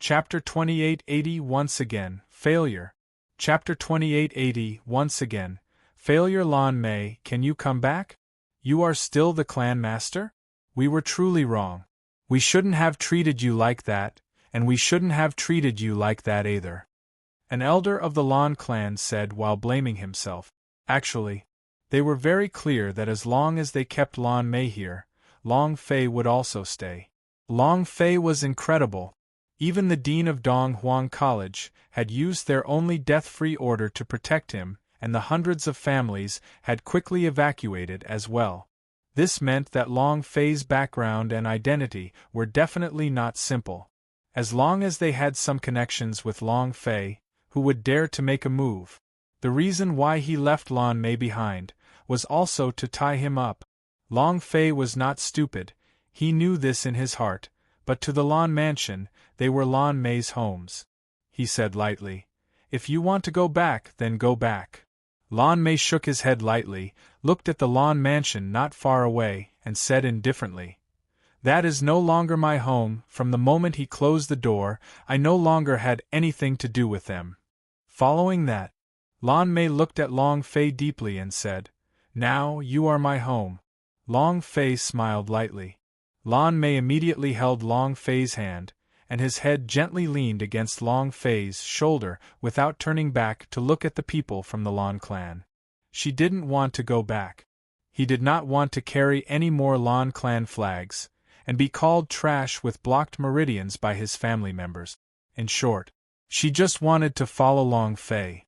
Chapter 2880 Once Again, Failure. Chapter 2880 Once Again, Failure. Lan Mei, can you come back? You are still the clan master? We were truly wrong. We shouldn't have treated you like that, and we shouldn't have treated you like that either. An elder of the Lan clan said while blaming himself. Actually, they were very clear that as long as they kept Lan Mei here, Long Fei would also stay. Long Fei was incredible. Even the dean of Donghuang College had used their only death-free order to protect him, and the hundreds of families had quickly evacuated as well. This meant that Long Fei's background and identity were definitely not simple. As long as they had some connections with Long Fei, who would dare to make a move. The reason why he left Lan Mei behind was also to tie him up. Long Fei was not stupid, he knew this in his heart, but to the Lan mansion, they were Lan Mei's homes. He said lightly, "If you want to go back, then go back." Lan Mei shook his head lightly, looked at the Lan mansion not far away, and said indifferently, "That is no longer my home. From the moment he closed the door, I no longer had anything to do with them." Following that, Lan Mei looked at Long Fei deeply and said, "Now you are my home." Long Fei smiled lightly. Lan Mei immediately held Long Fei's hand, and his head gently leaned against Long Fei's shoulder without turning back to look at the people from the Lan clan. She didn't want to go back. He did not want to carry any more Lan clan flags, and be called trash with blocked meridians by his family members. In short, she just wanted to follow Long Fei.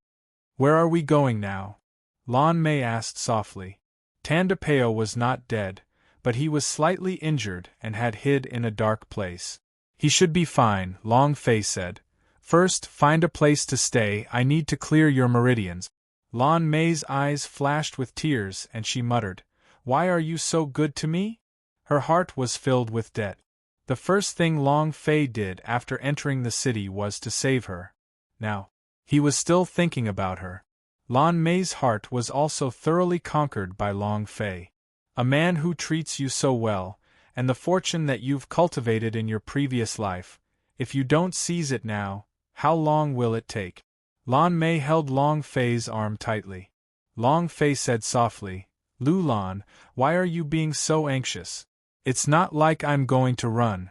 "Where are we going now?" Lan Mei asked softly. Tandapeo was not dead, but he was slightly injured and had hid in a dark place. "He should be fine," Long Fei said. "First, find a place to stay. I need to clear your meridians." Lan Mei's eyes flashed with tears and she muttered, "Why are you so good to me?" Her heart was filled with debt. The first thing Long Fei did after entering the city was to save her. Now, he was still thinking about her. Lan Mei's heart was also thoroughly conquered by Long Fei. A man who treats you so well, and the fortune that you've cultivated in your previous life, if you don't seize it now, how long will it take? Lan Mei held Long Fei's arm tightly. Long Fei said softly, "Lu Lan, why are you being so anxious? It's not like I'm going to run."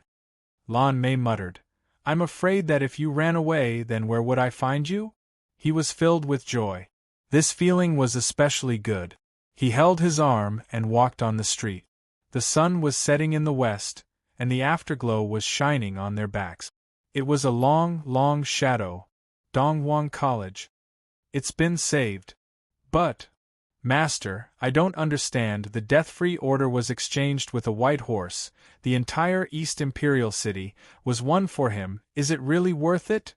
Lan Mei muttered, "I'm afraid that if you ran away, then where would I find you?" He was filled with joy. This feeling was especially good. He held his arm and walked on the street. The sun was setting in the west, and the afterglow was shining on their backs. It was a long, long shadow. Donghuang College. It's been saved. But, Master, I don't understand. The death-free order was exchanged with a white horse. The entire East Imperial City was won for him. Is it really worth it?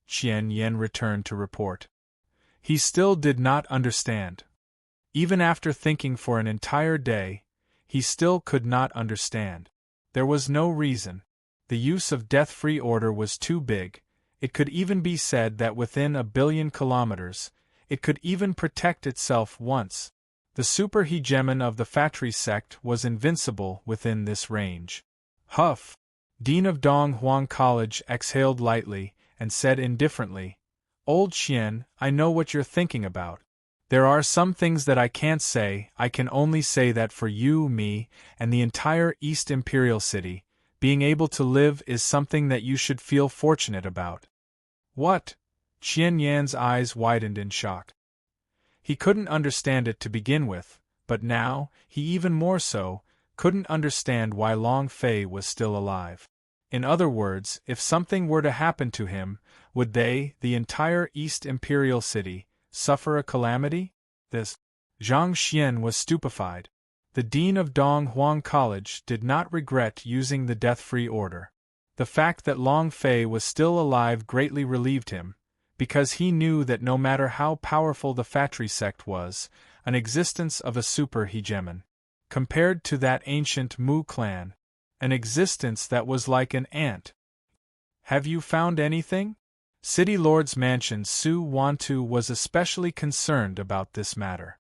Qian Yen returned to report. He still did not understand. Even after thinking for an entire day, he still could not understand. There was no reason. The use of death-free order was too big. It could even be said that within 1 billion kilometers, it could even protect itself once. The super hegemon of the Fatri sect was invincible within this range. Huff! Dean of Donghuang College exhaled lightly and said indifferently, "Old Qian, I know what you're thinking about. There are some things that I can't say. I can only say that for you, me, and the entire East Imperial City, being able to live is something that you should feel fortunate about." "What?" Qian Yan's eyes widened in shock. He couldn't understand it to begin with, but now, he even more so, couldn't understand why Long Fei was still alive. In other words, if something were to happen to him, would they, the entire East Imperial City, suffer a calamity? This. Zhang Xian was stupefied. The dean of Donghuang College did not regret using the death-free order. The fact that Long Fei was still alive greatly relieved him, because he knew that no matter how powerful the Fatri sect was, an existence of a super hegemon, compared to that ancient Mu clan, an existence that was like an ant. "Have you found anything?" City Lord's mansion Su Wantu was especially concerned about this matter.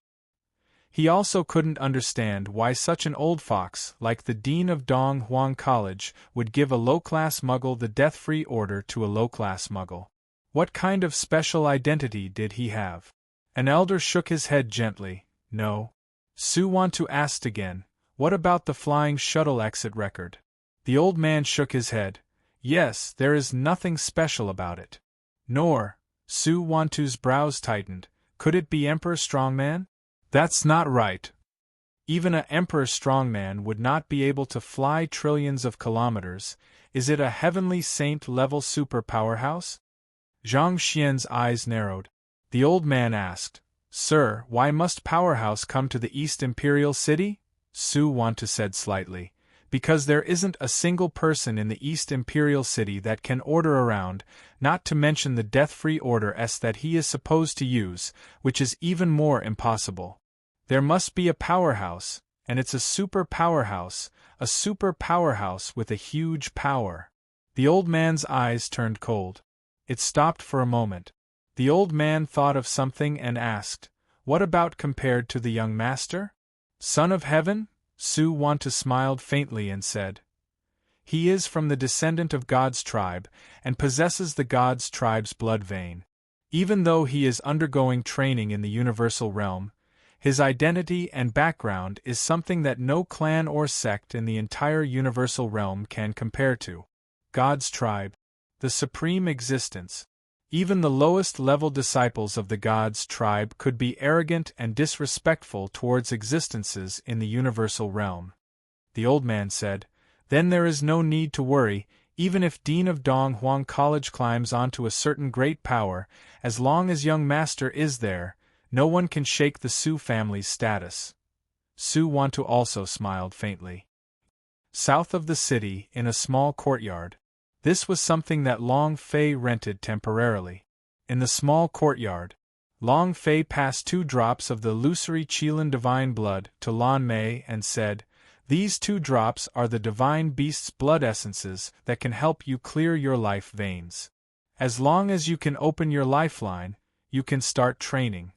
He also couldn't understand why such an old fox like the dean of Dong Huang College would give a low-class muggle the death-free order to a low-class muggle. What kind of special identity did he have? An elder shook his head gently. No. Su Wantu asked again, what about the flying shuttle exit record? The old man shook his head. Yes, there is nothing special about it. Nor, Su Wantu's brows tightened, could it be Emperor Strongman? That's not right. Even a Emperor Strongman would not be able to fly trillions of kilometers. Is it a heavenly saint-level super powerhouse? Zhang Xian's eyes narrowed. The old man asked, Sir, why must Powerhouse come to the East Imperial City? Su Wantu said slightly. Because there isn't a single person in the East Imperial City that can order around, not to mention the death-free order that he is supposed to use, which is even more impossible. There must be a powerhouse, and it's a super powerhouse with a huge power. The old man's eyes turned cold. It stopped for a moment. The old man thought of something and asked, what about compared to the young master? Son of Heaven? Su Wantu smiled faintly and said, he is from the descendant of God's tribe, and possesses the God's tribe's blood vein. Even though he is undergoing training in the universal realm, his identity and background is something that no clan or sect in the entire universal realm can compare to. God's tribe, the supreme existence. Even the lowest-level disciples of the God's tribe could be arrogant and disrespectful towards existences in the universal realm. The old man said, then there is no need to worry, even if Dean of Dong Huang College climbs onto a certain great power, as long as young master is there, no one can shake the Su family's status. Su Wantu also smiled faintly. South of the city, in a small courtyard. This was something that Long Fei rented temporarily. In the small courtyard, Long Fei passed 2 drops of the Luceri Qilin divine blood to Lan Mei and said, these 2 drops are the divine beast's blood essences that can help you clear your life veins. As long as you can open your lifeline, you can start training.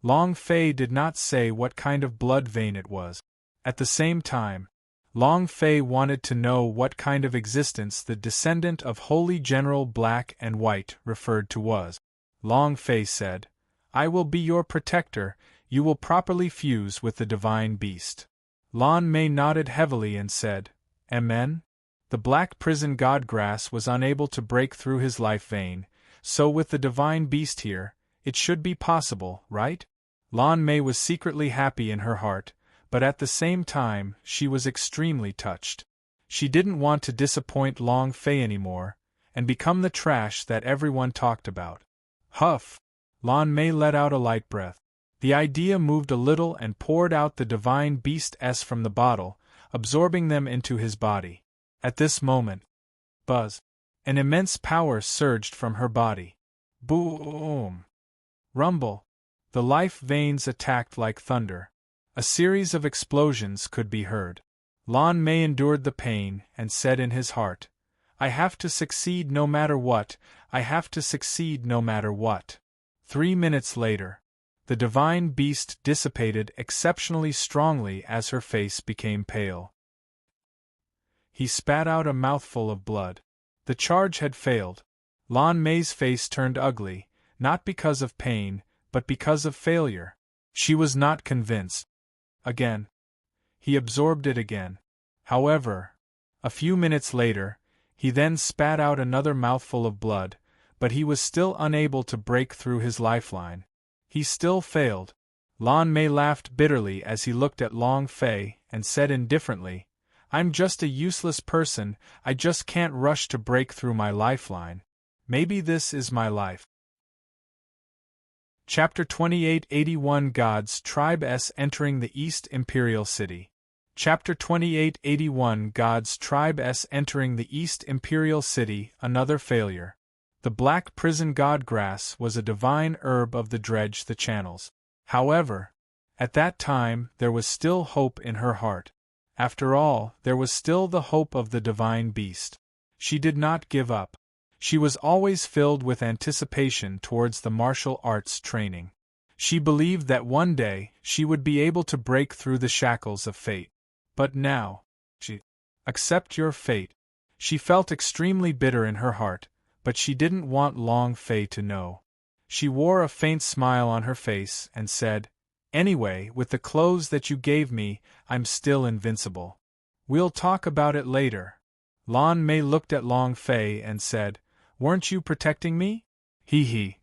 Long Fei did not say what kind of blood vein it was. At the same time, Long Fei wanted to know what kind of existence the descendant of Holy General Black and White referred to was. Long Fei said, I will be your protector, you will properly fuse with the divine beast. Lan Mei nodded heavily and said, Amen? The black prison god grass was unable to break through his life vein, so with the divine beast here, it should be possible, right? Lan Mei was secretly happy in her heart, but at the same time, she was extremely touched. She didn't want to disappoint Long Fei anymore, and become the trash that everyone talked about. Huff! Lan Mei let out a light breath. The idea moved a little and poured out the divine beast from the bottle, absorbing them into his body. At this moment, buzz! An immense power surged from her body. Boom! Rumble! The life veins attacked like thunder. A series of explosions could be heard. Lan Mei endured the pain and said in his heart, I have to succeed no matter what, I have to succeed no matter what. 3 minutes later, the divine beast dissipated exceptionally strongly as her face became pale. He spat out a mouthful of blood. The charge had failed. Lan Mei's face turned ugly, not because of pain, but because of failure. She was not convinced. Again. He absorbed it again. However, a few minutes later, he then spat out another mouthful of blood, but he was still unable to break through his lifeline. He still failed. Lan Mei laughed bitterly as he looked at Long Fei and said indifferently, I'm just a useless person, I just can't rush to break through my lifeline. Maybe this is my life. Chapter 2881 God's Tribe entering the East Imperial City. Chapter 2881 God's Tribe entering the East Imperial City, another failure. The black prison god grass was a divine herb of the dredge the channels. However, at that time there was still hope in her heart. After all, there was still the hope of the divine beast. She did not give up. She was always filled with anticipation towards the martial arts training. She believed that one day she would be able to break through the shackles of fate. But now, she accept your fate. She felt extremely bitter in her heart, but she didn't want Long Fei to know. She wore a faint smile on her face and said, "Anyway, with the clothes that you gave me, I'm still invincible. We'll talk about it later." Lan Mei looked at Long Fei and said, "Weren't you protecting me?" He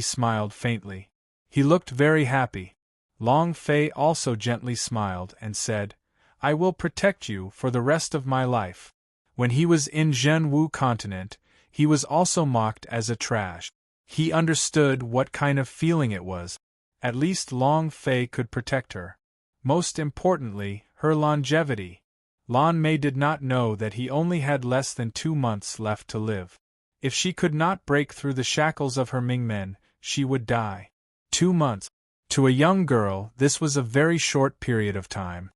smiled faintly. He looked very happy. Long Fei also gently smiled and said, "I will protect you for the rest of my life." When he was in Zhenwu continent, he was also mocked as a trash. He understood what kind of feeling it was. At least Long Fei could protect her. Most importantly, her longevity. Lan Mei did not know that he only had less than 2 months left to live. If she could not break through the shackles of her Ming men, she would die. 2 months. To a young girl, this was a very short period of time.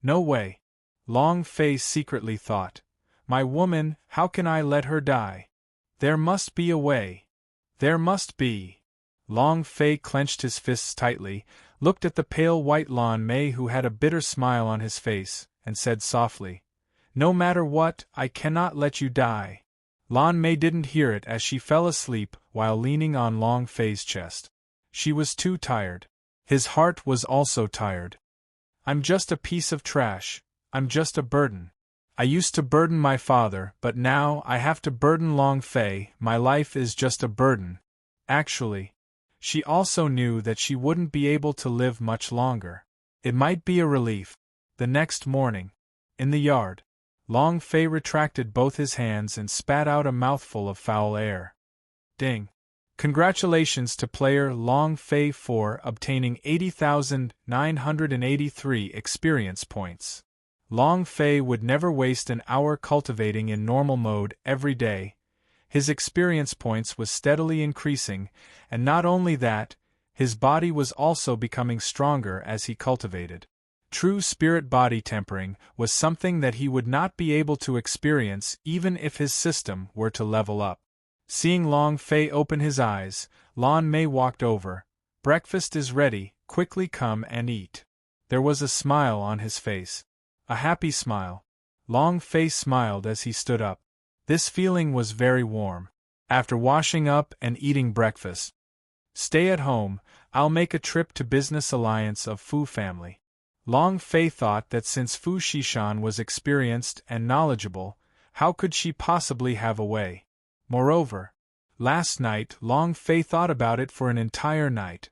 No way. Long Fei secretly thought. My woman, how can I let her die? There must be a way. There must be. Long Fei clenched his fists tightly, looked at the pale white Lan Mei who had a bitter smile on his face, and said softly, "No matter what, I cannot let you die." Lan Mei didn't hear it as she fell asleep while leaning on Long Fei's chest. She was too tired. His heart was also tired. "I'm just a piece of trash. I'm just a burden. I used to burden my father, but now I have to burden Long Fei. My life is just a burden." Actually, she also knew that she wouldn't be able to live much longer. It might be a relief. The next morning, in the yard, Long Fei retracted both his hands and spat out a mouthful of foul air. Ding! Congratulations to player Long Fei for obtaining 80,983 experience points. Long Fei would never waste an hour cultivating in normal mode every day. His experience points was steadily increasing, and not only that, his body was also becoming stronger as he cultivated. True spirit body tempering was something that he would not be able to experience even if his system were to level up. Seeing Long Fei open his eyes, Lan Mei walked over. "Breakfast is ready, quickly come and eat." There was a smile on his face. A happy smile. Long Fei smiled as he stood up. This feeling was very warm. After washing up and eating breakfast, "Stay at home, I'll make a trip to Business Alliance of Fu family." Long Fei thought that since Fu Shishan was experienced and knowledgeable, how could she possibly have a way? Moreover, last night Long Fei thought about it for an entire night.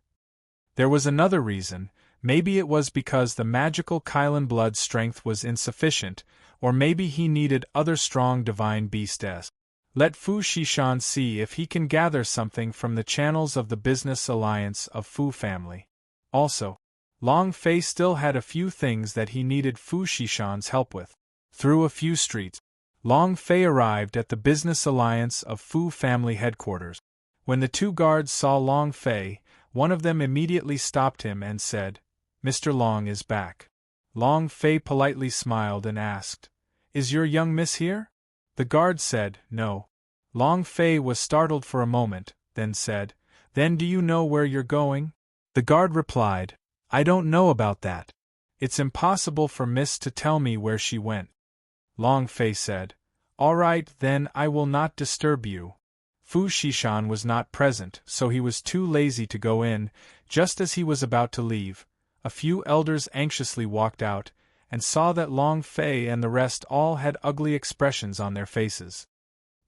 There was another reason. Maybe it was because the magical Kylan blood strength was insufficient, or maybe he needed other strong divine beasts. Let Fu Shishan see if he can gather something from the channels of the Business Alliance of Fu family. Also, Long Fei still had a few things that he needed Fu Shishan's help with. Through a few streets, Long Fei arrived at the Business Alliance of Fu family headquarters. When the 2 guards saw Long Fei, one of them immediately stopped him and said, "Mr. Long is back." Long Fei politely smiled and asked, "Is your young miss here?" The guard said, "No." Long Fei was startled for a moment, then said, "Then do you know where you're going?" The guard replied, "I don't know about that. It's impossible for Miss to tell me where she went." Long Fei said, "All right, then I will not disturb you." Fu Shishan was not present, so he was too lazy to go in. Just as he was about to leave, a few elders anxiously walked out, and saw that Long Fei and the rest all had ugly expressions on their faces.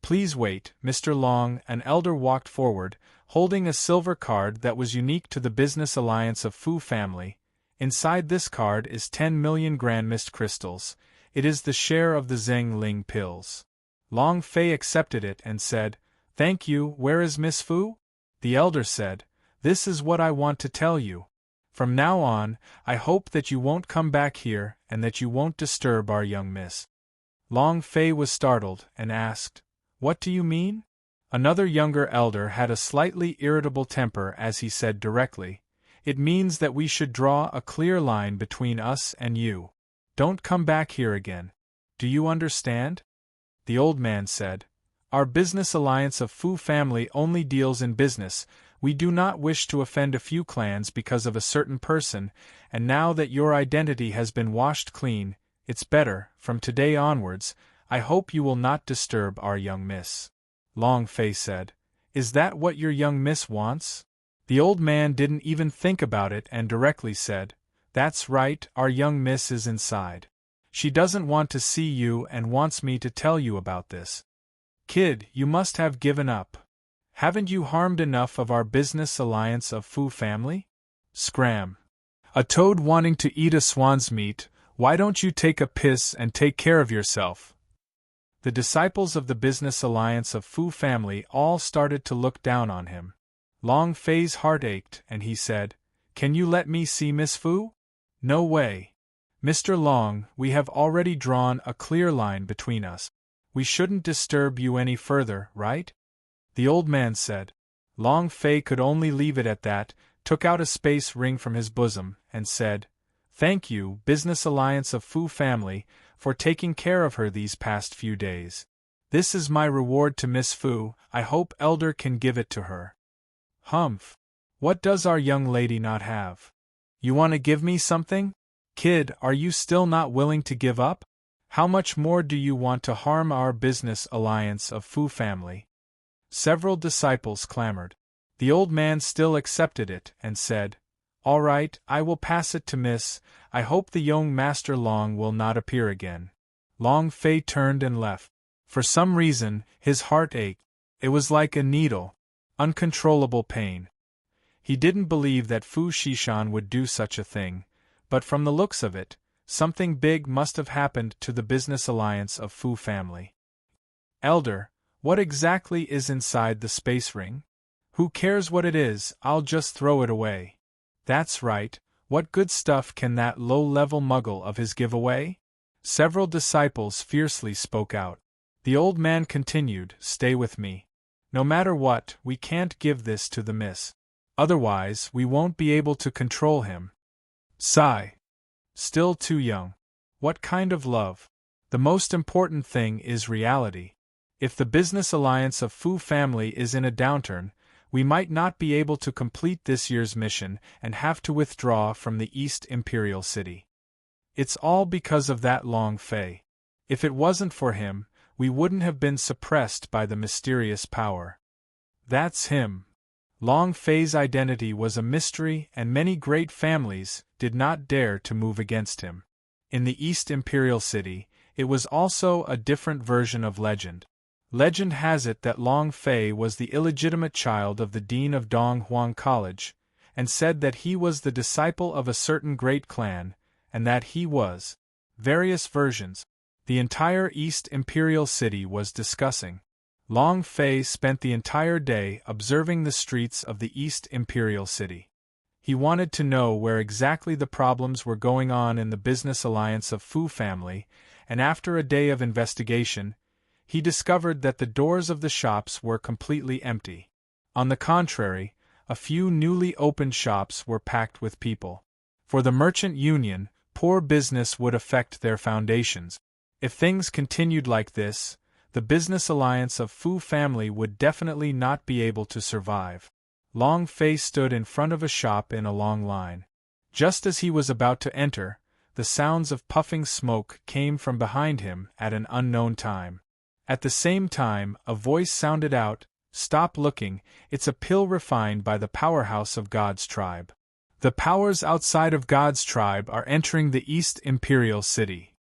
"Please wait, Mr. Long." An elder walked forward, holding a silver card that was unique to the Business Alliance of Fu family. Inside this card is 10 million Grand Mist crystals. It is the share of the Zeng Ling pills. Long Fei accepted it and said, "Thank you. Where is Miss Fu?" The elder said, "This is what I want to tell you. From now on, I hope that you won't come back here and that you won't disturb our young miss." Long Fei was startled and asked, "What do you mean?" Another younger elder had a slightly irritable temper as he said directly, "It means that we should draw a clear line between us and you. Don't come back here again. Do you understand?" The old man said, "Our Business Alliance of Fu family only deals in business. We do not wish to offend a few clans because of a certain person, and now that your identity has been washed clean, it's better, from today onwards, I hope you will not disturb our young miss. Long Fei said. Is that what your young miss wants? The old man didn't even think about it and directly said, That's right, our young miss is inside. She doesn't want to see you and wants me to tell you about this. Kid, you must have given up. Haven't you harmed enough of our business alliance of Fu family? Scram. A toad wanting to eat a swan's meat, why don't you take a piss and take care of yourself? The disciples of the business alliance of Fu family all started to look down on him. Long Fei's heart ached, and he said, Can you let me see Miss Fu? No way. Mr. Long, we have already drawn a clear line between us. We shouldn't disturb you any further, right? The old man said. Long Fei could only leave it at that, took out a space ring from his bosom, and said, Thank you, Business Alliance of Fu family, for taking care of her these past few days. This is my reward to Miss Fu, I hope Elder can give it to her. Humph. What does our young lady not have? You want to give me something? Kid, are you still not willing to give up? How much more do you want to harm our business alliance of Fu family? Several disciples clamored. The old man still accepted it and said, All right, I will pass it to Miss. I hope the young Master Long will not appear again. Long Fei turned and left. For some reason, his heart ached. It was like a needle. Uncontrollable pain. He didn't believe that Fu Shishan would do such a thing, but from the looks of it, something big must have happened to the business alliance of Fu family. Elder, what exactly is inside the space ring? Who cares what it is, I'll just throw it away. That's right, what good stuff can that low-level muggle of his give away? Several disciples fiercely spoke out. The old man continued, Stay with me. No matter what, we can't give this to the miss. Otherwise, we won't be able to control him. Sigh. Still too young. What kind of love? The most important thing is reality. If the business alliance of Fu family is in a downturn, we might not be able to complete this year's mission and have to withdraw from the East Imperial City. It's all because of that Long Fei. If it wasn't for him, we wouldn't have been suppressed by the mysterious power. That's him. Long Fei's identity was a mystery, and many great families did not dare to move against him. In the East Imperial City, it was also a different version of legend. Legend has it that Long Fei was the illegitimate child of the dean of Dong Huang College, and said that he was the disciple of a certain great clan, and that he was. Various versions. The entire East Imperial City was discussing. Long Fei spent the entire day observing the streets of the East Imperial City. He wanted to know where exactly the problems were going on in the business alliance of Fu family, and after a day of investigation, he discovered that the doors of the shops were completely empty. On the contrary, a few newly opened shops were packed with people. For the merchant union, poor business would affect their foundations. If things continued like this, the business alliance of Fu family would definitely not be able to survive. Long Fei stood in front of a shop in a long line. Just as he was about to enter, the sounds of puffing smoke came from behind him at an unknown time. At the same time, a voice sounded out, Stop looking, it's a pill refined by the powerhouse of God's tribe. The powers outside of God's tribe are entering the East Imperial City.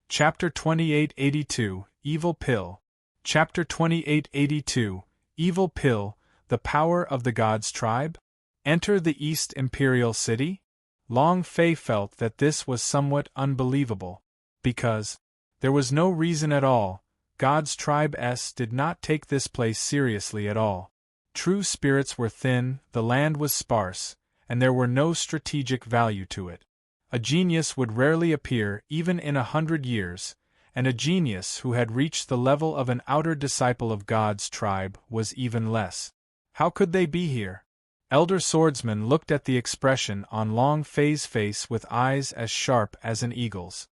Chapter 2882, Evil Pill. Chapter 2882, Evil Pill, the power of the God's tribe? Enter the East Imperial City? Long Fei felt that this was somewhat unbelievable, because there was no reason at all. God's tribe did not take this place seriously at all. True spirits were thin, the land was sparse, and there were no strategic value to it. A genius would rarely appear even in 100 years, and a genius who had reached the level of an outer disciple of God's tribe was even less. How could they be here? Elder Swordsman looked at the expression on Long Fei's face with eyes as sharp as an eagle's.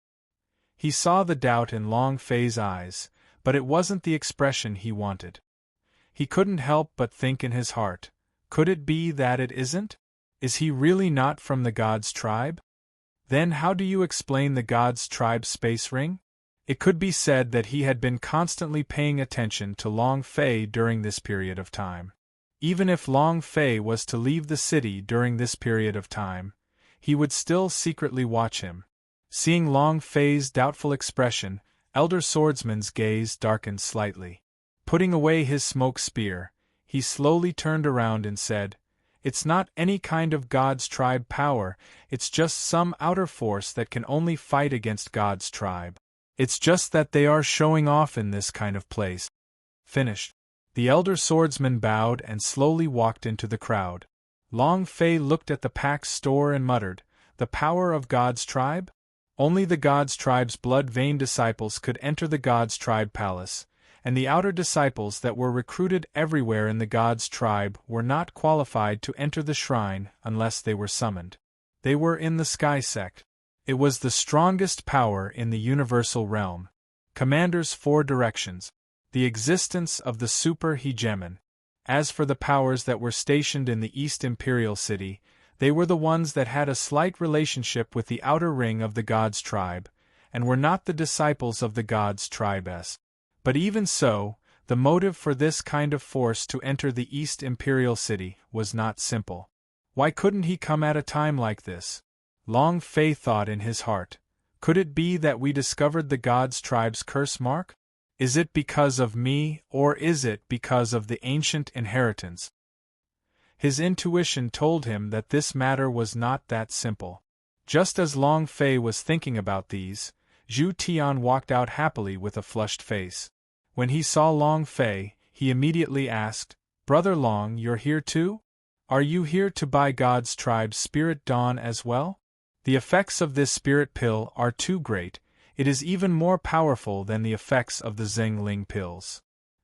He saw the doubt in Long Fei's eyes, but it wasn't the expression he wanted. He couldn't help but think in his heart, could it be that it isn't? Is he really not from the God's tribe? Then how do you explain the God's tribe space ring? It could be said that he had been constantly paying attention to Long Fei during this period of time. Even if Long Fei was to leave the city during this period of time, he would still secretly watch him. Seeing Long Fei's doubtful expression, Elder Swordsman's gaze darkened slightly. Putting away his smoke spear, he slowly turned around and said, "It's not any kind of God's tribe power, it's just some outer force that can only fight against God's tribe. It's just that they are showing off in this kind of place." Finished. The Elder Swordsman bowed and slowly walked into the crowd. Long Fei looked at the packed store and muttered, "The power of God's tribe? Only the God's tribe's blood-vein disciples could enter the God's tribe palace, and the outer disciples that were recruited everywhere in the God's tribe were not qualified to enter the shrine unless they were summoned. They were in the Sky Sect. It was the strongest power in the universal realm. Commander's 4 directions. The existence of the super hegemon. As for the powers that were stationed in the East Imperial City, they were the ones that had a slight relationship with the outer ring of the God's tribe, and were not the disciples of the God's tribe. But even so, the motive for this kind of force to enter the East Imperial City was not simple. Why couldn't he come at a time like this? Long Fei thought in his heart, could it be that we discovered the God's tribe's curse mark? Is it because of me, or is it because of the ancient inheritance? His intuition told him that this matter was not that simple. Just as Long Fei was thinking about these, Zhu Tian walked out happily with a flushed face. When he saw Long Fei, he immediately asked, "Brother Long, you're here too? Are you here to buy God's tribe's spirit dawn as well? The effects of this spirit pill are too great, it is even more powerful than the effects of the Zhengling pills."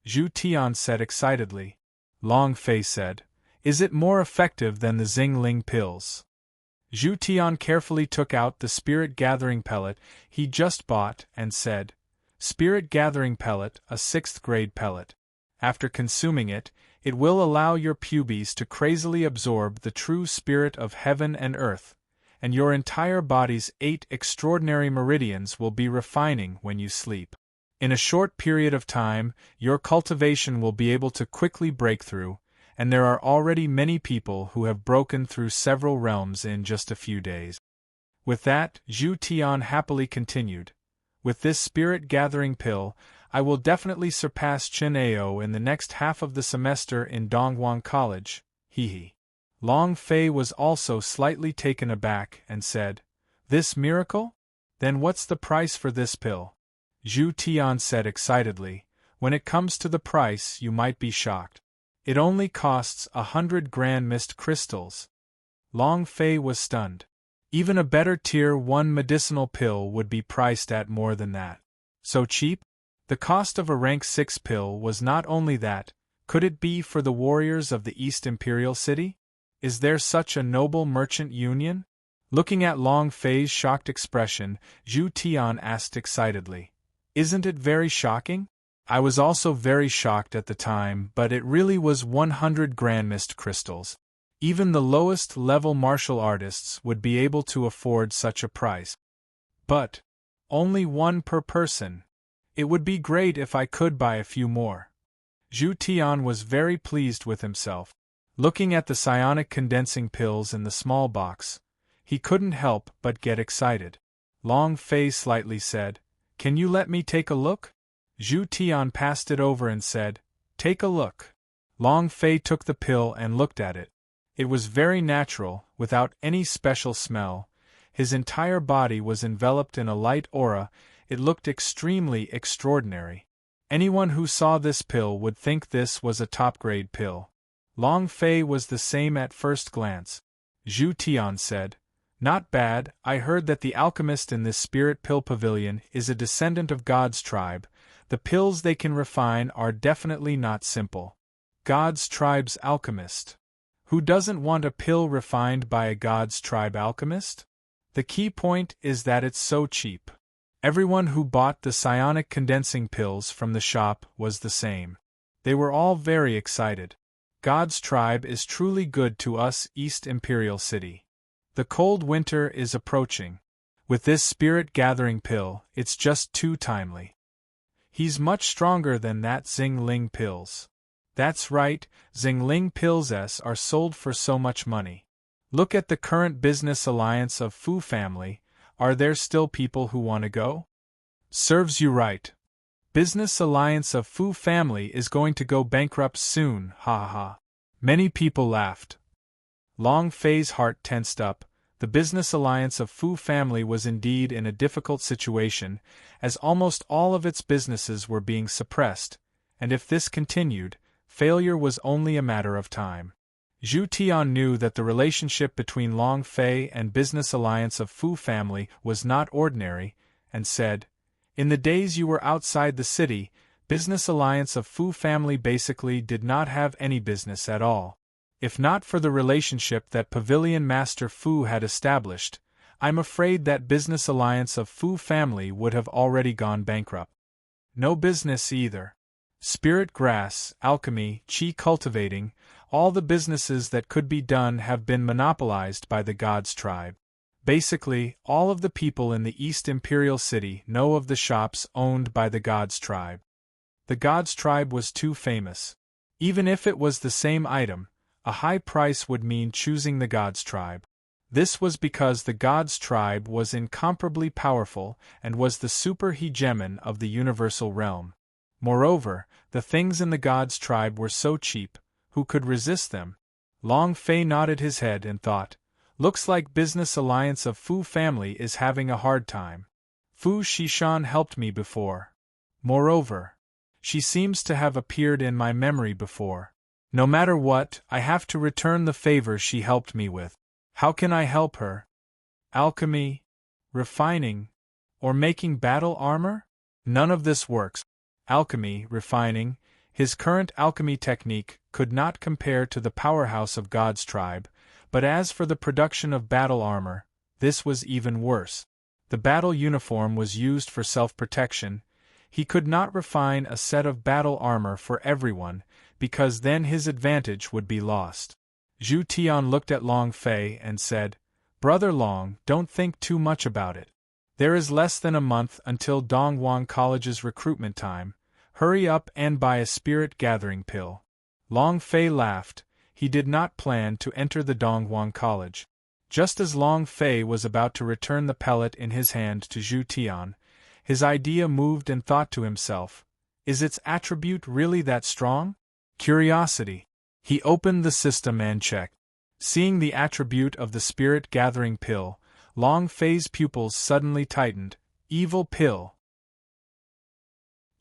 Zhu Tian said excitedly. Long Fei said, "Is it more effective than the Zhengling pills?" Zhu Tian carefully took out the spirit gathering pellet he just bought and said, "Spirit gathering pellet, a 6th grade pellet. After consuming it, it will allow your pubes to crazily absorb the true spirit of heaven and earth, and your entire body's 8 extraordinary meridians will be refining when you sleep. In a short period of time, your cultivation will be able to quickly break through, and there are already many people who have broken through several realms in just a few days." With that, Zhu Tian happily continued, "With this spirit-gathering pill, I will definitely surpass Chen Ao in the next half of the semester in Dongguan College, he. Long Fei was also slightly taken aback and said, "This miracle? Then what's the price for this pill?" Zhu Tian said excitedly, "When it comes to the price you might be shocked. It only costs 100 grand mist crystals." Long Fei was stunned. Even a better Tier 1 medicinal pill would be priced at more than that. So cheap? The cost of a rank 6 pill was not only that, could it be for the warriors of the East Imperial City? Is there such a noble merchant union? Looking at Long Fei's shocked expression, Zhu Tian asked excitedly, "Isn't it very shocking? I was also very shocked at the time, but it really was 100 grand mist crystals. Even the lowest level martial artists would be able to afford such a price. But only 1 per person. It would be great if I could buy a few more." Zhu Tian was very pleased with himself. Looking at the psionic condensing pills in the small box, he couldn't help but get excited. Long Fei slightly said, "Can you let me take a look?" Zhu Tian passed it over and said, "Take a look." Long Fei took the pill and looked at it. It was very natural, without any special smell. His entire body was enveloped in a light aura. It looked extremely extraordinary. Anyone who saw this pill would think this was a top-grade pill. Long Fei was the same at first glance. Zhu Tian said, "Not bad. I heard that the alchemist in this spirit pill pavilion is a descendant of God's tribe. The pills they can refine are definitely not simple. God's tribe's alchemist. Who doesn't want a pill refined by a God's tribe alchemist? The key point is that it's so cheap. Everyone who bought the psionic condensing pills from the shop was the same. They were all very excited. God's tribe is truly good to us, East Imperial City. The cold winter is approaching. With this spirit-gathering pill, it's just too timely. He's much stronger than that Xing-Ling pills. That's right, Xing-Ling pills are sold for so much money. Look at the current business alliance of Fu family. Are there still people who want to go? Serves you right. Business alliance of Fu family is going to go bankrupt soon, ha ha ha. Many people laughed. Long Fei's heart tensed up. The business alliance of Fu family was indeed in a difficult situation, as almost all of its businesses were being suppressed, and if this continued, failure was only a matter of time. Zhu Tian knew that the relationship between Long Fei and business alliance of Fu family was not ordinary, and said, "In the days you were outside the city, business alliance of Fu family basically did not have any business at all. If not for the relationship that Pavilion Master Fu had established, I'm afraid that business alliance of Fu family would have already gone bankrupt. No business either. Spirit grass, alchemy, qi cultivating, all the businesses that could be done have been monopolized by the God's tribe. Basically, all of the people in the East Imperial City know of the shops owned by the God's tribe. The God's tribe was too famous. Even if it was the same item, a high price would mean choosing the God's tribe. This was because the God's tribe was incomparably powerful and was the super hegemon of the universal realm. Moreover, the things in the God's tribe were so cheap, who could resist them? Long Fei nodded his head and thought, looks like business alliance of Fu family is having a hard time. Fu Shishan helped me before. Moreover, she seems to have appeared in my memory before. No matter what, I have to return the favor she helped me with. How can I help her? Alchemy? Refining? Or making battle armor? None of this works. Alchemy, refining, his current alchemy technique could not compare to the powerhouse of God's tribe, but as for the production of battle armor, this was even worse. The battle uniform was used for self-protection. He could not refine a set of battle armor for everyone, because then his advantage would be lost. Zhu Tian looked at Long Fei and said, "Brother Long, don't think too much about it. There is less than a month until Dongwon College's recruitment time. Hurry up and buy a spirit-gathering pill." Long Fei laughed. He did not plan to enter the Dongwon College. Just as Long Fei was about to return the pellet in his hand to Zhu Tian, his idea moved and thought to himself, is its attribute really that strong? Curiosity. He opened the system and checked. Seeing the attribute of the spirit-gathering pill, Long Fei's pupils suddenly tightened. Evil pill.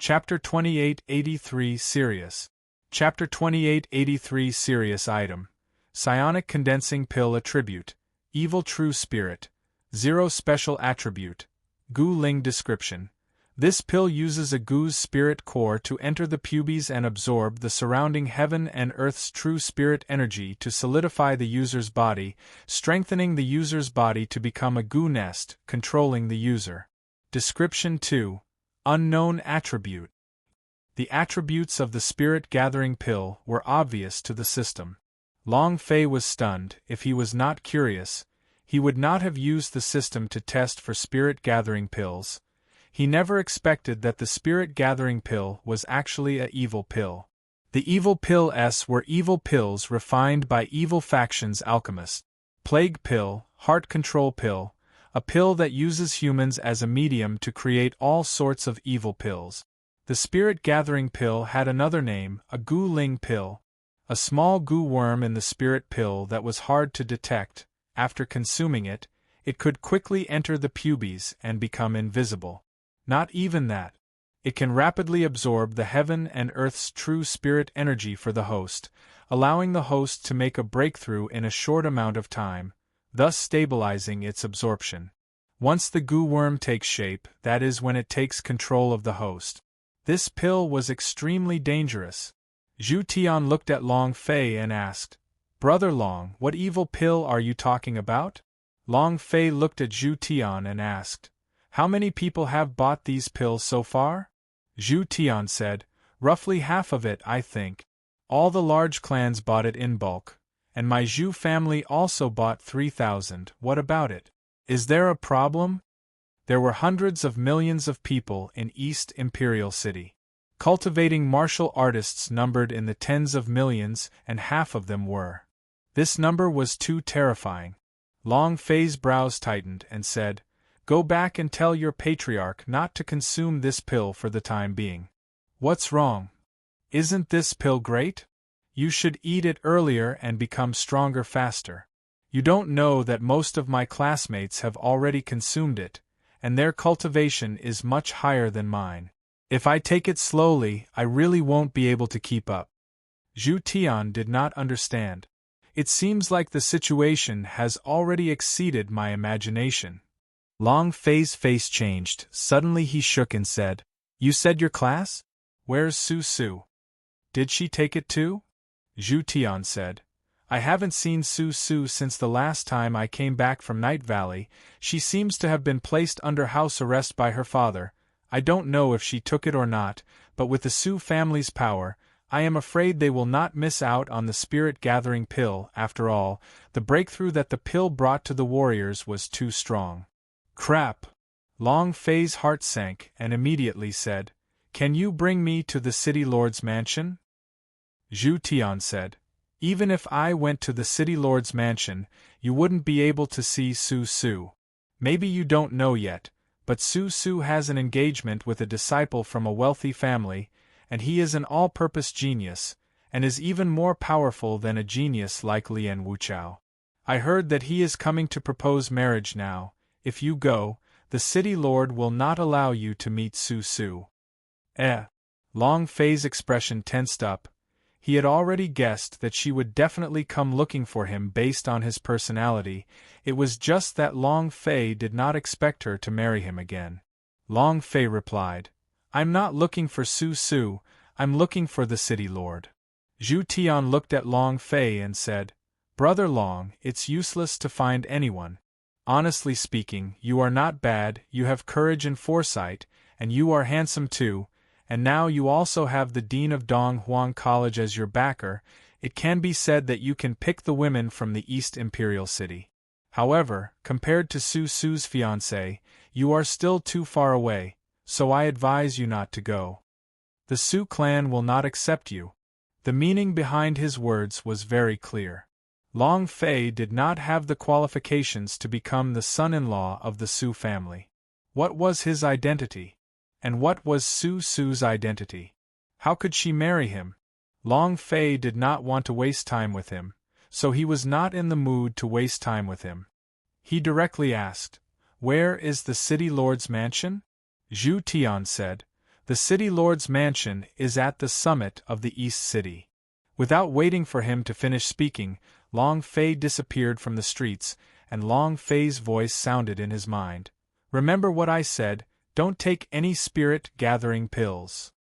Chapter 2883 Serious. Chapter 2883 Serious Item. Psionic Condensing Pill Attribute. Evil True Spirit. 0 Special Attribute. Gu Ling Description. This pill uses a Gu's spirit core to enter the pubes and absorb the surrounding heaven and earth's true spirit energy to solidify the user's body, strengthening the user's body to become a Gu nest, controlling the user. Description 2. Unknown Attribute. The attributes of the spirit-gathering pill were obvious to the system. Long Fei was stunned. If he was not curious, he would not have used the system to test for spirit-gathering pills. He never expected that the spirit-gathering pill was actually a evil pill. The evil pills were evil pills refined by evil factions alchemists. Plague pill, heart control pill, a pill that uses humans as a medium to create all sorts of evil pills. The spirit-gathering pill had another name, a Gu Ling pill, a small Gu worm in the spirit pill that was hard to detect. After consuming it, it could quickly enter the pubes and become invisible. Not even that. It can rapidly absorb the heaven and earth's true spirit energy for the host, allowing the host to make a breakthrough in a short amount of time, thus stabilizing its absorption. Once the Gu worm takes shape, that is when it takes control of the host. This pill was extremely dangerous. Zhu Tian looked at Long Fei and asked, "Brother Long, what evil pill are you talking about?" Long Fei looked at Zhu Tian and asked, "How many people have bought these pills so far?" Zhu Tian said, Roughly half of it, I think. All the large clans bought it in bulk, and my Zhu family also bought 3,000. What about it? Is there a problem? There were hundreds of millions of people in East Imperial City. Cultivating martial artists numbered in the tens of millions, and half of them were. This number was too terrifying. Long Fei's brows tightened and said, "Go back and tell your patriarch not to consume this pill for the time being." "What's wrong? Isn't this pill great? You should eat it earlier and become stronger faster. You don't know that most of my classmates have already consumed it, and their cultivation is much higher than mine. If I take it slowly, I really won't be able to keep up." Zhu Tian did not understand. "It seems like the situation has already exceeded my imagination." Long Fei's face changed. Suddenly he shook and said, "You said your class? Where's Su Su? Did she take it too?" Zhu Tian said, "I haven't seen Su Su since the last time I came back from Night Valley. She seems to have been placed under house arrest by her father. I don't know if she took it or not, but with the Su family's power, I am afraid they will not miss out on the spirit-gathering pill. After all, the breakthrough that the pill brought to the warriors was too strong." "Crap!" Long Fei's heart sank and immediately said, "Can you bring me to the city lord's mansion?" Zhu Tian said, "Even if I went to the city lord's mansion, you wouldn't be able to see Su Su. Maybe you don't know yet, but Su Su has an engagement with a disciple from a wealthy family, and he is an all-purpose genius, and is even more powerful than a genius like Lian Wuchao. I heard that he is coming to propose marriage now. If you go, the city lord will not allow you to meet Su Su." Long Fei's expression tensed up. He had already guessed that she would definitely come looking for him based on his personality. It was just that Long Fei did not expect her to marry him again. Long Fei replied, "I'm not looking for Su Su, I'm looking for the city lord." Zhu Tian looked at Long Fei and said, "Brother Long, it's useless to find anyone. Honestly speaking, you are not bad, you have courage and foresight, and you are handsome too, and now you also have the Dean of Dong Huang College as your backer. It can be said that you can pick the women from the East Imperial City. However, compared to Su Su's fiancé, you are still too far away, so I advise you not to go. The Su clan will not accept you." The meaning behind his words was very clear. Long Fei did not have the qualifications to become the son-in-law of the Su family. What was his identity? And what was Su Su's identity? How could she marry him? Long Fei did not want to waste time with him, so he was not in the mood to waste time with him. He directly asked, "Where is the city lord's mansion?" Zhu Tian said, "The city lord's mansion is at the summit of the East City." Without waiting for him to finish speaking, Long Fei disappeared from the streets, and Long Fei's voice sounded in his mind. "Remember what I said, don't take any spirit-gathering pills."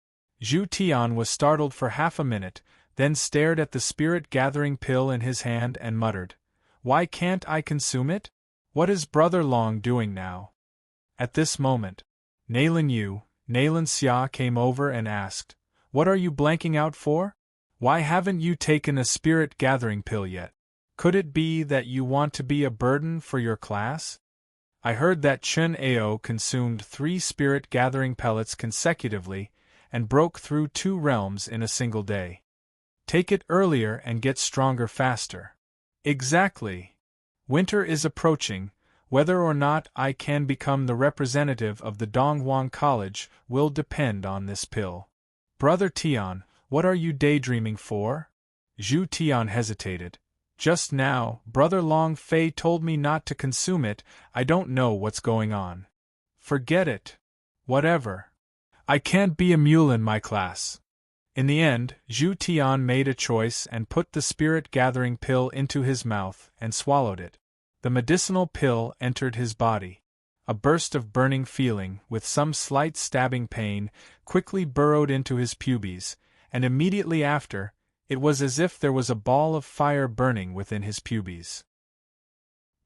Zhu Tian was startled for half a minute, then stared at the spirit-gathering pill in his hand and muttered, "Why can't I consume it? What is Brother Long doing now?" At this moment, Nailan Xia came over and asked, "What are you blanking out for? Why haven't you taken a spirit-gathering pill yet? Could it be that you want to be a burden for your class? I heard that Chen Ao consumed 3 spirit-gathering pellets consecutively and broke through 2 realms in a single day. Take it earlier and get stronger faster." "Exactly. Winter is approaching. Whether or not I can become the representative of the Donghuang College will depend on this pill." "Brother Tian, what are you daydreaming for?" Zhu Tian hesitated. "Just now, Brother Long Fei told me not to consume it. I don't know what's going on." "Forget it. Whatever. I can't be a mule in my class." In the end, Zhu Tian made a choice and put the spirit-gathering pill into his mouth and swallowed it. The medicinal pill entered his body. A burst of burning feeling, with some slight stabbing pain, quickly burrowed into his pubes, and immediately after, it was as if there was a ball of fire burning within his pubes.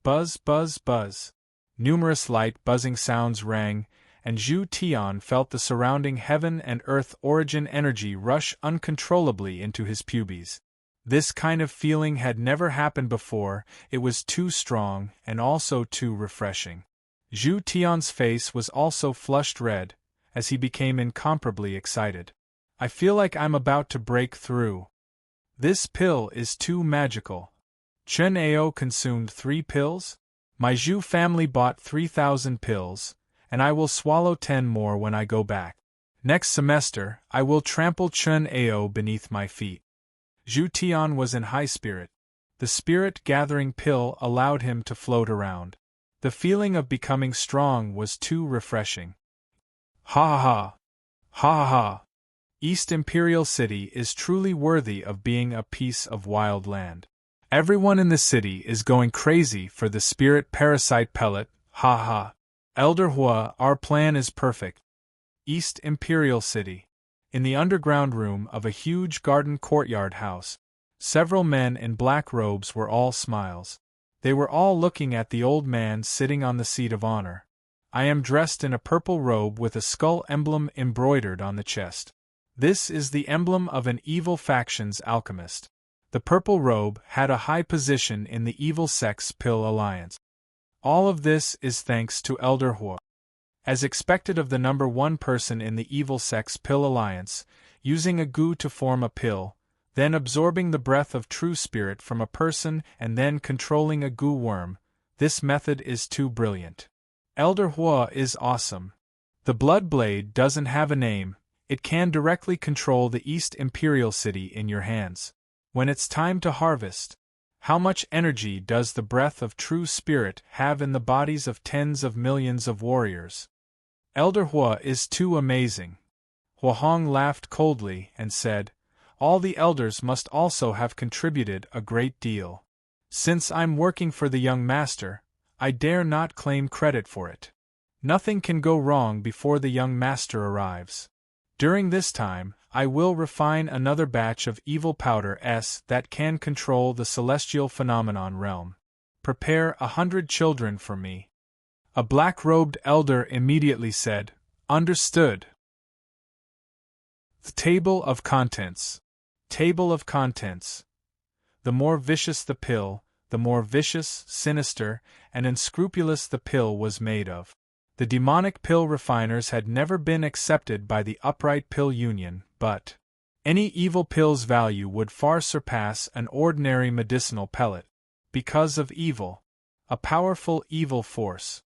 Buzz, buzz, buzz. Numerous light buzzing sounds rang, and Zhu Tian felt the surrounding heaven and earth origin energy rush uncontrollably into his pubes. This kind of feeling had never happened before, it was too strong and also too refreshing. Zhu Tian's face was also flushed red, as he became incomparably excited. I feel like I'm about to break through. This pill is too magical. Chen Ao consumed 3 pills? My Zhu family bought 3,000 pills, and I will swallow 10 more when I go back. Next semester, I will trample Chen Ao beneath my feet. Zhu Tian was in high spirit. The spirit-gathering pill allowed him to float around. The feeling of becoming strong was too refreshing. Ha ha! Ha ha! East Imperial City is truly worthy of being a piece of wild land. Everyone in the city is going crazy for the spirit parasite pellet, ha ha. Elder Hua, our plan is perfect. East Imperial City. In the underground room of a huge garden courtyard house, several men in black robes were all smiles. They were all looking at the old man sitting on the seat of honor. I am dressed in a purple robe with a skull emblem embroidered on the chest. This is the emblem of an evil faction's alchemist. The purple robe had a high position in the Evil Sex Pill Alliance. All of this is thanks to Elder Hua. As expected of the number 1 person in the Evil Sex Pill Alliance, using a goo to form a pill, then absorbing the breath of true spirit from a person and then controlling a goo worm, this method is too brilliant. Elder Hua is awesome. The Blood Blade doesn't have a name, it can directly control the East Imperial City in your hands. When it's time to harvest, how much energy does the breath of true spirit have in the bodies of tens of millions of warriors? Elder Hua is too amazing. Huahong laughed coldly and said, all the elders must also have contributed a great deal. Since I'm working for the young master, I dare not claim credit for it. Nothing can go wrong before the young master arrives. During this time, I will refine another batch of evil powder that can control the celestial phenomenon realm. Prepare 100 children for me. A black-robed elder immediately said, understood. The Table of Contents. Table of Contents. The more vicious the pill, the more vicious, sinister, and unscrupulous the pill was made of. The demonic pill refiners had never been accepted by the upright pill union, but any evil pill's value would far surpass an ordinary medicinal pellet. Because of evil. A powerful evil force.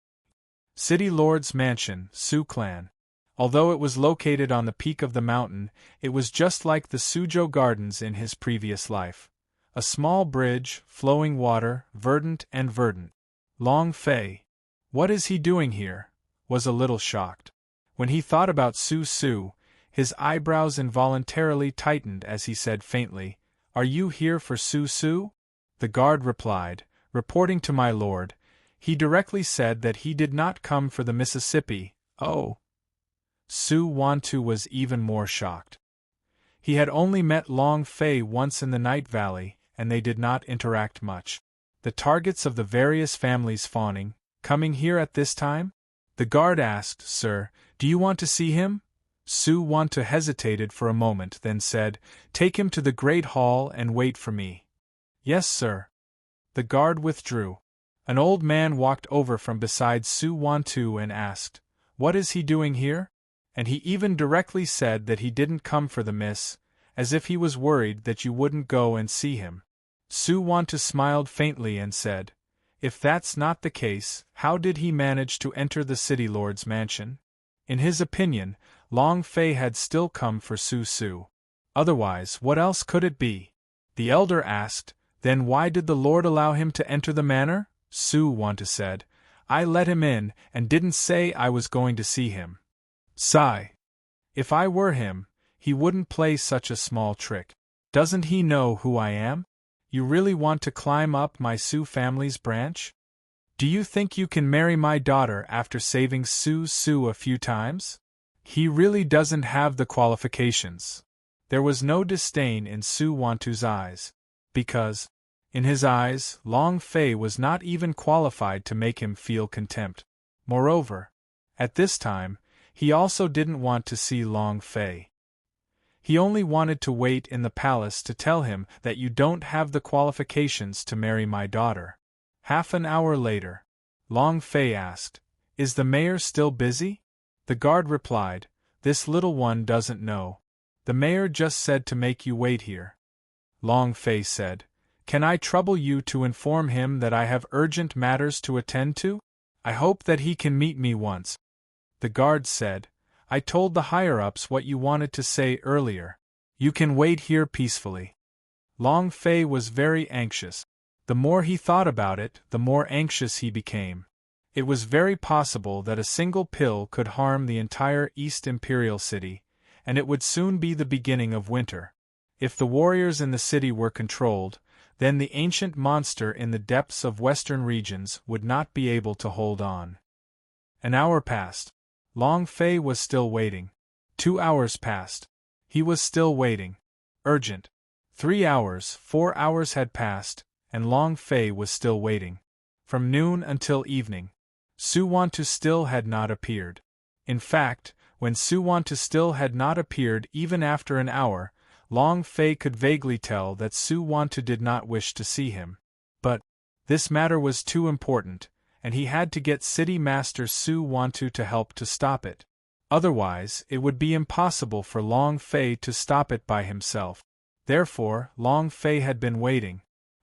City Lord's Mansion, Su Clan. Although it was located on the peak of the mountain, it was just like the Suzhou Gardens in his previous life. A small bridge, flowing water, verdant and verdant. Long Fei. What is he doing here? Was a little shocked. When he thought about Su Su, his eyebrows involuntarily tightened as he said faintly, are you here for Su Su? The guard replied, reporting to my lord. He directly said that he did not come for the Mississippi. Oh. Su Wantu was even more shocked. He had only met Long Fei once in the Night Valley, and they did not interact much. The targets of the various families fawning, coming here at this time? The guard asked, sir, do you want to see him? Su Wantu hesitated for a moment, then said, take him to the Great Hall and wait for me. Yes, sir. The guard withdrew. An old man walked over from beside Su Wantu and asked, what is he doing here? And he even directly said that he didn't come for the miss, as if he was worried that you wouldn't go and see him. Su Wantu smiled faintly and said, if that's not the case, how did he manage to enter the city lord's mansion? In his opinion, Long Fei had still come for Su Su. Otherwise, what else could it be? The elder asked, then why did the lord allow him to enter the manor? Su Wantu said, I let him in and didn't say I was going to see him. Sigh. If I were him, he wouldn't play such a small trick. Doesn't he know who I am? You really want to climb up my Su family's branch? Do you think you can marry my daughter after saving Su Su a few times? He really doesn't have the qualifications. There was no disdain in Su Wantu's eyes, because, in his eyes, Long Fei was not even qualified to make him feel contempt. Moreover, At this time, he also didn't want to see Long Fei. He only wanted to wait in the palace to tell him that you don't have the qualifications to marry my daughter. Half an hour later, Long Fei asked, "Is the mayor still busy?" The guard replied, "This little one doesn't know. The mayor just said to make you wait here." Long Fei said, "Can I trouble you to inform him that I have urgent matters to attend to? I hope that he can meet me once." The guard said, "I told the higher-ups what you wanted to say earlier. You can wait here peacefully." Long Fei was very anxious. The more he thought about it, the more anxious he became. It was very possible that a single pill could harm the entire East Imperial City, and it would soon be the beginning of winter. If the warriors in the city were controlled, then the ancient monster in the depths of western regions would not be able to hold on. An hour passed. Long Fei was still waiting. 2 hours passed. He was still waiting. Urgent. 3 hours, 4 hours had passed, and Long Fei was still waiting. From noon until evening, Su Wantu still had not appeared. In fact, when Su Wantu still had not appeared even after an hour, Long Fei could vaguely tell that Su Wantu did not wish to see him. But this matter was too important, and he had to get City Master Su Wantu to help to stop it. Otherwise, it would be impossible for Long Fei to stop it by himself. Therefore, Long Fei had been waiting.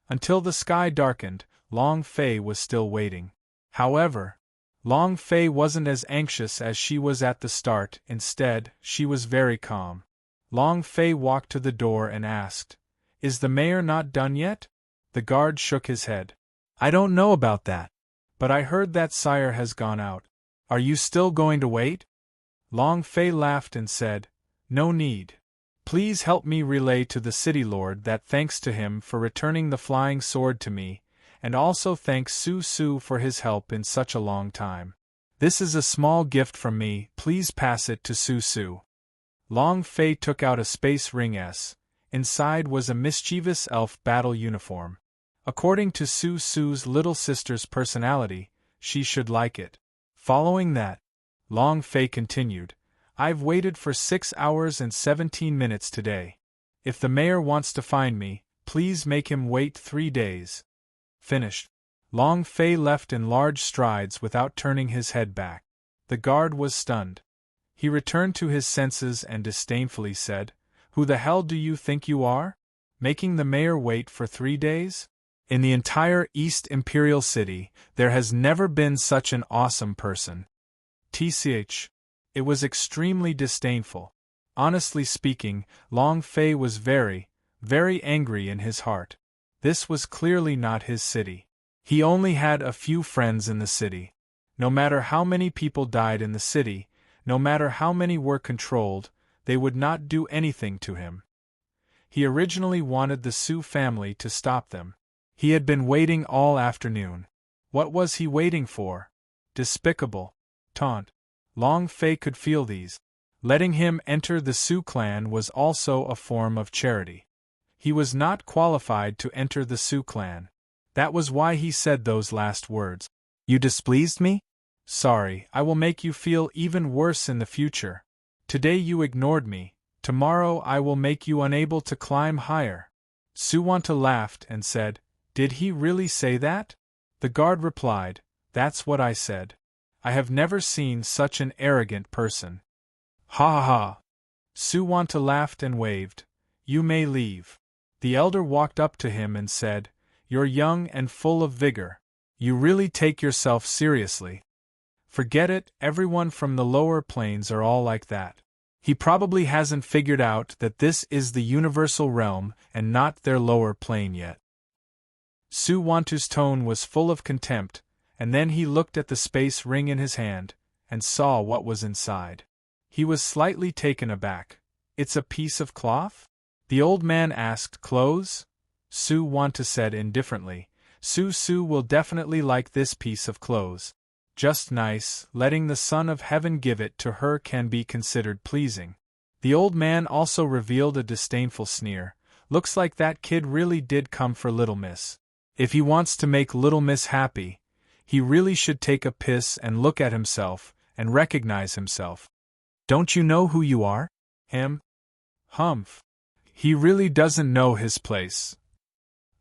Until the sky darkened, Long Fei was still waiting. However, Long Fei wasn't as anxious as she was at the start. Instead, she was very calm. Long Fei walked to the door and asked, "Is the mayor not done yet?" The guard shook his head. "I don't know about that. But I heard that sire has gone out. Are you still going to wait?" Long Fei laughed and said, "No need. Please help me relay to the city lord that thanks to him for returning the flying sword to me, and also thanks Su Su for his help in such a long time. This is a small gift from me, please pass it to Su Su." Long Fei took out a space ring S. Inside was a mischievous elf battle uniform. According to Su Su's little sister's personality, she should like it. Following that, Long Fei continued, "I've waited for 6 hours and 17 minutes today. If the mayor wants to find me, please make him wait 3 days. Finished. Long Fei left in large strides without turning his head back. The guard was stunned. He returned to his senses and disdainfully said, "Who the hell do you think you are? Making the mayor wait for 3 days? In the entire East Imperial City, there has never been such an awesome person." Tch. It was extremely disdainful. Honestly speaking, Long Fei was very, very angry in his heart. This was clearly not his city. He only had a few friends in the city. No matter how many people died in the city, no matter how many were controlled, they would not do anything to him. He originally wanted the Su family to stop them. He had been waiting all afternoon. What was he waiting for? Despicable. Taunt. Long Fei could feel these. Letting him enter the Su clan was also a form of charity. He was not qualified to enter the Su clan. That was why he said those last words. "You displeased me? Sorry, I will make you feel even worse in the future. Today you ignored me, tomorrow I will make you unable to climb higher." Su Wantu laughed and said, "Did he really say that?" The guard replied, "That's what I said. I have never seen such an arrogant person." Ha ha ha! Su Wantu laughed and waved. "You may leave." The elder walked up to him and said, "You're young and full of vigor. You really take yourself seriously." "Forget it, everyone from the lower planes are all like that. He probably hasn't figured out that this is the universal realm and not their lower plane yet." Su Wantu's tone was full of contempt, and then he looked at the space ring in his hand, and saw what was inside. He was slightly taken aback. "It's a piece of cloth?" The old man asked. "Clothes?" Su Wantu said indifferently, "Su Su will definitely like this piece of clothes. Just nice, letting the Son of Heaven give it to her can be considered pleasing." The old man also revealed a disdainful sneer. "Looks like that kid really did come for Little Miss. If he wants to make Little Miss happy, he really should take a piss and look at himself, and recognize himself. Don't you know who you are? Humph. He really doesn't know his place.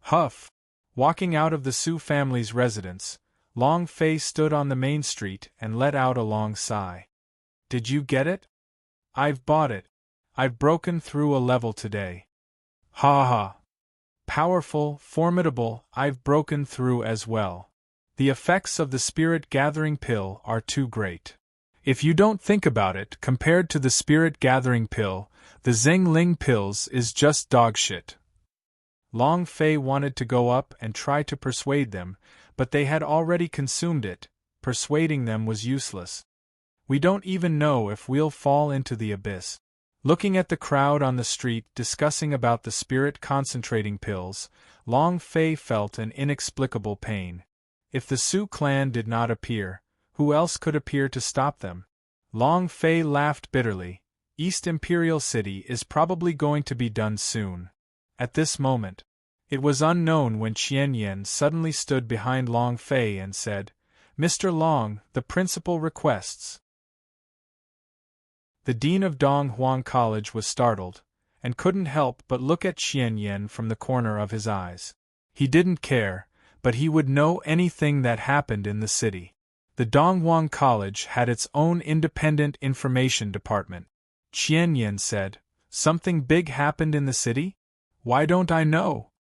Huff. Walking out of the Sioux family's residence, Long Fei stood on the main street and let out a long sigh. Did you get it? I've bought it. I've broken through a level today. Ha ha. Powerful, formidable, I've broken through as well. The effects of the spirit-gathering pill are too great. If you don't think about it, compared to the spirit-gathering pill, the Xingling pills is just dog shit. Long Fei wanted to go up and try to persuade them, but they had already consumed it. Persuading them was useless. We don't even know if we'll fall into the abyss. Looking at the crowd on the street discussing about the spirit-concentrating pills, Long Fei felt an inexplicable pain. If the Sioux clan did not appear, who else could appear to stop them? Long Fei laughed bitterly. East Imperial City is probably going to be done soon. At this moment, it was unknown when Qian Yan suddenly stood behind Long Fei and said, "Mr. Long, the principal requests." The dean of Donghuang College was startled, and couldn't help but look at Qian Yan from the corner of his eyes. He didn't care, but he would know anything that happened in the city. The Donghuang College had its own independent information department. Qian Yan said, "Something big happened in the city? Why don't I know?"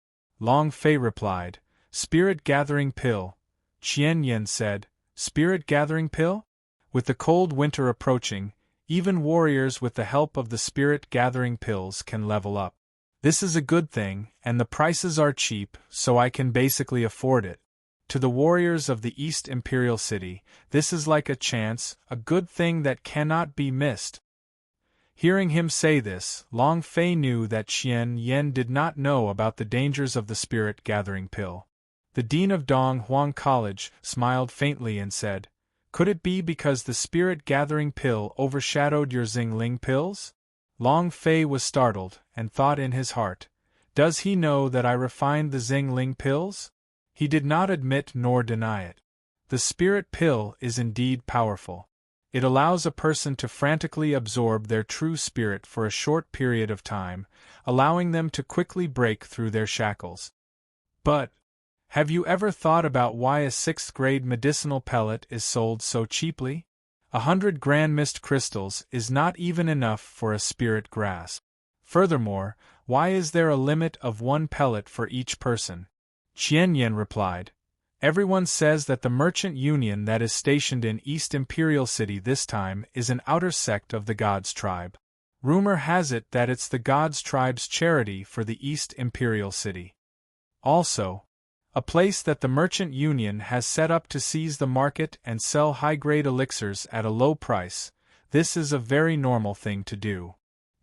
Long Fei replied, "Spirit-gathering pill." Qian Yan said, "Spirit-gathering pill?" With the cold winter approaching, even warriors with the help of the spirit-gathering pills can level up. This is a good thing, and the prices are cheap, so I can basically afford it. To the warriors of the East Imperial City, this is like a chance, a good thing that cannot be missed. Hearing him say this, Long Fei knew that Qian Yan did not know about the dangers of the spirit-gathering pill. The dean of Donghuang College smiled faintly and said, "Could it be because the spirit-gathering pill overshadowed your Xingling pills?" Long Fei was startled, and thought in his heart, "Does he know that I refined the Xingling pills?" He did not admit nor deny it. The spirit pill is indeed powerful. It allows a person to frantically absorb their true spirit for a short period of time, allowing them to quickly break through their shackles. But, have you ever thought about why a 6th-grade medicinal pellet is sold so cheaply? 100 grand mist crystals is not even enough for a spirit grasp. Furthermore, why is there a limit of 1 pellet for each person? Qian Yan replied, "Everyone says that the merchant union that is stationed in East Imperial City this time is an outer sect of the Gods tribe. Rumor has it that it's the Gods tribe's charity for the East Imperial City. Also, a place that the merchant union has set up to seize the market and sell high-grade elixirs at a low price. This is a very normal thing to do."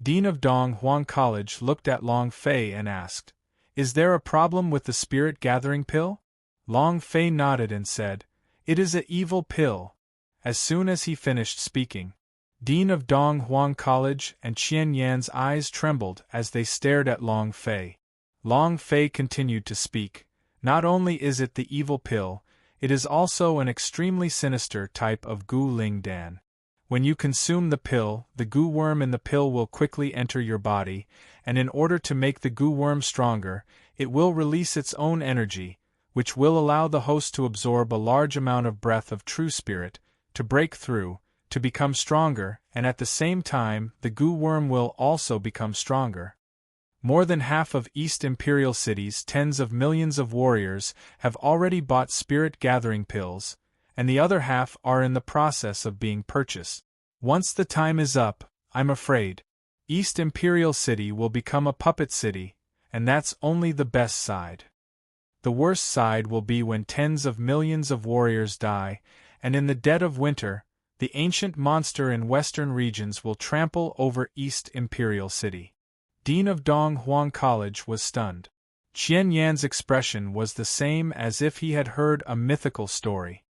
Dean of Donghuang College looked at Long Fei and asked, "Is there a problem with the spirit-gathering pill?" Long Fei nodded and said, "It is an evil pill." As soon as he finished speaking, Dean of Donghuang College and Qian Yan's eyes trembled as they stared at Long Fei. Long Fei continued to speak. "Not only is it the evil pill, it is also an extremely sinister type of Gu Ling Dan. When you consume the pill, the Gu worm in the pill will quickly enter your body, and in order to make the Gu worm stronger, it will release its own energy, which will allow the host to absorb a large amount of breath of true spirit, to break through, to become stronger, and at the same time the Gu worm will also become stronger. More than half of East Imperial City's tens of millions of warriors have already bought spirit-gathering pills, and the other half are in the process of being purchased. Once the time is up, I'm afraid, East Imperial City will become a puppet city, and that's only the best side. The worst side will be when tens of millions of warriors die, and in the dead of winter, the ancient monster in western regions will trample over East Imperial City." Dean of Donghuang College was stunned. Qian Yan's expression was the same as if he had heard a mythical story.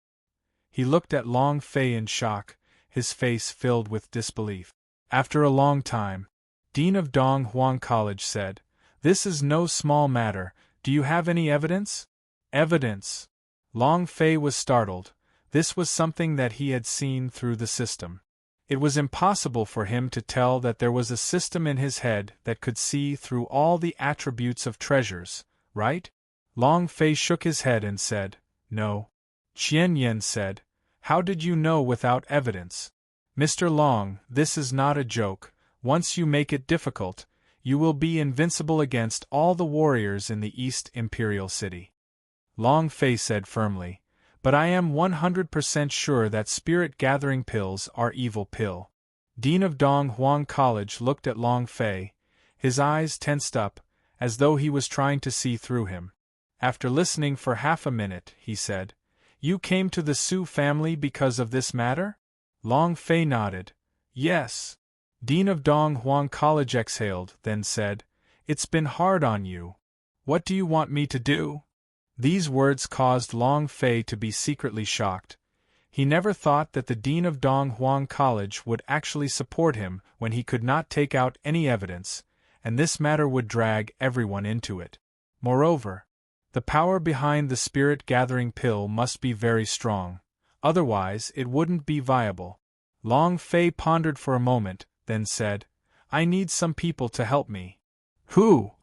He looked at Long Fei in shock, his face filled with disbelief. After a long time, Dean of Donghuang College said, "This is no small matter. Do you have any evidence?" "Evidence?" Long Fei was startled. This was something that he had seen through the system. It was impossible for him to tell that there was a system in his head that could see through all the attributes of treasures, right? Long Fei shook his head and said, "No." Qian Yen said, "How did you know without evidence?" "Mr. Long, this is not a joke. Once you make it difficult, you will be invincible against all the warriors in the East Imperial City." Long Fei said firmly, "But I am 100% sure that spirit-gathering pills are evil pill." Dean of Dong Huang College looked at Long Fei, his eyes tensed up, as though he was trying to see through him. After listening for half a minute, he said, "You came to the Su family because of this matter?" Long Fei nodded. "Yes." Dean of Dong Huang College exhaled, then said, "It's been hard on you. What do you want me to do?" These words caused Long Fei to be secretly shocked. He never thought that the Dean of Dong Huang College would actually support him when he could not take out any evidence, and this matter would drag everyone into it. Moreover, the power behind the spirit-gathering pill must be very strong, otherwise it wouldn't be viable. Long Fei pondered for a moment, then said, "I need some people to help me." "Who?"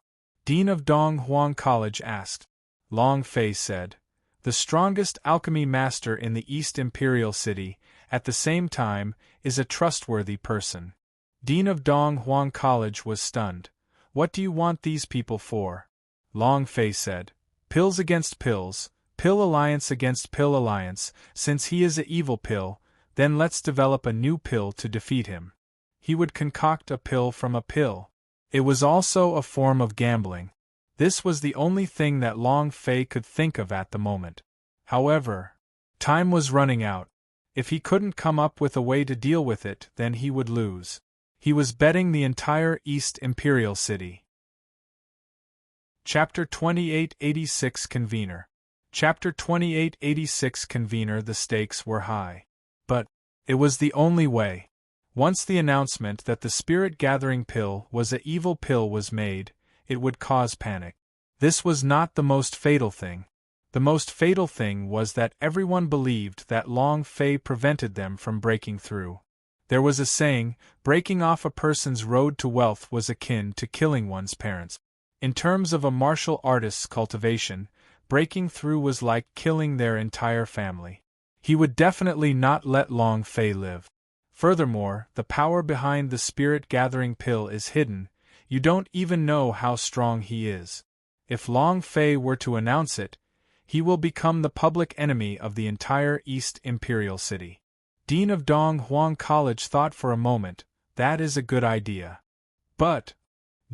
Dean of Dong Huang College asked. Long Fei said, "The strongest alchemy master in the East Imperial City, at the same time, is a trustworthy person." Dean of Dong Huang College was stunned. "What do you want these people for?" Long Fei said, "Pills against pills, pill alliance against pill alliance. Since he is a evil pill, then let's develop a new pill to defeat him." He would concoct a pill from a pill. It was also a form of gambling. This was the only thing that Long Fei could think of at the moment. However, time was running out. If he couldn't come up with a way to deal with it, then he would lose. He was betting the entire East Imperial City. Chapter 2886 Convener. Chapter 2886 Convener. The stakes were high. But it was the only way. Once the announcement that the spirit-gathering pill was an evil pill was made, it would cause panic. This was not the most fatal thing. The most fatal thing was that everyone believed that Long Fei prevented them from breaking through. There was a saying, breaking off a person's road to wealth was akin to killing one's parents. In terms of a martial artist's cultivation, breaking through was like killing their entire family. He would definitely not let Long Fei live. Furthermore, the power behind the spirit-gathering pill is hidden. You don't even know how strong he is. If Long Fei were to announce it, he will become the public enemy of the entire East Imperial City. Dean of Dong Huang College thought for a moment, that is a good idea. But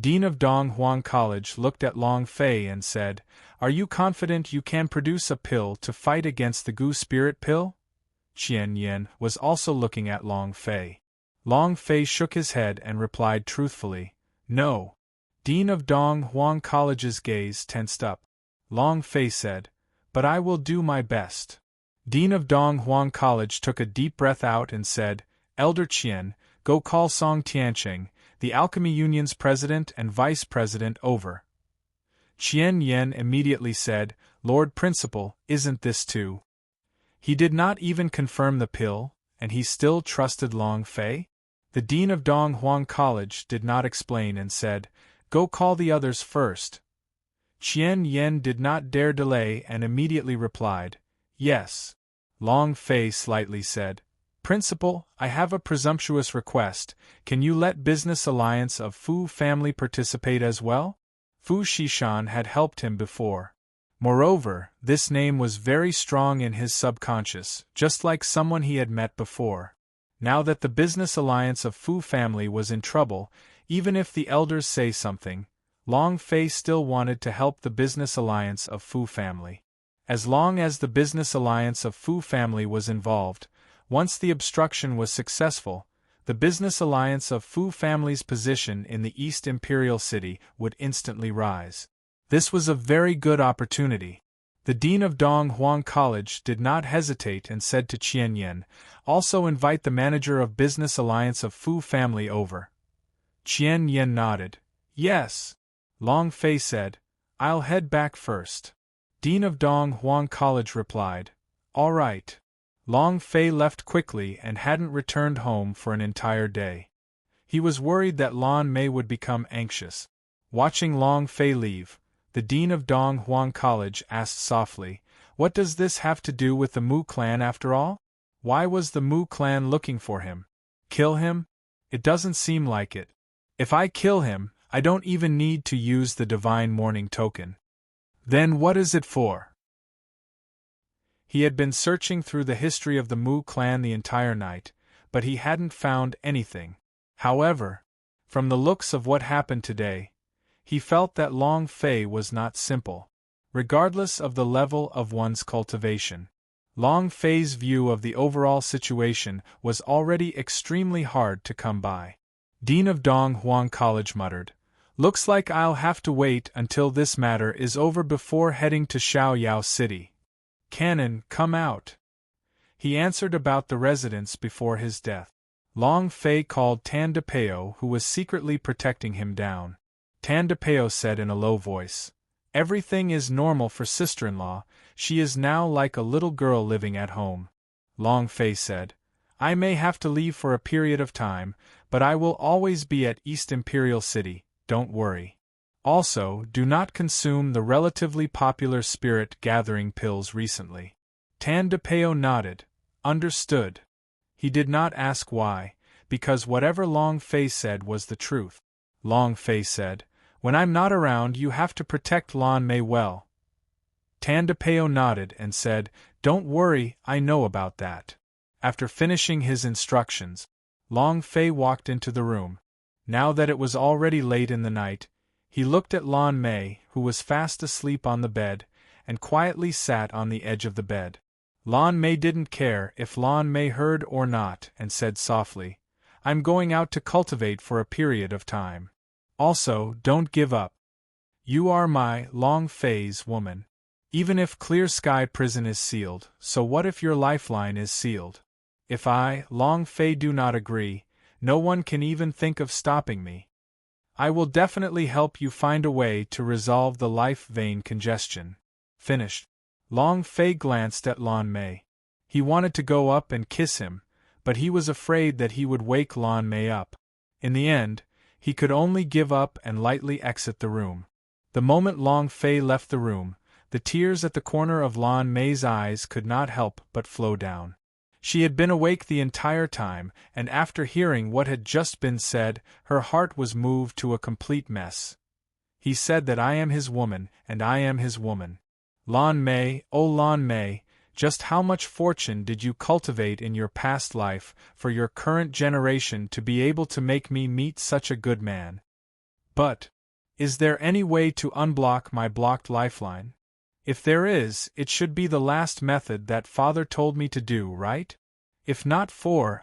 Dean of Dong Huang College looked at Long Fei and said, "Are you confident you can produce a pill to fight against the Gu spirit pill?" Qian Yen was also looking at Long Fei. Long Fei shook his head and replied truthfully, "No." Dean of Dong Huang College's gaze tensed up. Long Fei said, "But I will do my best." Dean of Dong Huang College took a deep breath out and said, "Elder Qian, go call Song Tianqing, the Alchemy Union's president and vice president, over." Qian Yen immediately said, "Lord Principal, isn't this too?" He did not even confirm the pill, and he still trusted Long Fei? The Dean of Dong Huang College did not explain and said, "Go call the others first." Qian Yen did not dare delay and immediately replied, "Yes." Long Fei slightly said, "Principal, I have a presumptuous request. Can you let Business Alliance of Fu family participate as well?" Fu Shishan had helped him before. Moreover, this name was very strong in his subconscious, just like someone he had met before. Now that the Business Alliance of Fu family was in trouble, even if the elders say something, Long Fei still wanted to help the Business Alliance of Fu family. As long as the Business Alliance of Fu family was involved, once the obstruction was successful, the Business Alliance of Fu family's position in the East Imperial City would instantly rise. This was a very good opportunity. The Dean of Dong Huang College did not hesitate and said to Qian Yen, "Also invite the manager of Business Alliance of Fu family over." Qian Yen nodded. "Yes." Long Fei said, "I'll head back first." Dean of Dong Huang College replied, "All right." Long Fei left quickly and hadn't returned home for an entire day. He was worried that Lan Mei would become anxious. Watching Long Fei leave, the dean of Dong Huang College asked softly, "What does this have to do with the Mu clan after all? Why was the Mu clan looking for him? Kill him? It doesn't seem like it. If I kill him, I don't even need to use the divine mourning token. Then what is it for?" He had been searching through the history of the Mu clan the entire night, but he hadn't found anything. However, from the looks of what happened today, he felt that Long Fei was not simple. Regardless of the level of one's cultivation, Long Fei's view of the overall situation was already extremely hard to come by. Dean of Dong Huang College muttered, "Looks like I'll have to wait until this matter is over before heading to Xiaoyao City." "Canon, come out." He answered about the residence before his death. Long Fei called Tan de Peo, who was secretly protecting him, down. Tan de Peo said in a low voice, "Everything is normal for sister-in-law, she is now like a little girl living at home." Long Fei said, "I may have to leave for a period of time, but I will always be at East Imperial City, don't worry. Also, do not consume the relatively popular spirit-gathering pills recently." Tan de Peo nodded. Understood. He did not ask why, because whatever Long Fei said was the truth. Long Fei said, "When I'm not around you have to protect Lan Mei well." Tan de Peo nodded and said, "Don't worry, I know about that." After finishing his instructions, Long Fei walked into the room. Now that it was already late in the night, he looked at Lan Mei, who was fast asleep on the bed, and quietly sat on the edge of the bed. Lan Mei didn't care if Lan Mei heard or not and said softly, "I'm going out to cultivate for a period of time. Also, don't give up. You are my Long Fei's woman. Even if Clear Sky Prison is sealed, so what if your lifeline is sealed? If I, Long Fei, do not agree, no one can even think of stopping me. I will definitely help you find a way to resolve the life vein congestion." Finished. Long Fei glanced at Lan Mei. He wanted to go up and kiss him, but he was afraid that he would wake Lan Mei up. In the end, he could only give up and lightly exit the room. The moment Long Fei left the room, the tears at the corner of Lan Mei's eyes could not help but flow down. She had been awake the entire time, and after hearing what had just been said, her heart was moved to a complete mess. He said that I am his woman, and I am his woman. Lan Mei, oh Lan Mei, just how much fortune did you cultivate in your past life for your current generation to be able to make me meet such a good man? But, is there any way to unblock my blocked lifeline? If there is, it should be the last method that father told me to do, right? If not,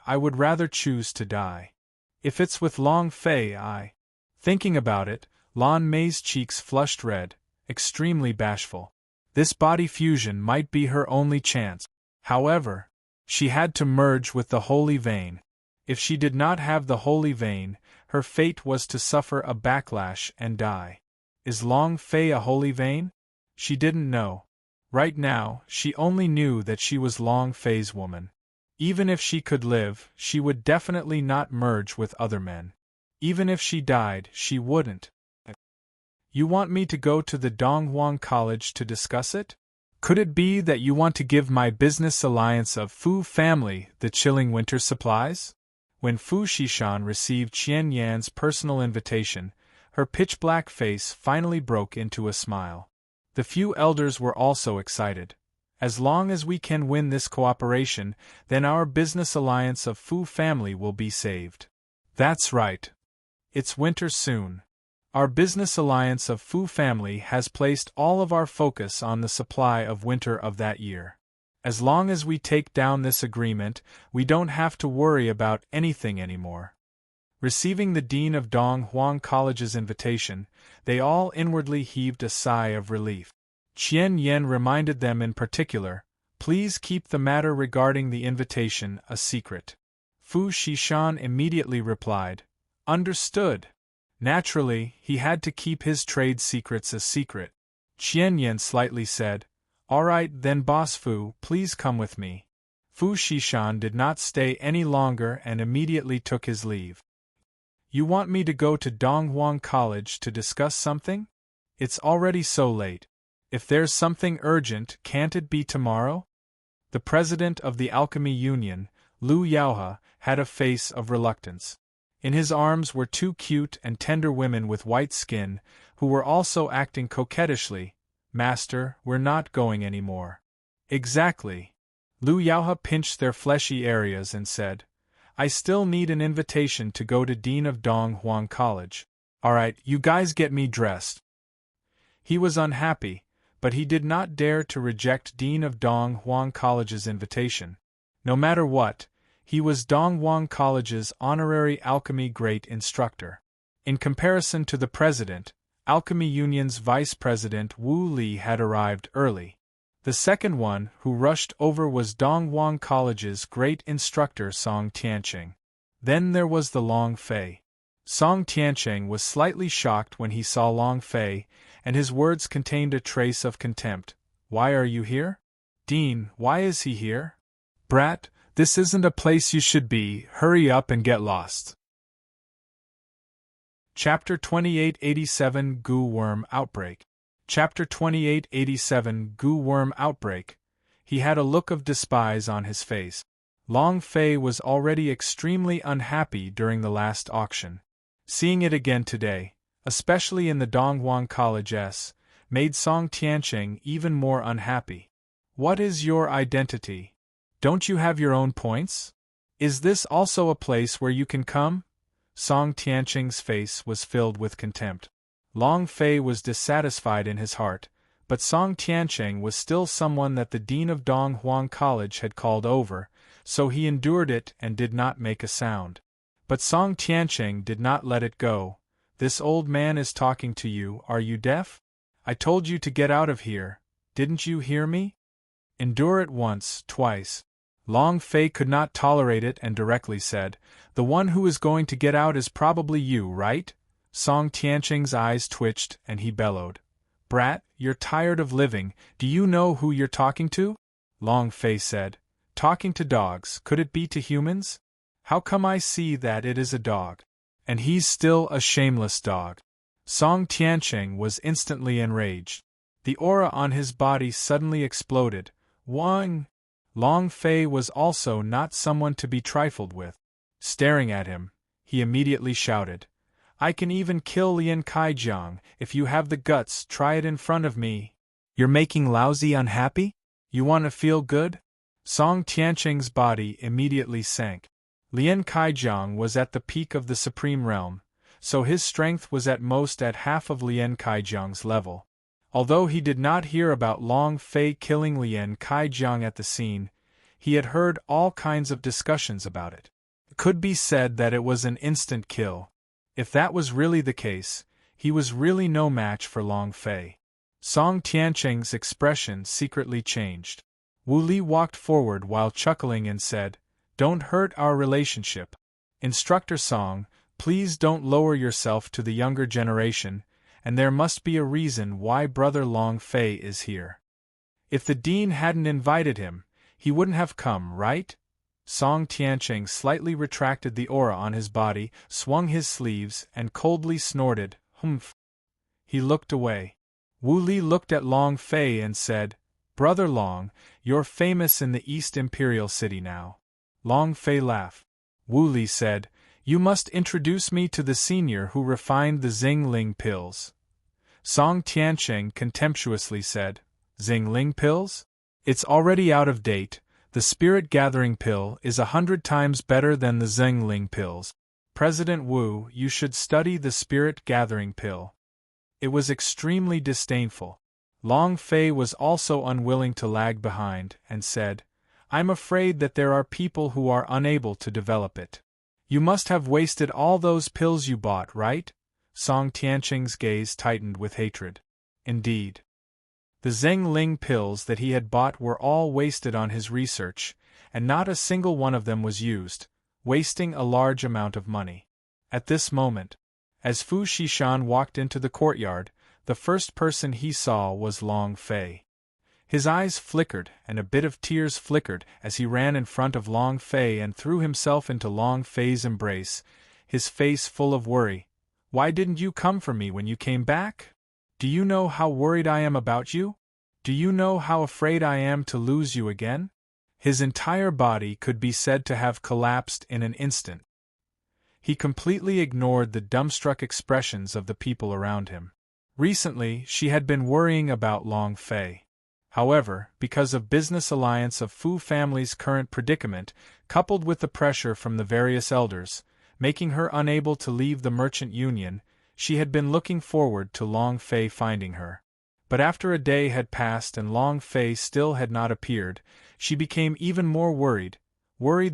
I would rather choose to die. If it's with Long Fei, Thinking about it, Lan Mei's cheeks flushed red, extremely bashful. This body fusion might be her only chance. However, she had to merge with the holy vein. If she did not have the holy vein, her fate was to suffer a backlash and die. Is Long Fei a holy vein? She didn't know. Right now, she only knew that she was Long Fei's woman. Even if she could live, she would definitely not merge with other men. Even if she died, she wouldn't. You want me to go to the Donghuang College to discuss it? Could it be that you want to give my business alliance of Fu family the chilling winter supplies? When Fu Shishan received Qian Yan's personal invitation, her pitch-black face finally broke into a smile. The few elders were also excited. As long as we can win this cooperation, then our business alliance of Fu family will be saved. That's right. It's winter soon. Our business alliance of Fu family has placed all of our focus on the supply of winter of that year. As long as we take down this agreement, we don't have to worry about anything anymore. Receiving the Dean of Dong Huang College's invitation, they all inwardly heaved a sigh of relief. Qian Yan reminded them in particular, "Please keep the matter regarding the invitation a secret." Fu Shishan immediately replied, "Understood." Naturally, he had to keep his trade secrets a secret. Qian Yan slightly said, "All right then, Boss Fu, please come with me." Fu Shishan did not stay any longer and immediately took his leave. You want me to go to Donghuang College to discuss something? It's already so late. If there's something urgent, can't it be tomorrow? The president of the Alchemy Union, Lu Yaohe, had a face of reluctance. In his arms were two cute and tender women with white skin, who were also acting coquettishly. Master, we're not going anymore. Exactly. Lu Yaohe pinched their fleshy areas and said, I still need an invitation to go to Dean of Donghuang College. Alright, you guys get me dressed. He was unhappy, but he did not dare to reject Dean of Donghuang College's invitation. No matter what, he was Donghuang College's honorary alchemy great instructor. In comparison to the president, Alchemy Union's vice president Wu Li had arrived early. The second one who rushed over was Donghuang College's great instructor Song Tianqing. Then there was the Long Fei. Song Tianqing was slightly shocked when he saw Long Fei, and his words contained a trace of contempt. Why are you here? Dean, why is he here? Brat, this isn't a place you should be, hurry up and get lost. Chapter 2887 Goo Worm Outbreak. Chapter 2887 Goo Worm Outbreak. He had a look of despise on his face. Long Fei was already extremely unhappy during the last auction. Seeing it again today, especially in the Donghuang College S, made Song Tianqing even more unhappy. What is your identity? Don't you have your own points? Is this also a place where you can come? Song Tianqing's face was filled with contempt. Long Fei was dissatisfied in his heart, but Song Tianqing was still someone that the dean of Donghuang College had called over, so he endured it and did not make a sound. But Song Tianqing did not let it go. This old man is talking to you, are you deaf? I told you to get out of here, didn't you hear me? Endure it once, twice. Long Fei could not tolerate it and directly said, The one who is going to get out is probably you, right? Song Tianqing's eyes twitched and he bellowed. Brat, you're tired of living, do you know who you're talking to? Long Fei said, Talking to dogs, could it be to humans? How come I see that it is a dog? And he's still a shameless dog. Song Tianqing was instantly enraged. The aura on his body suddenly exploded. Wang! Long Fei was also not someone to be trifled with. Staring at him, he immediately shouted, I can even kill Lian Kaijiang, if you have the guts, try it in front of me. You're making Laozi unhappy? You want to feel good? Song Tianqing's body immediately sank. Lian Kaijiang was at the peak of the Supreme Realm, so his strength was at most at half of Lian Kaijiang's level. Although he did not hear about Long Fei killing Lian Kaijiang at the scene, he had heard all kinds of discussions about it. It could be said that it was an instant kill. If that was really the case, he was really no match for Long Fei. Song Tianqing's expression secretly changed. Wu Li walked forward while chuckling and said, Don't hurt our relationship. Instructor Song, please don't lower yourself to the younger generation, and there must be a reason why Brother Long Fei is here. If the dean hadn't invited him, he wouldn't have come, right? Song Tianqing slightly retracted the aura on his body, swung his sleeves, and coldly snorted, Humph. He looked away. Wu Li looked at Long Fei and said, Brother Long, you're famous in the East Imperial City now. Long Fei laughed. Wu Li said, You must introduce me to the senior who refined the Xingling pills. Song Tianqing contemptuously said, Xingling pills? It's already out of date. The Spirit Gathering pill is 100 times better than the Xingling pills. President Wu, you should study the Spirit Gathering pill. It was extremely disdainful. Long Fei was also unwilling to lag behind, and said, I'm afraid that there are people who are unable to develop it. You must have wasted all those pills you bought, right? Song Tianqing's gaze tightened with hatred. Indeed. The Xingling pills that he had bought were all wasted on his research, and not a single one of them was used, wasting a large amount of money. At this moment, as Fu Shishan walked into the courtyard, the first person he saw was Long Fei. His eyes flickered, and a bit of tears flickered as he ran in front of Long Fei and threw himself into Long Fei's embrace, his face full of worry. "Why didn't you come for me when you came back? Do you know how worried I am about you? Do you know how afraid I am to lose you again?" His entire body could be said to have collapsed in an instant. He completely ignored the dumbstruck expressions of the people around him. Recently, she had been worrying about Long Fei. However, because of business alliance of Fu family's current predicament, coupled with the pressure from the various elders, making her unable to leave the merchant union, she had been looking forward to Long Fei finding her. But after a day had passed and Long Fei still had not appeared, she became even more worried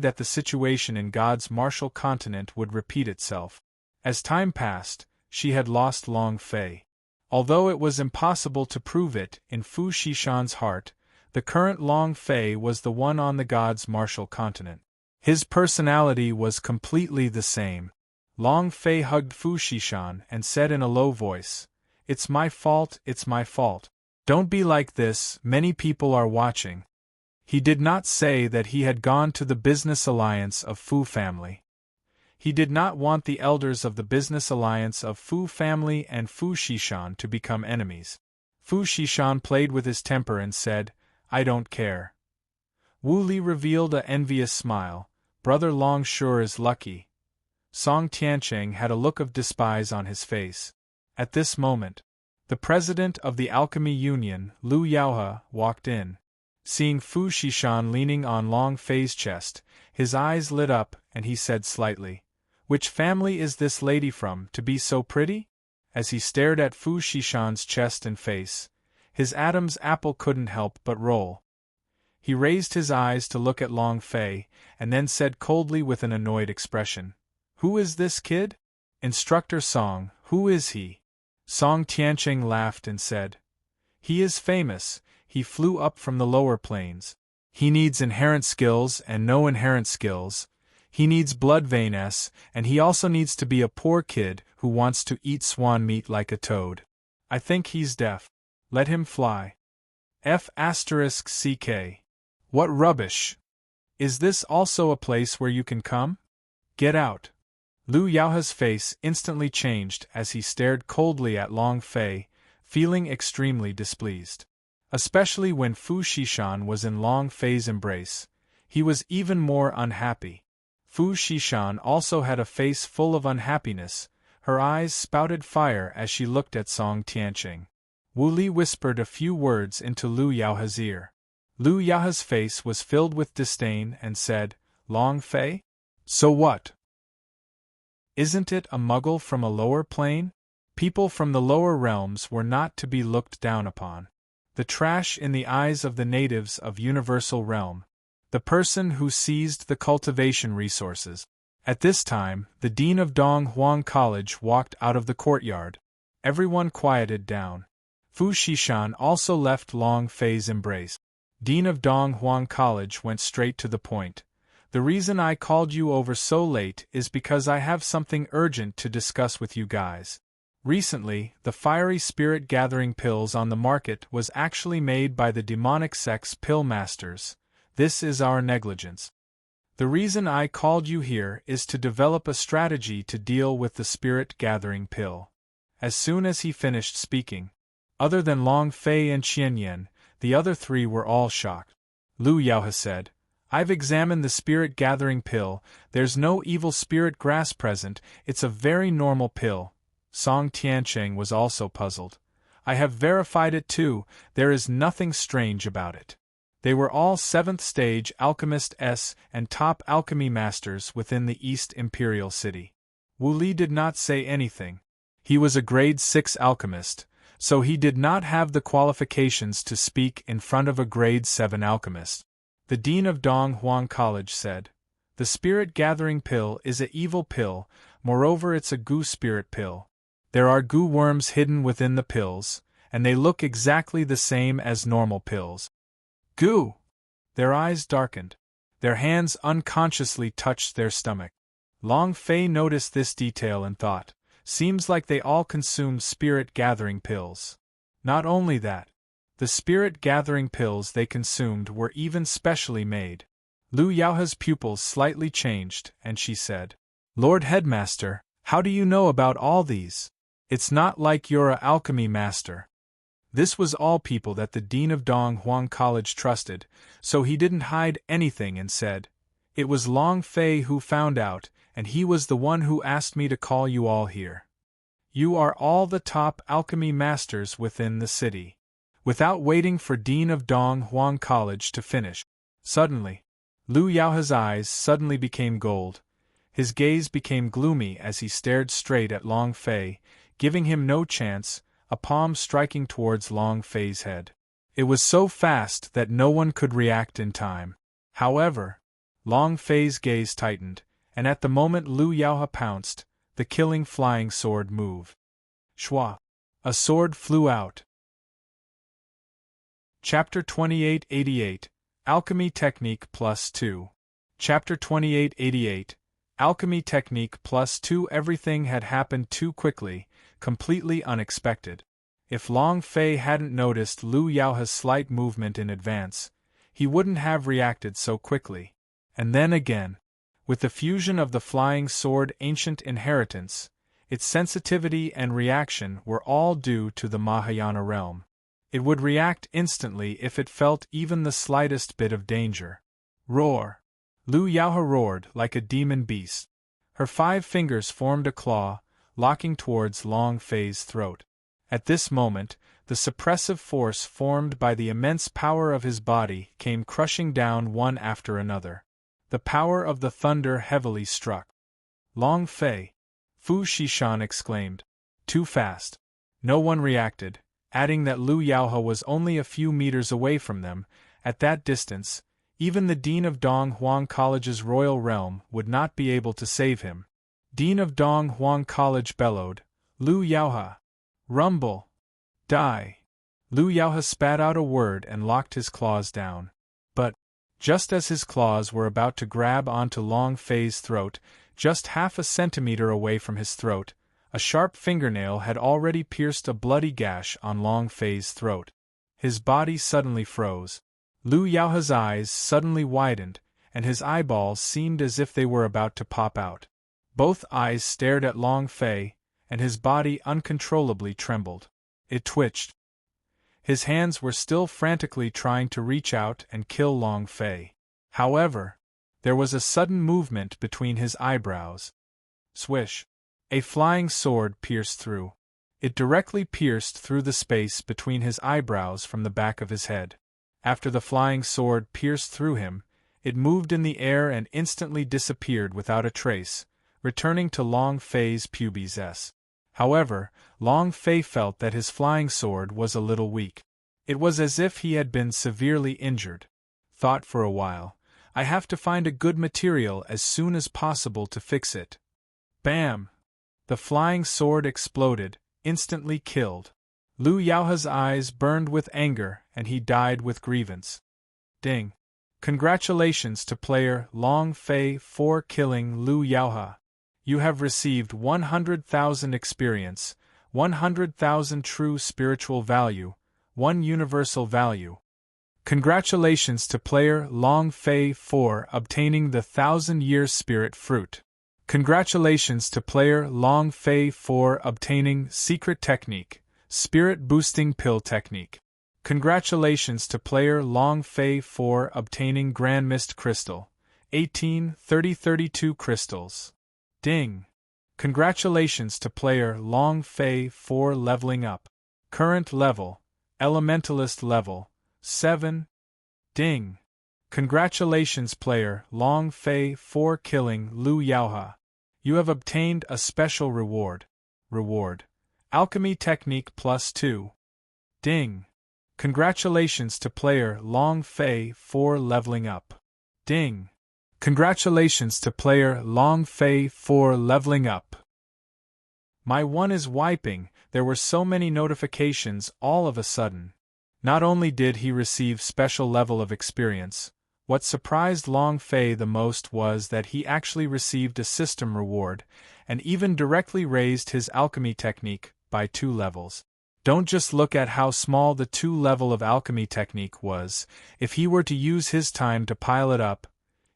that the situation in God's martial continent would repeat itself. As time passed, she had lost Long Fei. Although it was impossible to prove it in Fu Shishan's heart, the current Long Fei was the one on the God's martial continent. His personality was completely the same. Long Fei hugged Fu Shishan and said in a low voice, "It's my fault, it's my fault. Don't be like this, many people are watching." He did not say that he had gone to the business alliance of Fu family. He did not want the elders of the business alliance of Fu family and Fu Shishan to become enemies. Fu Shishan played with his temper and said, "I don't care." Wu Li revealed an envious smile. "Brother Long sure is lucky." Song Tiancheng had a look of despise on his face. At this moment, the president of the Alchemy Union, Lu Yaohe, walked in. Seeing Fu Shishan leaning on Long Fei's chest, his eyes lit up and he said slightly, "Which family is this lady from, to be so pretty?" As he stared at Fu Shishan's chest and face, his Adam's apple couldn't help but roll. He raised his eyes to look at Long Fei, and then said coldly with an annoyed expression, "Who is this kid? Instructor Song, who is he?" Song Tiancheng laughed and said, "He is famous, he flew up from the lower planes. He needs inherent skills and no inherent skills. He needs blood veins, and he also needs to be a poor kid who wants to eat swan meat like a toad. I think he's deaf. Let him fly. F***CK. What rubbish! Is this also a place where you can come? Get out." Lu Yaohe's face instantly changed as he stared coldly at Long Fei, feeling extremely displeased. Especially when Fu Shishan was in Long Fei's embrace, he was even more unhappy. Fu Shishan also had a face full of unhappiness, her eyes spouted fire as she looked at Song Tiancheng. Wu Li whispered a few words into Lu Yaohe's ear. Lu Yaohe's face was filled with disdain and said, "Long Fei? So what? Isn't it a muggle from a lower plane? People from the lower realms were not to be looked down upon. The trash in the eyes of the natives of Universal Realm. The person who seized the cultivation resources." At this time, the dean of Dong Huang College walked out of the courtyard. Everyone quieted down. Fu Shishan also left Long Fei's embrace. Dean of Dong Huang College went straight to the point. "The reason I called you over so late is because I have something urgent to discuss with you guys. Recently, the fiery spirit gathering pills on the market was actually made by the demonic sex pill masters. This is our negligence. The reason I called you here is to develop a strategy to deal with the spirit gathering pill." As soon as he finished speaking, other than Long Fei and Qianyan, the other three were all shocked. Lu Yaohe said, "I've examined the spirit gathering pill, there's no evil spirit grass present, it's a very normal pill." Song Tiancheng was also puzzled. "I have verified it too, there is nothing strange about it." They were all 7th stage alchemists and top alchemy masters within the East Imperial City. Wu Li did not say anything. He was a grade 6 alchemist, so he did not have the qualifications to speak in front of a grade 7 alchemist. The dean of Dong Huang College said, "The spirit gathering pill is a evil pill, moreover it's a goo spirit pill. There are goo worms hidden within the pills, and they look exactly the same as normal pills." Goo! Their eyes darkened. Their hands unconsciously touched their stomach. Long Fei noticed this detail and thought, seems like they all consume spirit-gathering pills. Not only that, The spirit-gathering pills they consumed were even specially made. Lu Yaohe's pupils slightly changed, and she said, "Lord Headmaster, how do you know about all these? It's not like you're a alchemy master." This was all people that the Dean of Dong Huang College trusted, so he didn't hide anything and said, "It was Long Fei who found out, and he was the one who asked me to call you all here. You are all the top alchemy masters within the city." Without waiting for Dean of Dong Huang College to finish, suddenly, Lu Yaohe's eyes suddenly became gold. His gaze became gloomy as he stared straight at Long Fei, giving him no chance, a palm striking towards Long Fei's head. It was so fast that no one could react in time. However, Long Fei's gaze tightened, and at the moment Lu Yaohe pounced, the killing flying sword moved. Shwa! A sword flew out. Chapter 2888, Alchemy Technique Plus 2. Chapter 2888, Alchemy Technique Plus 2. Everything had happened too quickly, completely unexpected. If Long Fei hadn't noticed Lu Yaohe's slight movement in advance, he wouldn't have reacted so quickly. And then again, with the fusion of the flying sword ancient inheritance, its sensitivity and reaction were all due to the Mahayana realm. It would react instantly if it felt even the slightest bit of danger. Roar! Lu Yaohe roared like a demon beast. Her 5 fingers formed a claw, locking towards Long Fei's throat. At this moment, the suppressive force formed by the immense power of his body came crushing down one after another. The power of the thunder heavily struck. "Long Fei!" Fu Shishan exclaimed. "Too fast." No one reacted, adding that Lu Yaohe was only a few meters away from them. At that distance, even the Dean of Dong Huang College's royal realm would not be able to save him. Dean of Dong Huang College bellowed, "Lu Yaohe! Rumble! Die!" Lu Yaohe spat out a word and locked his claws down. But, just as his claws were about to grab onto Long Fei's throat, just half a centimeter away from his throat, a sharp fingernail had already pierced a bloody gash on Long Fei's throat. His body suddenly froze. Lu Yaohe's eyes suddenly widened, and his eyeballs seemed as if they were about to pop out. Both eyes stared at Long Fei, and his body uncontrollably trembled. It twitched. His hands were still frantically trying to reach out and kill Long Fei. However, there was a sudden movement between his eyebrows. Swish! A flying sword pierced through. It directly pierced through the space between his eyebrows from the back of his head. After the flying sword pierced through him, it moved in the air and instantly disappeared without a trace, returning to Long Fei's pubes. However, Long Fei felt that his flying sword was a little weak. It was as if he had been severely injured. Thought for a while, "I have to find a good material as soon as possible to fix it." Bam! The flying sword exploded, instantly killed. Lu Yaohe's eyes burned with anger and he died with grievance. Ding! Congratulations to player Long Fei for killing Lu Yaohe. You have received 100,000 experience, 100,000 true spiritual value, 1 universal value. Congratulations to player Long Fei for obtaining the 1,000-year spirit fruit. Congratulations to player Long Fei for obtaining Secret Technique, Spirit Boosting Pill Technique. Congratulations to player Long Fei for obtaining Grand Mist Crystal, 18 3032 crystals. Ding! Congratulations to player Long Fei for leveling up. Current level, Elementalist level, 7. Ding! Congratulations player Long Fei for killing Lu Yaohe. You have obtained a special reward. Reward: Alchemy Technique Plus 2. Ding! Congratulations to player Long Fei for leveling up. Ding! Congratulations to player Long Fei for leveling up. My one is wiping. There were so many notifications all of a sudden. Not only did he receive special level of experience, what surprised Long Fei the most was that he actually received a system reward, and even directly raised his alchemy technique by 2 levels. Don't just look at how small the 2-level of alchemy technique was. If he were to use his time to pile it up,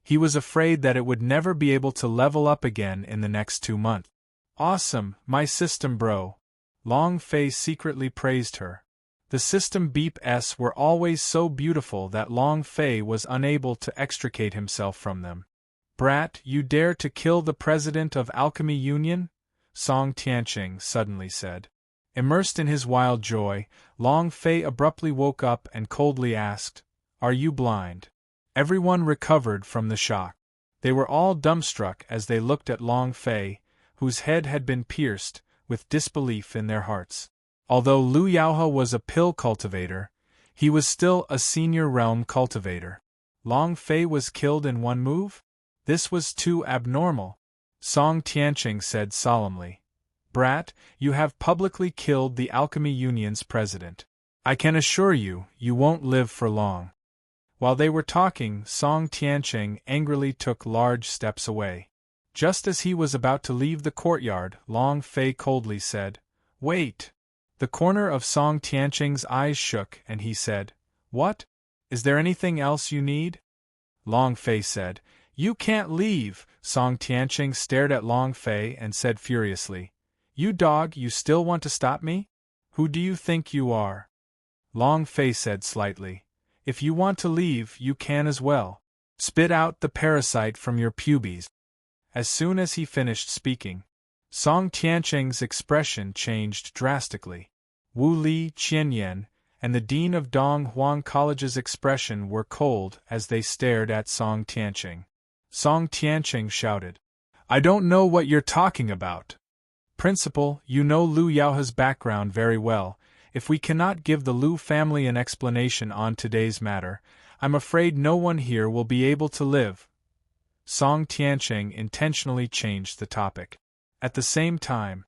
he was afraid that it would never be able to level up again in the next 2 months. Awesome, my system bro. Long Fei secretly praised her. The system beeps were always so beautiful that Long Fei was unable to extricate himself from them. Brat, you dare to kill the president of Alchemy Union? Song Tianqing suddenly said. Immersed in his wild joy, Long Fei abruptly woke up and coldly asked, "Are you blind?" Everyone recovered from the shock. They were all dumbstruck as they looked at Long Fei, whose head had been pierced, with disbelief in their hearts. Although Lu Yaohe was a pill cultivator, he was still a senior realm cultivator. Long Fei was killed in one move? This was too abnormal. Song Tianqing said solemnly. Brat, you have publicly killed the Alchemy Union's president. I can assure you, you won't live for long. While they were talking, Song Tianqing angrily took large steps away. Just as he was about to leave the courtyard, Long Fei coldly said, "Wait." The corner of Song Tianqing's eyes shook and he said, "What? Is there anything else you need?" Long Fei said, "You can't leave." Song Tianqing stared at Long Fei and said furiously, "You dog, you still want to stop me? Who do you think you are?" Long Fei said slightly, "If you want to leave, you can as well. Spit out the parasite from your pubes." As soon as he finished speaking, Song Tianqing's expression changed drastically. Wu Li, Qianyan, and the dean of Dong Huang College's expression were cold as they stared at Song Tianqing. Song Tianqing shouted, "I don't know what you're talking about. Principal, you know Lu Yaohe's background very well. If we cannot give the Lu family an explanation on today's matter, I'm afraid no one here will be able to live." Song Tianqing intentionally changed the topic. At the same time,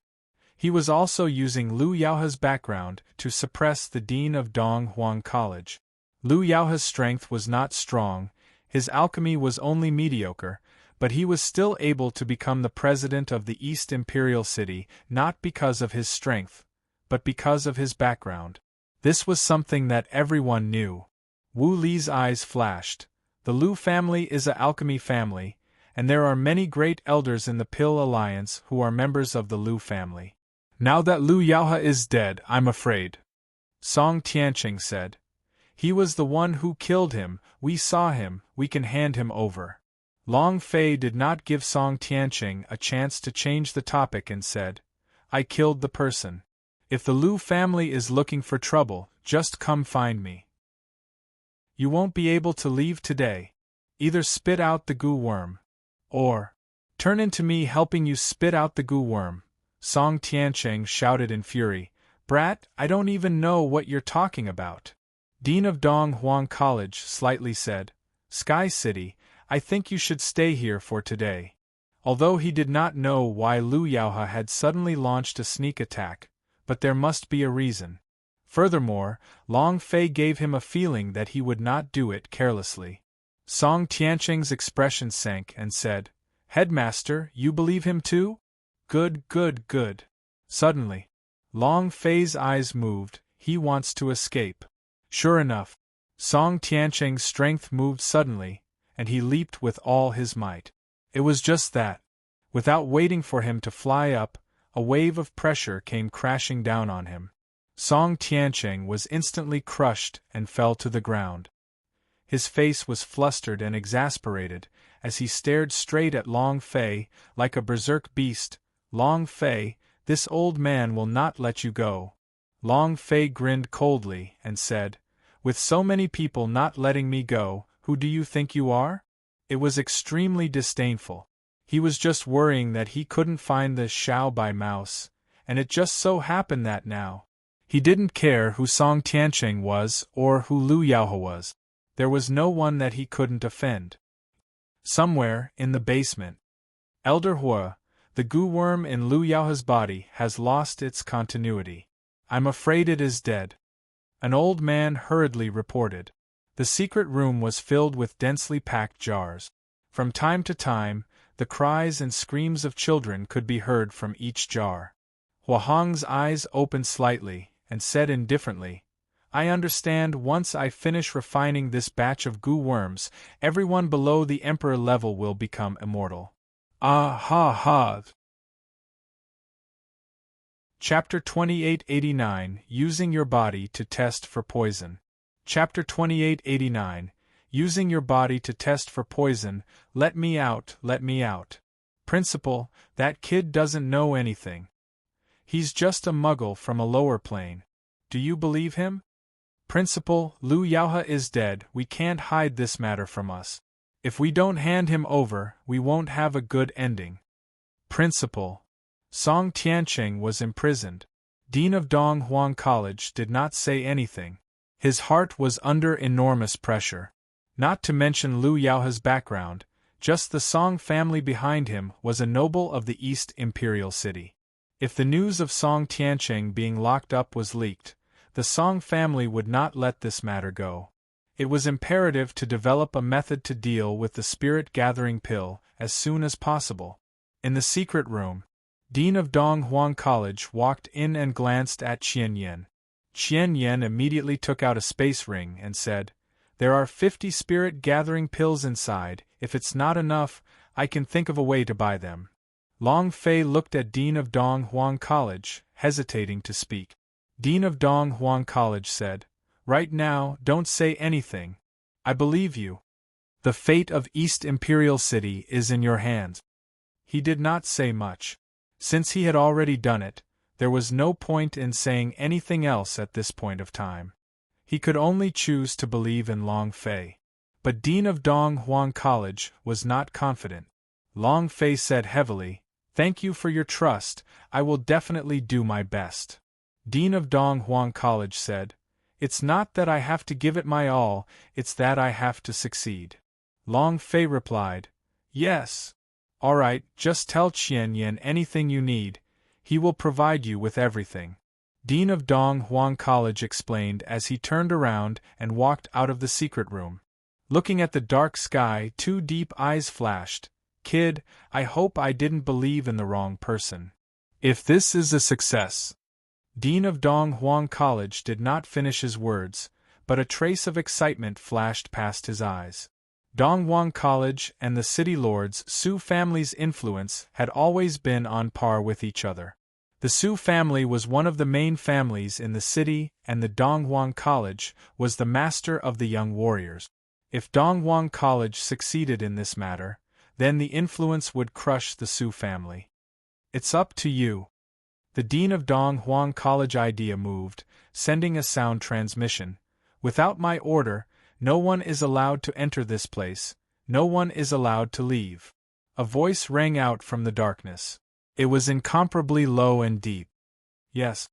he was also using Lu Yaohe's background to suppress the dean of Dong Huang College. Lu Yaohe's strength was not strong, his alchemy was only mediocre, but he was still able to become the president of the East Imperial City not because of his strength, but because of his background. This was something that everyone knew. Wu Li's eyes flashed. The Lu family is a alchemy family, and there are many great elders in the Pill Alliance who are members of the Lu family. Now that Lu Yaohe is dead, I'm afraid. Song Tianqing said. He was the one who killed him, we saw him, we can hand him over. Long Fei did not give Song Tianqing a chance to change the topic and said, "I killed the person. If the Lu family is looking for trouble, just come find me. You won't be able to leave today. Either spit out the goo worm, or turn into me helping you spit out the goo worm." Song Tianqing shouted in fury, "Brat, I don't even know what you're talking about." Dean of Dong Huang College slightly said, "Sky City, I think you should stay here for today." Although he did not know why Lu Yaohe had suddenly launched a sneak attack, but there must be a reason. Furthermore, Long Fei gave him a feeling that he would not do it carelessly. Song Tianqing's expression sank and said, "Headmaster, you believe him too? Good, good, good." Suddenly, Long Fei's eyes moved, he wants to escape. Sure enough, Song Tianqing's strength moved suddenly, and he leaped with all his might. It was just that. Without waiting for him to fly up, a wave of pressure came crashing down on him. Song Tianqing was instantly crushed and fell to the ground. His face was flustered and exasperated, as he stared straight at Long Fei, like a berserk beast. "Long Fei, this old man will not let you go." Long Fei grinned coldly and said, "With so many people not letting me go, who do you think you are?" It was extremely disdainful. He was just worrying that he couldn't find the Xiao Bai mouse, and it just so happened that now. He didn't care who Song Tianqing was or who Lu Yaohe was. There was no one that he couldn't offend. Somewhere, in the basement. Elder Hua, the goo worm in Lu Yaohe's body has lost its continuity. I'm afraid it is dead. An old man hurriedly reported. The secret room was filled with densely packed jars. From time to time, the cries and screams of children could be heard from each jar. Hua Hong's eyes opened slightly, and said indifferently, I understand. Once I finish refining this batch of goo worms, everyone below the Emperor level will become immortal. Ah ha ha! Chapter 2889 Using Your Body to Test for Poison. Chapter 2889 Using Your Body to Test for Poison. Let me out, let me out. Principal, that kid doesn't know anything. He's just a muggle from a lower plane. Do you believe him? Principal, Lu Yaohe is dead. We can't hide this matter from us. If we don't hand him over, we won't have a good ending. Principal, Song Tiancheng was imprisoned. Dean of Donghuang College did not say anything. His heart was under enormous pressure. Not to mention Lu Yaohe's background, just the Song family behind him was a noble of the East Imperial City. If the news of Song Tiancheng being locked up was leaked, the Song family would not let this matter go. It was imperative to develop a method to deal with the spirit-gathering pill as soon as possible. In the secret room, Dean of Donghuang College walked in and glanced at Qian Yan. Qian Yan immediately took out a space ring and said, There are 50 spirit-gathering pills inside. If it's not enough, I can think of a way to buy them. Long Fei looked at Dean of Donghuang College, hesitating to speak. Dean of Donghuang College said, Right now, don't say anything. I believe you. The fate of East Imperial City is in your hands. He did not say much. Since he had already done it, there was no point in saying anything else at this point of time. He could only choose to believe in Long Fei. But Dean of Donghuang College was not confident. Long Fei said heavily, Thank you for your trust. I will definitely do my best. Dean of Donghuang College said, It's not that I have to give it my all, it's that I have to succeed. Long Fei replied, Yes. All right, just tell Qian Yan anything you need. He will provide you with everything. Dean of Donghuang College explained as he turned around and walked out of the secret room. Looking at the dark sky, two deep eyes flashed. Kid, I hope I didn't believe in the wrong person. If this is a success. Dean of Donghuang College did not finish his words, but a trace of excitement flashed past his eyes. Donghuang College and the City Lords Su family's influence had always been on par with each other. The Su family was one of the main families in the city, and the Donghuang College was the master of the young warriors. If Donghuang College succeeded in this matter, then the influence would crush the Su family. It's up to you. The Dean of Donghuang College idea moved, sending a sound transmission. Without my order, no one is allowed to enter this place, no one is allowed to leave. A voice rang out from the darkness. It was incomparably low and deep. Yes.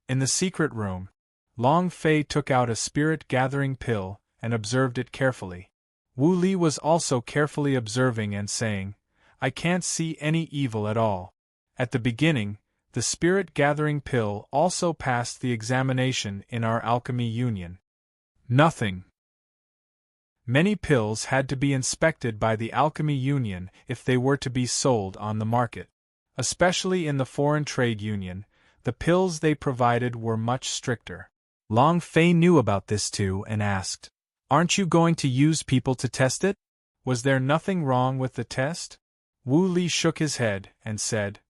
In the secret room, Long Fei took out a spirit-gathering pill and observed it carefully. Wu Li was also carefully observing and saying, I can't see any evil at all. At the beginning, the spirit-gathering pill also passed the examination in our alchemy union. Nothing. Many pills had to be inspected by the alchemy union if they were to be sold on the market. Especially in the foreign trade union, the pills they provided were much stricter. Long Fei knew about this too and asked, Aren't you going to use people to test it? Was there nothing wrong with the test? Wu Li shook his head and said,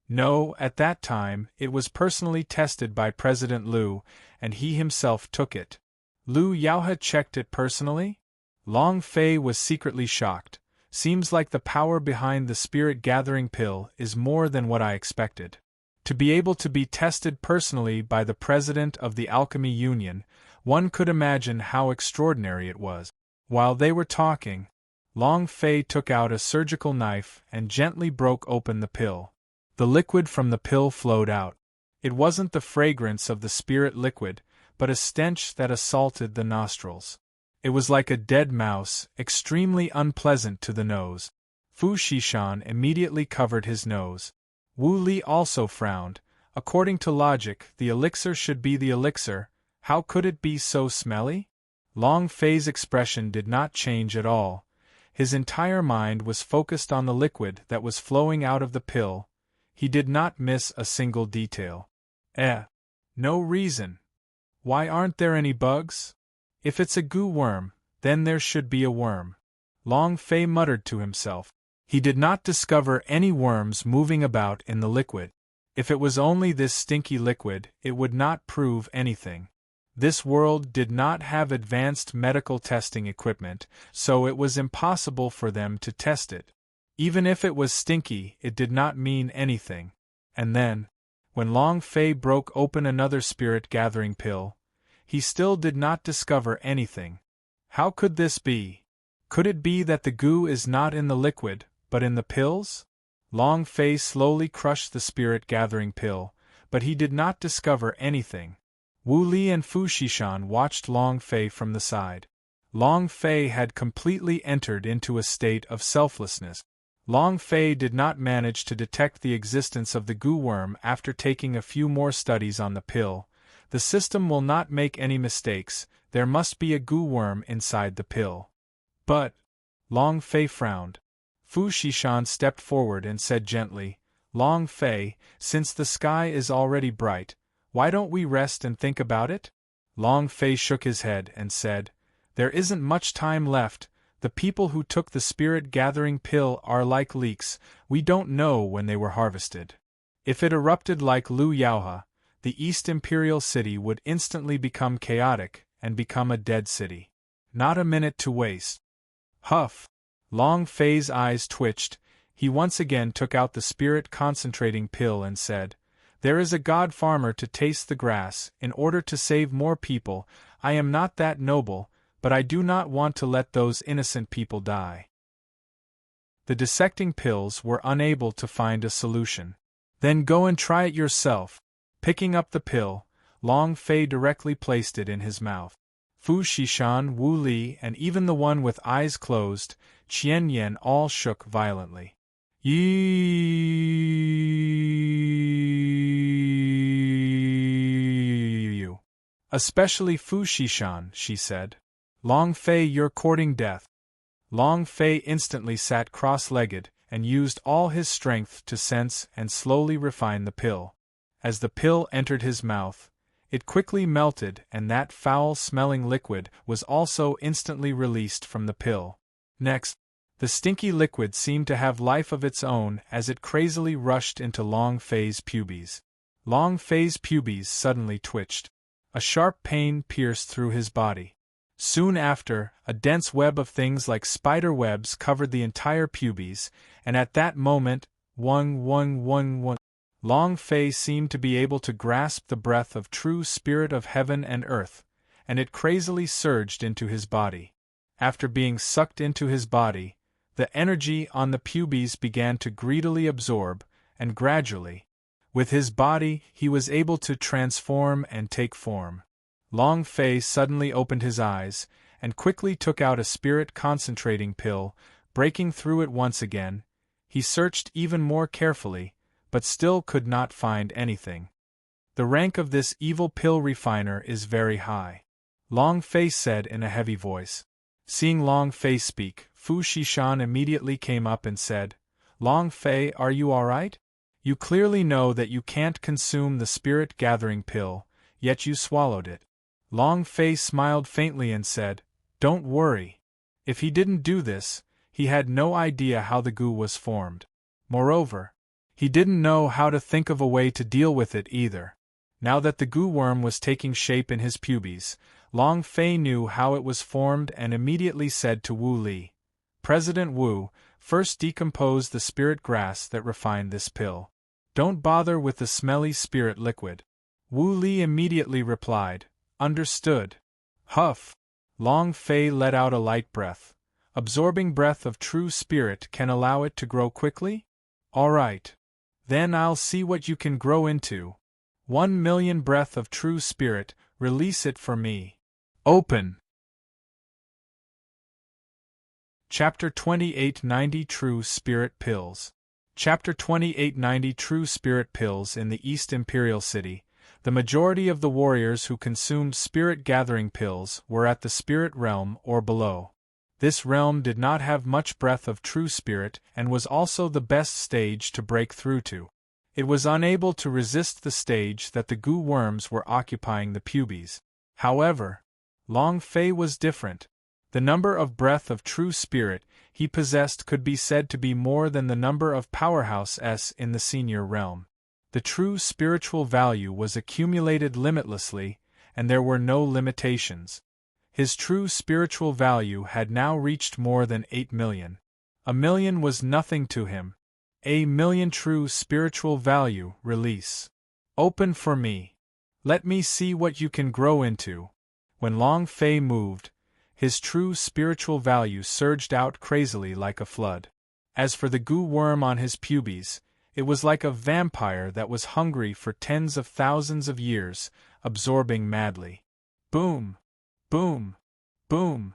No, at that time, it was personally tested by President Liu, and he himself took it. Lu Yaohe checked it personally? Long Fei was secretly shocked. Seems like the power behind the spirit-gathering pill is more than what I expected. To be able to be tested personally by the president of the Alchemy Union, one could imagine how extraordinary it was. While they were talking, Long Fei took out a surgical knife and gently broke open the pill. The liquid from the pill flowed out. It wasn't the fragrance of the spirit liquid, but a stench that assaulted the nostrils. It was like a dead mouse, extremely unpleasant to the nose. Fu Xishan immediately covered his nose. Wu Li also frowned. According to logic, the elixir should be the elixir. How could it be so smelly? Long Fei's expression did not change at all. His entire mind was focused on the liquid that was flowing out of the pill. He did not miss a single detail. No reason. Why aren't there any bugs? If it's a goo worm, then there should be a worm. Long Fei muttered to himself. He did not discover any worms moving about in the liquid. If it was only this stinky liquid, it would not prove anything. This world did not have advanced medical testing equipment, so it was impossible for them to test it. Even if it was stinky, it did not mean anything. And then, when Long Fei broke open another spirit-gathering pill, he still did not discover anything. How could this be? Could it be that the goo is not in the liquid, but in the pills? Long Fei slowly crushed the spirit-gathering pill, but he did not discover anything. Wu Li and Fu Xishan watched Long Fei from the side. Long Fei had completely entered into a state of selflessness. Long Fei did not manage to detect the existence of the goo worm after taking a few more studies on the pill. The system will not make any mistakes, there must be a goo worm inside the pill. But, Long Fei frowned. Fu Xishan stepped forward and said gently, Long Fei, since the sky is already bright, why don't we rest and think about it? Long Fei shook his head and said, There isn't much time left. The people who took the spirit-gathering pill are like leeks, we don't know when they were harvested. If it erupted like Lu Yaohe, the East Imperial City would instantly become chaotic and become a dead city. Not a minute to waste. Huff! Long Fei's eyes twitched. He once again took out the spirit-concentrating pill and said, There is a god farmer to taste the grass, in order to save more people. I am not that noble, but I do not want to let those innocent people die. The dissecting pills were unable to find a solution. Then go and try it yourself. Picking up the pill, Long Fei directly placed it in his mouth. Fu Xishan, Wu Li, and even the one with eyes closed, Qian Yan, all shook violently. You. Especially Fu Xishan, she said. Long Fei, you're courting death. Long Fei instantly sat cross-legged and used all his strength to sense and slowly refine the pill. As the pill entered his mouth, it quickly melted and that foul-smelling liquid was also instantly released from the pill. Next, the stinky liquid seemed to have life of its own as it crazily rushed into Long Fei's pubes. Long Fei's pubes suddenly twitched. A sharp pain pierced through his body. Soon after, a dense web of things like spider webs covered the entire pubes, and at that moment, Long Fei seemed to be able to grasp the breath of true spirit of heaven and earth, and it crazily surged into his body. After being sucked into his body, the energy on the pubes began to greedily absorb, and gradually, with his body, he was able to transform and take form. Long Fei suddenly opened his eyes, and quickly took out a spirit-concentrating pill. Breaking through it once again, he searched even more carefully, but still could not find anything. The rank of this evil pill refiner is very high, Long Fei said in a heavy voice. Seeing Long Fei speak, Fu Xishan immediately came up and said, Long Fei, are you all right? You clearly know that you can't consume the spirit-gathering pill, yet you swallowed it. Long Fei smiled faintly and said, Don't worry. If he didn't do this, he had no idea how the goo was formed. Moreover, he didn't know how to think of a way to deal with it either. Now that the goo worm was taking shape in his pubes, Long Fei knew how it was formed and immediately said to Wu Li, President Wu, first decompose the spirit grass that refined this pill. Don't bother with the smelly spirit liquid. Wu Li immediately replied, Understood. Huff! Long Fei let out a light breath. Absorbing breath of true spirit can allow it to grow quickly? All right. Then I'll see what you can grow into. 1,000,000 breath of true spirit, release it for me. Open! Chapter 2890 True Spirit Pills. Chapter 2890 True Spirit Pills. In the East Imperial City, the majority of the warriors who consumed spirit-gathering pills were at the spirit realm or below. This realm did not have much breath of true spirit and was also the best stage to break through to. It was unable to resist the stage that the goo worms were occupying the pubes. However, Long Fei was different. The number of breath of true spirit he possessed could be said to be more than the number of powerhouses in the senior realm. The true spiritual value was accumulated limitlessly, and there were no limitations. His true spiritual value had now reached more than 8 million. A million was nothing to him. A million true spiritual value, release. Open for me. Let me see what you can grow into. When Long Fei moved, his true spiritual value surged out crazily like a flood. As for the goo worm on his pubes, it was like a vampire that was hungry for tens of thousands of years, absorbing madly. Boom! Boom! Boom!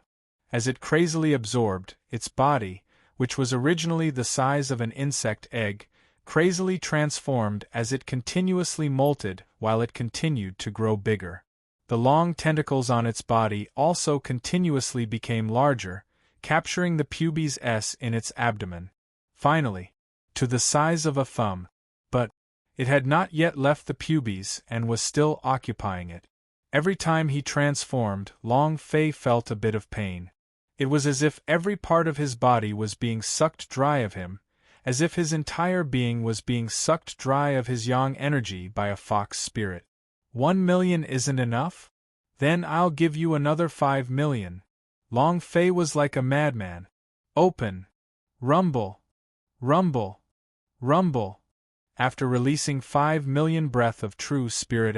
As it crazily absorbed, its body, which was originally the size of an insect egg, crazily transformed as it continuously molted while it continued to grow bigger. The long tentacles on its body also continuously became larger, capturing the pubes in its abdomen. Finally, to the size of a thumb. But it had not yet left the pubes and was still occupying it. Every time he transformed, Long Fei felt a bit of pain. It was as if every part of his body was being sucked dry of him, as if his entire being was being sucked dry of his yang energy by a fox spirit. 1 million isn't enough? Then I'll give you another 5 million. Long Fei was like a madman. Open! Rumble! Rumble! Rumble! After releasing 5 million breath of true spirit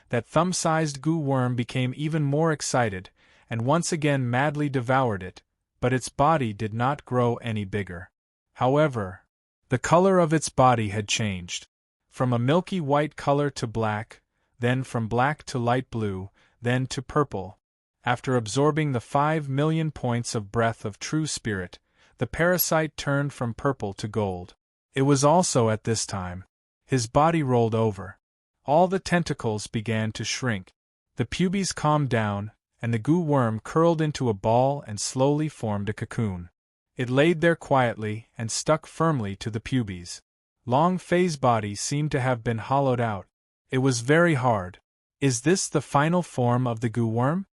that thumb-sized goo worm became even more excited, and once again madly devoured it, but its body did not grow any bigger. However, the color of its body had changed. From a milky white color to black, then from black to light blue, then to purple. After absorbing the 5 million points of breath of true spirit, the parasite turned from purple to gold. It was also at this time. His body rolled over. All the tentacles began to shrink. The pubes calmed down, and the goo worm curled into a ball and slowly formed a cocoon. It laid there quietly and stuck firmly to the pubes. Long Fei's body seemed to have been hollowed out. It was very hard. Is this the final form of the goo worm?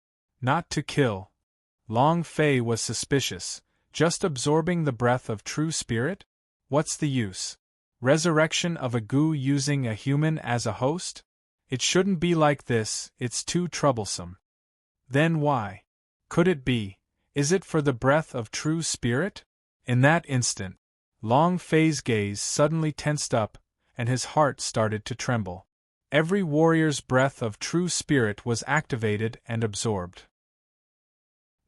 Not to kill. Long Fei was suspicious. Just absorbing the breath of true spirit? What's the use? Resurrection of a goo using a human as a host? It shouldn't be like this, it's too troublesome. Then why? Could it be? Is it for the breath of true spirit? In that instant, Long Fei's gaze suddenly tensed up, and his heart started to tremble. Every warrior's breath of true spirit was activated and absorbed.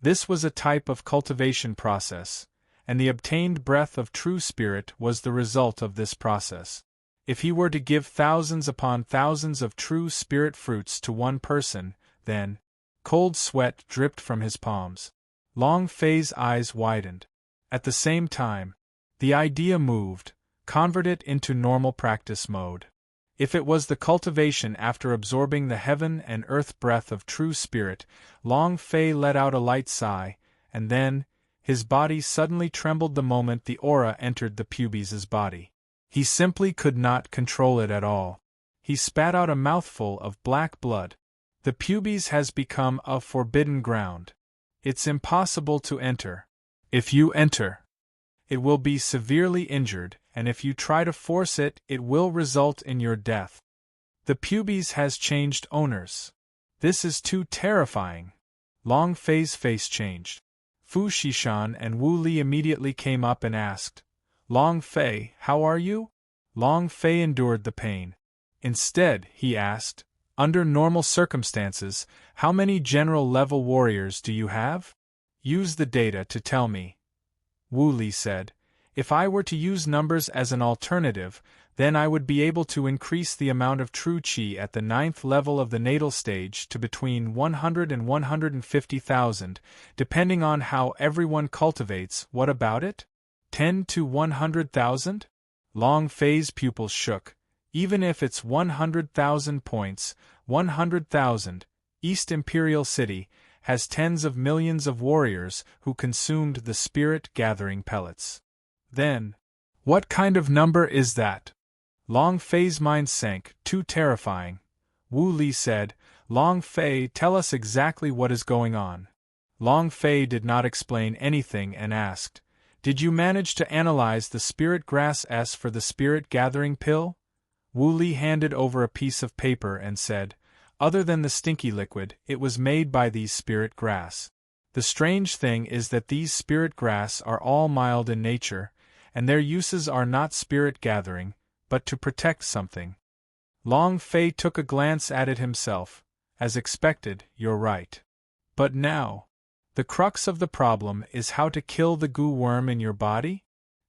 This was a type of cultivation process, and the obtained breath of true spirit was the result of this process. If he were to give thousands upon thousands of true spirit fruits to one person, then cold sweat dripped from his palms. Long Fei's eyes widened. At the same time, the idea moved, convert it into normal practice mode. If it was the cultivation after absorbing the heaven and earth breath of true spirit, Long Fei let out a light sigh, and then, his body suddenly trembled the moment the aura entered the pubes' body. He simply could not control it at all. He spat out a mouthful of black blood. The pubes has become a forbidden ground. It's impossible to enter. If you enter, it will be severely injured, and if you try to force it, it will result in your death. The pubes has changed owners. This is too terrifying. Long Fei's face changed. Fu Xishan and Wu Li immediately came up and asked, Long Fei, how are you? Long Fei endured the pain. Instead, he asked, under normal circumstances, how many general-level warriors do you have? Use the data to tell me. Wu Li said, if I were to use numbers as an alternative, then I would be able to increase the amount of true qi at the 9th level of the natal stage to between 100 and 150,000, depending on how everyone cultivates. What about it? 10 to 100,000? Long Fei's pupils shook. Even if it's 100,000 points, 100,000, East Imperial City has tens of millions of warriors who consumed the spirit-gathering pellets. Then, what kind of number is that? Long Fei's mind sank, too terrifying. Wu Li said, Long Fei, tell us exactly what is going on. Long Fei did not explain anything and asked, Did you manage to analyze the spirit grass S for the spirit gathering pill? Wu Li handed over a piece of paper and said, Other than the stinky liquid, it was made by these spirit grass. The strange thing is that these spirit grass are all mild in nature, and their uses are not spirit gathering, but to protect something. Long Fei took a glance at it himself. As expected, you're right. But now, the crux of the problem is how to kill the goo worm in your body?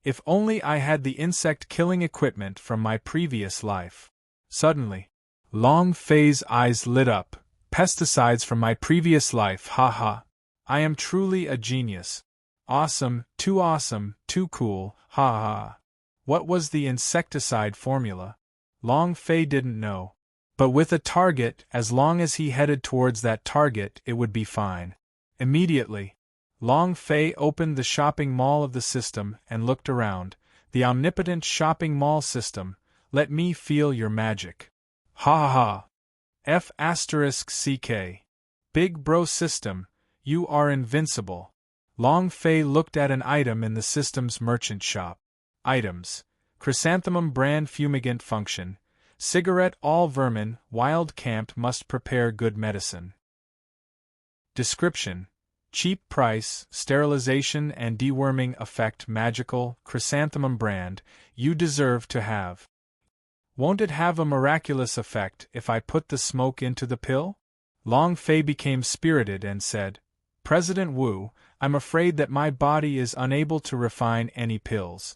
If only I had the insect-killing equipment from my previous life. Suddenly, Long Fei's eyes lit up. Pesticides from my previous life, haha. I am truly a genius. Awesome, too cool, ha ha. What was the insecticide formula? Long Fei didn't know. But with a target, as long as he headed towards that target, it would be fine. Immediately, Long Fei opened the shopping mall of the system and looked around. The omnipotent shopping mall system, let me feel your magic. Ha ha ha. F***CK. Big bro system, you are invincible. Long Fei looked at an item in the system's merchant shop. Items: Chrysanthemum brand fumigant function. Cigarette all vermin, wild camped must prepare good medicine. Description: Cheap price, sterilization and deworming effect magical, chrysanthemum brand, you deserve to have. Won't it have a miraculous effect if I put the smoke into the pill? Long Fei became spirited and said, President Wu, I'm afraid that my body is unable to refine any pills.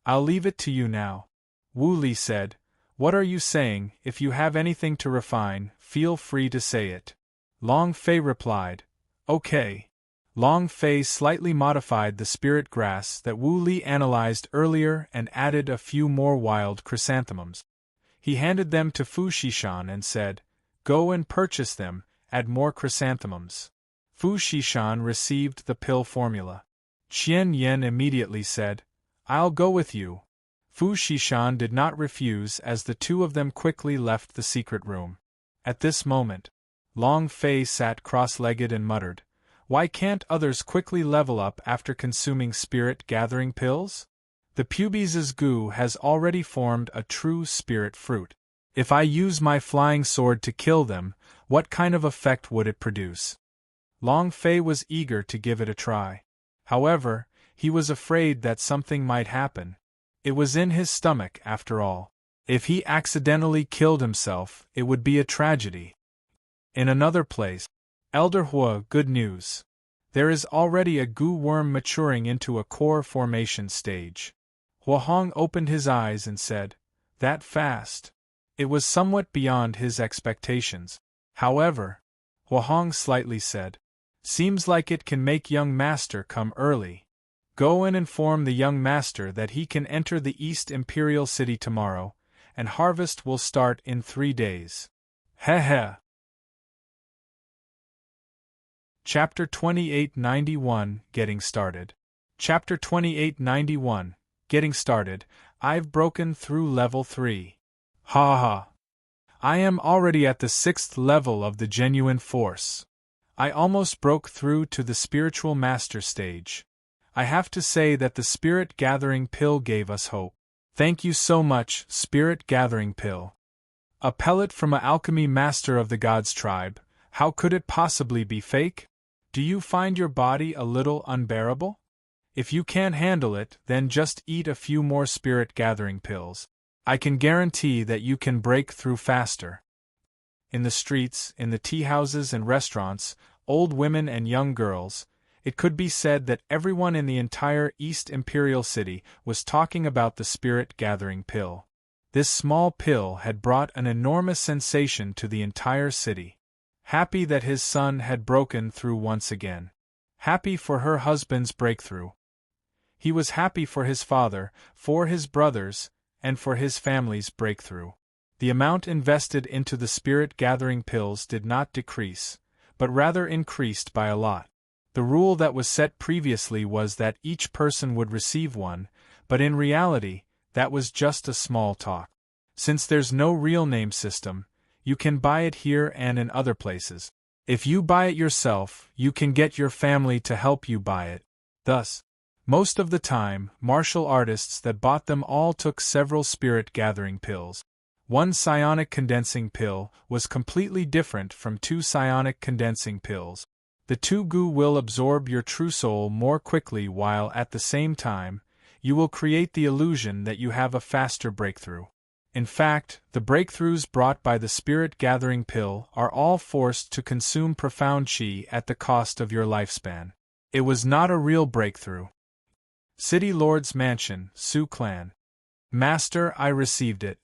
I'll leave it to you now. Wu Li said, What are you saying? If you have anything to refine, feel free to say it. Long Fei replied, Okay. Long Fei slightly modified the spirit grass that Wu Li analyzed earlier and added a few more wild chrysanthemums. He handed them to Fu Xishan and said, Go and purchase them, add more chrysanthemums. Fu Xishan received the pill formula. Qian Yen immediately said, I'll go with you. Fu Xishan did not refuse as the two of them quickly left the secret room. At this moment, Long Fei sat cross-legged and muttered, Why can't others quickly level up after consuming spirit-gathering pills? The pubes's goo has already formed a true spirit fruit. If I use my flying sword to kill them, what kind of effect would it produce? Long Fei was eager to give it a try. However, he was afraid that something might happen. It was in his stomach, after all. If he accidentally killed himself, it would be a tragedy. In another place, Elder Hua, good news. There is already a goo worm maturing into a core formation stage. Huahong opened his eyes and said, That fast? It was somewhat beyond his expectations. However, Huahong slightly said, Seems like it can make young master come early. Go and inform the young master that he can enter the East Imperial City tomorrow, and harvest will start in 3 days. Heh heh. Chapter 2891, Getting Started. Chapter 2891, Getting Started. I've broken through level 3. Ha ha. I am already at the 6th level of the genuine force. I almost broke through to the spiritual master stage. I have to say that the spirit gathering pill gave us hope. Thank you so much, spirit gathering pill. A pellet from an alchemy master of the gods tribe, how could it possibly be fake? Do you find your body a little unbearable? If you can't handle it, then just eat a few more spirit gathering pills. I can guarantee that you can break through faster. In the streets, in the tea houses and restaurants, old women and young girls, it could be said that everyone in the entire East Imperial City was talking about the spirit-gathering pill. This small pill had brought an enormous sensation to the entire city. Happy that his son had broken through once again. Happy for her husband's breakthrough. He was happy for his father, for his brothers, and for his family's breakthrough. The amount invested into the spirit-gathering pills did not decrease, but rather increased by a lot. The rule that was set previously was that each person would receive one, but in reality, that was just a small talk. Since there's no real name system, you can buy it here and in other places. If you buy it yourself, you can get your family to help you buy it. Thus, most of the time, martial artists that bought them all took several spirit-gathering pills. One psionic condensing pill was completely different from two psionic condensing pills. The two goo will absorb your true soul more quickly while at the same time, you will create the illusion that you have a faster breakthrough. In fact, the breakthroughs brought by the spirit-gathering pill are all forced to consume profound chi at the cost of your lifespan. It was not a real breakthrough. City Lord's Mansion, Su Clan. Master, I received it.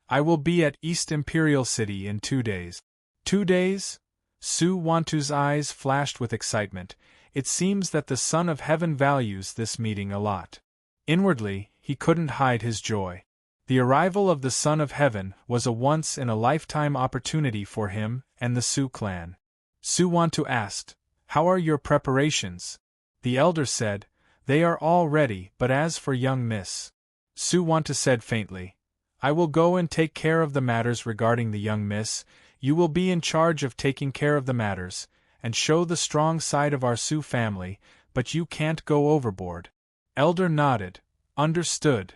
I will be at East Imperial City in 2 days. 2 days? Su Wantu's eyes flashed with excitement. It seems that the Son of Heaven values this meeting a lot. Inwardly, he couldn't hide his joy. The arrival of the Son of Heaven was a once-in-a-lifetime opportunity for him and the Su clan. Su Wantu asked, "How are your preparations?" The elder said, "They are all ready, but as for young Miss..." Su Wantu said faintly, "I will go and take care of the matters regarding the young miss. You will be in charge of taking care of the matters, and show the strong side of our Su family, but you can't go overboard." Elder nodded. "Understood.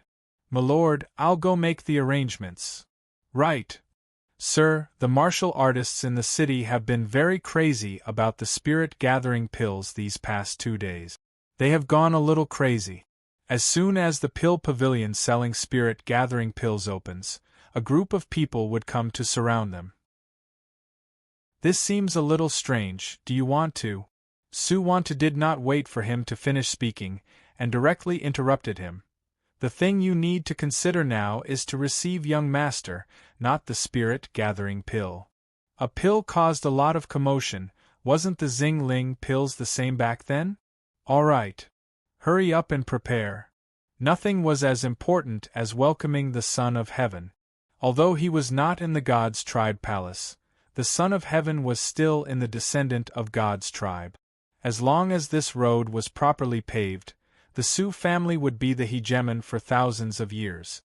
M'lord, I'll go make the arrangements." "Right. Sir, the martial artists in the city have been very crazy about the spirit-gathering pills these past 2 days. They have gone a little crazy. As soon as the pill pavilion selling spirit-gathering pills opens, a group of people would come to surround them." "This seems a little strange. Do you want to?" Su Wantu did not wait for him to finish speaking, and directly interrupted him. "The thing you need to consider now is to receive young master, not the spirit-gathering pill. A pill caused a lot of commotion. Wasn't the Xing Ling pills the same back then? All right. Hurry up and prepare." Nothing was as important as welcoming the Son of Heaven. Although he was not in the God's tribe palace, the Son of Heaven was still in the descendant of God's tribe. As long as this road was properly paved, the Su family would be the hegemon for thousands of years.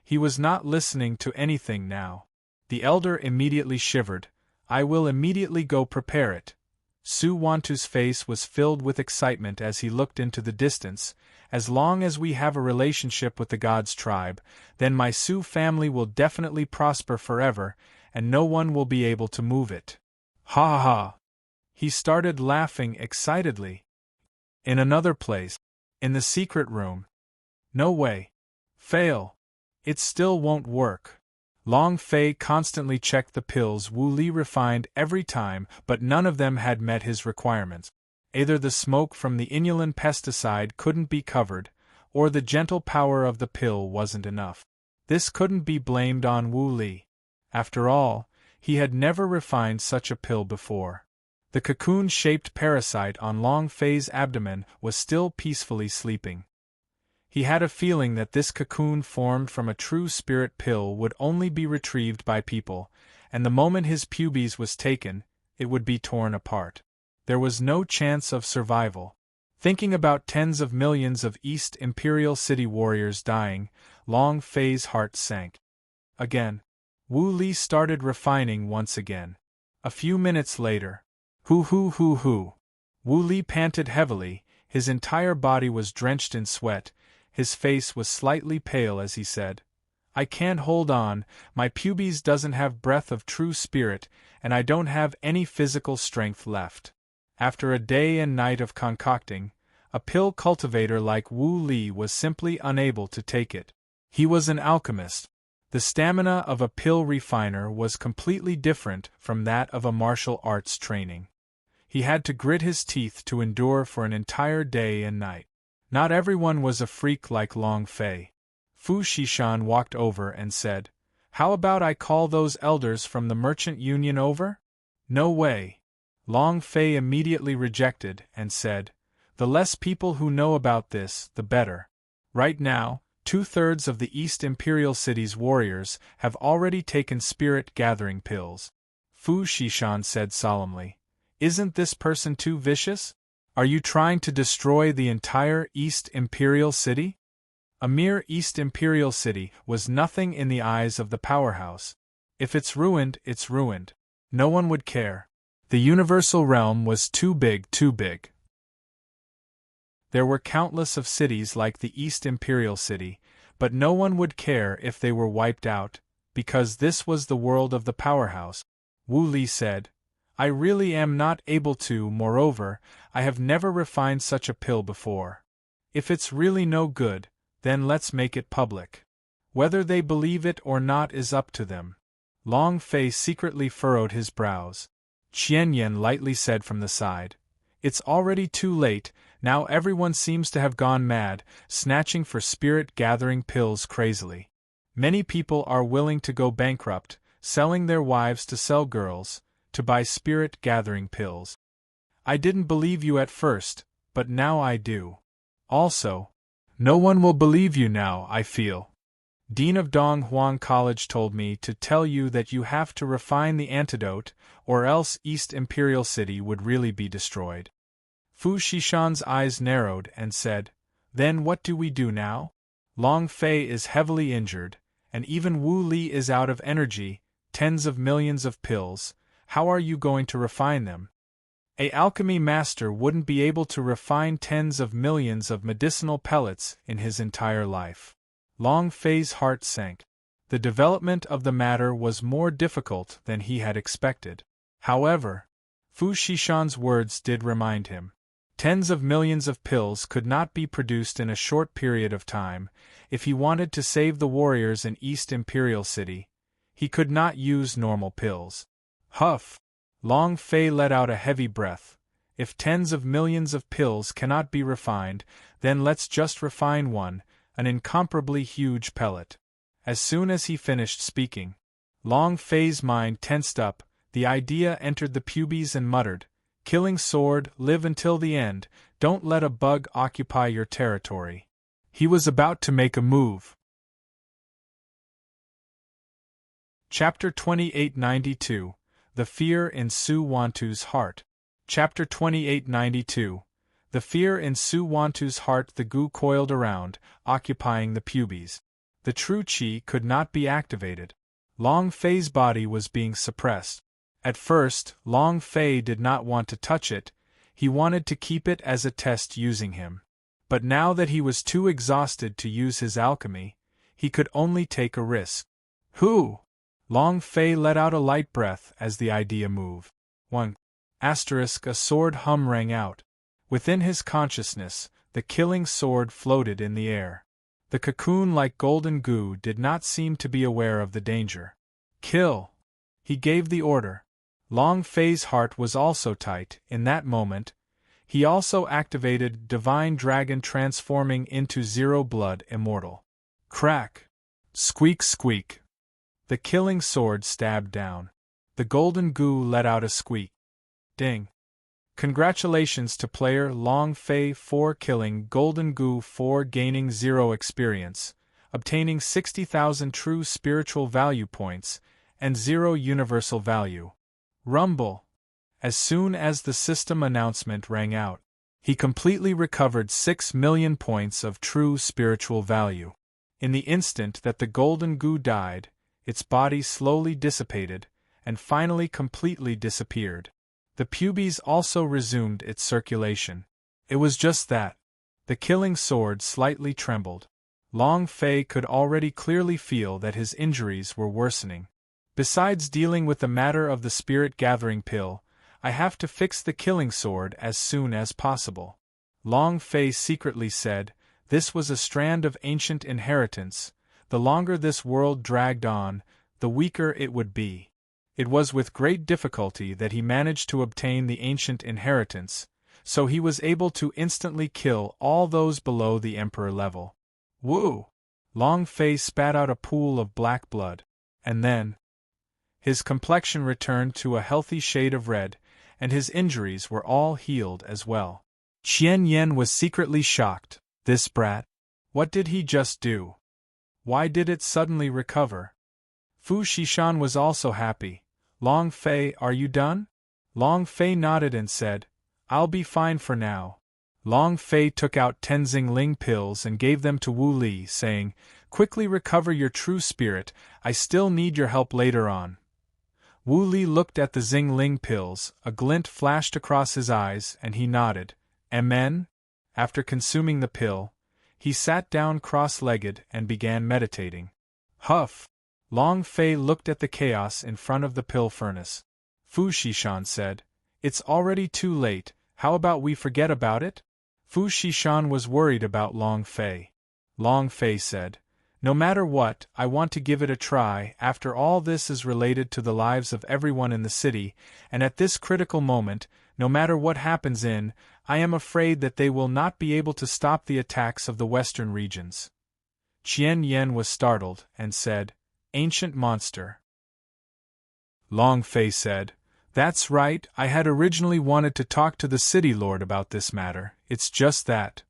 He was not listening to anything now. The elder immediately shivered. "I will immediately go prepare it." Su Wantu's face was filled with excitement as he looked into the distance. "As long as we have a relationship with the God's tribe, then my Su family will definitely prosper forever, and no one will be able to move it." Ha ha ha! He started laughing excitedly. In another place. In the secret room. "No way. Fail. It still won't work." Long Fei constantly checked the pills Wu Li refined every time, but none of them had met his requirements. Either the smoke from the inulin pesticide couldn't be covered, or the gentle power of the pill wasn't enough. This couldn't be blamed on Wu Li. After all, he had never refined such a pill before. The cocoon-shaped parasite on Long Fei's abdomen was still peacefully sleeping. He had a feeling that this cocoon formed from a true spirit pill would only be retrieved by people, and the moment his pubes was taken, it would be torn apart. There was no chance of survival. Thinking about tens of millions of East Imperial City warriors dying, Long Fei's heart sank. Again. Wu Li started refining once again. A few minutes later. Hoo. Wu Li panted heavily, his entire body was drenched in sweat, his face was slightly pale as he said, "I can't hold on, my pubes doesn't have breath of true spirit, and I don't have any physical strength left." After a day and night of concocting, a pill cultivator like Wu Li was simply unable to take it. He was an alchemist. The stamina of a pill refiner was completely different from that of a martial arts training. He had to grit his teeth to endure for an entire day and night. Not everyone was a freak like Long Fei. Fu Xishan walked over and said, "How about I call those elders from the merchant union over?" "No way." Long Fei immediately rejected and said, "The less people who know about this, the better. Right now, 2/3 of the East Imperial City's warriors have already taken spirit-gathering pills." Fu Xishan said solemnly, "Isn't this person too vicious? Are you trying to destroy the entire East Imperial City?" A mere East Imperial city was nothing in the eyes of the powerhouse. If it's ruined, it's ruined. No one would care. The universal realm was too big, too big. There were countless of cities like the East Imperial City, but no one would care if they were wiped out, because this was the world of the powerhouse. Wu Li said, I really am not able to, moreover, I have never refined such a pill before. If it's really no good, then let's make it public. Whether they believe it or not is up to them. Long Fei secretly furrowed his brows. Qian Yan lightly said from the side, It's already too late, now everyone seems to have gone mad, snatching for spirit-gathering pills crazily. Many people are willing to go bankrupt, selling their wives to sell girls, to buy spirit-gathering pills. I didn't believe you at first, but now I do. Also, no one will believe you now, I feel. Dean of Dong Huang College told me to tell you that you have to refine the antidote, or else East Imperial City would really be destroyed. Fu Shishan's eyes narrowed and said, Then what do we do now? Long Fei is heavily injured, and even Wu Li is out of energy, tens of millions of pills, how are you going to refine them? A alchemy master wouldn't be able to refine tens of millions of medicinal pellets in his entire life. Long Fei's heart sank. The development of the matter was more difficult than he had expected. However, Fu Shishan's words did remind him. Tens of millions of pills could not be produced in a short period of time. If he wanted to save the warriors in East Imperial City, he could not use normal pills. Huff! Long Fei let out a heavy breath. If tens of millions of pills cannot be refined, then let's just refine one, an incomparably huge pellet. As soon as he finished speaking, Long Fei's mind tensed up, the idea entered the pubes and muttered, Killing sword, live until the end, don't let a bug occupy your territory. He was about to make a move. Chapter 2892 The Fear in Su Wantu's Heart. Chapter 2892 The fear in Su Wantu's heart. The goo coiled around, occupying the pubes. The true qi could not be activated. Long Fei's body was being suppressed. At first, Long Fei did not want to touch it, he wanted to keep it as a test using him. But now that he was too exhausted to use his alchemy, he could only take a risk. Who? Long Fei let out a light breath as the idea moved. 1. A sword hum rang out. Within his consciousness, the killing sword floated in the air. The cocoon-like golden goo did not seem to be aware of the danger. Kill! He gave the order. Long Fei's heart was also tight. In that moment, he also activated Divine Dragon, transforming into Zero Blood Immortal. Crack! Squeak, squeak! The killing sword stabbed down. The golden goo let out a squeak. Ding! Congratulations to player Long Fei 4 killing Golden Goo 4, gaining 0 experience, obtaining 60,000 true spiritual value points, and 0 universal value. Rumble! As soon as the system announcement rang out, he completely recovered 6 million points of true spiritual value. In the instant that the golden goo died, its body slowly dissipated, and finally completely disappeared. The pubes also resumed its circulation. It was just that. The killing sword slightly trembled. Long Fei could already clearly feel that his injuries were worsening. Besides dealing with the matter of the spirit-gathering pill, I have to fix the killing sword as soon as possible. Long Fei secretly said, this was a strand of ancient inheritance. The longer this world dragged on, the weaker it would be. It was with great difficulty that he managed to obtain the ancient inheritance, so he was able to instantly kill all those below the emperor level. Woo! Long Fei spat out a pool of black blood, and then his complexion returned to a healthy shade of red, and his injuries were all healed as well. Qian Yan was secretly shocked. This brat? What did he just do? Why did it suddenly recover? Fu Shishan was also happy. Long Fei, are you done? Long Fei nodded and said, I'll be fine for now. Long Fei took out 10 Xingling pills and gave them to Wu Li, saying, "Quickly recover your true spirit, I still need your help later on." Wu Li looked at the Xingling pills, a glint flashed across his eyes, and he nodded. Amen? After consuming the pill, he sat down cross-legged and began meditating. Huff! Long Fei looked at the chaos in front of the pill furnace. Fu Xishan said, "It's already too late, how about we forget about it?" Fu Xishan was worried about Long Fei. Long Fei said, "No matter what, I want to give it a try. After all, this is related to the lives of everyone in the city, and at this critical moment, no matter what happens I am afraid that they will not be able to stop the attacks of the western regions." Qian Yen was startled, and said, "Ancient monster." Long Fei said, "That's right, I had originally wanted to talk to the city lord about this matter, it's just that."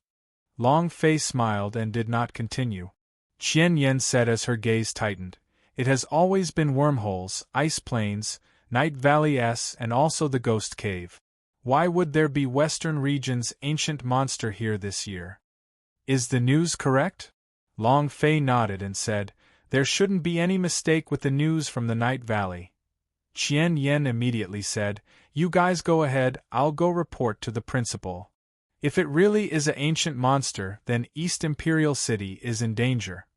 Long Fei smiled and did not continue. Qian Yen said as her gaze tightened, "It has always been wormholes, ice plains, Night Valley and also the Ghost Cave. Why would there be Western region's ancient monster here this year? Is the news correct?" Long Fei nodded and said, "There shouldn't be any mistake with the news from the Night Valley." Qian Yen immediately said, "You guys go ahead, I'll go report to the principal. If it really is a ancient monster, then East Imperial City is in danger."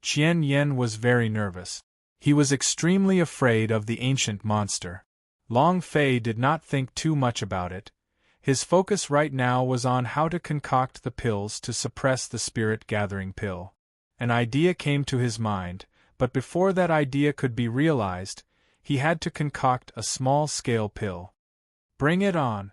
Qian Yen was very nervous. He was extremely afraid of the ancient monster. Long Fei did not think too much about it. His focus right now was on how to concoct the pills to suppress the spirit-gathering pill. An idea came to his mind, but before that idea could be realized, he had to concoct a small-scale pill. "Bring it on."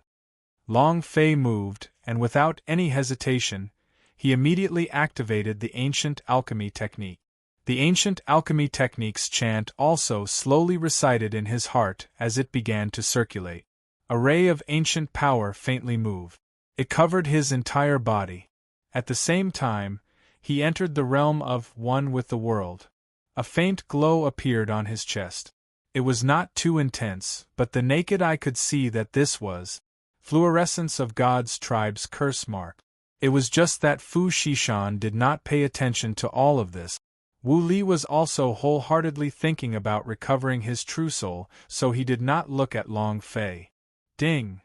Long Fei moved, and without any hesitation, he immediately activated the ancient alchemy technique. The ancient alchemy technique's chant also slowly recited in his heart as it began to circulate. A ray of ancient power faintly moved. It covered his entire body. At the same time, he entered the realm of one with the world. A faint glow appeared on his chest. It was not too intense, but the naked eye could see that this was fluorescence of God's tribe's curse mark. It was just that Fu Xishan did not pay attention to all of this. Wu Li was also wholeheartedly thinking about recovering his true soul, so he did not look at Long Fei. Ding!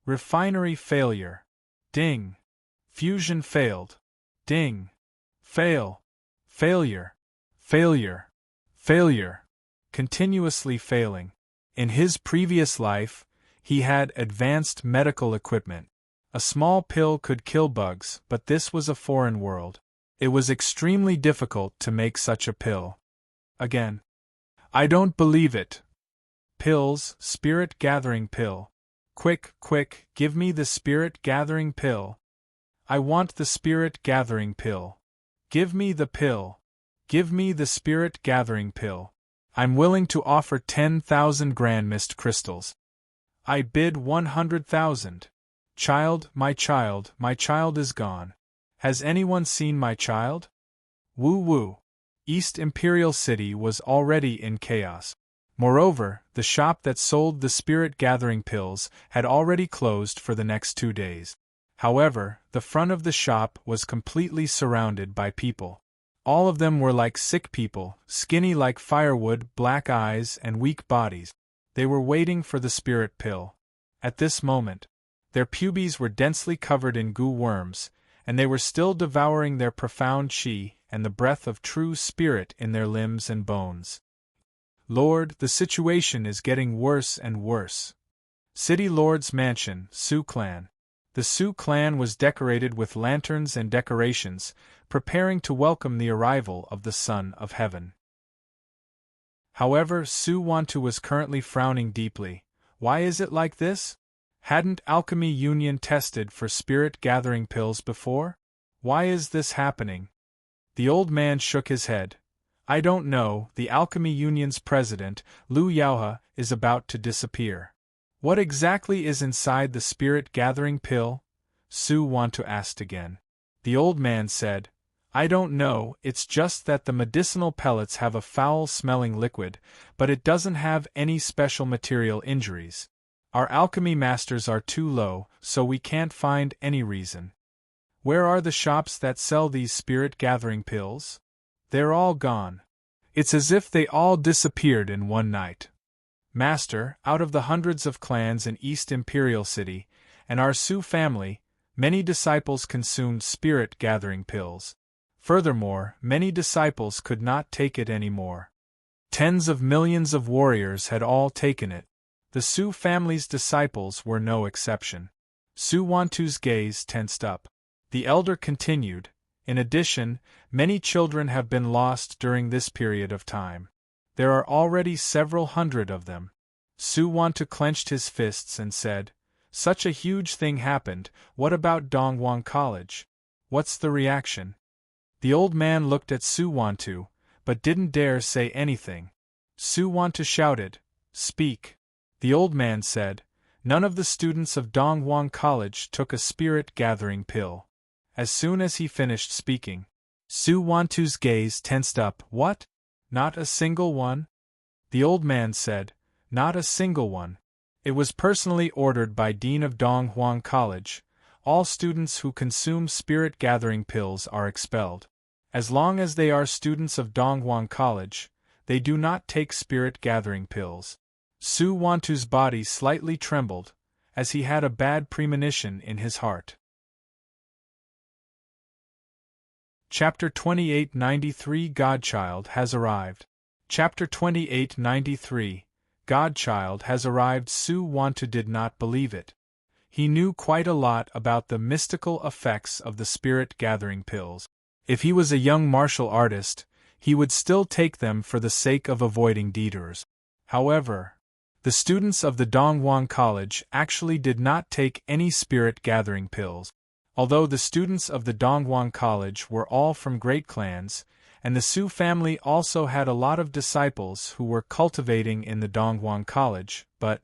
Refinery failure. Ding! Fusion failed. Ding! Fail! Failure! Failure! Failure! Continuously failing. In his previous life, he had advanced medical equipment. A small pill could kill bugs, but this was a foreign world. It was extremely difficult to make such a pill. Again. "I don't believe it." "Pills, spirit-gathering pill. Quick, quick, give me the spirit-gathering pill. I want the spirit-gathering pill. Give me the pill. Give me the spirit-gathering pill. I'm willing to offer 10,000 grand mist crystals. I bid 100,000. Child, my child is gone. Has anyone seen my child?" Woo woo. East Imperial City was already in chaos. Moreover, the shop that sold the spirit-gathering pills had already closed for the next 2 days. However, the front of the shop was completely surrounded by people. All of them were like sick people, skinny like firewood, black eyes, and weak bodies. They were waiting for the spirit pill. At this moment, their pubes were densely covered in goo worms, and they were still devouring their profound qi and the breath of true spirit in their limbs and bones. "Lord, the situation is getting worse and worse." City Lord's Mansion, Su Clan. The Su Clan was decorated with lanterns and decorations, preparing to welcome the arrival of the Son of Heaven. However, Su Wantu was currently frowning deeply. Why is it like this? Hadn't Alchemy Union tested for spirit-gathering pills before? Why is this happening? The old man shook his head. "I don't know, the Alchemy Union's president, Lu Yaohe, is about to disappear." "What exactly is inside the spirit-gathering pill?" Su Wantu asked again. The old man said, "I don't know, it's just that the medicinal pellets have a foul-smelling liquid, but it doesn't have any special material injuries. Our alchemy masters are too low, so we can't find any reason. Where are the shops that sell these spirit-gathering pills? They're all gone. It's as if they all disappeared in one night. Master, out of the hundreds of clans in East Imperial City, and our Sioux family, many disciples consumed spirit-gathering pills. Furthermore, many disciples could not take it anymore. Tens of millions of warriors had all taken it. The Sioux family's disciples were no exception. Suwantu's gaze tensed up. The elder continued, in addition, many children have been lost during this period of time. There are already several hundred of them. Suwantu clenched his fists and said, "Such a huge thing happened, what about Dongwon College? What's the reaction?" The old man looked at Suwantu, but didn't dare say anything. Suwantu shouted, "Speak." The old man said, "None of the students of Dongwon College took a spirit-gathering pill." As soon as he finished speaking, Suwantu's gaze tensed up. "What? Not a single one?" The old man said, "Not a single one. It was personally ordered by Dean of Dongwon College. All students who consume spirit-gathering pills are expelled. As long as they are students of Dongwon College, they do not take spirit-gathering pills." Suwantu's body slightly trembled, as he had a bad premonition in his heart. Chapter 2893 Godchild has arrived. Chapter 2893 Godchild has arrived. Suwantu did not believe it. He knew quite a lot about the mystical effects of the spirit-gathering pills. If he was a young martial artist, he would still take them for the sake of avoiding detours. However, the students of the Dongwon College actually did not take any spirit-gathering pills. Although the students of the Dongwon College were all from great clans, and the Sioux family also had a lot of disciples who were cultivating in the Dongwon College, but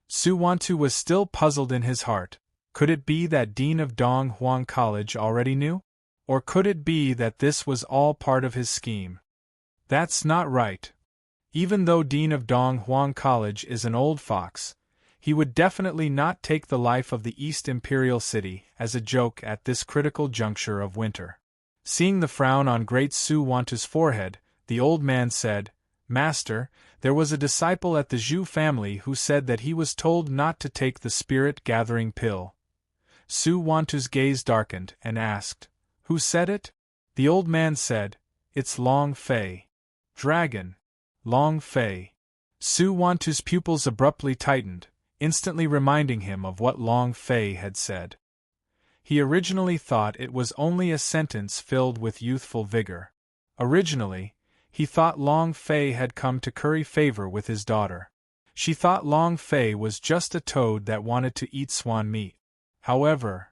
Suwantu was still puzzled in his heart. Could it be that Dean of Dongwon College already knew? Or could it be that this was all part of his scheme? That's not right. Even though Dean of Dongwon College is an old fox, he would definitely not take the life of the East Imperial City as a joke at this critical juncture of winter. Seeing the frown on Great Suwantu's forehead, the old man said, "Master, there was a disciple at the Zhu family who said that he was told not to take the spirit-gathering pill." Suwantu's gaze darkened and asked, "Who said it?" The old man said, "It's Long Fei." "Dragon. Long Fei." Suwantu's pupils abruptly tightened, instantly reminding him of what Long Fei had said. He originally thought it was only a sentence filled with youthful vigor. Originally, he thought Long Fei had come to curry favor with his daughter. She thought Long Fei was just a toad that wanted to eat swan meat. However,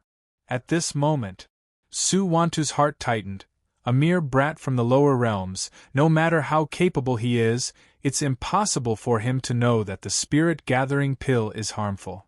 at this moment, Suwantu's heart tightened. A mere brat from the lower realms, no matter how capable he is, it's impossible for him to know that the spirit-gathering pill is harmful.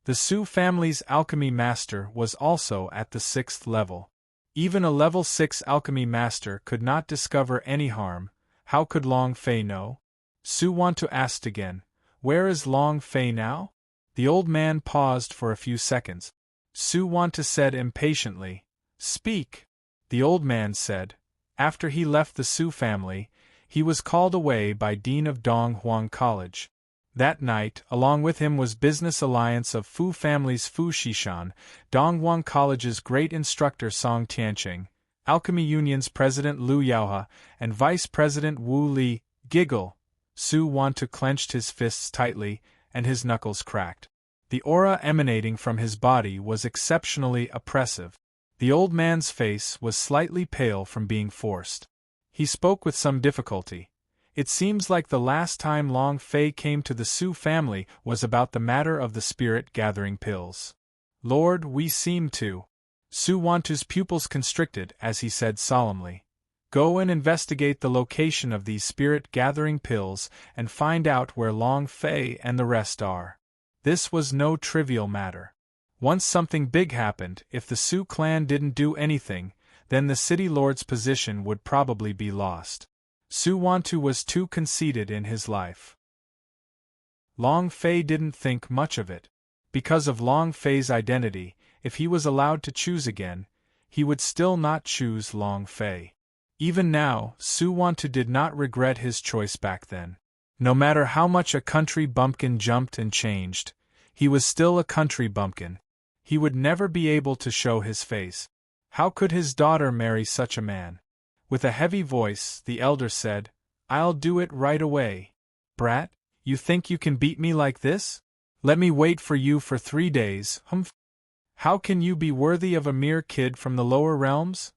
The Sioux family's alchemy master was also at the 6th level. Even a level 6 alchemy master could not discover any harm. How could Long Fei know? Suwantu asked again, "Where is Long Fei now?" The old man paused for a few seconds. Suwantu said impatiently, "Speak." The old man said, "After he left the Sioux family, he was called away by Dean of Dongwon College. That night, along with him was Business Alliance of Fu Family's Fu Shishan, Dongwon College's great instructor Song Tianqing, Alchemy Union's President Lu Yaohe, and Vice President Wu Li. Giggle. Suwantu clenched his fists tightly, and his knuckles cracked. The aura emanating from his body was exceptionally oppressive. The old man's face was slightly pale from being forced. He spoke with some difficulty. "It seems like the last time Long Fei came to the Sioux family was about the matter of the spirit-gathering pills. Lord, we seem to." Suwantu's pupils constricted as he said solemnly, "Go and investigate the location of these spirit-gathering pills and find out where Long Fei and the rest are." This was no trivial matter. Once something big happened, if the Sioux clan didn't do anything, then the city lord's position would probably be lost. Suwantu was too conceited in his life. Long Fei didn't think much of it. Because of Long Fei's identity, if he was allowed to choose again, he would still not choose Long Fei. Even now, Su Wantu did not regret his choice back then. No matter how much a country bumpkin jumped and changed, he was still a country bumpkin. He would never be able to show his face. How could his daughter marry such a man? With a heavy voice, the elder said, "I'll do it right away. Brat, you think you can beat me like this? Let me wait for you for 3 days, humph. How can you be worthy of a mere kid from the lower realms?"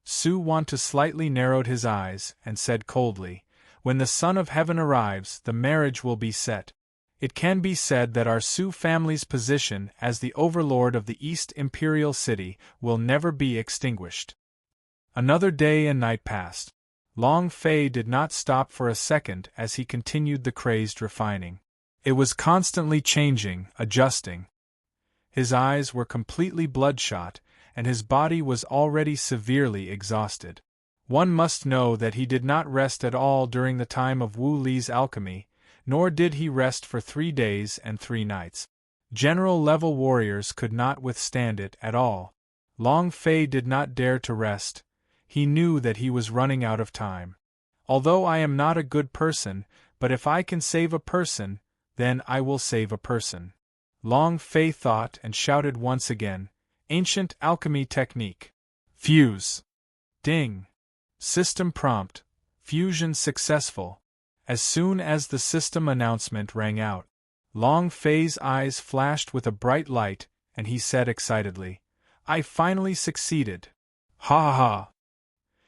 Su Wantu slightly narrowed his eyes and said coldly, "When the Son of Heaven arrives, the marriage will be set. It can be said that our Su family's position as the overlord of the East Imperial City will never be extinguished." Another day and night passed. Long Fei did not stop for a second as he continued the crazed refining. It was constantly changing, adjusting. His eyes were completely bloodshot, and his body was already severely exhausted. One must know that he did not rest at all during the time of Wu Li's alchemy, nor did he rest for 3 days and 3 nights. General-level warriors could not withstand it at all. Long Fei did not dare to rest. He knew that he was running out of time. Although I am not a good person, but if I can save a person, then I will save a person. Long Fei thought and shouted once again, "Ancient alchemy technique. Fuse." Ding. System prompt. Fusion successful. As soon as the system announcement rang out, Long Fei's eyes flashed with a bright light, and he said excitedly, "I finally succeeded. Ha ha ha."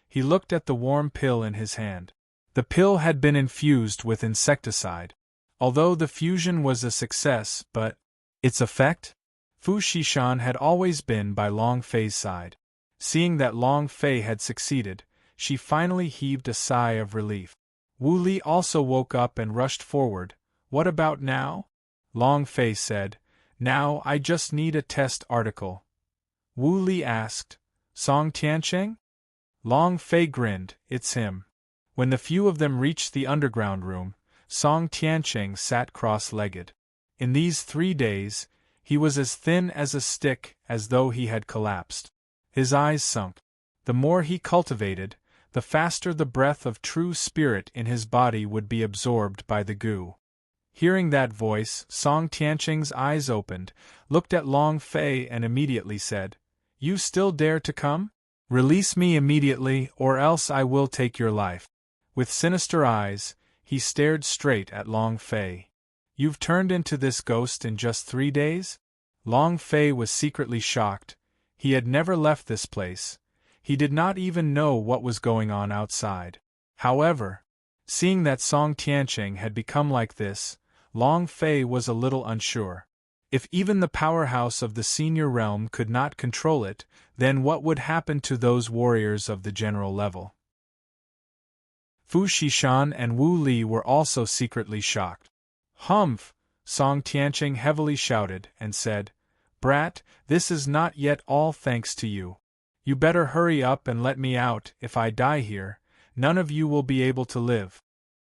He looked at the warm pill in his hand. The pill had been infused with insecticide. Although the fusion was a success, but its effect? Fu Xishan had always been by Long Fei's side. Seeing that Long Fei had succeeded, she finally heaved a sigh of relief. Wu Li also woke up and rushed forward. "What about now?" Long Fei said, "Now I just need a test article." Wu Li asked, "Song Tiancheng?" Long Fei grinned, "It's him." When the few of them reached the underground room, Song Tiancheng sat cross-legged. In these 3 days, he was as thin as a stick, as though he had collapsed. His eyes sunk. The more he cultivated, the faster the breath of true spirit in his body would be absorbed by the goo. Hearing that voice, Song Tiancheng's eyes opened, looked at Long Fei and immediately said, "You still dare to come? Release me immediately, or else I will take your life." With sinister eyes, he stared straight at Long Fei. "You've turned into this ghost in just 3 days?" Long Fei was secretly shocked. He had never left this place. He did not even know what was going on outside. However, seeing that Song Tiancheng had become like this, Long Fei was a little unsure. If even the powerhouse of the senior realm could not control it, then what would happen to those warriors of the general level? Fu Xishan and Wu Li were also secretly shocked. "Humph!" Song Tiancheng heavily shouted and said, "Brat, this is not yet all thanks to you. You better hurry up and let me out. If I die here, none of you will be able to live."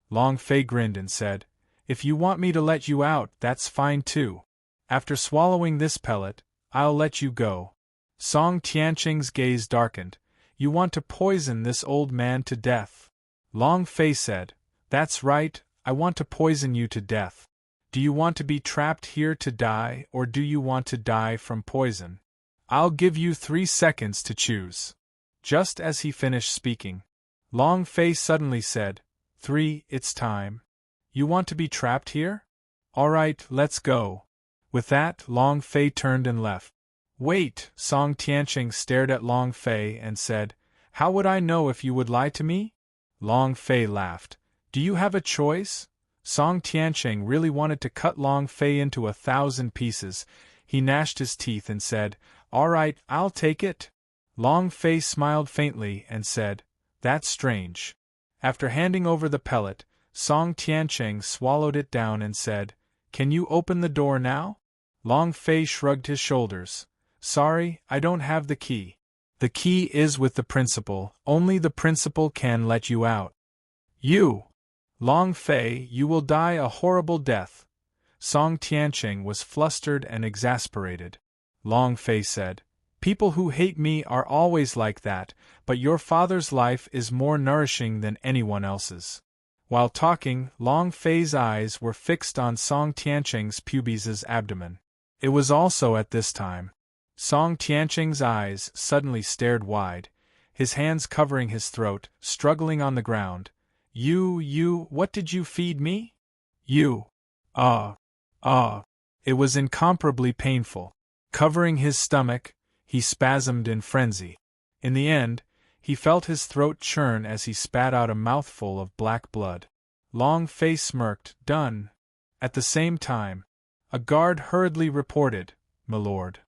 Long Fei grinned and said, "If you want me to let you out, that's fine too. After swallowing this pellet, I'll let you go." Song Tiancheng's gaze darkened. "You want to poison this old man to death?" Long Fei said, "That's right, I want to poison you to death. Do you want to be trapped here to die, or do you want to die from poison? I'll give you 3 seconds to choose." Just as he finished speaking, Long Fei suddenly said, 3, it's time. You want to be trapped here? All right, let's go." With that, Long Fei turned and left. "Wait," Song Tiancheng stared at Long Fei and said, "How would I know if you would lie to me?" Long Fei laughed. "Do you have a choice?" Song Tiancheng really wanted to cut Long Fei into 1,000 pieces. He gnashed his teeth and said, "All right, I'll take it." Long Fei smiled faintly and said, "That's strange." After handing over the pellet, Song Tiancheng swallowed it down and said, "Can you open the door now?" Long Fei shrugged his shoulders. "Sorry, I don't have the key. The key is with the principal. Only the principal can let you out." "You! Long Fei, you will die a horrible death. Song Tianqing was flustered and exasperated. Long Fei said, "People who hate me are always like that, but your father's life is more nourishing than anyone else's." While talking, Long Fei's eyes were fixed on Song Tianqing's pubes's abdomen. It was also at this time. Song Tianqing's eyes suddenly stared wide, his hands covering his throat, struggling on the ground. What did you feed me? You. It was incomparably painful. Covering his stomach, he spasmed in frenzy. In the end, he felt his throat churn as he spat out a mouthful of black blood. Long Fei smirked, done. At the same time, a guard hurriedly reported, "Milord.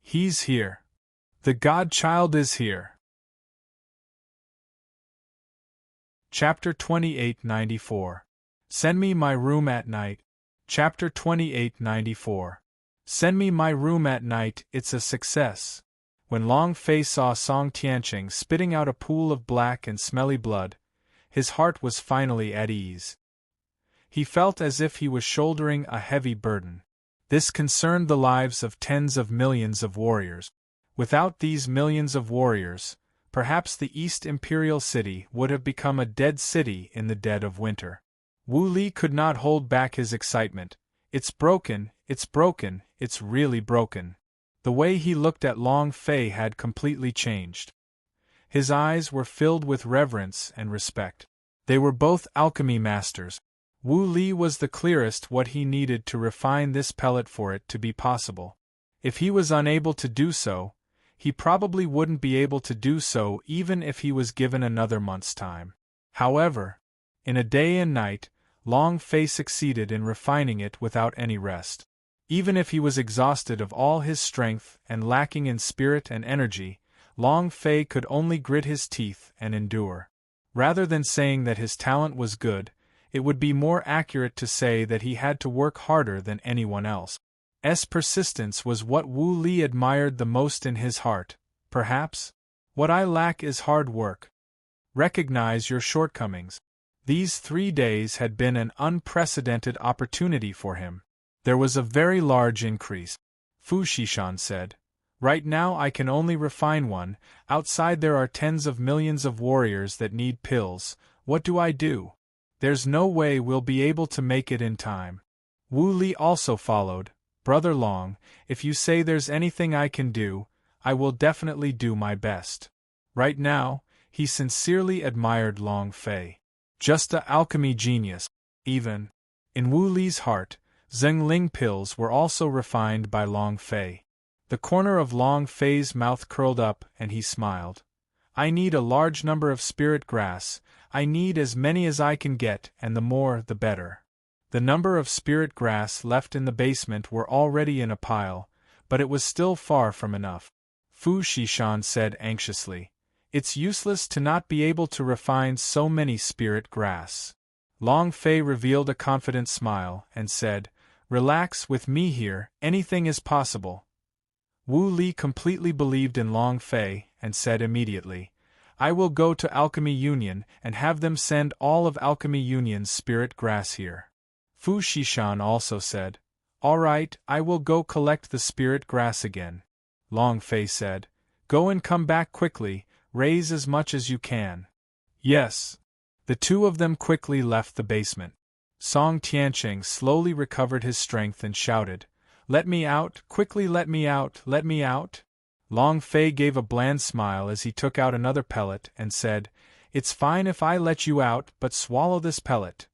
He's here. The godchild is here." Chapter 2894. Send me my room at night. Chapter 2894. Send me my room at night, it's a success. When Long Fei saw Song Tianqing spitting out a pool of black and smelly blood, his heart was finally at ease. He felt as if he was shouldering a heavy burden. This concerned the lives of tens of millions of warriors. Without these millions of warriors, perhaps the East Imperial City would have become a dead city in the dead of winter. Wu Li could not hold back his excitement. It's broken, it's really broken. The way he looked at Long Fei had completely changed. His eyes were filled with reverence and respect. They were both alchemy masters. Wu Li was the clearest what he needed to refine this pellet for it to be possible. If he was unable to do so, he probably wouldn't be able to do so even if he was given another month's time. However, in a day and night, Long Fei succeeded in refining it without any rest. Even if he was exhausted of all his strength and lacking in spirit and energy, Long Fei could only grit his teeth and endure. Rather than saying that his talent was good, it would be more accurate to say that he had to work harder than anyone else. Persistence was what Wu Li admired the most in his heart. Perhaps, what I lack is hard work. Recognize your shortcomings. These 3 days had been an unprecedented opportunity for him. There was a very large increase. Fu Xishan said, "Right now I can only refine one, outside there are tens of millions of warriors that need pills. What do I do? There's no way we'll be able to make it in time." Wu Li also followed, "Brother Long, if you say there's anything I can do, I will definitely do my best." Right now, he sincerely admired Long Fei. Just a alchemy genius. Even in Wu Li's heart, Zhengling pills were also refined by Long Fei. The corner of Long Fei's mouth curled up and he smiled. "I need a large number of spirit grass. I need as many as I can get, and the more the better." The number of spirit grass left in the basement were already in a pile, but it was still far from enough. Fu Xishan said anxiously, "It's useless to not be able to refine so many spirit grass." Long Fei revealed a confident smile and said, "Relax, with me here, anything is possible." Wu Li completely believed in Long Fei and said immediately, "I will go to Alchemy Union and have them send all of Alchemy Union's spirit grass here." Fu Xishan also said, "All right, I will go collect the spirit grass again." Long Fei said, "Go and come back quickly, raise as much as you can." "Yes." The two of them quickly left the basement. Song Tianqing slowly recovered his strength and shouted, "Let me out, quickly let me out, let me out!" Long Fei gave a bland smile as he took out another pellet and said, "It's fine if I let you out, but swallow this pellet."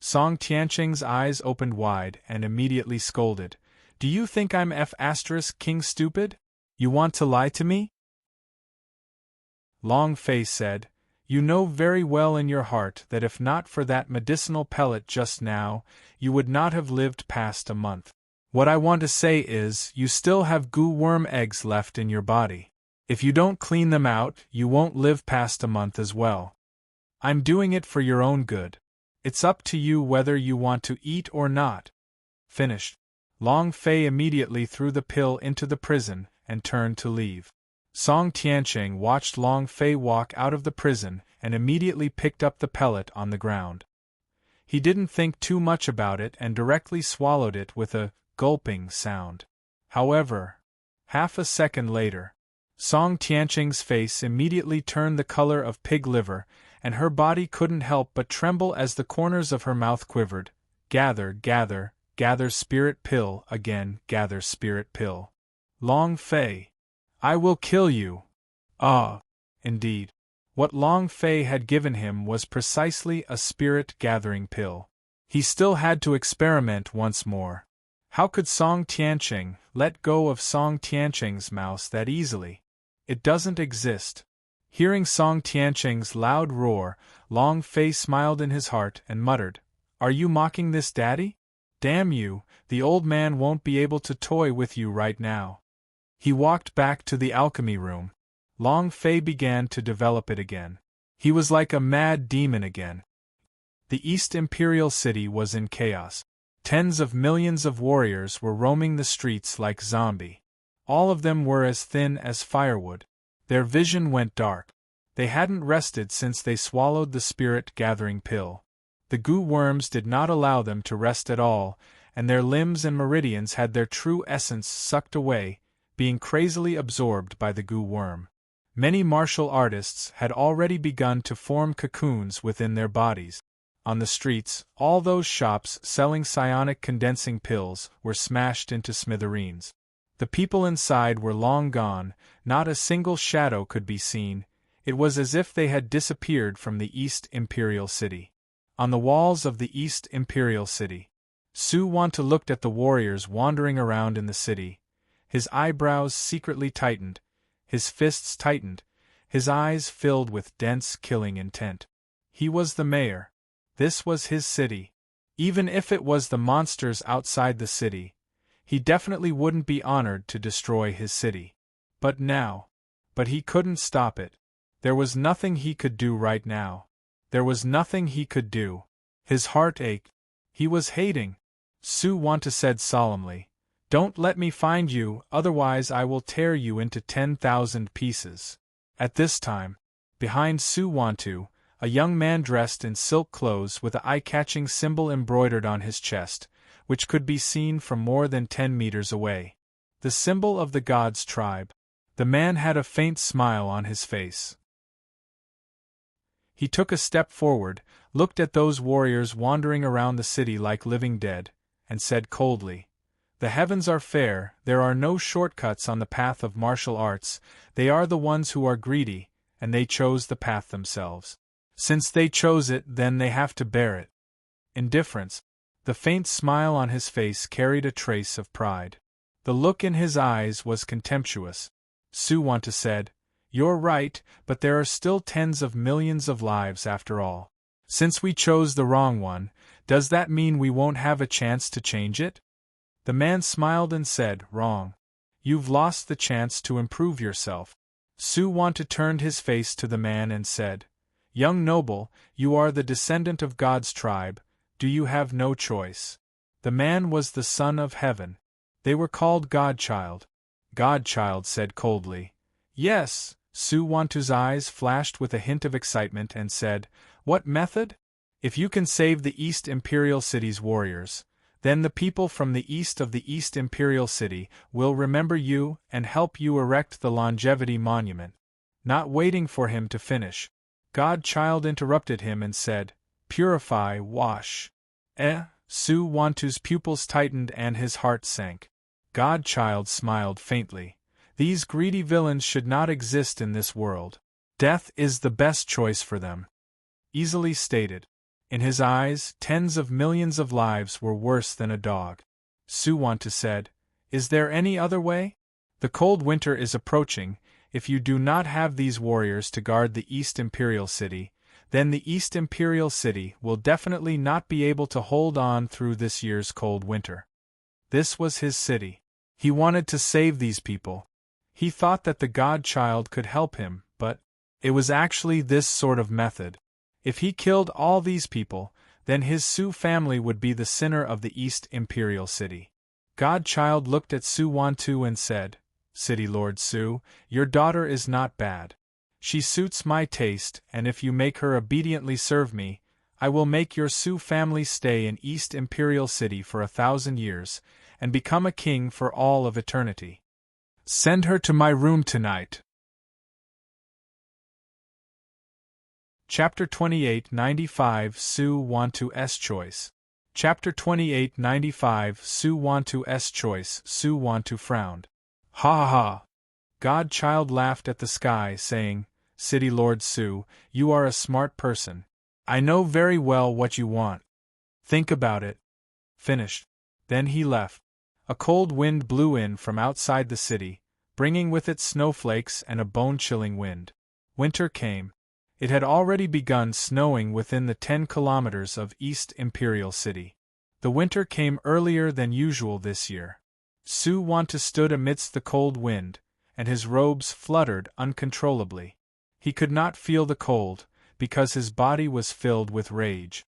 Song Tianqing's eyes opened wide and immediately scolded, "Do you think I'm King stupid? You want to lie to me?" Long Fei said, "You know very well in your heart that if not for that medicinal pellet just now, you would not have lived past a month. What I want to say is, you still have goo worm eggs left in your body. If you don't clean them out, you won't live past a month as well. I'm doing it for your own good. It's up to you whether you want to eat or not." Finished. Long Fei immediately threw the pill into the prison and turned to leave. Song Tianqing watched Long Fei walk out of the prison and immediately picked up the pellet on the ground. He didn't think too much about it and directly swallowed it with a gulping sound. However, half a second later, Song Tianqing's face immediately turned the color of pig liver, and her body couldn't help but tremble as the corners of her mouth quivered. Gather, gather, gather spirit pill again, gather spirit pill. Long Fei. I will kill you. Ah, indeed. What Long Fei had given him was precisely a spirit-gathering pill. He still had to experiment once more. How could Song Tianqing let go of Song Tianqing's mouse that easily? It doesn't exist. Hearing Song Tianqing's loud roar, Long Fei smiled in his heart and muttered, "Are you mocking this, Daddy? Damn you, the old man won't be able to toy with you right now." He walked back to the alchemy room. Long Fei began to develop it again. He was like a mad demon again. The East Imperial City was in chaos. Tens of millions of warriors were roaming the streets like zombies. All of them were as thin as firewood. Their vision went dark. They hadn't rested since they swallowed the spirit-gathering pill. The goo worms did not allow them to rest at all, and their limbs and meridians had their true essence sucked away, being crazily absorbed by the goo worm. Many martial artists had already begun to form cocoons within their bodies. On the streets, all those shops selling psionic condensing pills were smashed into smithereens. The people inside were long gone, not a single shadow could be seen. It was as if they had disappeared from the East Imperial City. On the walls of the East Imperial City, Su Wanta looked at the warriors wandering around in the city. His eyebrows secretly tightened, his fists tightened, his eyes filled with dense killing intent. He was the mayor. This was his city. Even if it was the monsters outside the city, he definitely wouldn't be honored to destroy his city. But he couldn't stop it. There was nothing he could do right now. There was nothing he could do. His heart ached. He was hating. Su Wanta said solemnly, "Don't let me find you, otherwise I will tear you into 10,000 pieces." At this time, behind Su Wantu, a young man dressed in silk clothes with an eye-catching symbol embroidered on his chest, which could be seen from more than 10 meters away. The symbol of the God's tribe. The man had a faint smile on his face. He took a step forward, looked at those warriors wandering around the city like living dead, and said coldly, "The heavens are fair, there are no shortcuts on the path of martial arts, they are the ones who are greedy, and they chose the path themselves. Since they chose it, then they have to bear it." Indifference. The faint smile on his face carried a trace of pride. The look in his eyes was contemptuous. Su Wanta said, "You're right, but there are still tens of millions of lives after all. Since we chose the wrong one, does that mean we won't have a chance to change it?" The man smiled and said, "Wrong. You've lost the chance to improve yourself." Su Wanta turned his face to the man and said, "Young noble, you are the descendant of God's tribe, do you have no choice?" The man was the son of heaven. They were called Godchild. Godchild said coldly, "Yes." Su Wantu's eyes flashed with a hint of excitement and said, "What method? If you can save the East Imperial City's warriors, then the people from the east of the East Imperial City will remember you and help you erect the Longevity Monument." Not waiting for him to finish, Godchild interrupted him and said, "Purify, wash." Su Wantu's pupils tightened and his heart sank. Godchild smiled faintly. These greedy villains should not exist in this world. Death is the best choice for them. Easily stated. In his eyes, tens of millions of lives were worse than a dog. Su Wanta said, "Is there any other way? The cold winter is approaching. If you do not have these warriors to guard the East Imperial City, then the East Imperial City will definitely not be able to hold on through this year's cold winter." This was his city. He wanted to save these people. He thought that the Godchild could help him, but it was actually this sort of method. If he killed all these people, then his Su family would be the sinner of the East Imperial City. Godchild looked at Su Wantu and said, "City Lord Su, your daughter is not bad. She suits my taste, and if you make her obediently serve me, I will make your Sioux family stay in East Imperial City for 1,000 years, and become a king for all of eternity. Send her to my room tonight. Chapter 2895 Sioux Wantu's Choice. Chapter 2895 Sioux Wantu's Choice. Sioux Wantu frowned. Ha ha ha! Godchild laughed at the sky, saying, City Lord Sioux, you are a smart person. I know very well what you want. Think about it. Finished. Then he left. A cold wind blew in from outside the city, bringing with it snowflakes and a bone-chilling wind. Winter came. It had already begun snowing within the 10 kilometers of East Imperial City. The winter came earlier than usual this year. Sioux Wantu stood amidst the cold wind, and his robes fluttered uncontrollably. He could not feel the cold, because his body was filled with rage.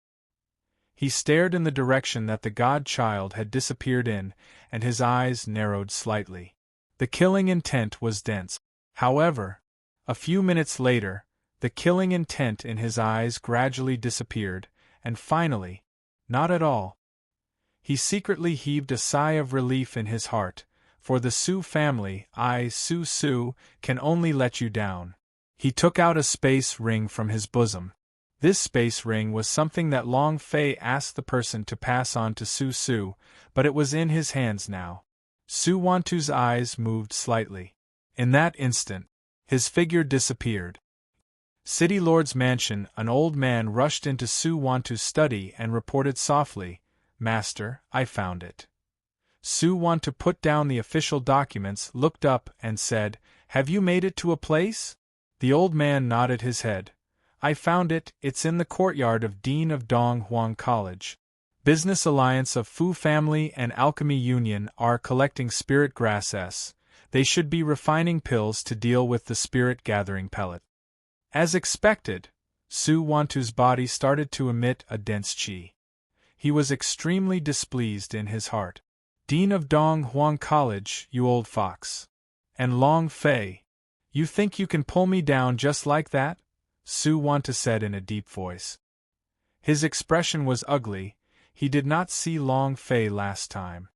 He stared in the direction that the godchild had disappeared in, and his eyes narrowed slightly. The killing intent was dense. However, a few minutes later, the killing intent in his eyes gradually disappeared, and finally, not at all. He secretly heaved a sigh of relief in his heart, for the Sioux family, Sioux, can only let you down. He took out a space ring from his bosom. This space ring was something that Long Fei asked the person to pass on to Sioux, but it was in his hands now. Sioux Wantu's eyes moved slightly. In that instant, his figure disappeared. City Lord's mansion. An old man rushed into Sioux Wantu's study and reported softly, Master, I found it. Sioux Wantu put down the official documents, looked up, and said, Have you made it to a place? The old man nodded his head. I found it, it's in the courtyard of Dean of Dong Huang College. Business Alliance of Fu Family and Alchemy Union are collecting spirit grass S. They should be refining pills to deal with the spirit gathering pellet. As expected, Sioux Wantu's body started to emit a dense qi. He was extremely displeased in his heart. Dean of Dong Huang College, you old fox. And Long Fei. You think you can pull me down just like that? Sioux Wantu said in a deep voice. His expression was ugly. He did not see Long Fei last time.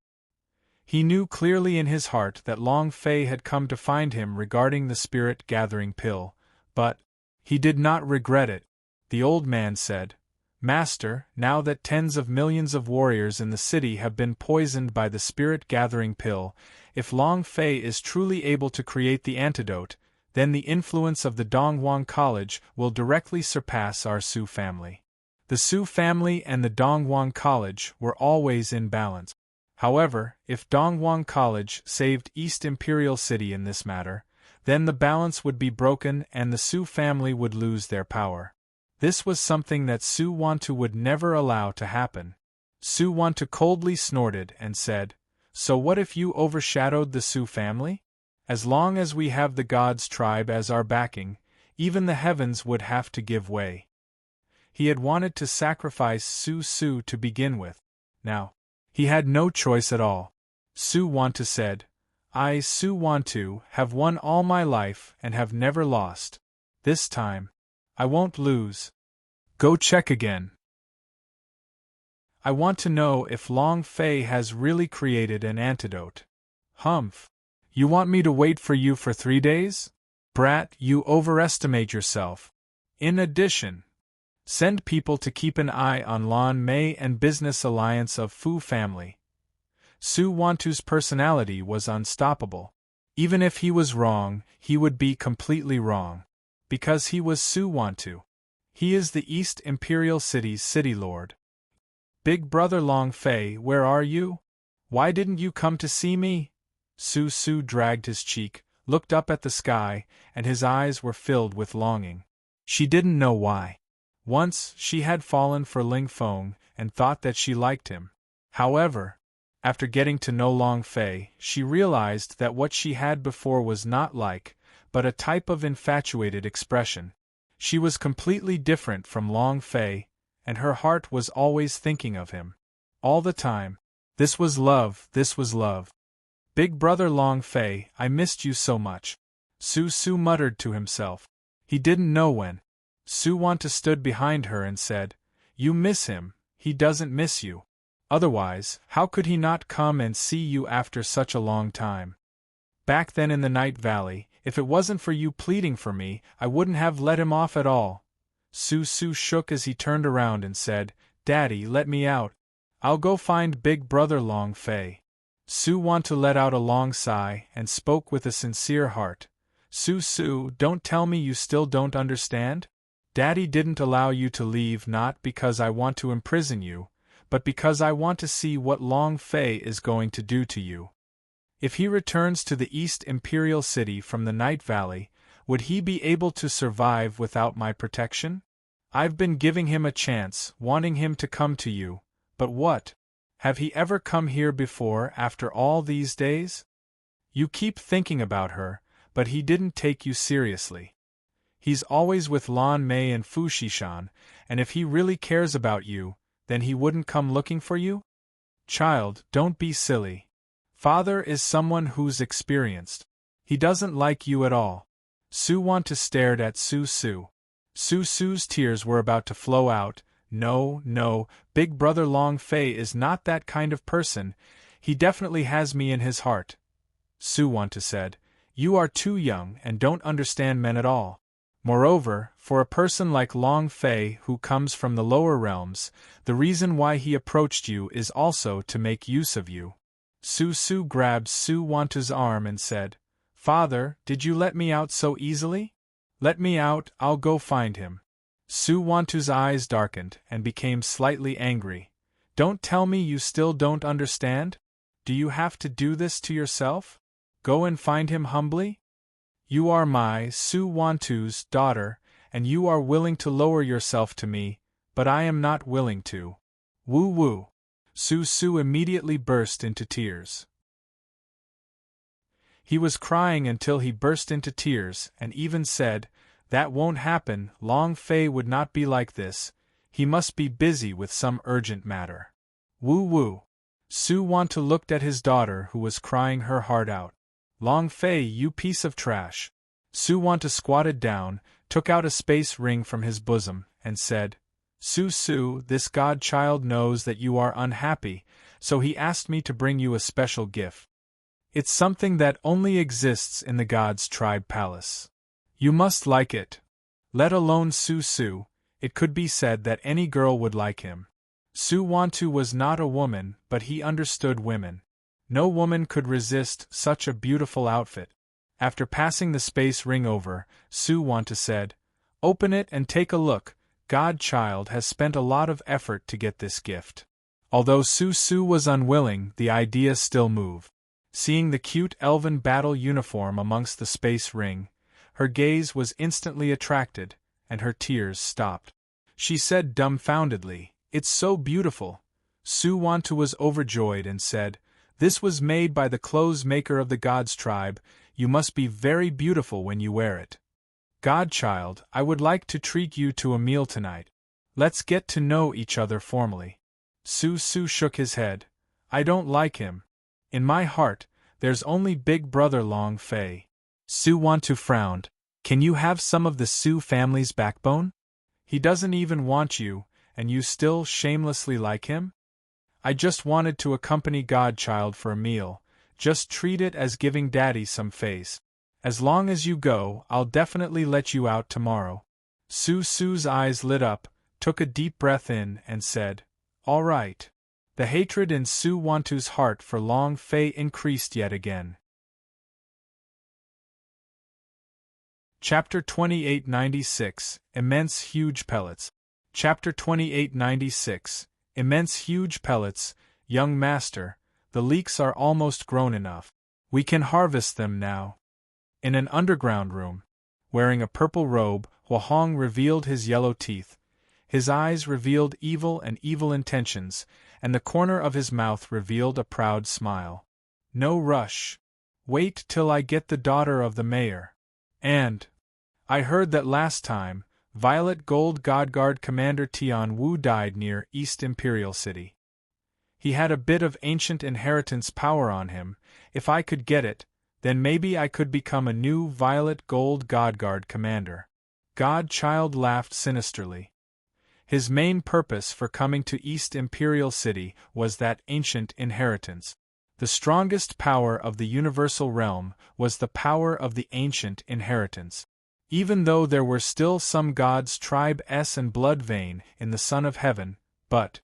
He knew clearly in his heart that Long Fei had come to find him regarding the spirit-gathering pill, but he did not regret it. The old man said, Master, now that tens of millions of warriors in the city have been poisoned by the spirit-gathering pill, if Long Fei is truly able to create the antidote, then the influence of the Donghuang College will directly surpass our Sioux family. The Sioux family and the Donghuang College were always in balance. However, if Donghuang College saved East Imperial City in this matter, then the balance would be broken and the Sioux family would lose their power. This was something that Sioux Wantu would never allow to happen. Sioux Wantu coldly snorted and said, So what if you overshadowed the Sioux family? As long as we have the God's tribe as our backing, even the heavens would have to give way. He had wanted to sacrifice Sioux to begin with. Now, he had no choice at all. Sioux Wantu said, I, Sioux Wantu, have won all my life and have never lost. This time, I won't lose. Go check again. I want to know if Long Fei has really created an antidote. Humph. You want me to wait for you for 3 days? Brat, you overestimate yourself. In addition, send people to keep an eye on Lan Mei and Business Alliance of Fu Family. Sioux Wantu's personality was unstoppable. Even if he was wrong, he would be completely wrong. Because he was Sioux Wantu. He is the East Imperial City's city lord. Big brother Long Fei, where are you? Why didn't you come to see me? Sioux dragged his cheek, looked up at the sky, and his eyes were filled with longing. She didn't know why. Once, she had fallen for Ling Feng and thought that she liked him. However, after getting to know Long Fei, she realized that what she had before was not like, but a type of infatuated expression. She was completely different from Long Fei, and her heart was always thinking of him. All the time. This was love, this was love. Big brother Long Fei, I missed you so much. Sioux muttered to himself. He didn't know when. Sioux Wantu stood behind her and said, You miss him, he doesn't miss you. Otherwise, how could he not come and see you after such a long time? Back then in the Night Valley, if it wasn't for you pleading for me, I wouldn't have let him off at all. Su shook as he turned around and said, Daddy, let me out. I'll go find Big Brother Long Fei. Su let out a long sigh and spoke with a sincere heart. Su, don't tell me you still don't understand? Daddy didn't allow you to leave not because I want to imprison you, but because I want to see what Long Fei is going to do to you. If he returns to the East Imperial City from the Night Valley, would he be able to survive without my protection? I've been giving him a chance, wanting him to come to you, but what? Have he ever come here before after all these days? You keep thinking about her, but he didn't take you seriously. He's always with Lan Mei and Fu Shishan, and if he really cares about you, then he wouldn't come looking for you? Child, don't be silly. Father is someone who's experienced. He doesn't like you at all. Su stared at Su. Su's tears were about to flow out. No, Big Brother Long Fei is not that kind of person. He definitely has me in his heart. Su said, You are too young and don't understand men at all. Moreover, for a person like Long Fei who comes from the lower realms, the reason why he approached you is also to make use of you. Su grabbed Su's arm and said, Father, did you let me out so easily? Let me out, I'll go find him. Su's eyes darkened and became slightly angry. Don't tell me you still don't understand? Do you have to do this to yourself? Go and find him humbly? You are my Su's daughter, and you are willing to lower yourself to me, but I am not willing to. Woo. Su immediately burst into tears. He was crying until he burst into tears and even said, That won't happen, Long Fei would not be like this, he must be busy with some urgent matter. Woo. Su looked at his daughter who was crying her heart out. Long Fei, you piece of trash. Su squatted down, took out a space ring from his bosom, and said, Su, this godchild knows that you are unhappy, so he asked me to bring you a special gift. It's something that only exists in the God's Tribe Palace. You must like it. Let alone Su, it could be said that any girl would like him. Su was not a woman, but he understood women. No woman could resist such a beautiful outfit. After passing the space ring over, Su said, Open it and take a look. Godchild has spent a lot of effort to get this gift. Although Su was unwilling, the idea still moved. Seeing the cute elven battle uniform amongst the space ring, her gaze was instantly attracted, and her tears stopped. She said dumbfoundedly, It's so beautiful. Su was overjoyed and said, This was made by the clothes maker of the God's tribe. You must be very beautiful when you wear it. Godchild, I would like to treat you to a meal tonight. Let's get to know each other formally. Su shook his head. I don't like him. In my heart, there's only Big Brother Long Fei. Su frowned. Can you have some of the Su family's backbone? He doesn't even want you, and you still shamelessly like him? I just wanted to accompany Godchild for a meal. Just treat it as giving Daddy some face. As long as you go, I'll definitely let you out tomorrow. Su's eyes lit up, took a deep breath in, and said, All right. The hatred in Su's heart for Long Fei increased yet again. Chapter 2896, Immense Huge Pellets. Chapter 2896, Immense Huge Pellets. Young Master, the leeks are almost grown enough. We can harvest them now. In an underground room, wearing a purple robe, Huahong revealed his yellow teeth. His eyes revealed evil and evil intentions, and the corner of his mouth revealed a proud smile. No rush. Wait till I get the daughter of the mayor. And I heard that last time, Violet Gold Godguard Commander Tian Wu died near East Imperial City. He had a bit of ancient inheritance power on him. If I could get it, then maybe I could become a new Violet Gold Godguard Commander. Godchild laughed sinisterly. His main purpose for coming to East Imperial City was that ancient inheritance. The strongest power of the universal realm was the power of the ancient inheritance. Even though there were still some gods tribe S and blood vein in the Son of Heaven, but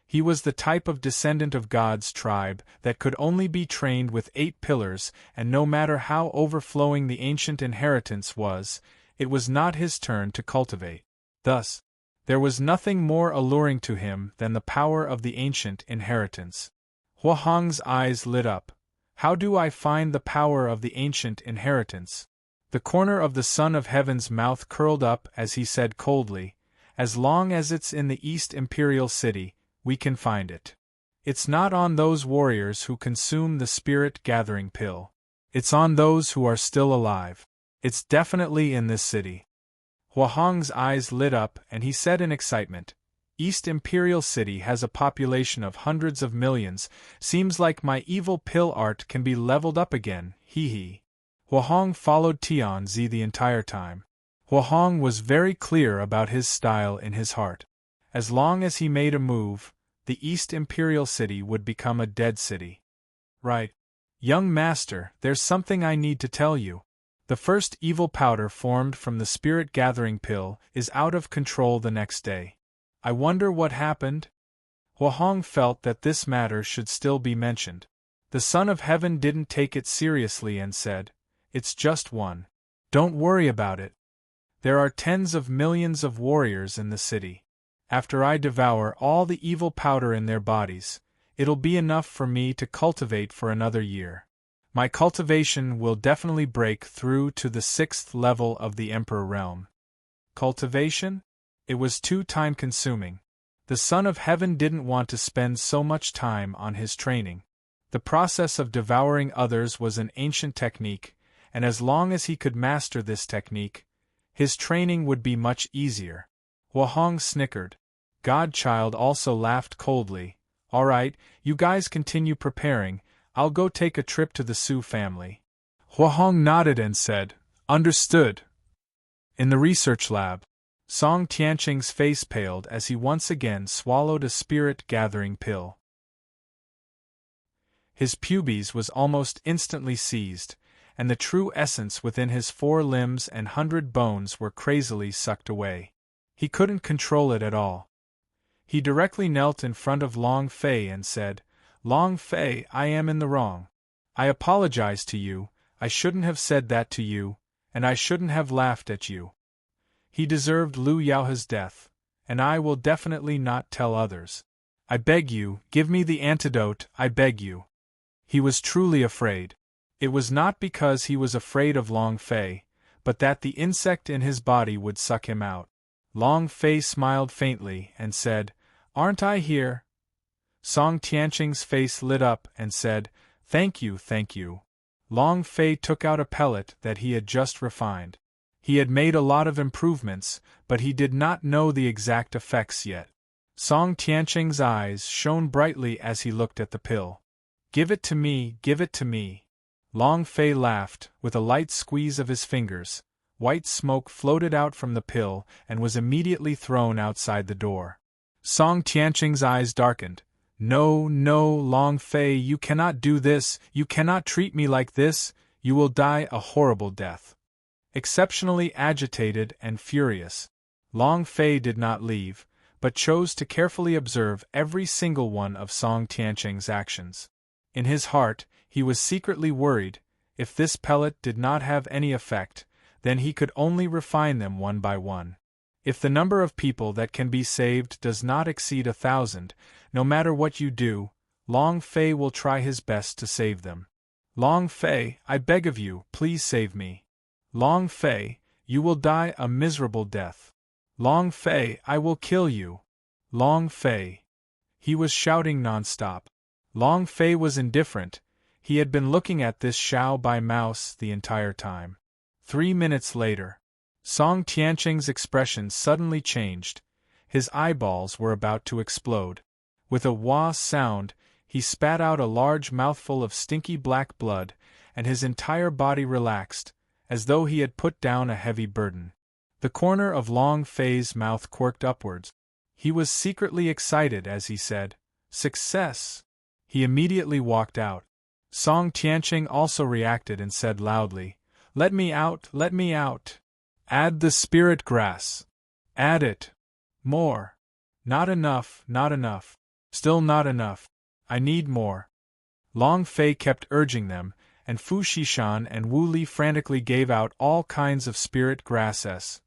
he was the type of descendant of God's tribe that could only be trained with 8 pillars, and no matter how overflowing the ancient inheritance was, it was not his turn to cultivate. Thus, there was nothing more alluring to him than the power of the ancient inheritance. Hua Hong's eyes lit up. How do I find the power of the ancient inheritance? The corner of the Son of Heaven's mouth curled up as he said coldly, as long as it's in the East Imperial City, we can find it. It's not on those warriors who consume the spirit-gathering pill. It's on those who are still alive. It's definitely in this city. Hua Hong's eyes lit up and he said in excitement, East Imperial City has a population of hundreds of millions, seems like my evil pill art can be leveled up again, hee hee. Hua Hong followed Tianzi the entire time. Hua Hong was very clear about his style in his heart. As long as he made a move, the East Imperial City would become a dead city. Right. Young master, there's something I need to tell you. The first evil powder formed from the spirit-gathering pill is out of control the next day. I wonder what happened? Hua Hong felt that this matter should still be mentioned. The Son of Heaven didn't take it seriously and said, It's just one. Don't worry about it. There are tens of millions of warriors in the city. After I devour all the evil powder in their bodies, it'll be enough for me to cultivate for another year. My cultivation will definitely break through to the 6th level of the Emperor realm. Cultivation? It was too time-consuming. The Son of Heaven didn't want to spend so much time on his training. The process of devouring others was an ancient technique, and as long as he could master this technique, his training would be much easier. Hua Hong snickered. Godchild also laughed coldly. All right, you guys continue preparing. I'll go take a trip to the Su family. Hua Hong nodded and said, Understood. In the research lab, Song Tianqing's face paled as he once again swallowed a spirit-gathering pill. His pubes was almost instantly seized, and the true essence within his 4 limbs and 100 bones were crazily sucked away. He couldn't control it at all. He directly knelt in front of Long Fei and said, Long Fei, I am in the wrong. I apologize to you, I shouldn't have said that to you, and I shouldn't have laughed at you. He deserved Lu Yaohe's death, and I will definitely not tell others. I beg you, give me the antidote, I beg you. He was truly afraid. It was not because he was afraid of Long Fei, but that the insect in his body would suck him out. Long Fei smiled faintly and said, Aren't I here? Song Tianqing's face lit up and said, Thank you, thank you. Long Fei took out a pellet that he had just refined. He had made a lot of improvements, but he did not know the exact effects yet. Song Tianqing's eyes shone brightly as he looked at the pill. Give it to me, give it to me. Long Fei laughed, with a light squeeze of his fingers. White smoke floated out from the pill and was immediately thrown outside the door. Song Tianqing's eyes darkened. No, no, Long Fei, you cannot do this, you cannot treat me like this, you will die a horrible death. Exceptionally agitated and furious, Long Fei did not leave, but chose to carefully observe every single one of Song Tianqing's actions. In his heart, he was secretly worried. If this pellet did not have any effect, then he could only refine them one by one. If the number of people that can be saved does not exceed 1,000, no matter what you do, Long Fei will try his best to save them. Long Fei, I beg of you, please save me. Long Fei, you will die a miserable death. Long Fei, I will kill you. Long Fei. He was shouting non-stop. Long Fei was indifferent. He had been looking at this Xiao Bai mouse the entire time. 3 minutes later, Song Tianqing's expression suddenly changed. His eyeballs were about to explode. With a wah sound, he spat out a large mouthful of stinky black blood, and his entire body relaxed, as though he had put down a heavy burden. The corner of Long Fei's mouth quirked upwards. He was secretly excited as he said, "Success!" He immediately walked out. Song Tianqing also reacted and said loudly, "Let me out, let me out! Add the spirit grass! Add it! More! Not enough, not enough! Still not enough! I need more!" Long Fei kept urging them, and Fu Xishan and Wu Li frantically gave out all kinds of spirit grasses.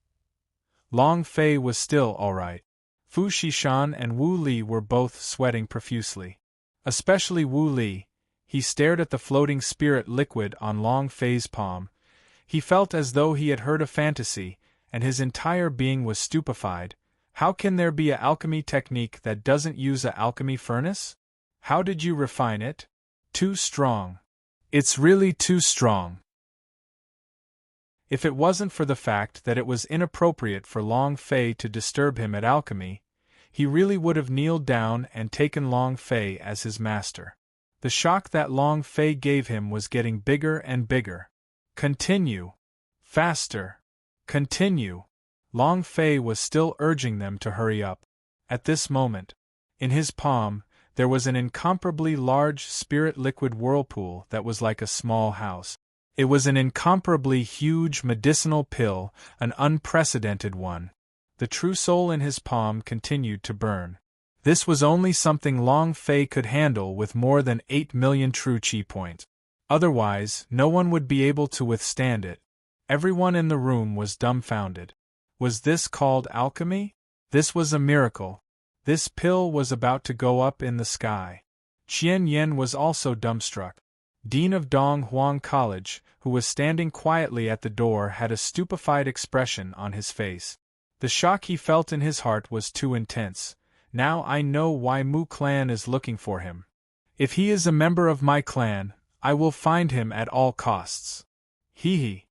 Long Fei was still all right. Fu Xishan and Wu Li were both sweating profusely. Especially Wu Li. He stared at the floating spirit liquid on Long Fei's palm. He felt as though he had heard a fantasy, and his entire being was stupefied. How can there be a alchemy technique that doesn't use a alchemy furnace? How did you refine it? Too strong. It's really too strong. If it wasn't for the fact that it was inappropriate for Long Fei to disturb him at alchemy, he really would have kneeled down and taken Long Fei as his master. The shock that Long Fei gave him was getting bigger and bigger. Continue. Faster. Continue. Long Fei was still urging them to hurry up. At this moment, in his palm, there was an incomparably large spirit liquid whirlpool that was like a small house. It was an incomparably huge medicinal pill, an unprecedented one. The true soul in his palm continued to burn. This was only something Long Fei could handle with more than 8 million true chi points. Otherwise, no one would be able to withstand it. Everyone in the room was dumbfounded. Was this called alchemy? This was a miracle. This pill was about to go up in the sky. Qian Yen was also dumbstruck. Dean of Dong Huang College, who was standing quietly at the door, had a stupefied expression on his face. The shock he felt in his heart was too intense. Now I know why Mu clan is looking for him. If he is a member of my clan, I will find him at all costs. Hee.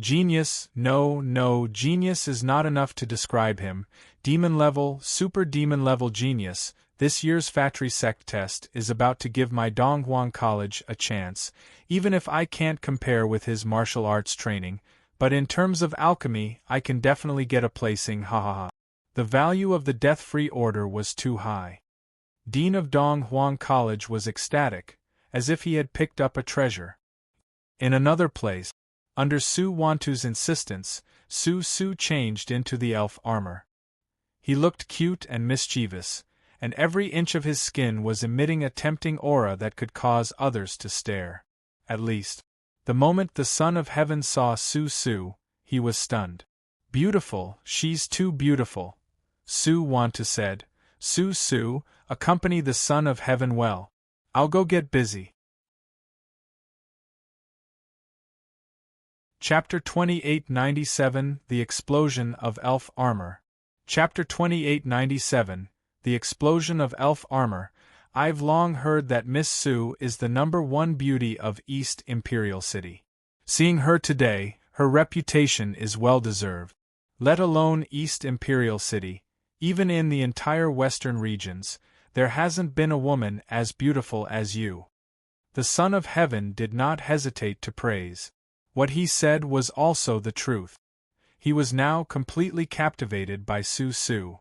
Genius, no, genius is not enough to describe him. Demon level, super demon level genius. This year's Fatry Sect test is about to give my Donghuang College a chance, even if I can't compare with his martial arts training, but in terms of alchemy, I can definitely get a placing, ha ha ha. The value of the death-free order was too high. Dean of Donghuang College was ecstatic, as if he had picked up a treasure. In another place, under Su Wantu's insistence, Su Su changed into the elf armor. He looked cute and mischievous, and every inch of his skin was emitting a tempting aura that could cause others to stare. At least, the moment the Son of Heaven saw Su Su, he was stunned. "Beautiful, she's too beautiful," Su Wantu said. "Su Su, accompany the Son of Heaven well. I'll go get busy." Chapter 2897 The Explosion of Elf Armor. Chapter 2897 The Explosion of Elf Armor. I've long heard that Miss Su is the #1 beauty of East Imperial City. Seeing her today, her reputation is well deserved. Let alone East Imperial City, even in the entire western regions, there hasn't been a woman as beautiful as you. The Son of Heaven did not hesitate to praise. What he said was also the truth. He was now completely captivated by Su Su.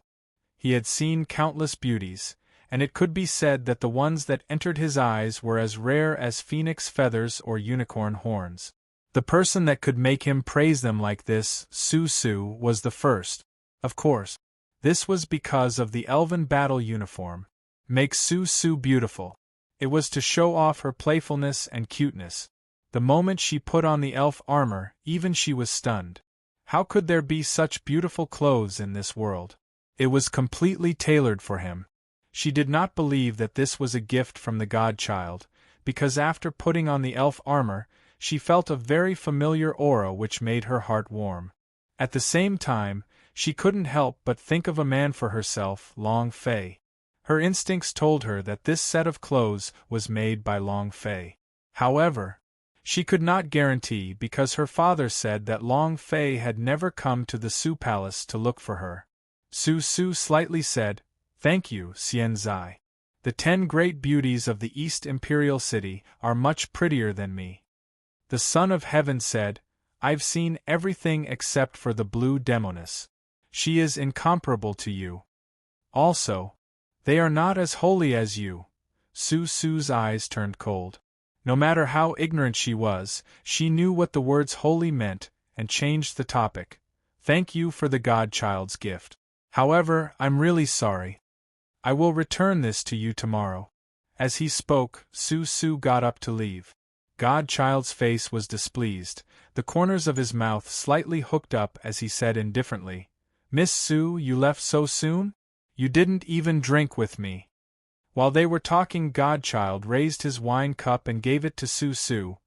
He had seen countless beauties, and it could be said that the ones that entered his eyes were as rare as phoenix feathers or unicorn horns. The person that could make him praise them like this, Su Su, was the first. Of course, this was because of the elven battle uniform. Make Su Su beautiful. It was to show off her playfulness and cuteness. The moment she put on the elf armor, even she was stunned. How could there be such beautiful clothes in this world? It was completely tailored for him. She did not believe that this was a gift from the godchild, because after putting on the elf armor, she felt a very familiar aura which made her heart warm. At the same time, she couldn't help but think of a man for herself, Long Fei. Her instincts told her that this set of clothes was made by Long Fei. However, she could not guarantee because her father said that Long Fei had never come to the Su Palace to look for her. Su Su slightly said, "Thank you, Xian Zai. The 10 great beauties of the East Imperial City are much prettier than me." The Son of Heaven said, "I've seen everything except for the blue demoness. She is incomparable to you." Also, they are not as holy as you. Su Su's eyes turned cold. No matter how ignorant she was, she knew what the words holy meant, and changed the topic. Thank you for the godchild's gift. However, I'm really sorry. I will return this to you tomorrow. As he spoke, Su Su got up to leave. Godchild's face was displeased, the corners of his mouth slightly hooked up as he said indifferently, Miss Su, you left so soon? You didn't even drink with me. While they were talking, Godchild raised his wine cup and gave it to Su Su.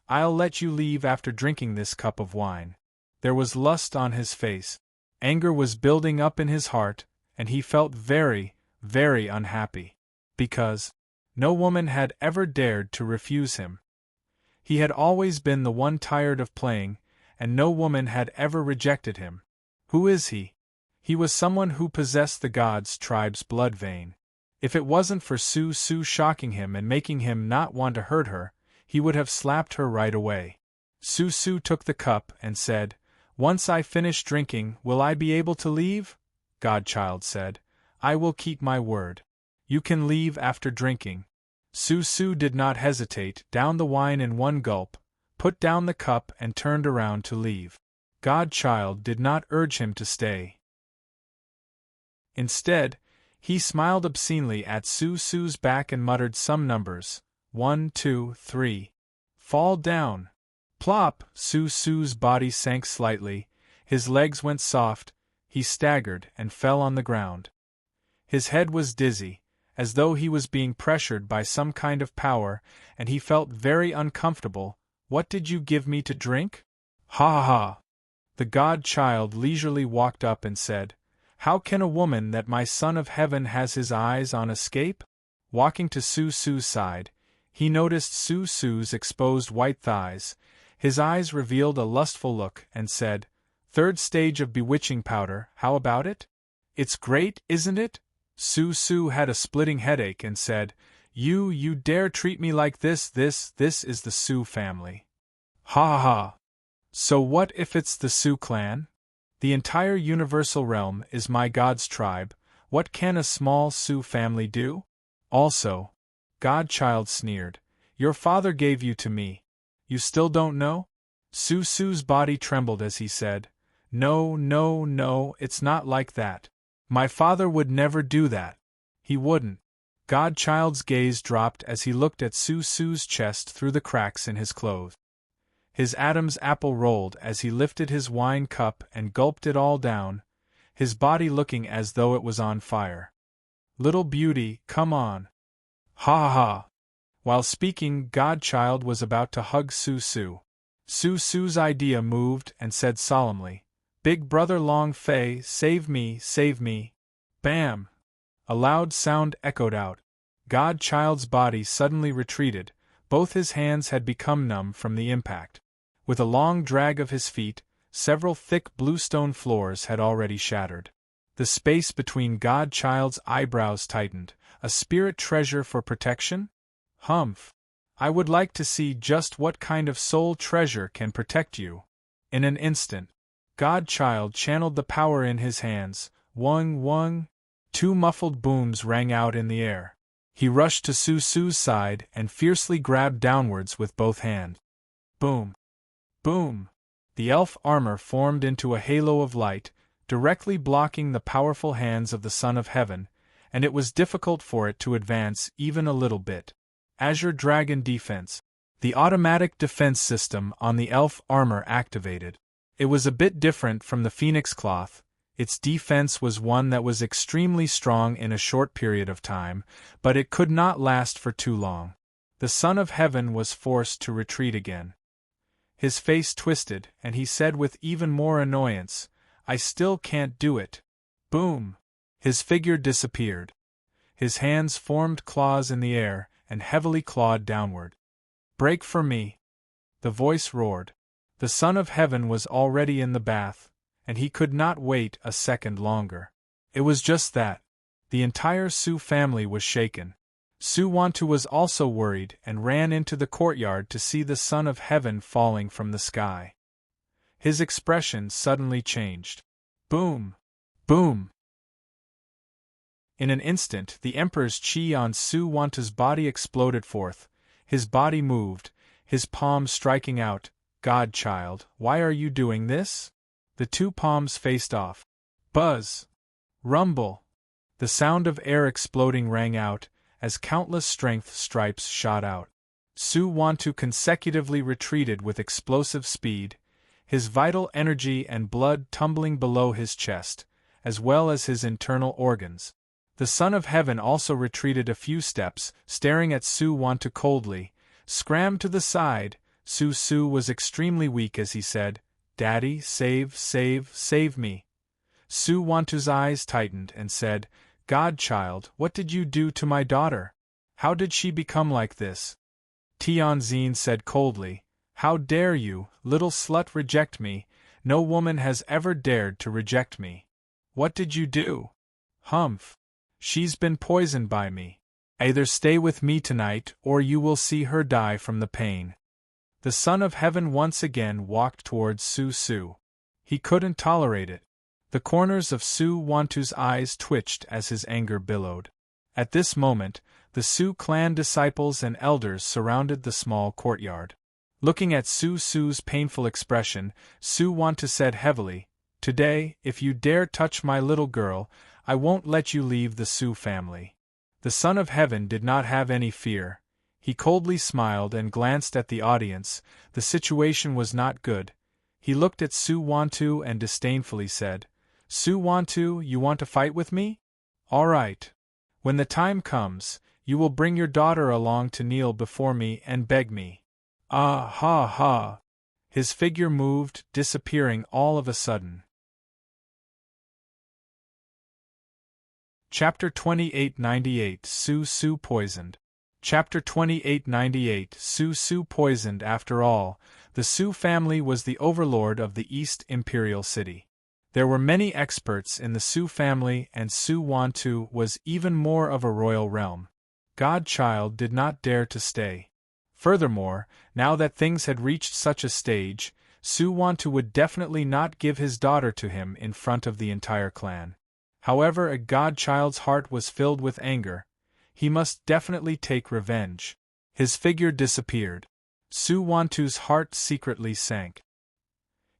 I'll let you leave after drinking this cup of wine. There was lust on his face. Anger was building up in his heart, and he felt very, very unhappy. Because no woman had ever dared to refuse him. He had always been the one tired of playing, and no woman had ever rejected him. Who is he? He was someone who possessed the gods' tribe's blood vein. If it wasn't for Su Su shocking him and making him not want to hurt her, he would have slapped her right away. Su Su took the cup and said, Once I finish drinking, will I be able to leave? Godchild said, I will keep my word. You can leave after drinking. Su Su did not hesitate, downed the wine in one gulp, put down the cup and turned around to leave. Godchild did not urge him to stay. Instead, he smiled obscenely at Su Su's back and muttered some numbers. 1, 2, 3. Fall down. Plop! Su Su's body sank slightly, his legs went soft, he staggered and fell on the ground. His head was dizzy, as though he was being pressured by some kind of power, and he felt very uncomfortable. What did you give me to drink? Ha ha ha! The godchild leisurely walked up and said, How can a woman that my son of heaven has his eyes on escape? Walking to Su Su's side, he noticed Su Su's exposed white thighs. His eyes revealed a lustful look and said, Third stage of bewitching powder, how about it? It's great, isn't it? Su Su had a splitting headache and said, You dare treat me like this is the Su family. Ha ha ha! So what if it's the Su clan? The entire universal realm is my god's tribe. What can a small Su family do? Also, Godchild sneered, Your father gave you to me. You still don't know? Su Su's body trembled as he said, No, it's not like that. My father would never do that. He wouldn't. Godchild's gaze dropped as he looked at Su Su's chest through the cracks in his clothes. His Adam's apple rolled as he lifted his wine cup and gulped it all down, his body looking as though it was on fire. Little beauty, come on. Ha ha ha! While speaking, Godchild was about to hug Su Su. Su Su's idea moved and said solemnly, Big brother Long Fei, save me, save me. Bam! A loud sound echoed out. Godchild's body suddenly retreated, both his hands had become numb from the impact. With a long drag of his feet, several thick bluestone floors had already shattered. The space between Godchild's eyebrows tightened. A spirit treasure for protection? Humph! I would like to see just what kind of soul treasure can protect you. In an instant, Godchild channeled the power in his hands. Wung! 2 muffled booms rang out in the air. He rushed to Su Su's side and fiercely grabbed downwards with both hands. Boom! Boom! The elf armor formed into a halo of light, directly blocking the powerful hands of the Son of Heaven, and it was difficult for it to advance even a little bit. Azure Dragon Defense. The automatic defense system on the elf armor activated. It was a bit different from the Phoenix Cloth. Its defense was one that was extremely strong in a short period of time, but it could not last for too long. The Son of Heaven was forced to retreat again. His face twisted, and he said with even more annoyance, I still can't do it. Boom! His figure disappeared. His hands formed claws in the air, and heavily clawed downward. Break for me! The voice roared. The Son of Heaven was already in the bath, and he could not wait a second longer. It was just that. The entire Su family was shaken. Su Wantu was also worried and ran into the courtyard to see the Son of Heaven falling from the sky. His expression suddenly changed. Boom! Boom! In an instant, the Emperor's chi on Su-Wantu's body exploded forth. His body moved, his palms striking out. "Godchild, why are you doing this?" The two palms faced off. Buzz! Rumble! The sound of air exploding rang out, as countless strength stripes shot out. Su-Wantu consecutively retreated with explosive speed, his vital energy and blood tumbling below his chest, as well as his internal organs. The Son of Heaven also retreated a few steps, staring at Su-Wantu coldly. "Scram to the side." Su was extremely weak as he said, "Daddy, save me." Su-Wantu's eyes tightened and said, "Godchild, what did you do to my daughter? How did she become like this?" Tianzin said coldly, "How dare you, little slut, reject me? No woman has ever dared to reject me." "What did you do?" "Humph. She's been poisoned by me. Either stay with me tonight or you will see her die from the pain." The Son of Heaven once again walked towards Su. He couldn't tolerate it. The corners of Su-Wantu's eyes twitched as his anger billowed. At this moment, the Su clan disciples and elders surrounded the small courtyard. Looking at Su's painful expression, Su-Wantu said heavily, "Today, if you dare touch my little girl, I won't let you leave the Su family." The Son of Heaven did not have any fear. He coldly smiled and glanced at the audience. The situation was not good. He looked at Su-Wantu and disdainfully said, "Su-Wantu, you want to fight with me? All right. When the time comes, you will bring your daughter along to kneel before me and beg me." "Ah ha ha!" His figure moved, disappearing all of a sudden. Chapter 2898 Su poisoned. Chapter 2898 Su poisoned. After all, the Su family was the overlord of the East Imperial City. There were many experts in the Su family, and Su-Wantu was even more of a royal realm. Godchild did not dare to stay. Furthermore, now that things had reached such a stage, Su-Wantu would definitely not give his daughter to him in front of the entire clan. However, a godchild's heart was filled with anger. He must definitely take revenge. His figure disappeared. Su-Wantu's heart secretly sank.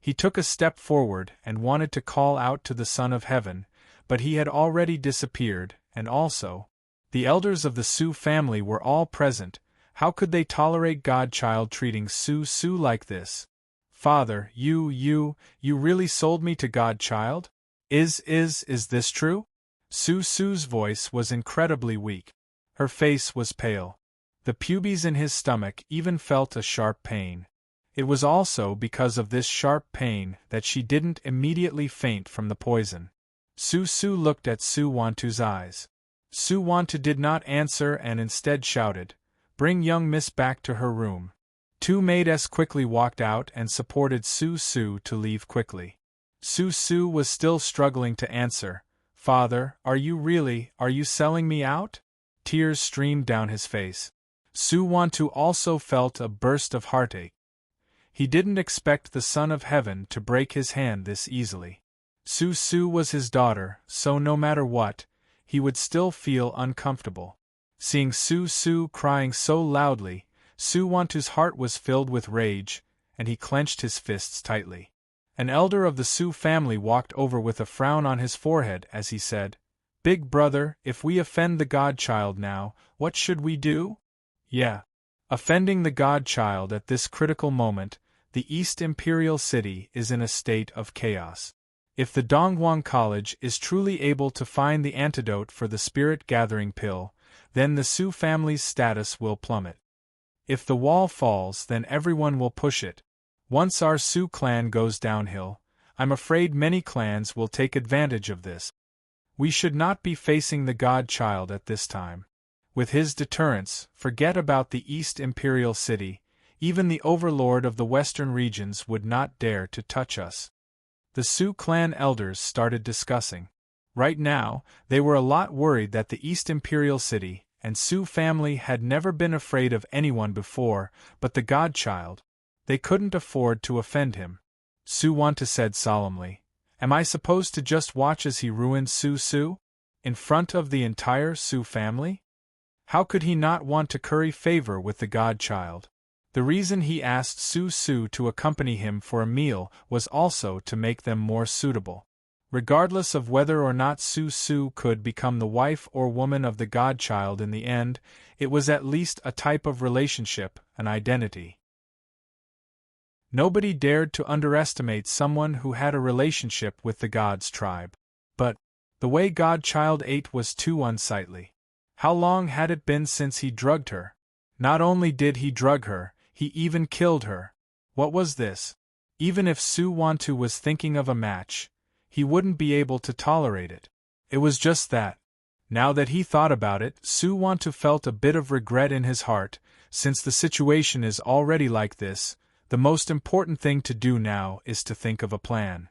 He took a step forward and wanted to call out to the Son of Heaven, but he had already disappeared, and also, the elders of the Su family were all present. How could they tolerate Godchild treating Su like this? "Father, you really sold me to Godchild? Is this true?" Su's voice was incredibly weak. Her face was pale. The pubes in his stomach even felt a sharp pain. It was also because of this sharp pain that she didn't immediately faint from the poison. Su looked at Su-Wantu's eyes. Su-Wantu did not answer and instead shouted, "Bring young miss back to her room." Two maids quickly walked out and supported Su to leave quickly. Su was still struggling to answer. "Father, are you selling me out?" Tears streamed down his face. Su-Wantu also felt a burst of heartache. He didn't expect the Son of Heaven to break his hand this easily. Su was his daughter, so no matter what, he would still feel uncomfortable. Seeing Su crying so loudly, Su-Wantu's heart was filled with rage, and he clenched his fists tightly. An elder of the Su family walked over with a frown on his forehead as he said, "Big brother, if we offend the Godchild now, what should we do?" "Yeah. Offending the Godchild at this critical moment, the East Imperial City is in a state of chaos. If the Dongguan College is truly able to find the antidote for the spirit-gathering pill, then the Su family's status will plummet. If the wall falls, then everyone will push it. Once our Su clan goes downhill, I'm afraid many clans will take advantage of this. We should not be facing the Godchild at this time. With his deterrence, forget about the East Imperial City, even the overlord of the western regions would not dare to touch us." The Su clan elders started discussing. Right now, they were a lot worried that the East Imperial City and Su family had never been afraid of anyone before, but the Godchild, they couldn't afford to offend him. Su-Wantu said solemnly, "Am I supposed to just watch as he ruins Su? In front of the entire Su family? How could he not want to curry favor with the godchild? The reason he asked Su to accompany him for a meal was also to make them more suitable. Regardless of whether or not Su could become the wife or woman of the godchild in the end, it was at least a type of relationship, an identity. Nobody dared to underestimate someone who had a relationship with the god's tribe. But the way godchild ate was too unsightly. How long had it been since he drugged her? Not only did he drug her, he even killed her. What was this? Even if Su Wantu was thinking of a match, he wouldn't be able to tolerate it. It was just that. Now that he thought about it, Su Wantu felt a bit of regret in his heart. Since the situation is already like this, the most important thing to do now is to think of a plan.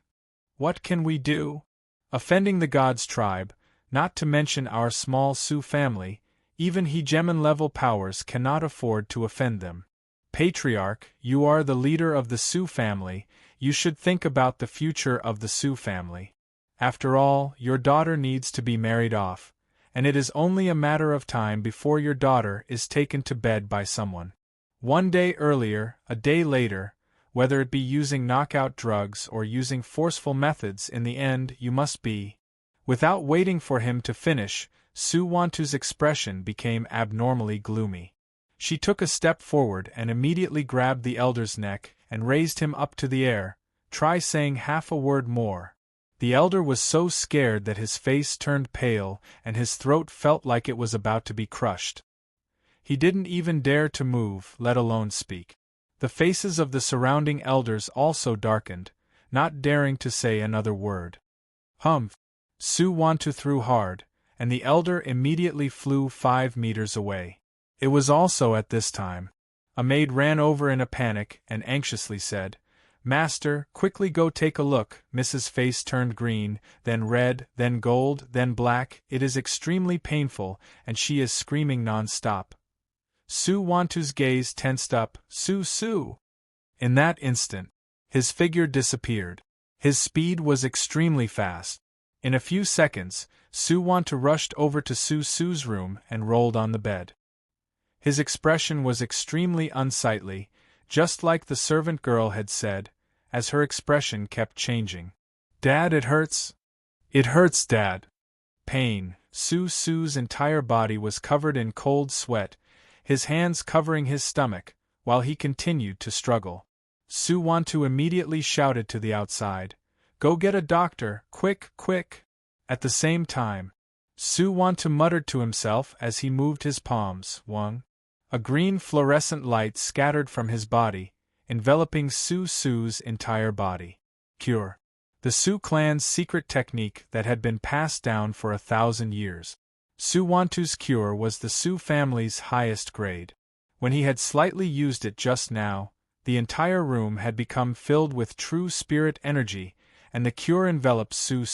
What can we do? Offending the god's tribe, not to mention our small Su family, even hegemon-level powers cannot afford to offend them. Patriarch, you are the leader of the Su family, you should think about the future of the Su family. After all, your daughter needs to be married off, and it is only a matter of time before your daughter is taken to bed by someone. One day earlier, a day later, whether it be using knockout drugs or using forceful methods, in the end you must be. Without waiting for him to finish, Su Wantu's expression became abnormally gloomy. She took a step forward and immediately grabbed the elder's neck and raised him up to the air. Try saying half a word more. The elder was so scared that his face turned pale and his throat felt like it was about to be crushed. He didn't even dare to move, let alone speak. The faces of the surrounding elders also darkened, not daring to say another word. Humph! Su Wantu threw hard, and the elder immediately flew 5 meters away. It was also at this time. A maid ran over in a panic and anxiously said, "Master, quickly go take a look." Mrs. Face turned green, then red, then gold, then black. It is extremely painful, and she is screaming non-stop. Su Wantu's gaze tensed up. Su! In that instant, his figure disappeared. His speed was extremely fast. In a few seconds, Su Wantu rushed over to Su's room and rolled on the bed. His expression was extremely unsightly, just like the servant girl had said, as her expression kept changing. "Dad, it hurts. It hurts, Dad." Pain. Su's entire body was covered in cold sweat, his hands covering his stomach, while he continued to struggle. Su Wantu immediately shouted to the outside, "Go get a doctor, quick, quick!" At the same time, Su Wantu muttered to himself as he moved his palms. A green fluorescent light scattered from his body, enveloping Su's entire body. Cure. The Su clan's secret technique that had been passed down for 1,000 years. Su Wantu's cure was the Su family's highest grade. When he had slightly used it just now, the entire room had become filled with true spirit energy, and the cure enveloped Su.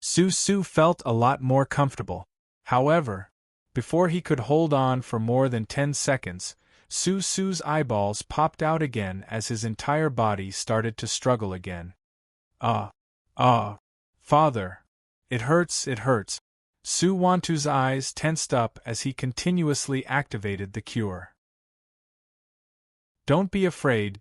Su felt a lot more comfortable. However, before he could hold on for more than 10 seconds, Su's eyeballs popped out again as his entire body started to struggle again. Father! It hurts, it hurts. Su Wantu's eyes tensed up as he continuously activated the cure. Don't be afraid,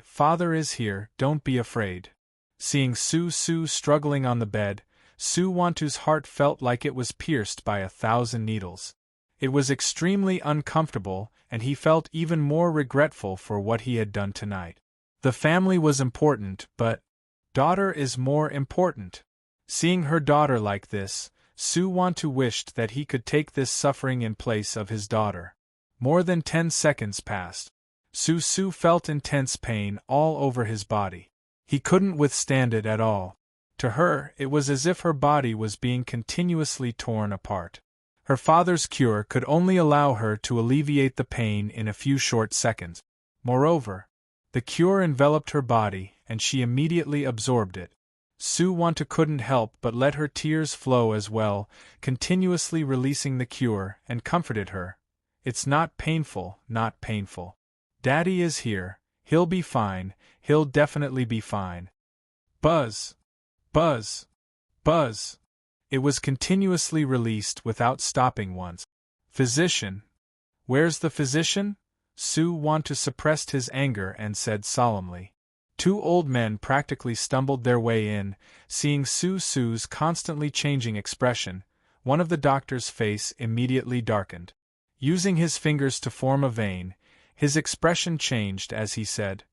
Father is here, don't be afraid." Seeing Su struggling on the bed, Su Wantu's heart felt like it was pierced by 1,000 needles. It was extremely uncomfortable, and he felt even more regretful for what he had done tonight. The family was important, but daughter is more important. Seeing her daughter like this, Su Wantu wished that he could take this suffering in place of his daughter. More than 10 seconds passed. Su felt intense pain all over his body. He couldn't withstand it at all. To her, it was as if her body was being continuously torn apart. Her father's cure could only allow her to alleviate the pain in a few short seconds. Moreover, the cure enveloped her body, and she immediately absorbed it. Su Wantu couldn't help but let her tears flow as well, continuously releasing the cure, and comforted her. "It's not painful, not painful. Daddy is here, he'll be fine, he'll definitely be fine." Buzz! Buzz! Buzz! It was continuously released without stopping once. Physician. Where's the physician? Su-Wantu suppressed his anger and said solemnly. Two old men practically stumbled their way in, seeing Su-Su's constantly changing expression. One of the doctor's face immediately darkened. Using his fingers to form a vein, his expression changed as he said,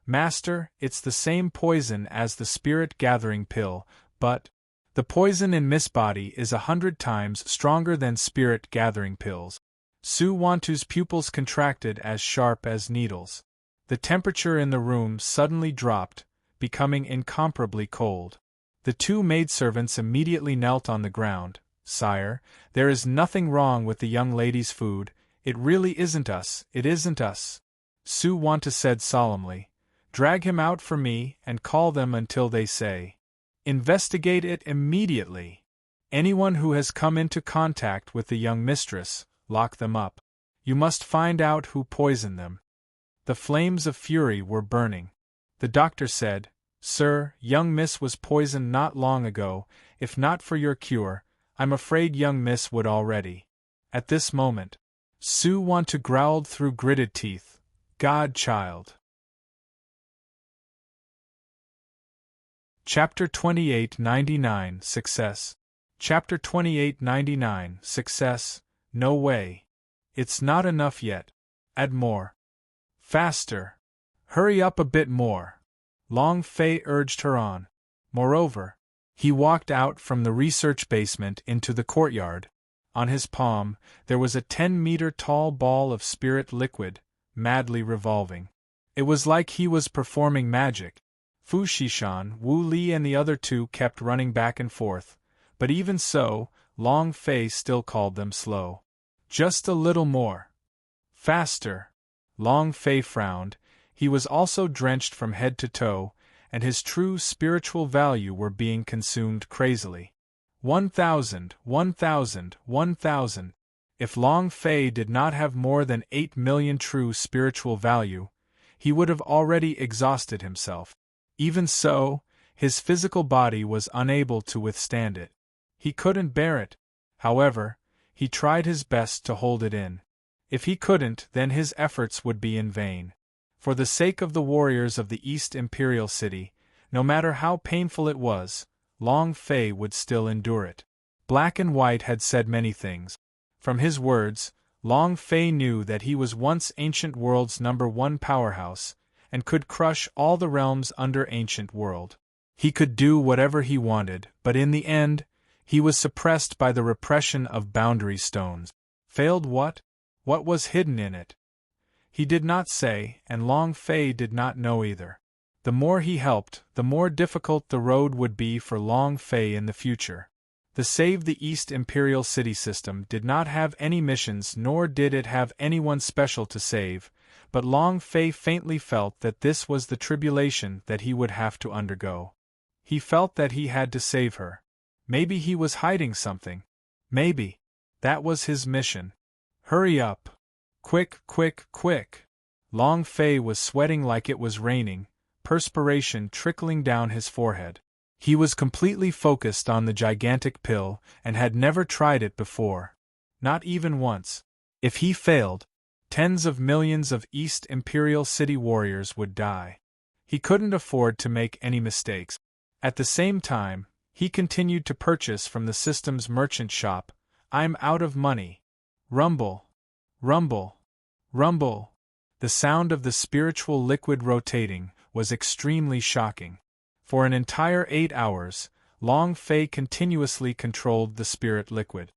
Master, it's the same poison as the spirit-gathering pill, but the poison in Miss Body is 100 times stronger than spirit-gathering pills. Su-Wantu's pupils contracted as sharp as needles. The temperature in the room suddenly dropped, becoming incomparably cold. The two maidservants immediately knelt on the ground. Sire, there is nothing wrong with the young lady's food. It really isn't us, it isn't us. Su-Wantu said solemnly. Drag him out for me and call them until they say. Investigate it immediately. Anyone who has come into contact with the young mistress, lock them up. You must find out who poisoned them. The flames of fury were burning. The doctor said, Sir, young miss was poisoned not long ago. If not for your cure, I'm afraid young miss would already. At this moment, Su-Wantu growled through gritted teeth, Godchild. Chapter 2899 Success. Chapter 2899 Success. No way. It's not enough yet. Add more. Faster. Hurry up a bit more. Long Fei urged her on. Moreover, he walked out from the research basement into the courtyard. On his palm, there was a 10-meter-tall ball of spirit liquid, madly revolving. It was like he was performing magic. Fu Xishan, Wu Li and the other two kept running back and forth, but even so, Long Fei still called them slow. Just a little more. Faster. Long Fei frowned. He was also drenched from head to toe, and his true spiritual value were being consumed crazily. 1,000, 1,000, 1,000. If Long Fei did not have more than 8 million true spiritual value, he would have already exhausted himself. Even so, his physical body was unable to withstand it. He couldn't bear it. However, he tried his best to hold it in. If he couldn't, then his efforts would be in vain. For the sake of the warriors of the East Imperial City, no matter how painful it was, Long Fei would still endure it. Black and White had said many things. From his words, Long Fei knew that he was once Ancient World's #1 powerhouse, and could crush all the realms under Ancient World. He could do whatever he wanted, but in the end, he was suppressed by the repression of boundary stones. Failed what? What was hidden in it? He did not say, and Long Fei did not know either. The more he helped, the more difficult the road would be for Long Fei in the future. The Save the East Imperial City system did not have any missions, nor did it have anyone special to save, but Long Fei faintly felt that this was the tribulation that he would have to undergo. He felt that he had to save her. Maybe he was hiding something. Maybe. That was his mission. Hurry up. Quick, quick, quick. Long Fei was sweating like it was raining, perspiration trickling down his forehead. He was completely focused on the gigantic pill and had never tried it before. Not even once. If he failed, tens of millions of East Imperial City warriors would die. He couldn't afford to make any mistakes. At the same time, he continued to purchase from the system's merchant shop. I'm out of money. Rumble. Rumble. Rumble. The sound of the spiritual liquid rotating was extremely shocking. For an entire 8 hours, Long Fei continuously controlled the spirit liquid.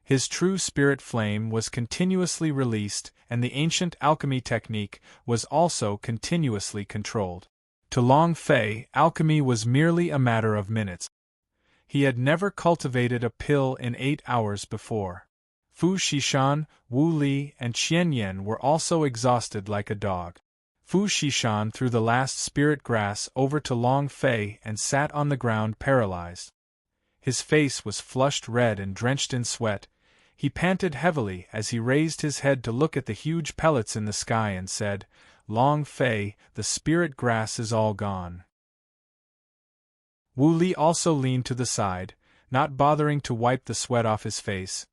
His true spirit flame was continuously released, and the ancient alchemy technique was also continuously controlled. To Long Fei, alchemy was merely a matter of minutes. He had never cultivated a pill in 8 hours before. Fu Xishan, Wu Li, and Qian Yan were also exhausted like a dog. Fu Xishan threw the last spirit grass over to Long Fei and sat on the ground paralyzed. His face was flushed red and drenched in sweat. He panted heavily as he raised his head to look at the huge pellets in the sky and said, Long Fei, the spirit grass is all gone. Wu Li also leaned to the side, not bothering to wipe the sweat off his face.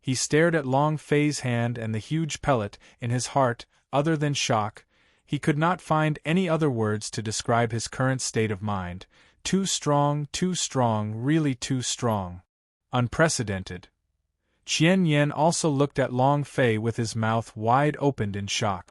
He stared at Long Fei's hand and the huge pellet in his heart. Other than shock, he could not find any other words to describe his current state of mind. Too strong, really too strong. Unprecedented. Qian Yan also looked at Long Fei with his mouth wide opened in shock.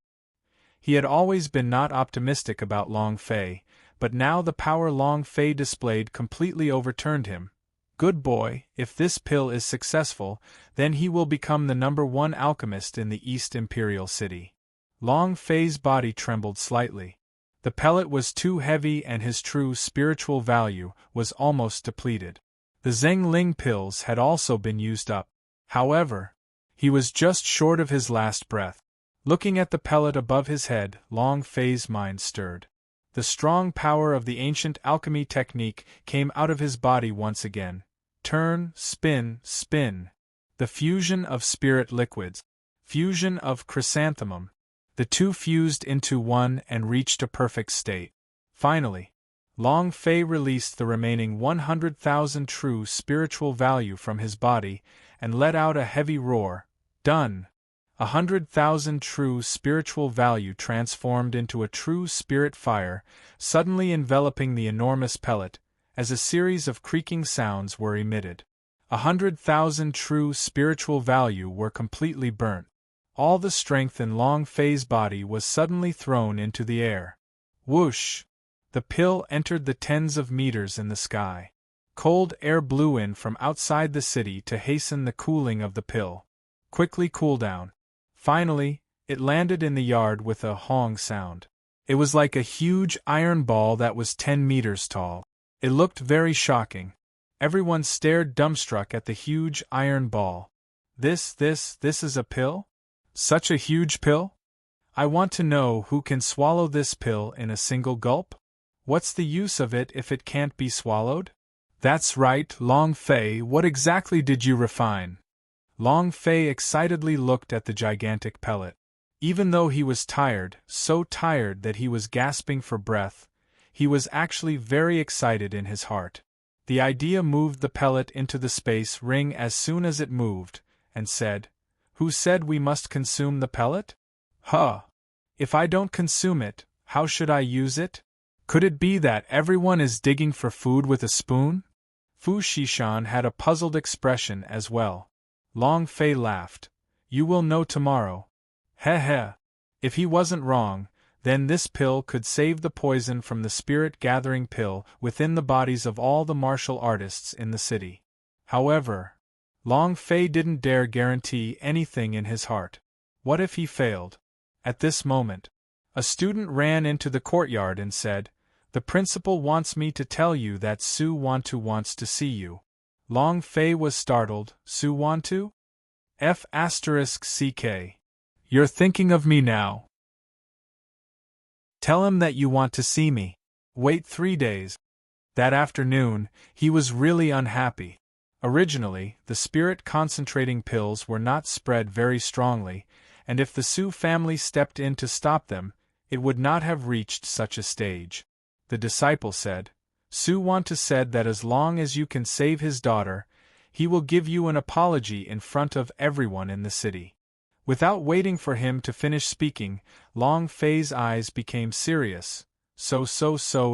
He had always been not optimistic about Long Fei, but now the power Long Fei displayed completely overturned him. Good boy, if this pill is successful, then he will become the #1 alchemist in the East Imperial City. Long Fei's body trembled slightly. The pellet was too heavy and his true spiritual value was almost depleted. The Zhengling pills had also been used up. However, he was just short of his last breath. Looking at the pellet above his head, Long Fei's mind stirred. The strong power of the ancient alchemy technique came out of his body once again. Turn, spin, spin. The fusion of spirit liquids. Fusion of chrysanthemum. The two fused into one and reached a perfect state. Finally, Long Fei released the remaining 100,000 true spiritual value from his body and let out a heavy roar. Done! 100,000 true spiritual value transformed into a true spirit fire, suddenly enveloping the enormous pellet, as a series of creaking sounds were emitted. 100,000 true spiritual value were completely burnt. All the strength in Long Fei's body was suddenly thrown into the air. Whoosh! The pill entered the tens of meters in the sky. Cold air blew in from outside the city to hasten the cooling of the pill. Quickly cool down. Finally, it landed in the yard with a hong sound. It was like a huge iron ball that was 10 meters tall. It looked very shocking. Everyone stared dumbstruck at the huge iron ball. This is a pill? Such a huge pill? I want to know who can swallow this pill in a single gulp? What's the use of it if it can't be swallowed? That's right, Long Fei, what exactly did you refine? Long Fei excitedly looked at the gigantic pellet. Even though he was tired, so tired that he was gasping for breath, he was actually very excited in his heart. The idea moved the pellet into the space ring as soon as it moved, and said, "Who said we must consume the pellet? Huh! If I don't consume it, how should I use it? Could it be that everyone is digging for food with a spoon?" Fu Shishan had a puzzled expression as well. Long Fei laughed. "You will know tomorrow." Heh heh. If he wasn't wrong, then this pill could save the poison from the spirit-gathering pill within the bodies of all the martial artists in the city. However, Long Fei didn't dare guarantee anything in his heart. What if he failed? At this moment, a student ran into the courtyard and said, "The principal wants me to tell you that Su Wantu wants to see you." Long Fei was startled. Su Wantu? F***CK. You're thinking of me now. Tell him that you want to see me. Wait 3 days. That afternoon, he was really unhappy. Originally, the spirit-concentrating pills were not spread very strongly, and if the Su family stepped in to stop them, it would not have reached such a stage. The disciple said, "Su Wantu said that as long as you can save his daughter, he will give you an apology in front of everyone in the city." Without waiting for him to finish speaking, Long Fei's eyes became serious. So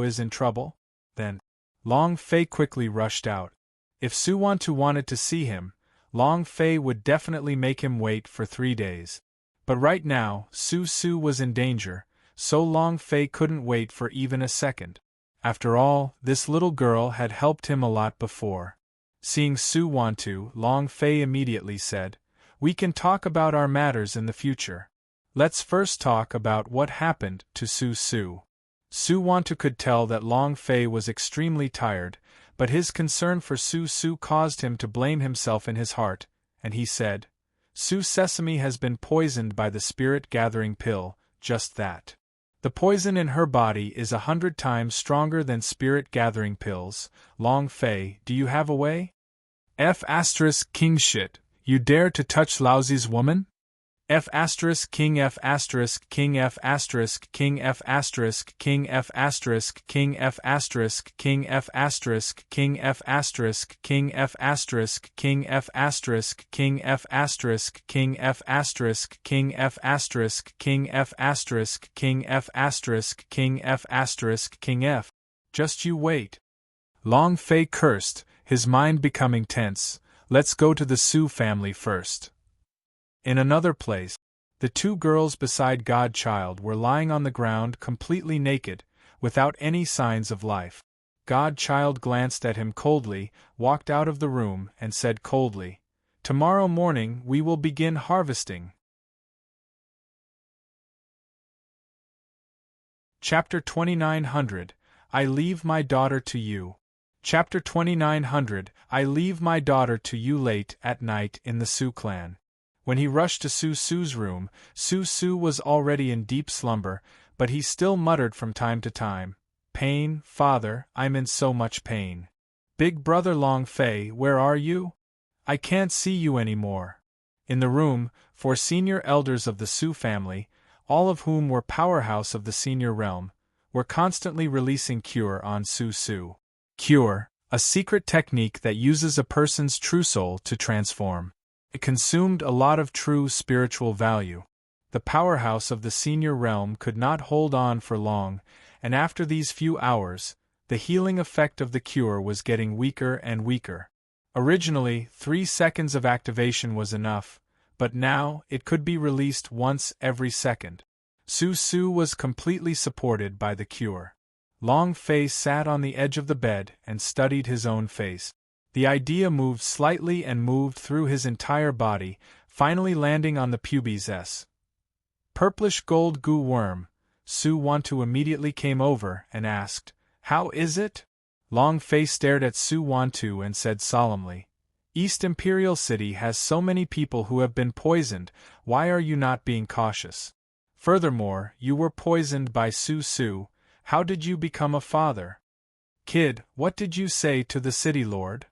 is in trouble? Then, Long Fei quickly rushed out. If Su Wantu wanted to see him, Long Fei would definitely make him wait for 3 days. But right now, Su was in danger, so Long Fei couldn't wait for even a second. After all, this little girl had helped him a lot before. Seeing Su Wantu, Long Fei immediately said, "We can talk about our matters in the future. Let's first talk about what happened to Su. Su Wantu could tell that Long Fei was extremely tired, but his concern for Su caused him to blame himself in his heart, and he said, "Su Sesame has been poisoned by the spirit-gathering pill, just that. The poison in her body is 100 times stronger than spirit-gathering pills. Long Fei, do you have a way?" F***king shit, you dare to touch Laozi's woman? F asterisk king F asterisk king F asterisk king F asterisk king F asterisk king F asterisk king F asterisk king F asterisk king F asterisk king F asterisk king F asterisk king F asterisk king F asterisk king F asterisk king F asterisk king F asterisk king F. Just you wait. Long Fei cursed, his mind becoming tense. Let's go to the Su family first. In another place, the two girls beside Godchild were lying on the ground completely naked, without any signs of life. Godchild glanced at him coldly, walked out of the room, and said coldly, "Tomorrow morning we will begin harvesting." Chapter 2900, I leave my daughter to you. Chapter 2900, I leave my daughter to you. Late at night in the Su clan. When he rushed to Su Su's room, Su Su was already in deep slumber, but he still muttered from time to time, "Pain, father, I'm in so much pain. Big brother Long Fei, where are you? I can't see you anymore." In the room, 4 senior elders of the Su family, all of whom were powerhouse of the senior realm, were constantly releasing cure on Su Su. Cure, a secret technique that uses a person's true soul to transform. It consumed a lot of true spiritual value. The powerhouse of the senior realm could not hold on for long, and after these few hours, the healing effect of the cure was getting weaker and weaker. Originally, 3 seconds of activation was enough, but now it could be released once every second. Su Su was completely supported by the cure. Long Fei sat on the edge of the bed and studied his own face. The idea moved slightly and moved through his entire body, finally landing on the pubes S. Purplish gold goo worm. Su Wantu immediately came over and asked, "How is it?" Long Fei stared at Su Wantu and said solemnly, "East Imperial City has so many people who have been poisoned, why are you not being cautious? Furthermore, you were poisoned by Su Su, how did you become a father? Kid, what did you say to the city lord?"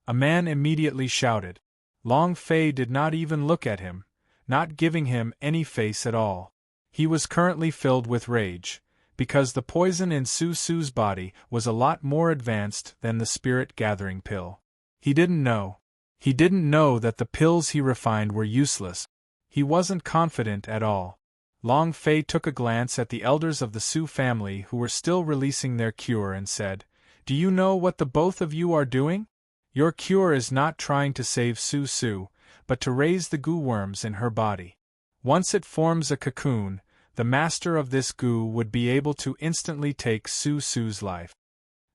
A man immediately shouted. Long Fei did not even look at him, not giving him any face at all. He was currently filled with rage, because the poison in Su Su's body was a lot more advanced than the spirit-gathering pill. He didn't know. He didn't know that the pills he refined were useless. He wasn't confident at all. Long Fei took a glance at the elders of the Su family who were still releasing their cure and said, "Do you know what the both of you are doing? Your cure is not trying to save Su Su, but to raise the goo worms in her body. Once it forms a cocoon, the master of this goo would be able to instantly take Su Su's life.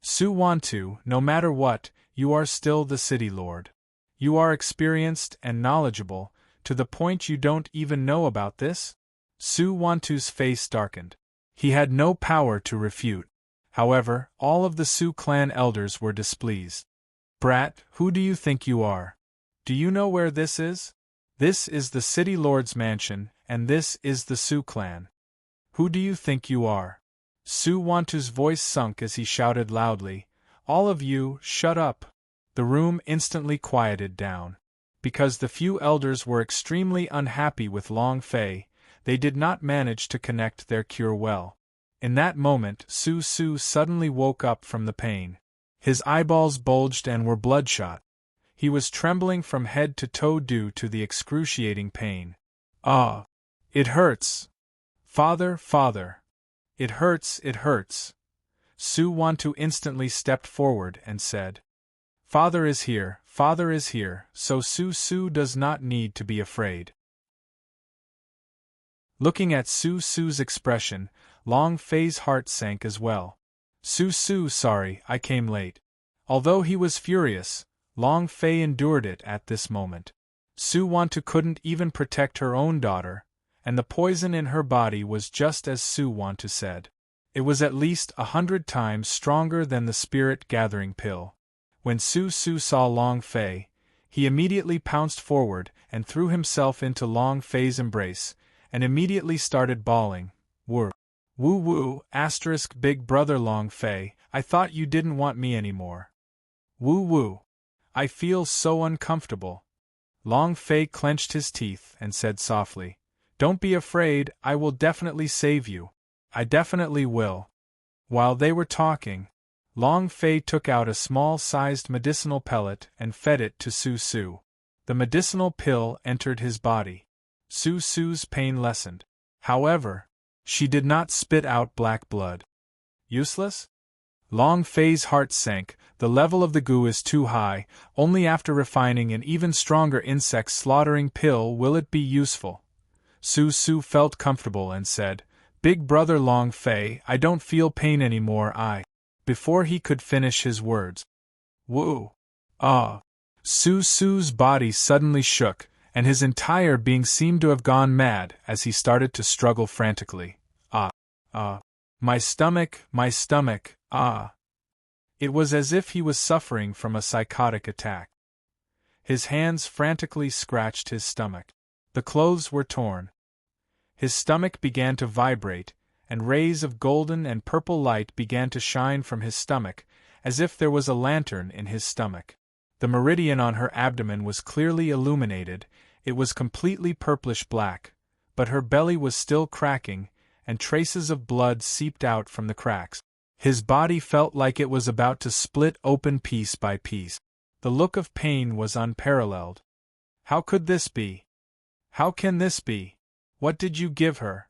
Su Wantu, no matter what, you are still the city lord. You are experienced and knowledgeable, to the point you don't even know about this?" Su Wantu's face darkened. He had no power to refute. However, all of the Su clan elders were displeased. "Brat, who do you think you are? Do you know where this is? This is the city lord's mansion, and this is the Su clan. Who do you think you are?" Su Wantu's voice sunk as he shouted loudly, "All of you, shut up!" The room instantly quieted down. Because the few elders were extremely unhappy with Long Fei, they did not manage to connect their cure well. In that moment, Su Su suddenly woke up from the pain. His eyeballs bulged and were bloodshot. He was trembling from head to toe due to the excruciating pain. "Ah! It hurts! Father, father! It hurts, it hurts!" Su Wantu instantly stepped forward and said, "Father is here, so Su Su does not need to be afraid." Looking at Su Su's expression, Long Fei's heart sank as well. "Su Su, sorry, I came late." Although he was furious, Long Fei endured it at this moment. Su Wantu couldn't even protect her own daughter, and the poison in her body was just as Su Wantu said. It was at least 100 times stronger than the spirit-gathering pill. When Su Su saw Long Fei, he immediately pounced forward and threw himself into Long Fei's embrace, and immediately started bawling, "Woo woo, asterisk big brother Long Fei, I thought you didn't want me anymore. Woo woo. I feel so uncomfortable." Long Fei clenched his teeth and said softly, Don't be afraid, I will definitely save you. I definitely will. While they were talking, Long Fei took out a small-sized medicinal pellet and fed it to Su Su. The medicinal pill entered his body. Su Su's pain lessened. However, she did not spit out black blood. Useless? Long Fei's heart sank. The level of the goo is too high. Only after refining an even stronger insect-slaughtering pill will it be useful. Su Su felt comfortable and said, Big brother Long Fei, I don't feel pain anymore. Before he could finish his words. Woo! Ah! Su Su's body suddenly shook, and his entire being seemed to have gone mad as he started to struggle frantically. My stomach, ah! It was as if he was suffering from a psychotic attack. His hands frantically scratched his stomach. The clothes were torn. His stomach began to vibrate, and rays of golden and purple light began to shine from his stomach, as if there was a lantern in his stomach. The meridian on her abdomen was clearly illuminated. It was completely purplish-black, but her belly was still cracking, and traces of blood seeped out from the cracks. His body felt like it was about to split open piece by piece. The look of pain was unparalleled. How could this be? How can this be? What did you give her?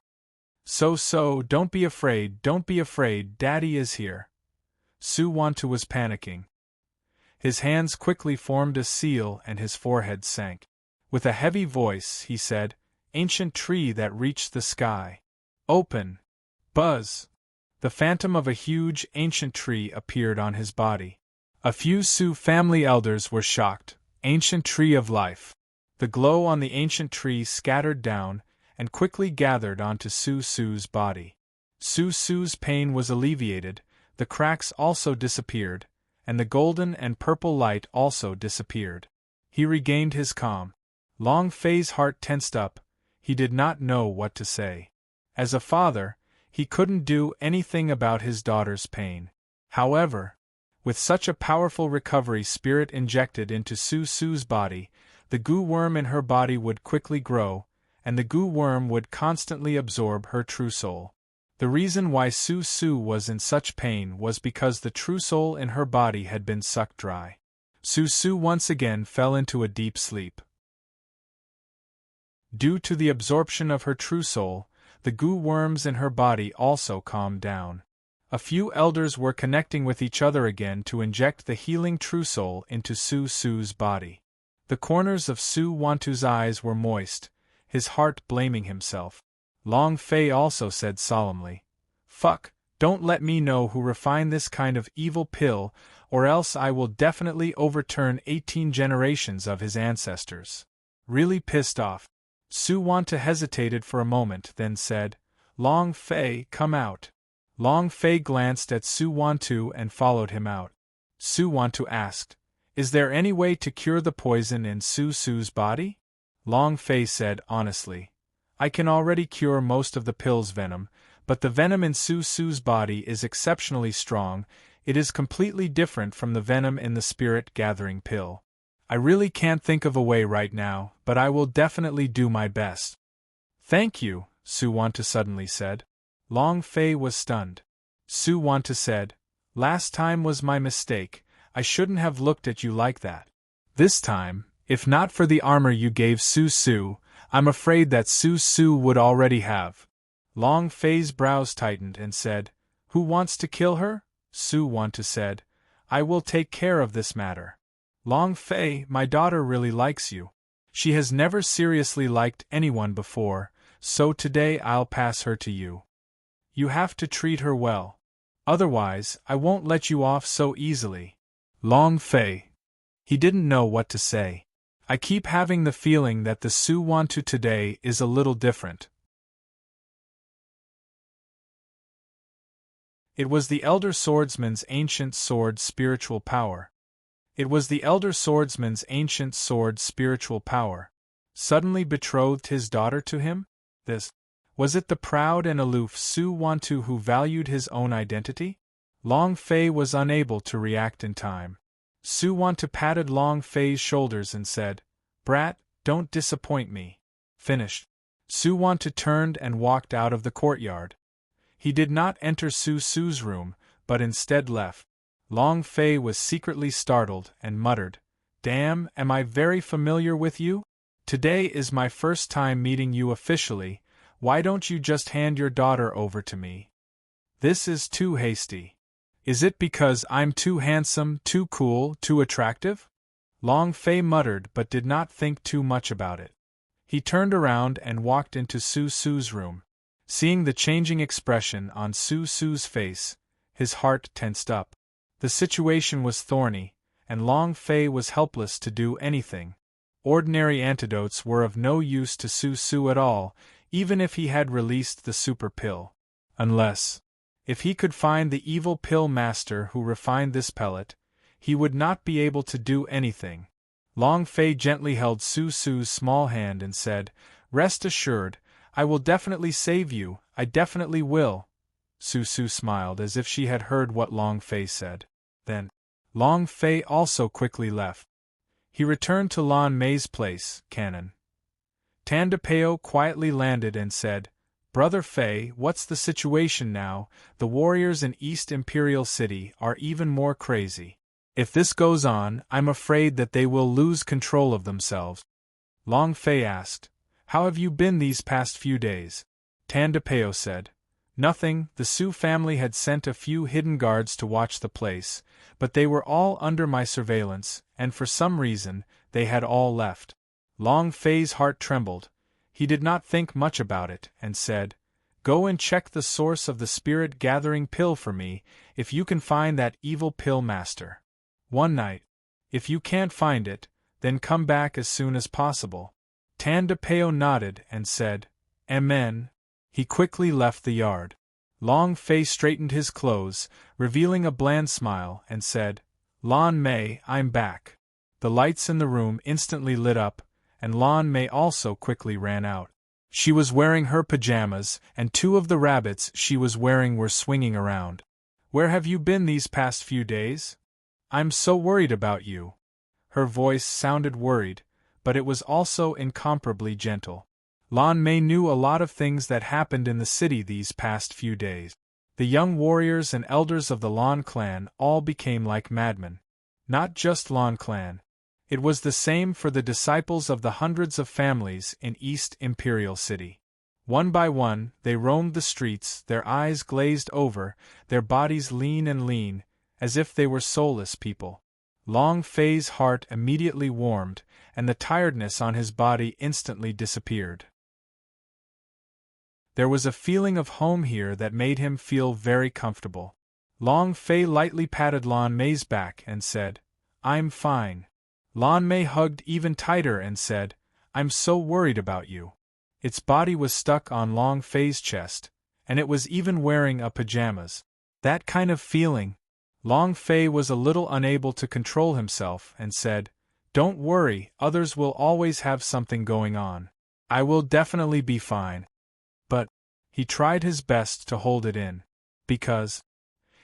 So, don't be afraid, Daddy is here. Su Wantu was panicking. His hands quickly formed a seal and his forehead sank. With a heavy voice, he said, Ancient tree that reached the sky. Open. Buzz. The phantom of a huge, ancient tree appeared on his body. A few Su family elders were shocked. Ancient tree of life. The glow on the ancient tree scattered down, and quickly gathered onto Su Su's body. Su Su's pain was alleviated, the cracks also disappeared, and the golden and purple light also disappeared. He regained his calm. Long Fei's heart tensed up. He did not know what to say. As a father, he couldn't do anything about his daughter's pain. However, with such a powerful recovery spirit injected into Su Su's body, the goo worm in her body would quickly grow, and the goo worm would constantly absorb her true soul. The reason why Su Su was in such pain was because the true soul in her body had been sucked dry. Su Su once again fell into a deep sleep. Due to the absorption of her true soul, the goo worms in her body also calmed down. A few elders were connecting with each other again to inject the healing true soul into Su Su's body. The corners of Su Wantu's eyes were moist, his heart blaming himself. Long Fei also said solemnly, Fuck, don't let me know who refined this kind of evil pill, or else I will definitely overturn 18 generations of his ancestors. Really pissed off. Su Wantu hesitated for a moment, then said, Long Fei, come out. Long Fei glanced at Su Wantu and followed him out. Su Wantu asked, Is there any way to cure the poison in Su Su's body? Long Fei said honestly, I can already cure most of the pill's venom, but the venom in Su Su's body is exceptionally strong. It is completely different from the venom in the spirit-gathering pill. I really can't think of a way right now, but I will definitely do my best. Thank you, Su Wantu suddenly said. Long Fei was stunned. Su Wantu said, Last time was my mistake, I shouldn't have looked at you like that. This time, if not for the armor you gave Su Su, I'm afraid that Su Su would already have. Long Fei's brows tightened and said, Who wants to kill her? Su Wantu said, I will take care of this matter. Long Fei, my daughter really likes you. She has never seriously liked anyone before, so today I'll pass her to you. You have to treat her well. Otherwise, I won't let you off so easily. Long Fei. He didn't know what to say. I keep having the feeling that the Su Wantu today is a little different. It was the Elder Swordsman's ancient sword's spiritual power. It was the Elder Swordsman's ancient sword's spiritual power. Suddenly betrothed his daughter to him? Was it the proud and aloof Su Wantu who valued his own identity? Long Fei was unable to react in time. Su Wantu patted Long Fei's shoulders and said, Brat, don't disappoint me. Finished. Su Wanta turned and walked out of the courtyard. He did not enter Su's room, but instead left. Long Fei was secretly startled and muttered, "Damn, am I very familiar with you? Today is my first time meeting you officially. Why don't you just hand your daughter over to me? This is too hasty. Is it because I'm too handsome, too cool, too attractive?" Long Fei muttered but did not think too much about it. He turned around and walked into Su's room. Seeing the changing expression on Su's face, his heart tensed up. The situation was thorny, and Long Fei was helpless to do anything. Ordinary antidotes were of no use to Su at all, even if he had released the super pill. Unless, if he could find the evil pill master who refined this pellet, he would not be able to do anything. Long Fei gently held Su's small hand and said, "Rest assured, I will definitely save you, I definitely will." Su smiled as if she had heard what Long Fei said. Then, Long Fei also quickly left. He returned to Lan Mei's place, Canon. Tandapeo quietly landed and said, "Brother Fei, what's the situation now? The warriors in East Imperial City are even more crazy. If this goes on, I'm afraid that they will lose control of themselves." Long Fei asked, "How have you been these past few days?" Tandapeo said, "Nothing. The Su family had sent a few hidden guards to watch the place, but they were all under my surveillance, and for some reason, they had all left." Long Fei's heart trembled. He did not think much about it, and said, "Go and check the source of the spirit-gathering pill for me, if you can find that evil pill master. One night. If you can't find it, then come back as soon as possible." Tandapeo nodded and said, "Amen." He quickly left the yard. Long Fei straightened his clothes, revealing a bland smile, and said, "Lan Mei, I'm back." The lights in the room instantly lit up, and Lan Mei also quickly ran out. She was wearing her pajamas, and two of the rabbits she was wearing were swinging around. "Where have you been these past few days? I'm so worried about you." Her voice sounded worried, but it was also incomparably gentle. Lan Mei knew a lot of things that happened in the city these past few days. The young warriors and elders of the Lan clan all became like madmen. Not just Lan clan. It was the same for the disciples of the hundreds of families in East Imperial City. One by one, they roamed the streets, their eyes glazed over, their bodies lean, as if they were soulless people. Long Fei's heart immediately warmed, and the tiredness on his body instantly disappeared. There was a feeling of home here that made him feel very comfortable. Long Fei lightly patted Lan Mei's back and said, "I'm fine." Lan Mei hugged even tighter and said, "I'm so worried about you." Its body was stuck on Long Fei's chest, and it was even wearing a pajamas. That kind of feeling. Long Fei was a little unable to control himself and said, "Don't worry, others will always have something going on. I will definitely be fine." But he tried his best to hold it in. Because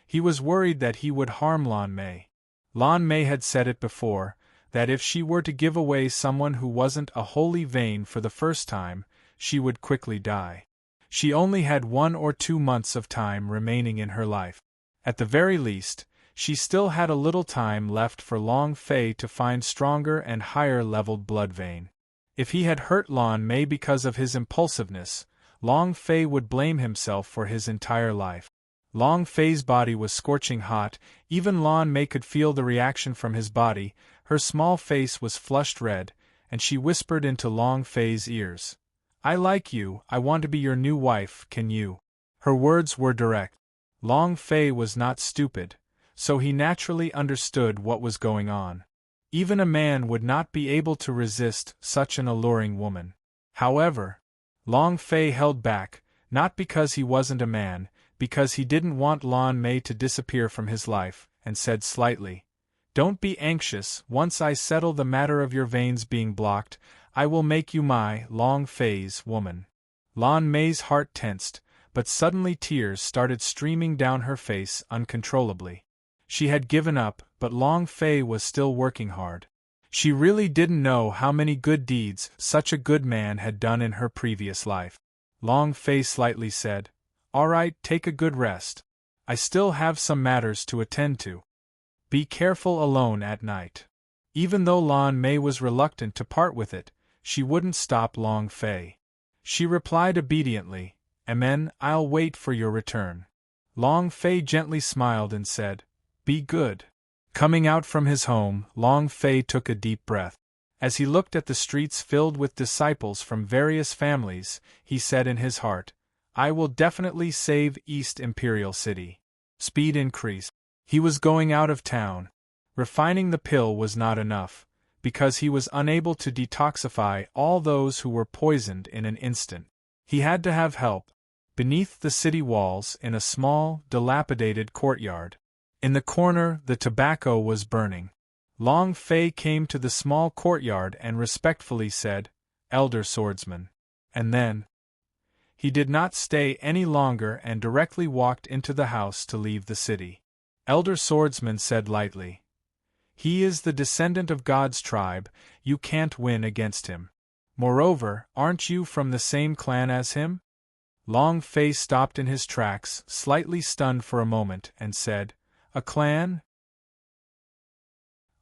he was worried that he would harm Lan Mei. Lan Mei had said it before, that if she were to give away someone who wasn't a holy vein for the first time, she would quickly die. She only had 1 or 2 months of time remaining in her life. At the very least, she still had a little time left for Long Fei to find stronger and higher-leveled blood vein. If he had hurt Lan Mei because of his impulsiveness, Long Fei would blame himself for his entire life. Long Fei's body was scorching hot, even Lan Mei could feel the reaction from his body, her small face was flushed red, and she whispered into Long Fei's ears, "I like you, I want to be your new wife, can you?" Her words were direct. Long Fei was not stupid, so he naturally understood what was going on. Even a man would not be able to resist such an alluring woman. However, Long Fei held back, not because he wasn't a man, because he didn't want Lan Mei to disappear from his life, and said slightly, "Don't be anxious, once I settle the matter of your veins being blocked, I will make you my, Long Fei's, woman." Lan Mei's heart tensed, but suddenly tears started streaming down her face uncontrollably. She had given up, but Long Fei was still working hard. She really didn't know how many good deeds such a good man had done in her previous life. Long Fei slightly said, "All right, take a good rest. I still have some matters to attend to. Be careful alone at night." Even though Lan Mei was reluctant to part with it, she wouldn't stop Long Fei. She replied obediently, "Amen, I'll wait for your return." Long Fei gently smiled and said, "Be good." Coming out from his home, Long Fei took a deep breath. As he looked at the streets filled with disciples from various families, he said in his heart, "I will definitely save East Imperial City." Speed increased. He was going out of town. Refining the pill was not enough, because he was unable to detoxify all those who were poisoned in an instant. He had to have help. Beneath the city walls, in a small, dilapidated courtyard. In the corner, the tobacco was burning. Long Fei came to the small courtyard and respectfully said, "Elder Swordsman." And then he did not stay any longer and directly walked into the house to leave the city. Elder Swordsman said lightly, "He is the descendant of God's tribe, you can't win against him. Moreover, aren't you from the same clan as him?" Long Fei stopped in his tracks, slightly stunned for a moment, and said, "A clan?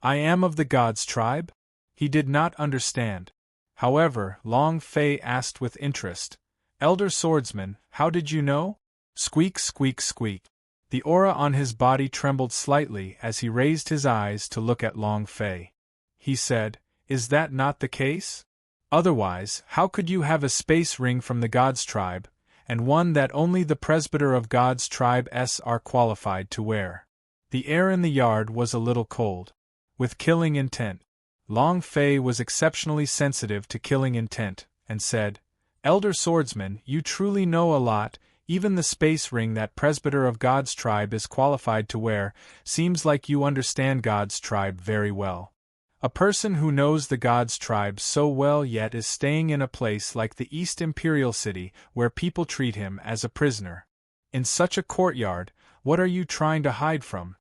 I am of the God's tribe?" He did not understand. However, Long Fei asked with interest, "Elder Swordsman, how did you know?" Squeak, squeak, squeak. The aura on his body trembled slightly as he raised his eyes to look at Long Fei. He said, "Is that not the case? Otherwise, how could you have a space ring from the God's tribe, and one that only the presbyter of God's tribes are qualified to wear?" The air in the yard was a little cold. With killing intent. Long Fei was exceptionally sensitive to killing intent, and said, "Elder Swordsman, you truly know a lot. Even the space ring that presbyter of God's tribe is qualified to wear seems like you understand God's tribe very well. A person who knows the God's tribe so well yet is staying in a place like the East Imperial City where people treat him as a prisoner. In such a courtyard, what are you trying to hide from?"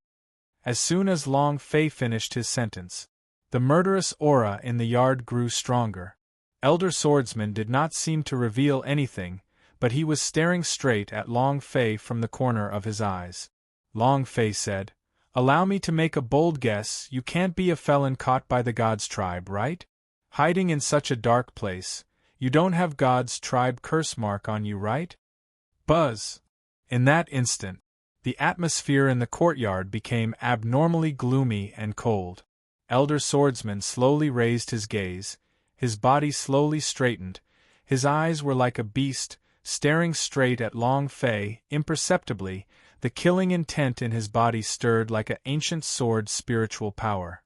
As soon as Long Fei finished his sentence, the murderous aura in the yard grew stronger. Elder Swordsman did not seem to reveal anything, but he was staring straight at Long Fei from the corner of his eyes. Long Fei said, "Allow me to make a bold guess, you can't be a felon caught by the God's tribe, right? Hiding in such a dark place, you don't have God's tribe curse mark on you, right?" Buzz! In that instant, the atmosphere in the courtyard became abnormally gloomy and cold. Elder Swordsman slowly raised his gaze, his body slowly straightened, his eyes were like a beast, staring straight at Long Fei. Imperceptibly, the killing intent in his body stirred like an ancient sword's spiritual power.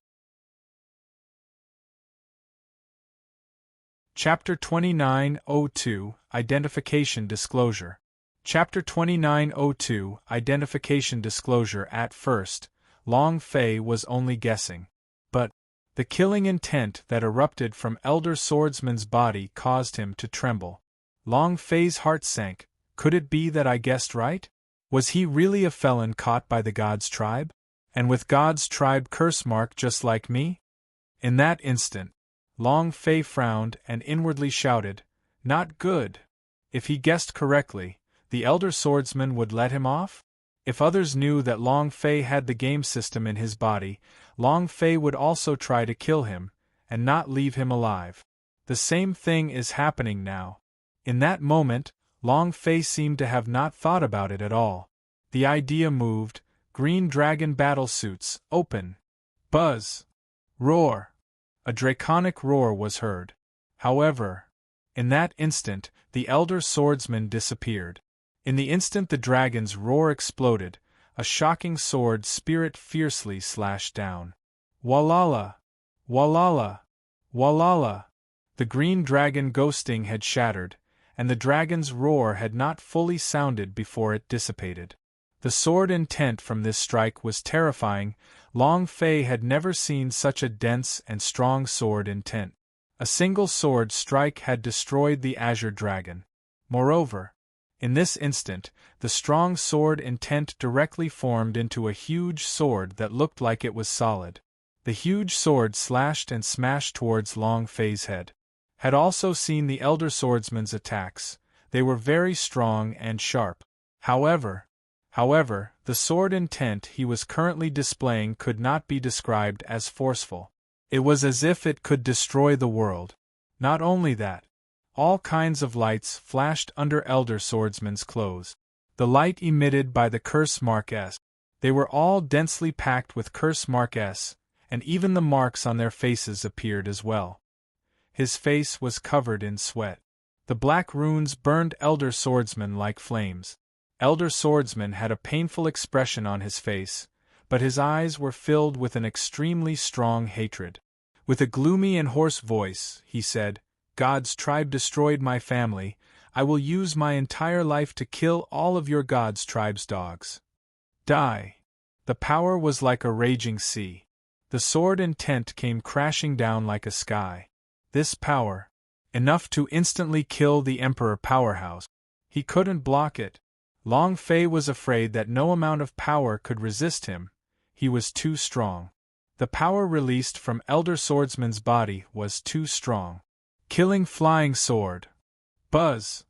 Chapter 2902, Identification Disclosure. Chapter 2902, Identification Disclosure. At first, Long Fei was only guessing. But the killing intent that erupted from Elder Swordsman's body caused him to tremble. Long Fei's heart sank. Could it be that I guessed right? Was he really a felon caught by the God's tribe? And with God's tribe curse mark just like me? In that instant, Long Fei frowned and inwardly shouted, "Not good!" If he guessed correctly, the Elder Swordsman would let him off? If others knew that Long Fei had the game system in his body, Long Fei would also try to kill him, and not leave him alive. The same thing is happening now. In that moment, Long Fei seemed to have not thought about it at all. The idea moved, green dragon battle suits, open. Buzz! Roar! A draconic roar was heard. However, in that instant, the Elder Swordsman disappeared. In the instant the dragon's roar exploded, a shocking sword spirit fiercely slashed down. Walala! Walala! Walala! The green dragon ghosting had shattered, and the dragon's roar had not fully sounded before it dissipated. The sword intent from this strike was terrifying. Long Fei had never seen such a dense and strong sword intent. A single sword strike had destroyed the azure dragon. Moreover, in this instant, the strong sword intent directly formed into a huge sword that looked like it was solid. The huge sword slashed and smashed towards Long Fei's head. Had also seen the elder swordsman's attacks. They were very strong and sharp. However, the sword intent he was currently displaying could not be described as forceful. It was as if it could destroy the world. Not only that, all kinds of lights flashed under elder swordsman's clothes. The light emitted by the curse mark S. They were all densely packed with curse mark S, and even the marks on their faces appeared as well. His face was covered in sweat. The black runes burned elder swordsman like flames. Elder swordsman had a painful expression on his face, but his eyes were filled with an extremely strong hatred. With a gloomy and hoarse voice, he said, "God's tribe destroyed my family. I will use my entire life to kill all of your God's tribe's dogs. Die." The power was like a raging sea. The sword intent came crashing down like a sky. This power, enough to instantly kill the Emperor Powerhouse. He couldn't block it. Long Fei was afraid that no amount of power could resist him. He was too strong. The power released from Elder Swordsman's body was too strong. Killing flying sword. Buzz!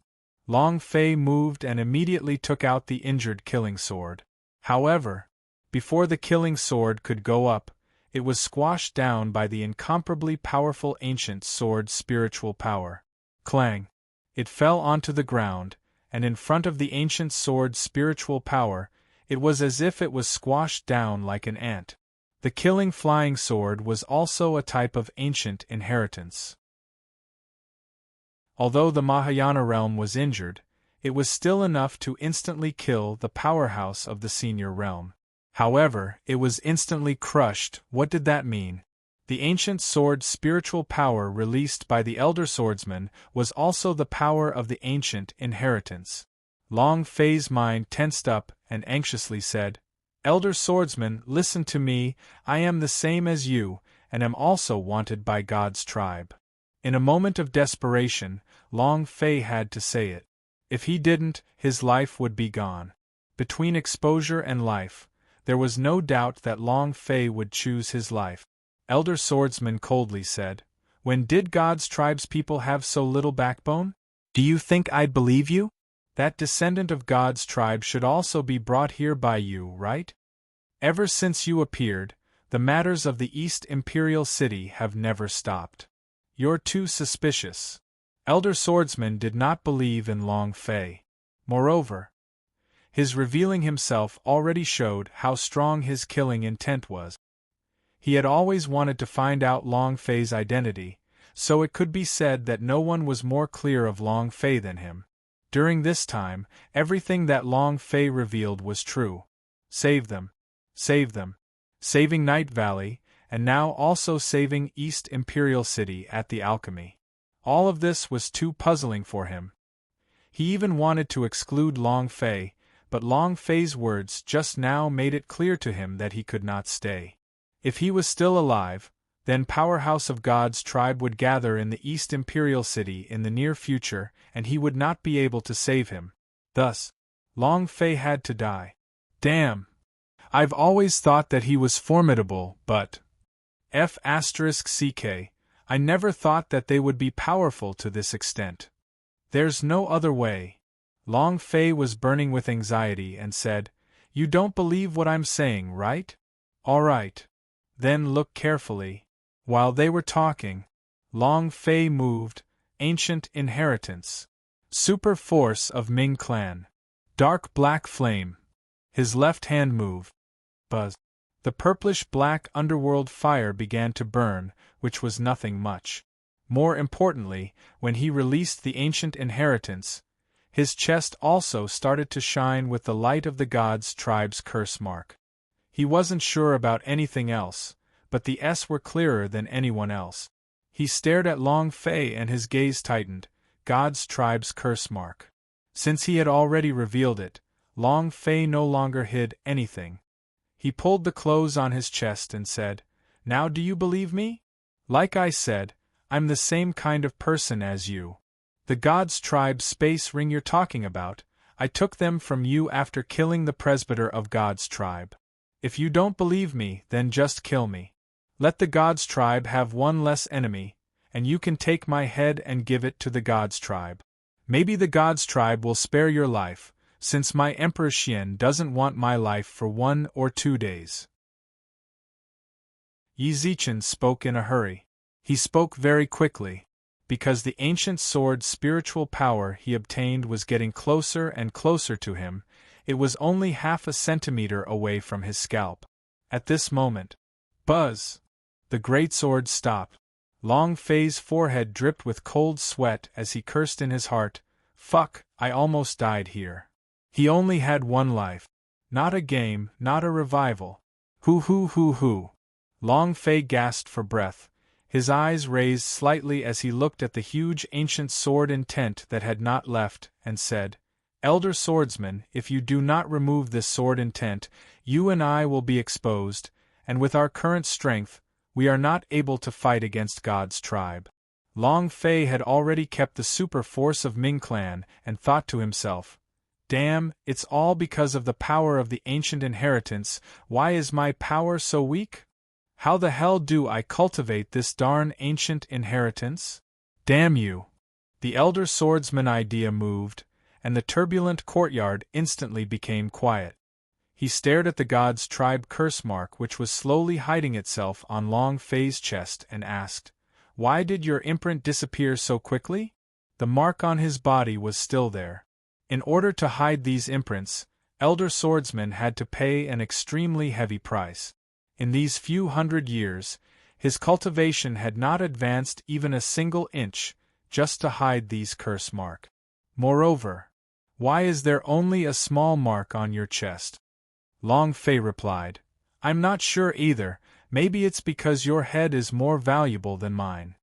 Long Fei moved and immediately took out the injured killing sword. However, before the killing sword could go up, it was squashed down by the incomparably powerful ancient sword's spiritual power. Clang! It fell onto the ground, and in front of the ancient sword's spiritual power, it was as if it was squashed down like an ant. The killing flying sword was also a type of ancient inheritance. Although the Mahayana realm was injured, it was still enough to instantly kill the powerhouse of the senior realm. However, it was instantly crushed. What did that mean? The ancient sword's spiritual power released by the elder swordsman was also the power of the ancient inheritance. Long Fei's mind tensed up and anxiously said, "Elder swordsman, listen to me. I am the same as you, and am also wanted by God's tribe." In a moment of desperation, Long Fei had to say it. If he didn't, his life would be gone. Between exposure and life, there was no doubt that Long Fei would choose his life. Elder Swordsman coldly said, "When did God's tribe's people have so little backbone? Do you think I'd believe you? That descendant of God's tribe should also be brought here by you, right? Ever since you appeared, the matters of the East Imperial City have never stopped. You're too suspicious." Elder Swordsman did not believe in Long Fei. Moreover, his revealing himself already showed how strong his killing intent was. He had always wanted to find out Long Fei's identity, so it could be said that no one was more clear of Long Fei than him. During this time, everything that Long Fei revealed was true. Save them. Save them. Saving Night Valley, and now also saving East Imperial City at the Alchemy. All of this was too puzzling for him. He even wanted to exclude Long Fei, but Long Fei's words just now made it clear to him that he could not stay. If he was still alive, then Powerhouse of God's tribe would gather in the East Imperial City in the near future, and he would not be able to save him. Thus, Long Fei had to die. Damn! I've always thought that he was formidable, but... F***ck, I never thought that they would be powerful to this extent. There's no other way. Long Fei was burning with anxiety and said, "You don't believe what I'm saying, right? All right. Then look carefully." While they were talking, Long Fei moved, ancient inheritance. Super force of Ming clan. Dark black flame. His left hand moved. Buzz. The purplish-black underworld fire began to burn, which was nothing much. More importantly, when he released the ancient inheritance, his chest also started to shine with the light of the God's tribe's curse mark. He wasn't sure about anything else, but the S were clearer than anyone else. He stared at Long Fei and his gaze tightened. God's tribe's curse mark. Since he had already revealed it, Long Fei no longer hid anything. He pulled the clothes on his chest and said, "Now do you believe me? Like I said, I'm the same kind of person as you. The God's tribe space ring you're talking about, I took them from you after killing the presbyter of God's tribe. If you don't believe me, then just kill me. Let the God's tribe have one less enemy, and you can take my head and give it to the God's tribe. Maybe the God's tribe will spare your life, since my Emperor Xian doesn't want my life for 1 or 2 days. Yi Zichen spoke in a hurry. He spoke very quickly, because the ancient sword's spiritual power he obtained was getting closer and closer to him. It was only half a centimeter away from his scalp. At this moment, buzz! The great sword stopped. Long Fei's forehead dripped with cold sweat as he cursed in his heart, "Fuck, I almost died here." He only had one life. Not a game, not a revival. Hoo. Long Fei gasped for breath, his eyes raised slightly as he looked at the huge ancient sword in tent that had not left, and said, "Elder swordsman, if you do not remove this sword in tent, you and I will be exposed, and with our current strength, we are not able to fight against God's tribe." Long Fei had already kept the super force of Ming clan and thought to himself, "Damn, it's all because of the power of the ancient inheritance. Why is my power so weak? How the hell do I cultivate this darn ancient inheritance? Damn you!" The elder swordsman idea moved, and the turbulent courtyard instantly became quiet. He stared at the God's tribe curse mark which was slowly hiding itself on Long Fei's chest and asked, "Why did your imprint disappear so quickly?" The mark on his body was still there. In order to hide these imprints, elder swordsmen had to pay an extremely heavy price. In these few hundred years, his cultivation had not advanced even a single inch, just to hide these curse mark. Moreover, why is there only a small mark on your chest? Long Fei replied, "I'm not sure either, maybe it's because your head is more valuable than mine.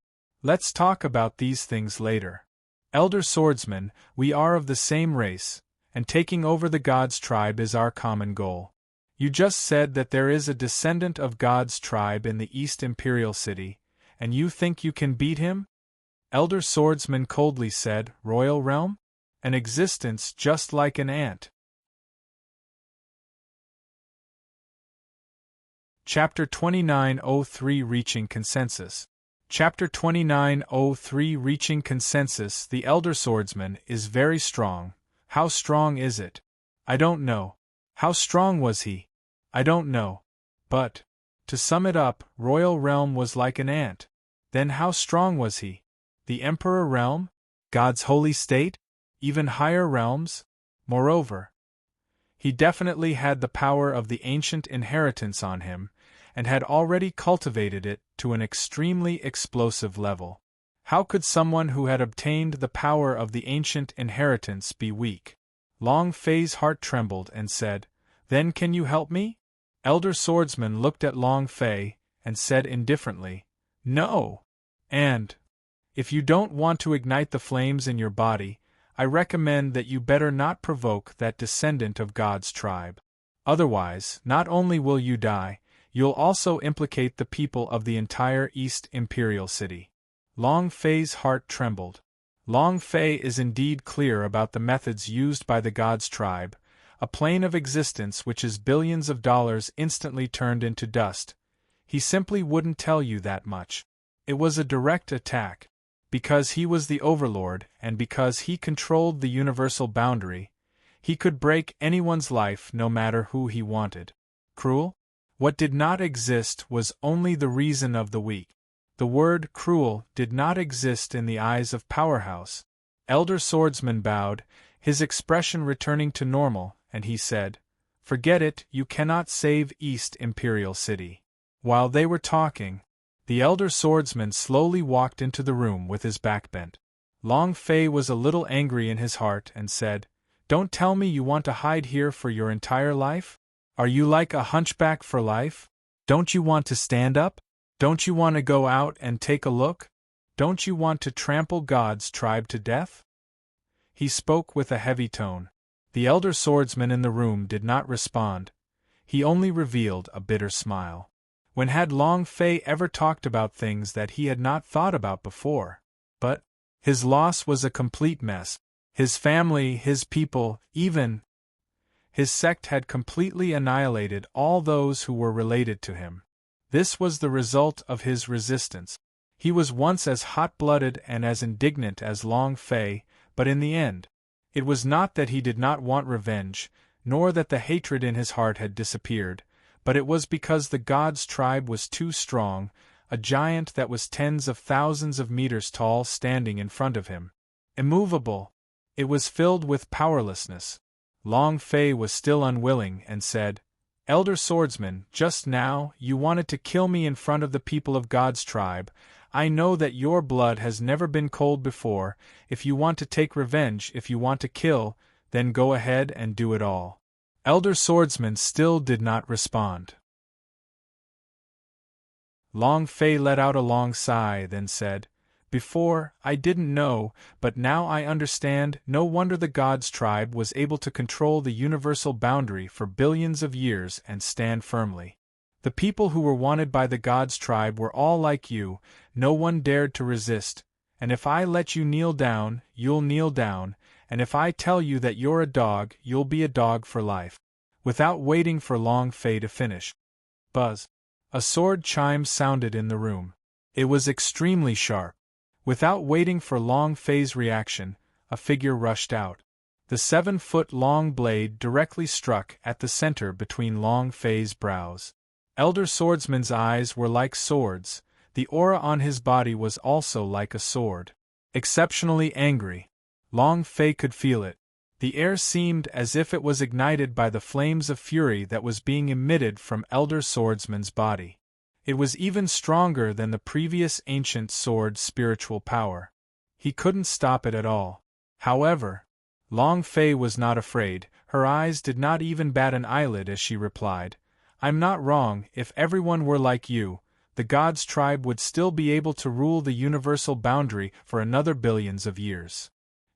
Let's talk about these things later. Elder swordsman, we are of the same race, and taking over the God's tribe is our common goal. You just said that there is a descendant of God's tribe in the East Imperial City, and you think you can beat him?" Elder swordsman coldly said, "Royal realm? An existence just like an ant." Chapter 2903 Reaching Consensus. Chapter 2903 Reaching Consensus. The elder swordsman is very strong. How strong is it? I don't know. How strong was he? I don't know. But, to sum it up, royal realm was like an ant. Then how strong was he? The emperor realm? God's holy state? Even higher realms? Moreover, he definitely had the power of the ancient inheritance on him, and had already cultivated it to an extremely explosive level. How could someone who had obtained the power of the ancient inheritance be weak? Long Fei's heart trembled and said, "Then can you help me?" Elder swordsman looked at Long Fei, and said indifferently, "No. And, if you don't want to ignite the flames in your body, I recommend that you better not provoke that descendant of God's tribe. Otherwise, not only will you die, you'll also implicate the people of the entire East Imperial City." Long Fei's heart trembled. Long Fei is indeed clear about the methods used by the God's tribe, a plane of existence which is billions of dollars instantly turned into dust. He simply wouldn't tell you that much. It was a direct attack. Because he was the overlord and because he controlled the universal boundary, he could break anyone's life no matter who he wanted. Cruel? What did not exist was only the reason of the weak. The word cruel did not exist in the eyes of Powerhouse. Elder swordsman bowed, his expression returning to normal, and he said, "Forget it, you cannot save East Imperial City." While they were talking, the elder swordsman slowly walked into the room with his back bent. Long Fei was a little angry in his heart and said, "Don't tell me you want to hide here for your entire life? Are you like a hunchback for life? Don't you want to stand up? Don't you want to go out and take a look? Don't you want to trample God's tribe to death?" He spoke with a heavy tone. The elder swordsman in the room did not respond. He only revealed a bitter smile. When had Long Fei ever talked about things that he had not thought about before? But his loss was a complete mess. His family, his people, even his sect had completely annihilated all those who were related to him. This was the result of his resistance. He was once as hot-blooded and as indignant as Long Fei, but in the end, it was not that he did not want revenge, nor that the hatred in his heart had disappeared, but it was because the god's tribe was too strong, a giant that was tens of thousands of meters tall standing in front of him. Immovable. It was filled with powerlessness. Long Fei was still unwilling and said, "Elder Swordsman, just now you wanted to kill me in front of the people of God's tribe. I know that your blood has never been cold before. If you want to take revenge, if you want to kill, then go ahead and do it all." Elder Swordsman still did not respond. Long Fei let out a long sigh, then said, "Before, I didn't know, but now I understand. No wonder the God's tribe was able to control the universal boundary for billions of years and stand firmly. The people who were wanted by the God's tribe were all like you, no one dared to resist, and if I let you kneel down, you'll kneel down, and if I tell you that you're a dog, you'll be a dog for life." Without waiting for Long Fei to finish, buzz! A sword chime sounded in the room. It was extremely sharp. Without waiting for Long Fei's reaction, a figure rushed out. The 7-foot-long blade directly struck at the center between Long Fei's brows. Elder Swordsman's eyes were like swords. The aura on his body was also like a sword. Exceptionally angry. Long Fei could feel it. The air seemed as if it was ignited by the flames of fury that was being emitted from Elder Swordsman's body. It was even stronger than the previous ancient sword's spiritual power. He couldn't stop it at all. However, Long Fei was not afraid. Her eyes did not even bat an eyelid as she replied, "I'm not wrong. If everyone were like you, the God's tribe would still be able to rule the universal boundary for another billions of years.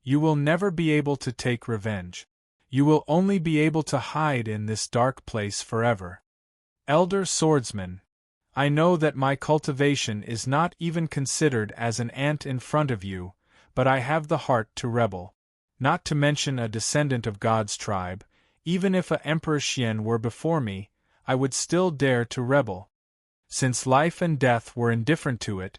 You will never be able to take revenge. You will only be able to hide in this dark place forever. Elder Swordsman, I know that my cultivation is not even considered as an ant in front of you, but I have the heart to rebel. Not to mention a descendant of God's tribe, even if a Emperor Xian were before me, I would still dare to rebel. Since life and death were indifferent to it,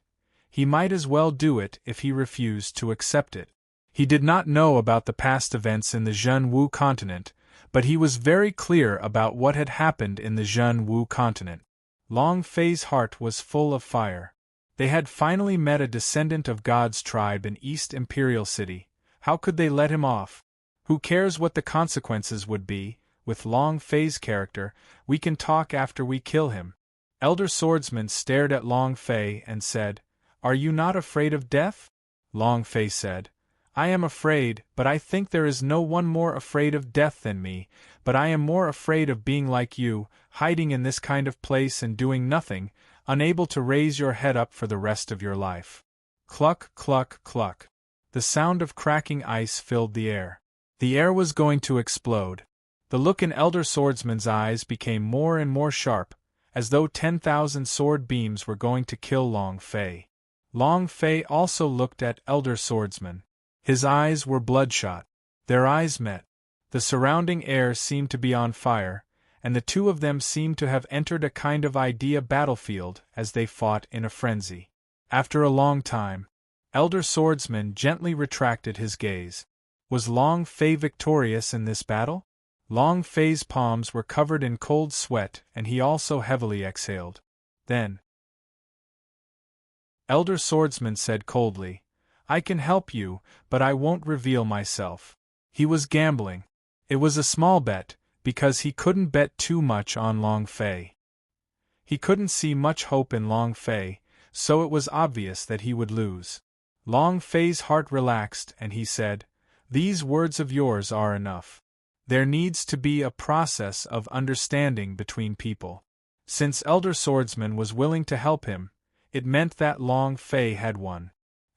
he might as well do it if he refused to accept it." He did not know about the past events in the Zhenwu continent, but he was very clear about what had happened in the Zhenwu continent. Long Fei's heart was full of fire. They had finally met a descendant of God's tribe in East Imperial City. How could they let him off? Who cares what the consequences would be? With Long Fei's character, we can talk after we kill him. Elder Swordsman stared at Long Fei and said, "Are you not afraid of death?" Long Fei said, "I am afraid, but I think there is no one more afraid of death than me, but I am more afraid of being like you, hiding in this kind of place and doing nothing, unable to raise your head up for the rest of your life." Cluck, cluck, cluck. The sound of cracking ice filled the air. The air was going to explode. The look in Elder Swordsman's eyes became more and more sharp, as though 10,000 sword beams were going to kill Long Fei. Long Fei also looked at Elder Swordsman. His eyes were bloodshot. Their eyes met. The surrounding air seemed to be on fire, and the two of them seemed to have entered a kind of idea battlefield as they fought in a frenzy. After a long time, Elder Swordsman gently retracted his gaze. Was Long Fei victorious in this battle? Long Fei's palms were covered in cold sweat and he also heavily exhaled. Then, Elder Swordsman said coldly, "I can help you, but I won't reveal myself." He was gambling. It was a small bet, because he couldn't bet too much on Long Fei. He couldn't see much hope in Long Fei, so it was obvious that he would lose. Long Fei's heart relaxed and he said, "These words of yours are enough. There needs to be a process of understanding between people." Since Elder Swordsman was willing to help him, it meant that Long Fei had won.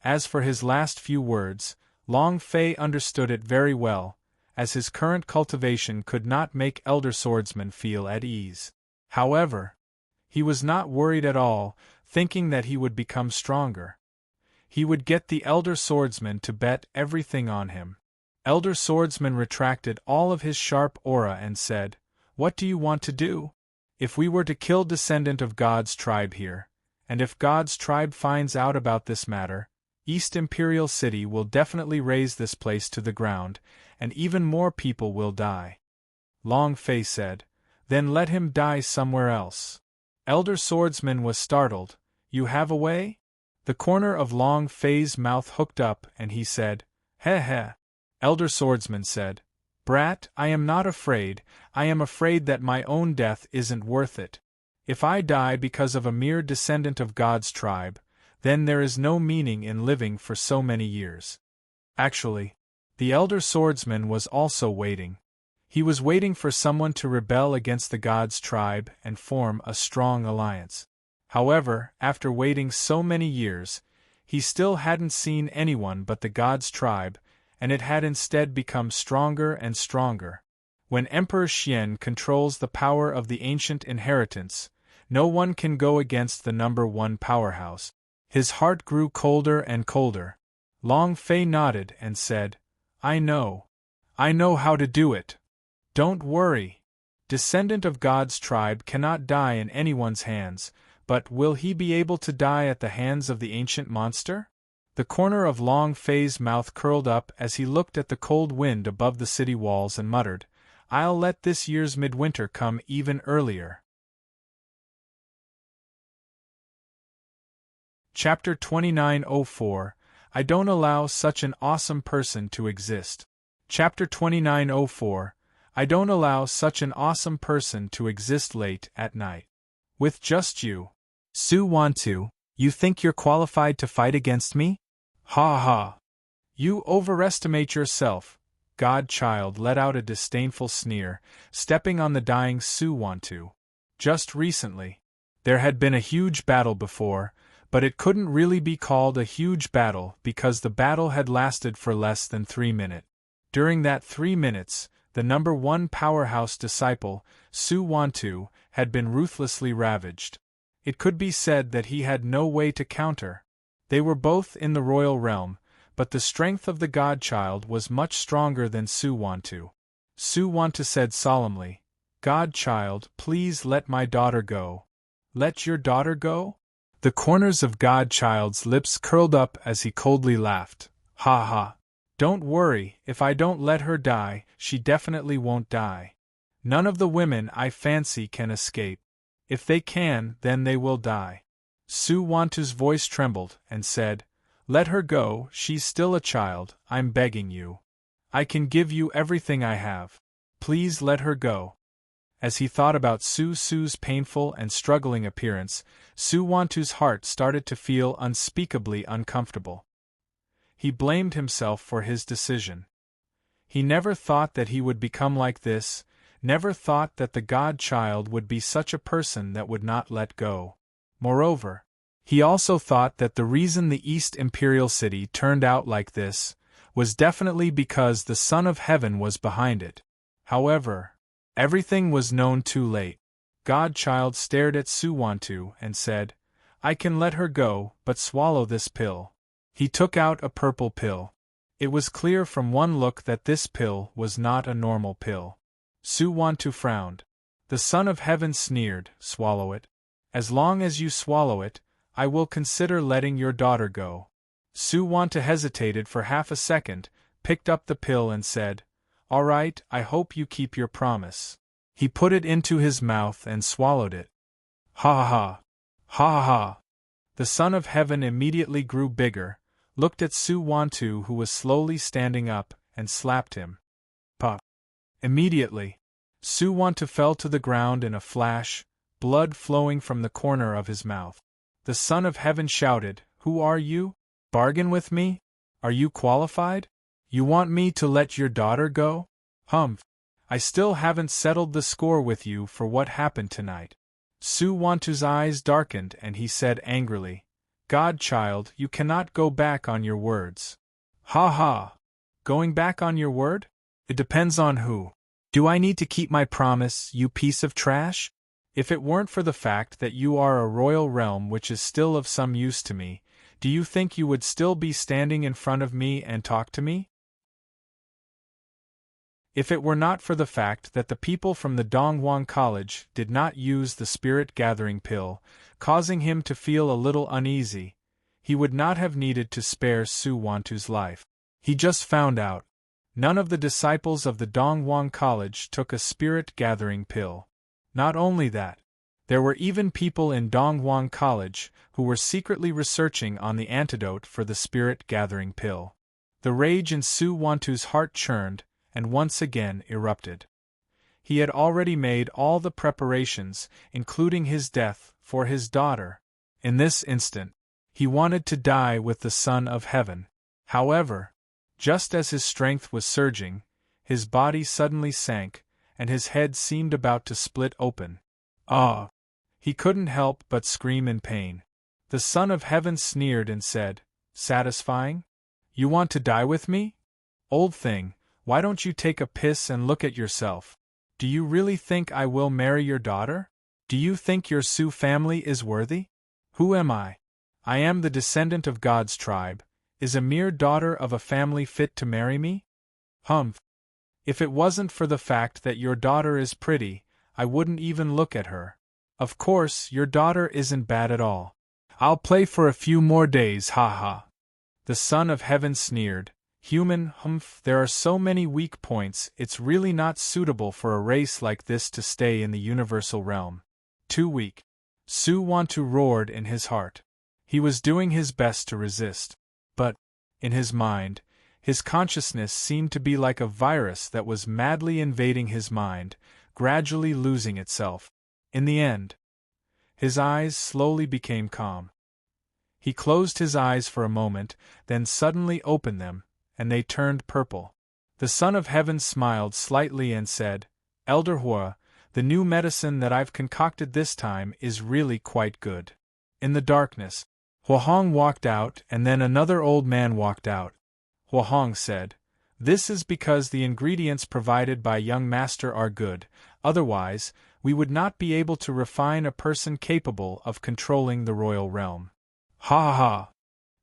As for his last few words, Long Fei understood it very well, as his current cultivation could not make Elder Swordsman feel at ease. However, he was not worried at all, thinking that he would become stronger. He would get the Elder Swordsman to bet everything on him. Elder Swordsman retracted all of his sharp aura and said, "What do you want to do?" If we were to kill descendant of God's tribe here, and if God's tribe finds out about this matter, East Imperial City will definitely raze this place to the ground, and even more people will die. Long Fei said, Then let him die somewhere else. Elder Swordsman was startled. You have a way? The corner of Long Fei's mouth hooked up and he said, Heh heh. Elder Swordsman said, Brat, I am not afraid, I am afraid that my own death isn't worth it. If I die because of a mere descendant of God's tribe, then there is no meaning in living for so many years. Actually, the Elder Swordsman was also waiting. He was waiting for someone to rebel against the God's tribe and form a strong alliance. However, after waiting so many years, he still hadn't seen anyone but the God's tribe, and it had instead become stronger and stronger. When Emperor Xian controls the power of the ancient inheritance, no one can go against the number one powerhouse. His heart grew colder and colder. Long Fei nodded and said, I know how to do it. Don't worry. Descendant of God's tribe cannot die in anyone's hands, but will he be able to die at the hands of the ancient monster? The corner of Long Fei's mouth curled up as he looked at the cold wind above the city walls and muttered, I'll let this year's midwinter come even earlier. Chapter 2904 I Don't Allow Such an Awesome Person to Exist. Chapter 2904 I Don't Allow Such an Awesome Person to Exist Late at Night. With just you. Su Wantu, you think you're qualified to fight against me? Ha ha. You overestimate yourself. Godchild let out a disdainful sneer, stepping on the dying Su Wantu. Just recently. There had been a huge battle before, but it couldn't really be called a huge battle because the battle had lasted for less than 3 minutes. During that 3 minutes, the number one powerhouse disciple, Su Wantu, had been ruthlessly ravaged. It could be said that he had no way to counter. They were both in the royal realm, but the strength of the Godchild was much stronger than Su Wantu. Su Wantu said solemnly, Godchild, please let my daughter go. Let your daughter go? The corners of Godchild's lips curled up as he coldly laughed. Ha ha. Don't worry, if I don't let her die, she definitely won't die. None of the women I fancy can escape. If they can, then they will die. Su Wantu's voice trembled and said, Let her go, she's still a child, I'm begging you. I can give you everything I have. Please let her go. As he thought about Su's painful and struggling appearance, Su Wantu's heart started to feel unspeakably uncomfortable. He blamed himself for his decision. He never thought that he would become like this, never thought that the Godchild would be such a person that would not let go. Moreover, he also thought that the reason the East Imperial City turned out like this was definitely because the Son of Heaven was behind it. However, everything was known too late. Godchild stared at Su Wantu and said, I can let her go, but swallow this pill. He took out a purple pill. It was clear from one look that this pill was not a normal pill. Su Wantu frowned. The Son of Heaven sneered, Swallow it. As long as you swallow it, I will consider letting your daughter go. Su Wantu hesitated for half a second, picked up the pill and said, All right, I hope you keep your promise. He put it into his mouth and swallowed it. Ha ha. Ha ha. The Son of Heaven immediately grew bigger, looked at Su Wantu who was slowly standing up, and slapped him. Pah. Immediately, Su Wantu fell to the ground in a flash, blood flowing from the corner of his mouth. The Son of Heaven shouted, Who are you? Bargain with me? Are you qualified? You want me to let your daughter go? Humph. I still haven't settled the score with you for what happened tonight. Su Wantu's eyes darkened and he said angrily, Godchild, you cannot go back on your words. Ha ha. Going back on your word? It depends on who. Do I need to keep my promise, you piece of trash? If it weren't for the fact that you are a royal realm which is still of some use to me, do you think you would still be standing in front of me and talk to me? If it were not for the fact that the people from the Dongwon College did not use the spirit-gathering pill, causing him to feel a little uneasy, he would not have needed to spare Su Wantu's life. He just found out. None of the disciples of the Dongwon College took a spirit-gathering pill. Not only that, there were even people in Dongwon College who were secretly researching on the antidote for the spirit-gathering pill. The rage in Su Wantu's heart churned, and once again erupted. He had already made all the preparations, including his death, for his daughter. In this instant, he wanted to die with the Son of Heaven. However, just as his strength was surging, his body suddenly sank, and his head seemed about to split open. Ah! He couldn't help but scream in pain. The Son of Heaven sneered and said, "Satisfying? You want to die with me? Old thing, why don't you take a piss and look at yourself? Do you really think I will marry your daughter? Do you think your Su family is worthy? Who am I? I am the descendant of God's tribe. Is a mere daughter of a family fit to marry me? Humph! If it wasn't for the fact that your daughter is pretty, I wouldn't even look at her. Of course, your daughter isn't bad at all. I'll play for a few more days, ha. The Son of Heaven sneered. Human, humph, there are so many weak points, it's really not suitable for a race like this to stay in the universal realm. Too weak. Su Wantu roared in his heart. He was doing his best to resist. But, in his mind, his consciousness seemed to be like a virus that was madly invading his mind, gradually losing itself. In the end, his eyes slowly became calm. He closed his eyes for a moment, then suddenly opened them, and they turned purple. The Son of Heaven smiled slightly and said, "Elder Hua, the new medicine that I've concocted this time is really quite good." In the darkness, Huahong walked out, and then another old man walked out. Huahong said, "This is because the ingredients provided by young master are good, otherwise, we would not be able to refine a person capable of controlling the royal realm. Ha!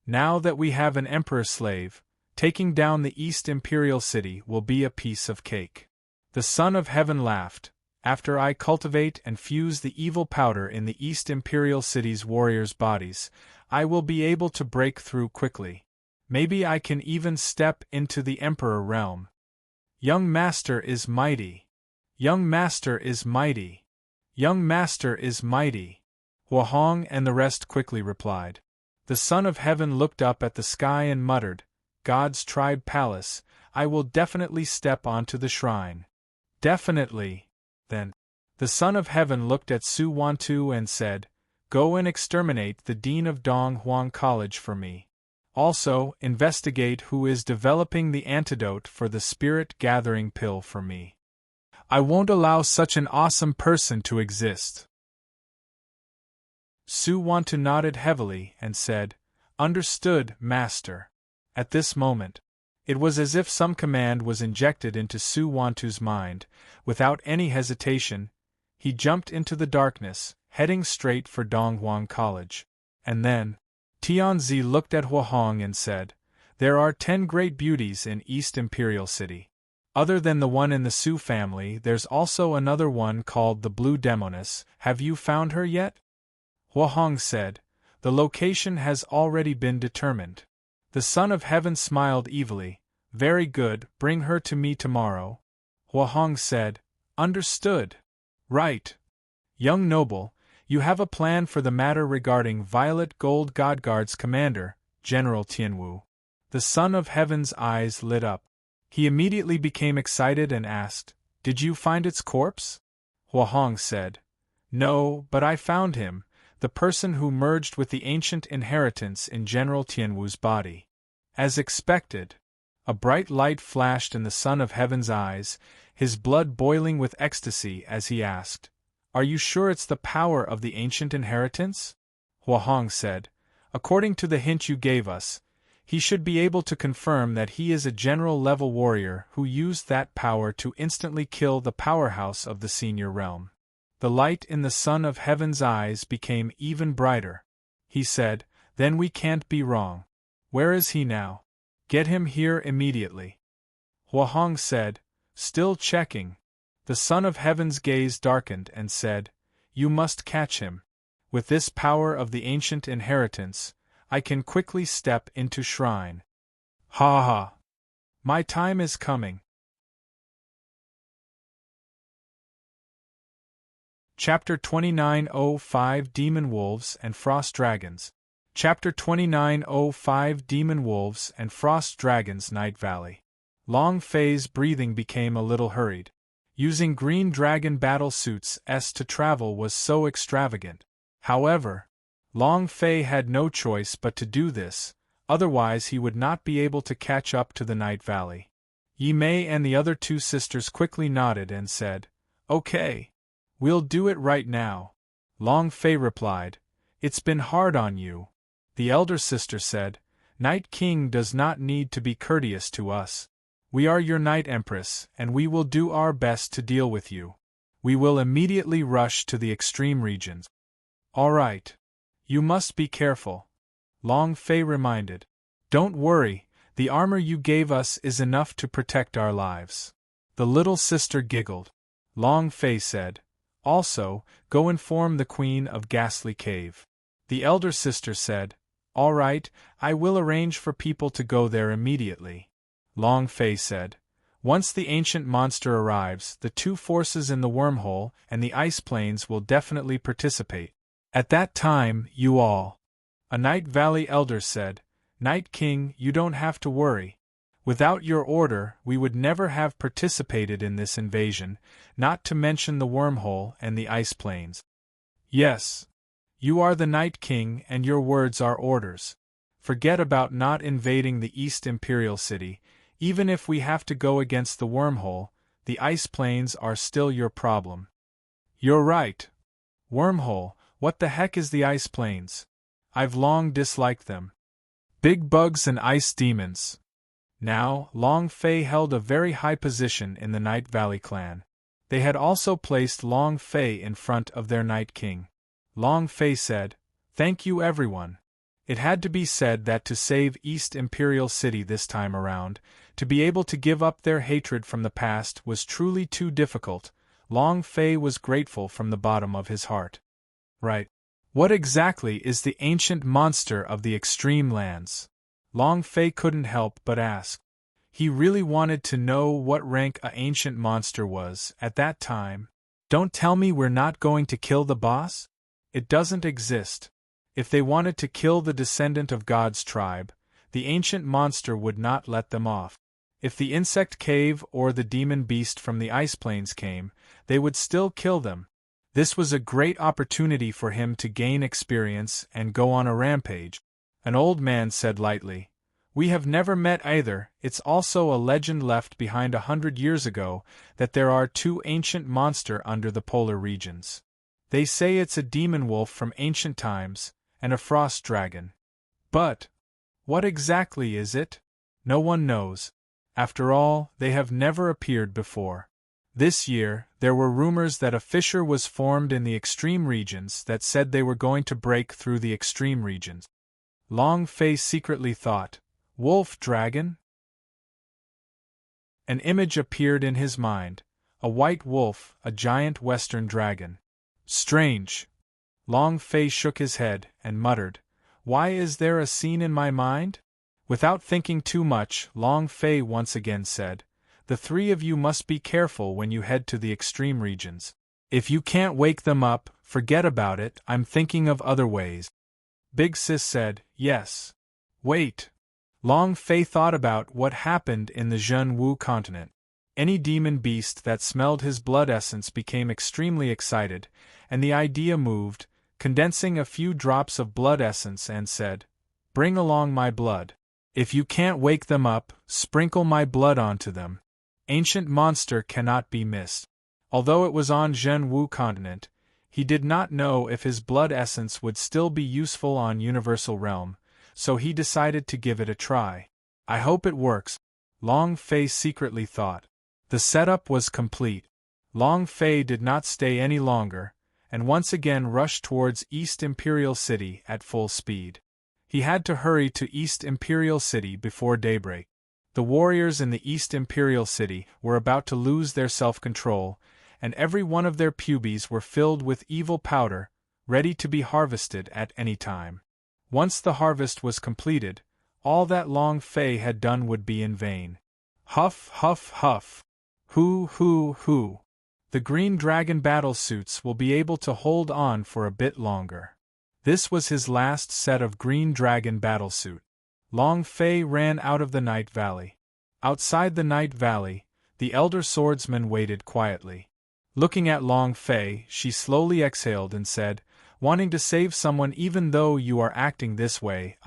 Now that we have an emperor slave, taking down the East Imperial City will be a piece of cake." The Son of Heaven laughed. "After I cultivate and fuse the evil powder in the East Imperial City's warriors' bodies, I will be able to break through quickly. Maybe I can even step into the Emperor realm. Young Master is mighty. Young Master is mighty. Young Master is mighty." Huahong and the rest quickly replied. The Son of Heaven looked up at the sky and muttered, "God's tribe palace, I will definitely step onto the shrine. Definitely." Then, the Son of Heaven looked at Su Wantu and said, "Go and exterminate the Dean of Donghuang College for me. Also, investigate who is developing the antidote for the spirit-gathering pill for me. I won't allow such an awesome person to exist." Su Wantu nodded heavily and said, "Understood, Master." At this moment, it was as if some command was injected into Su Wantu's mind. Without any hesitation, he jumped into the darkness, heading straight for Donghuang College. And then, Tianzi looked at Huahong and said, "There are 10 great beauties in East Imperial City. Other than the one in the Su family, there's also another one called the Blue Demoness. Have you found her yet?" Huahong said, "The location has already been determined." The Son of Heaven smiled evilly. "Very good, bring her to me tomorrow." Huahong said, "Understood." "Right. Young noble, you have a plan for the matter regarding Violet Gold Godguard's commander, General Tianwu." The Son of Heaven's eyes lit up. He immediately became excited and asked, "Did you find its corpse?" Huahong said, "No, but I found him, the person who merged with the ancient inheritance in General Tianwu's body." As expected, a bright light flashed in the Son of Heaven's eyes, his blood boiling with ecstasy as he asked, "Are you sure it's the power of the ancient inheritance?" Huahong said, "According to the hint you gave us, he should be able to confirm that he is a general-level warrior who used that power to instantly kill the powerhouse of the senior realm." The light in the Son of Heaven's eyes became even brighter. He said, "Then we can't be wrong. Where is he now? Get him here immediately." Huahong said, Still checking. The Son of Heaven's gaze darkened and said, "You must catch him. With this power of the ancient inheritance, I can quickly step into shrine. Ha ha! My time is coming." Chapter 29:05 Demon Wolves and Frost Dragons. Chapter 29:05 Demon Wolves and Frost Dragons. Night Valley. Long Fei's breathing became a little hurried. Using green dragon battle suits to travel was so extravagant. However, Long Fei had no choice but to do this, otherwise he would not be able to catch up to the Night Valley. Yi Mei and the other two sisters quickly nodded and said, "Okay. We'll do it right now." Long Fei replied, "It's been hard on you." The elder sister said, "Night King does not need to be courteous to us. We are your Night Empress, and we will do our best to deal with you. We will immediately rush to the extreme regions." "All right. You must be careful," Long Fei reminded. "Don't worry, the armor you gave us is enough to protect our lives." The little sister giggled. Long Fei said, "Also, go inform the Queen of Ghastly Cave." The elder sister said, "All right, I will arrange for people to go there immediately." Long Fei said, "Once the ancient monster arrives, the two forces in the wormhole and the ice plains will definitely participate. At that time, you all—" A Night Valley elder said, "Night King, you don't have to worry. Without your order, we would never have participated in this invasion, not to mention the wormhole and the ice plains." "Yes. You are the Night King and your words are orders. Forget about not invading the East Imperial City. Even if we have to go against the wormhole, the ice plains are still your problem." "You're right. Wormhole, what the heck is the ice plains? I've long disliked them. Big bugs and ice demons." Now, Long Fei held a very high position in the Night Valley clan. They had also placed Long Fei in front of their Night King. Long Fei said, "Thank you everyone." It had to be said that to save East Imperial City this time around, to be able to give up their hatred from the past was truly too difficult. Long Fei was grateful from the bottom of his heart. "Right. What exactly is the ancient monster of the extreme lands?" Long Fei couldn't help but ask. He really wanted to know what rank a ancient monster was at that time. "Don't tell me we're not going to kill the boss? It doesn't exist. If they wanted to kill the descendant of God's tribe, the ancient monster would not let them off. If the insect cave or the demon beast from the ice plains came, they would still kill them. This was a great opportunity for him to gain experience and go on a rampage." An old man said lightly, "We have never met either. It's also a legend left behind 100 years ago that there are two ancient monsters under the polar regions. They say it's a demon wolf from ancient times, and a frost dragon. But what exactly is it? No one knows. After all, they have never appeared before. This year, there were rumors that a fissure was formed in the extreme regions that said they were going to break through the extreme regions." Long Fei secretly thought, "Wolf dragon?" An image appeared in his mind, a white wolf, a giant western dragon. "Strange." Long Fei shook his head and muttered, "Why is there a scene in my mind?" Without thinking too much, Long Fei once again said, "The three of you must be careful when you head to the extreme regions. If you can't wake them up, forget about it. I'm thinking of other ways." Big Sis said, "Yes. Wait." Long Fei thought about what happened in the Zhenwu continent. Any demon beast that smelled his blood essence became extremely excited, and the idea moved, condensing a few drops of blood essence and said, "Bring along my blood. If you can't wake them up, sprinkle my blood onto them. Ancient monster cannot be missed." Although it was on Zhenwu continent, he did not know if his blood essence would still be useful on Universal Realm, so he decided to give it a try. "I hope it works," Long Fei secretly thought. The setup was complete. Long Fei did not stay any longer, and once again rushed towards East Imperial City at full speed. He had to hurry to East Imperial City before daybreak. The warriors in the East Imperial City were about to lose their self-control, and every one of their pubes were filled with evil powder, ready to be harvested at any time. Once the harvest was completed, all that Long Fei had done would be in vain. Huff, huff, huff. Hoo, hoo, hoo. The green dragon battlesuits will be able to hold on for a bit longer. This was his last set of green dragon battlesuit. Long Fei ran out of the Night Valley. Outside the Night Valley, the elder swordsman waited quietly. Looking at Long Fei, she slowly exhaled and said, "Wanting to save someone even though you are acting this way,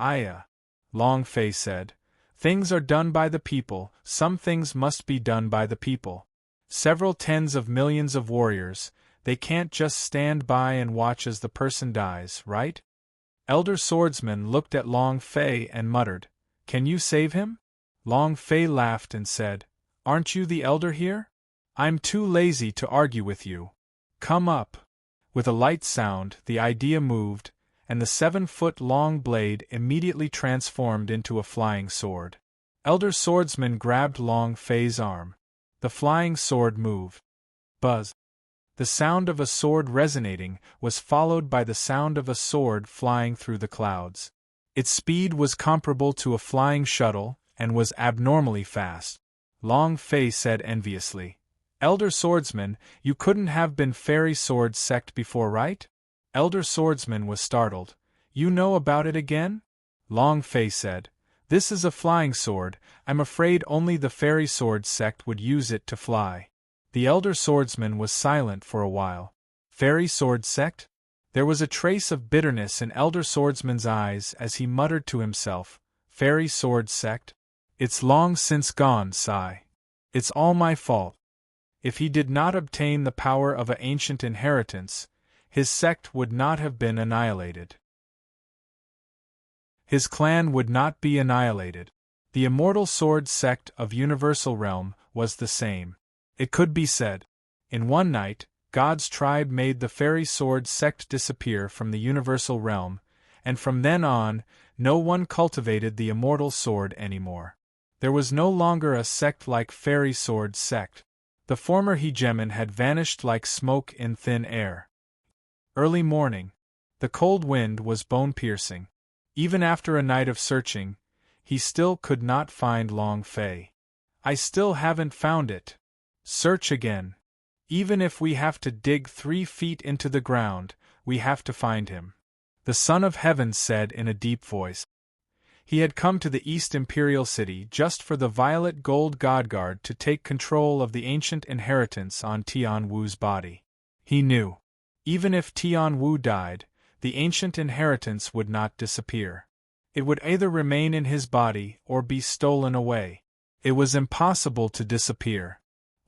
Long Fei said, "Things are done by the people, some things must be done by the people. Several tens of millions of warriors, they can't just stand by and watch as the person dies, right?" Elder Swordsman looked at Long Fei and muttered, "Can you save him?" Long Fei laughed and said, "Aren't you the elder here? I'm too lazy to argue with you. Come up." With a light sound, the idea moved, and the 7-foot-long blade immediately transformed into a flying sword. Elder Swordsman grabbed Long Fei's arm. The flying sword moved. Buzz. The sound of a sword resonating was followed by the sound of a sword flying through the clouds. Its speed was comparable to a flying shuttle, and was abnormally fast. Long Fei said enviously, "Elder Swordsman, you couldn't have been Fairy Sword Sect before, right?" Elder Swordsman was startled. "You know about it again?" Long Fei said, "This is a flying sword, I'm afraid only the Fairy Sword Sect would use it to fly." The Elder Swordsman was silent for a while. Fairy Sword Sect? There was a trace of bitterness in Elder Swordsman's eyes as he muttered to himself, "Fairy Sword Sect? It's long since gone, sigh. It's all my fault." If he did not obtain the power of an ancient inheritance, his sect would not have been annihilated. His clan would not be annihilated. The Immortal Sword Sect of Universal Realm was the same. It could be said. In one night, God's tribe made the Fairy Sword Sect disappear from the Universal Realm, and from then on, no one cultivated the Immortal Sword anymore. There was no longer a sect like Fairy Sword Sect. The former hegemon had vanished like smoke in thin air. Early morning. The cold wind was bone-piercing. Even after a night of searching, he still could not find Long Fei. "I still haven't found it." "Search again. Even if we have to dig 3 feet into the ground, we have to find him," the Son of Heaven said in a deep voice. He had come to the East Imperial City just for the Violet Gold Godguard to take control of the ancient inheritance on Tian Wu's body. He knew. Even if Tian Wu died, the ancient inheritance would not disappear. It would either remain in his body or be stolen away. It was impossible to disappear.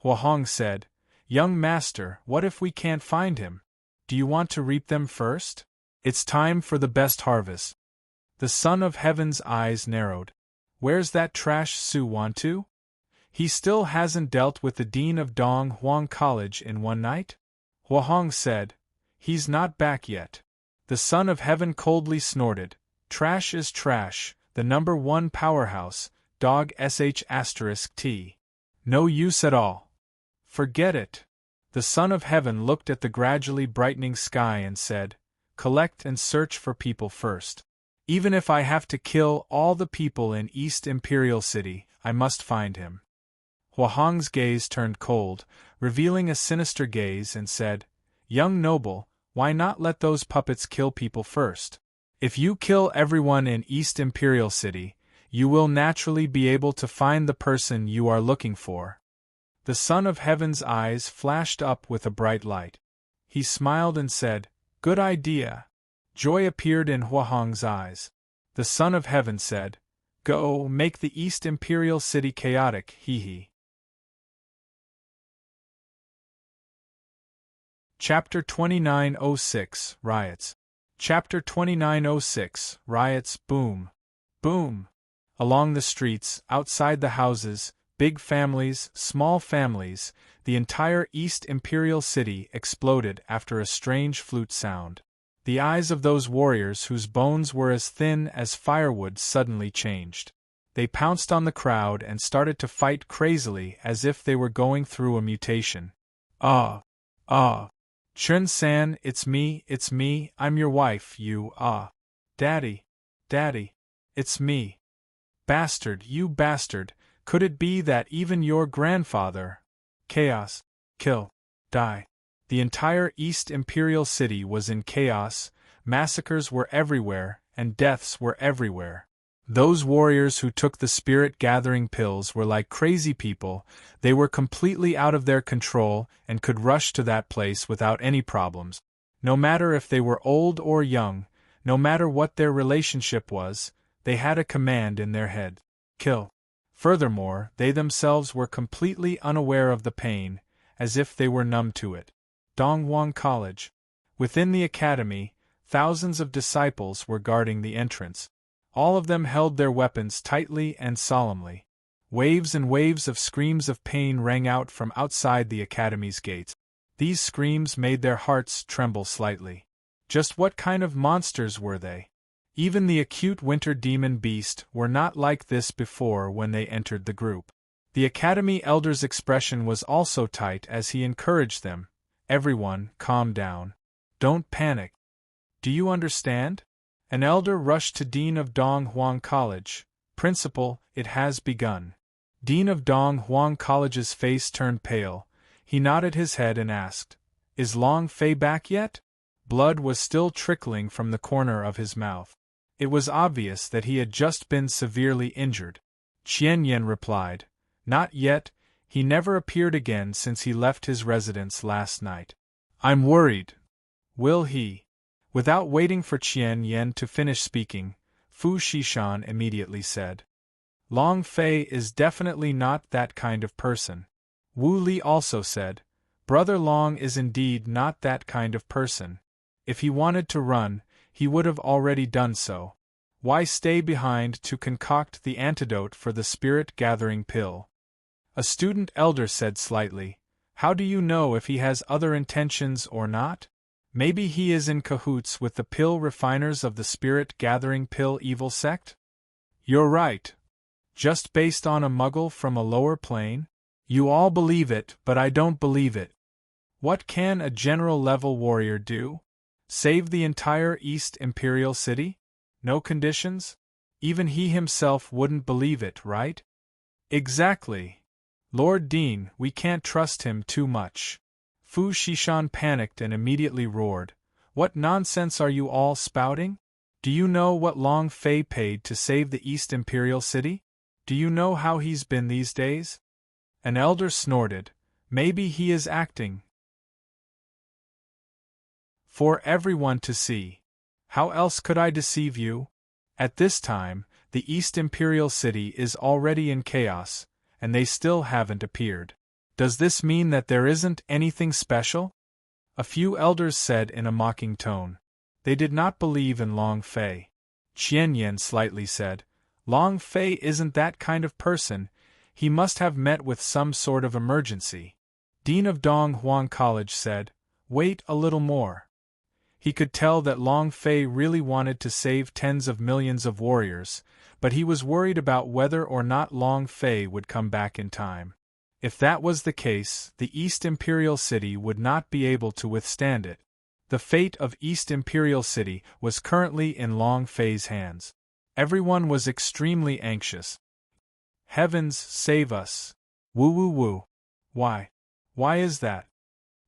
Huahong said, "Young master, what if we can't find him? Do you want to reap them first? It's time for the best harvest." The Son of Heaven's eyes narrowed. "Where's that trash Su want to? He still hasn't dealt with the Dean of Dong Huang College in one night?" Huahong said, "He's not back yet." The Son of Heaven coldly snorted, "Trash is trash, the number 1 powerhouse, dog sh*t. No use at all. Forget it." The Son of Heaven looked at the gradually brightening sky and said, "Collect and search for people first. Even if I have to kill all the people in East Imperial City, I must find him." Huahong's gaze turned cold, revealing a sinister gaze, and said, "Young noble, why not let those puppets kill people first? If you kill everyone in East Imperial City, you will naturally be able to find the person you are looking for." The Son of Heaven's eyes flashed up with a bright light. He smiled and said, "Good idea." Joy appeared in Huahong's eyes. The Son of Heaven said, "Go, make the East Imperial City chaotic, hee. Chapter 2906, Riots. Chapter 2906, Riots. Boom. Boom. Along the streets, outside the houses, big families, small families, the entire East Imperial City exploded after a strange flute sound. The eyes of those warriors whose bones were as thin as firewood suddenly changed. They pounced on the crowd and started to fight crazily as if they were going through a mutation. Ah! Ah! Chun-san, it's me, I'm your wife, you, Daddy, it's me. Bastard, you bastard, could it be that even your grandfather? Chaos. Kill. Die. The entire East Imperial City was in chaos, massacres were everywhere, and deaths were everywhere. Those warriors who took the spirit-gathering pills were like crazy people. They were completely out of their control and could rush to that place without any problems. No matter if they were old or young, no matter what their relationship was, they had a command in their head. Kill. Furthermore, they themselves were completely unaware of the pain, as if they were numb to it. Dongwon College. Within the academy, thousands of disciples were guarding the entrance. All of them held their weapons tightly and solemnly. Waves and waves of screams of pain rang out from outside the academy's gates. These screams made their hearts tremble slightly. Just what kind of monsters were they? Even the acute winter demon beast were not like this before when they entered the group. The academy elder's expression was also tight as he encouraged them. Everyone, calm down. Don't panic. Do you understand? An elder rushed to Dean of Donghuang College. Principal, it has begun. Dean of Donghuang College's face turned pale. He nodded his head and asked, "Is Long Fei back yet?" Blood was still trickling from the corner of his mouth. It was obvious that he had just been severely injured. Qian Yan replied, "Not yet, he never appeared again since he left his residence last night. I'm worried. Will he?" Without waiting for Qian Yan to finish speaking, Fu Shishan immediately said, "Long Fei is definitely not that kind of person." Wu Li also said, "Brother Long is indeed not that kind of person. If he wanted to run, he would have already done so. Why stay behind to concoct the antidote for the spirit-gathering pill?" A student elder said slightly, "How do you know if he has other intentions or not? Maybe he is in cahoots with the pill refiners of the spirit-gathering pill evil sect?" "You're right. Just based on a muggle from a lower plane? You all believe it, but I don't believe it. What can a general-level warrior do? Save the entire East Imperial City? No conditions? Even he himself wouldn't believe it, right?" "Exactly. Lord Dean, we can't trust him too much." Fu Shishan panicked and immediately roared, "What nonsense are you all spouting? Do you know what Long Fei paid to save the East Imperial City? Do you know how he's been these days?" An elder snorted, "Maybe he is acting for everyone to see. How else could I deceive you? At this time, the East Imperial City is already in chaos, and they still haven't appeared. Does this mean that there isn't anything special?" A few elders said in a mocking tone. They did not believe in Long Fei. Qian Yan slightly said, "Long Fei isn't that kind of person, he must have met with some sort of emergency." Dean of Donghuang College said, "Wait a little more." He could tell that Long Fei really wanted to save tens of millions of warriors, but he was worried about whether or not Long Fei would come back in time. If that was the case, the East Imperial City would not be able to withstand it. The fate of East Imperial City was currently in Long Fei's hands. Everyone was extremely anxious. Heavens save us! Woo woo woo! Why? Why is that?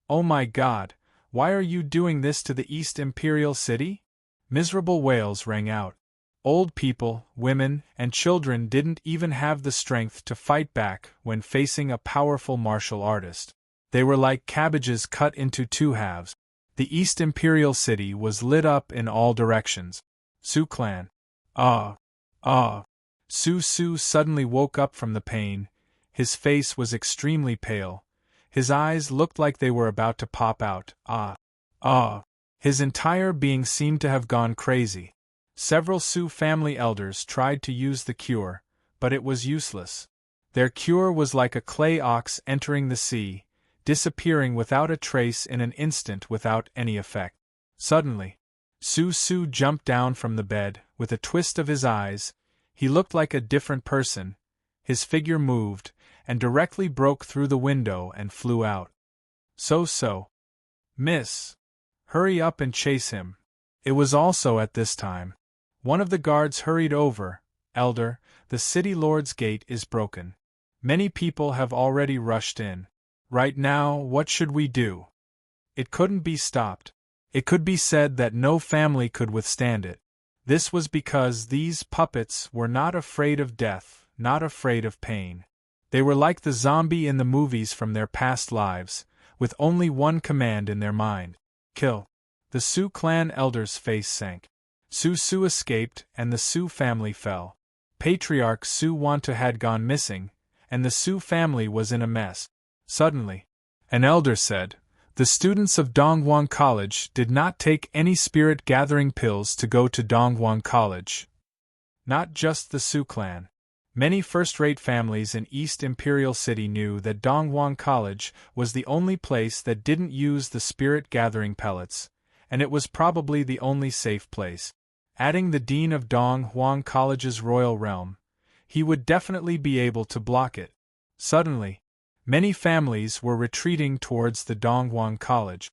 Oh my God! Why are you doing this to the East Imperial City? Miserable wails rang out. Old people, women, and children didn't even have the strength to fight back when facing a powerful martial artist. They were like cabbages cut into two halves. The East Imperial City was lit up in all directions. Su Clan. Ah! Ah! Su suddenly woke up from the pain. His face was extremely pale. His eyes looked like they were about to pop out. Ah! Ah! His entire being seemed to have gone crazy. Several Su family elders tried to use the cure, but it was useless. Their cure was like a clay ox entering the sea, disappearing without a trace in an instant without any effect. Suddenly, Su jumped down from the bed, with a twist of his eyes. He looked like a different person. His figure moved, and directly broke through the window and flew out. So. Miss! Hurry up and chase him. It was also at this time. One of the guards hurried over. Elder, the city lord's gate is broken. Many people have already rushed in. Right now, what should we do? It couldn't be stopped. It could be said that no family could withstand it. This was because these puppets were not afraid of death, not afraid of pain. They were like the zombie in the movies from their past lives, with only one command in their mind: kill. The Sioux clan elder's face sank. Sioux escaped, and the Sioux family fell. Patriarch Sioux Wanta had gone missing, and the Sioux family was in a mess. Suddenly, an elder said, "The students of Dongwon College did not take any spirit-gathering pills to go to Dongwon College." Not just the Sioux clan. Many first-rate families in East Imperial City knew that Dongwon College was the only place that didn't use the spirit-gathering pellets, and it was probably the only safe place. Adding the dean of Dongwon College's royal realm, he would definitely be able to block it. Suddenly, many families were retreating towards the Dongwon College.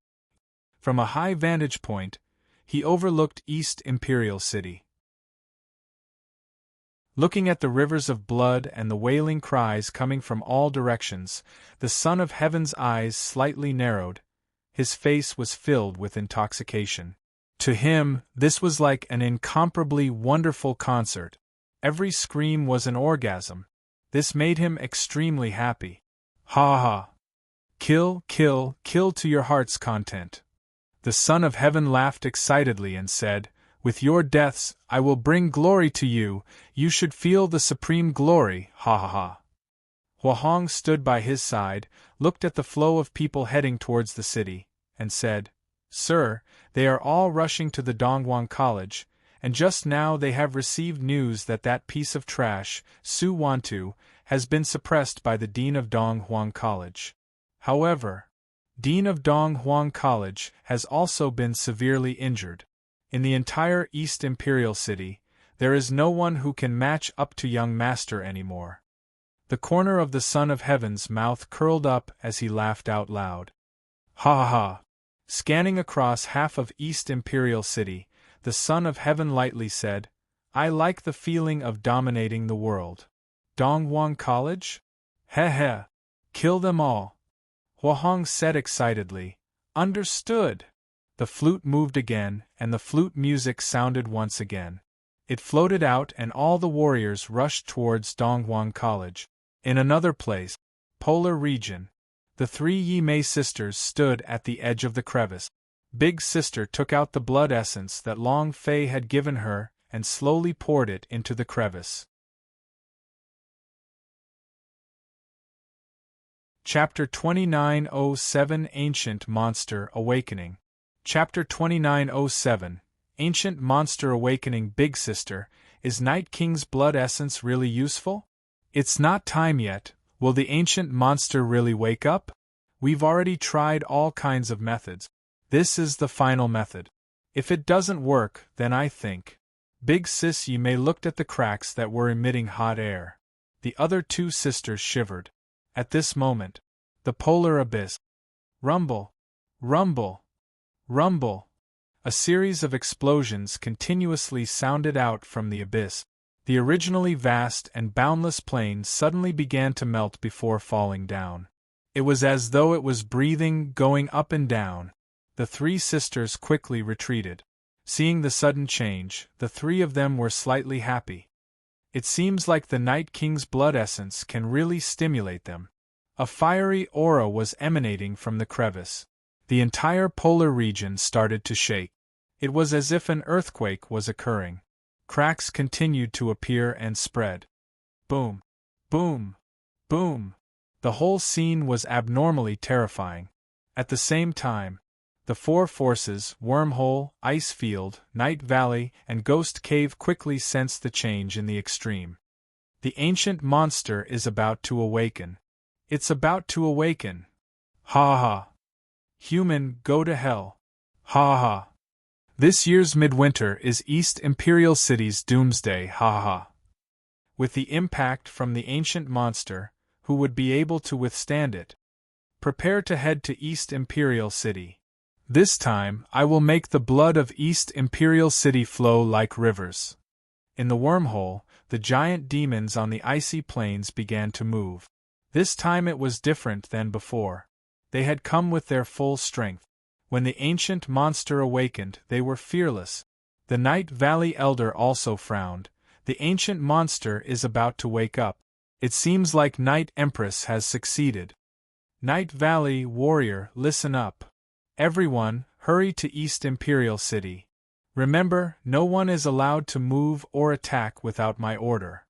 From a high vantage point, he overlooked East Imperial City. Looking at the rivers of blood and the wailing cries coming from all directions, the Son of Heaven's eyes slightly narrowed. His face was filled with intoxication. To him, this was like an incomparably wonderful concert. Every scream was an orgasm. This made him extremely happy. Ha ha! Kill, kill, kill to your heart's content. The Son of Heaven laughed excitedly and said, "With your deaths, I will bring glory to you. You should feel the supreme glory, ha ha ha." Huahong stood by his side, looked at the flow of people heading towards the city, and said, "Sir, they are all rushing to the Dongwon College, and just now they have received news that that piece of trash, Su Wantu, has been suppressed by the Dean of Dongwon College. However, Dean of Dongwon College has also been severely injured. In the entire East Imperial City, there is no one who can match up to young master anymore." The corner of the Son of Heaven's mouth curled up as he laughed out loud. Ha ha ha! Scanning across half of East Imperial City, the Son of Heaven lightly said, "I like the feeling of dominating the world. Dongwon College? Heh heh! Kill them all!" Huahong said excitedly, "Understood!" The flute moved again, and the flute music sounded once again. It floated out and all the warriors rushed towards Dongwon College. In another place, Polar Region, the three Yi Mei sisters stood at the edge of the crevice. Big Sister took out the blood essence that Long Fei had given her and slowly poured it into the crevice. Chapter 2907 Ancient Monster Awakening. Chapter 2907 Ancient Monster Awakening. Big Sister, is Night King's blood essence really useful? It's not time yet. Will the ancient monster really wake up? We've already tried all kinds of methods. This is the final method. If it doesn't work, then I think. Big Sis Yi Mei looked at the cracks that were emitting hot air. The other two sisters shivered. At this moment, the polar abyss. Rumble! Rumble! Rumble! A series of explosions continuously sounded out from the abyss. The originally vast and boundless plain suddenly began to melt before falling down. It was as though it was breathing, going up and down. The three sisters quickly retreated. Seeing the sudden change, the three of them were slightly happy. It seems like the Night King's blood essence can really stimulate them. A fiery aura was emanating from the crevice. The entire polar region started to shake. It was as if an earthquake was occurring. Cracks continued to appear and spread. Boom! Boom! Boom! The whole scene was abnormally terrifying. At the same time, the four forces, Wormhole, Ice Field, Night Valley, and Ghost Cave quickly sensed the change in the extreme. The ancient monster is about to awaken. It's about to awaken. Ha ha! Human, go to hell. Ha ha! This year's midwinter is East Imperial City's doomsday, ha ha! with the impact from the ancient monster, who would be able to withstand it. Prepare to head to East Imperial City. This time, I will make the blood of East Imperial City flow like rivers. In the wormhole, the giant demons on the icy plains began to move. This time it was different than before. They had come with their full strength. When the ancient monster awakened, they were fearless. The Night Valley Elder also frowned. The ancient monster is about to wake up. It seems like Night Empress has succeeded. Night Valley warrior, listen up. Everyone, hurry to East Imperial City. Remember, no one is allowed to move or attack without my order.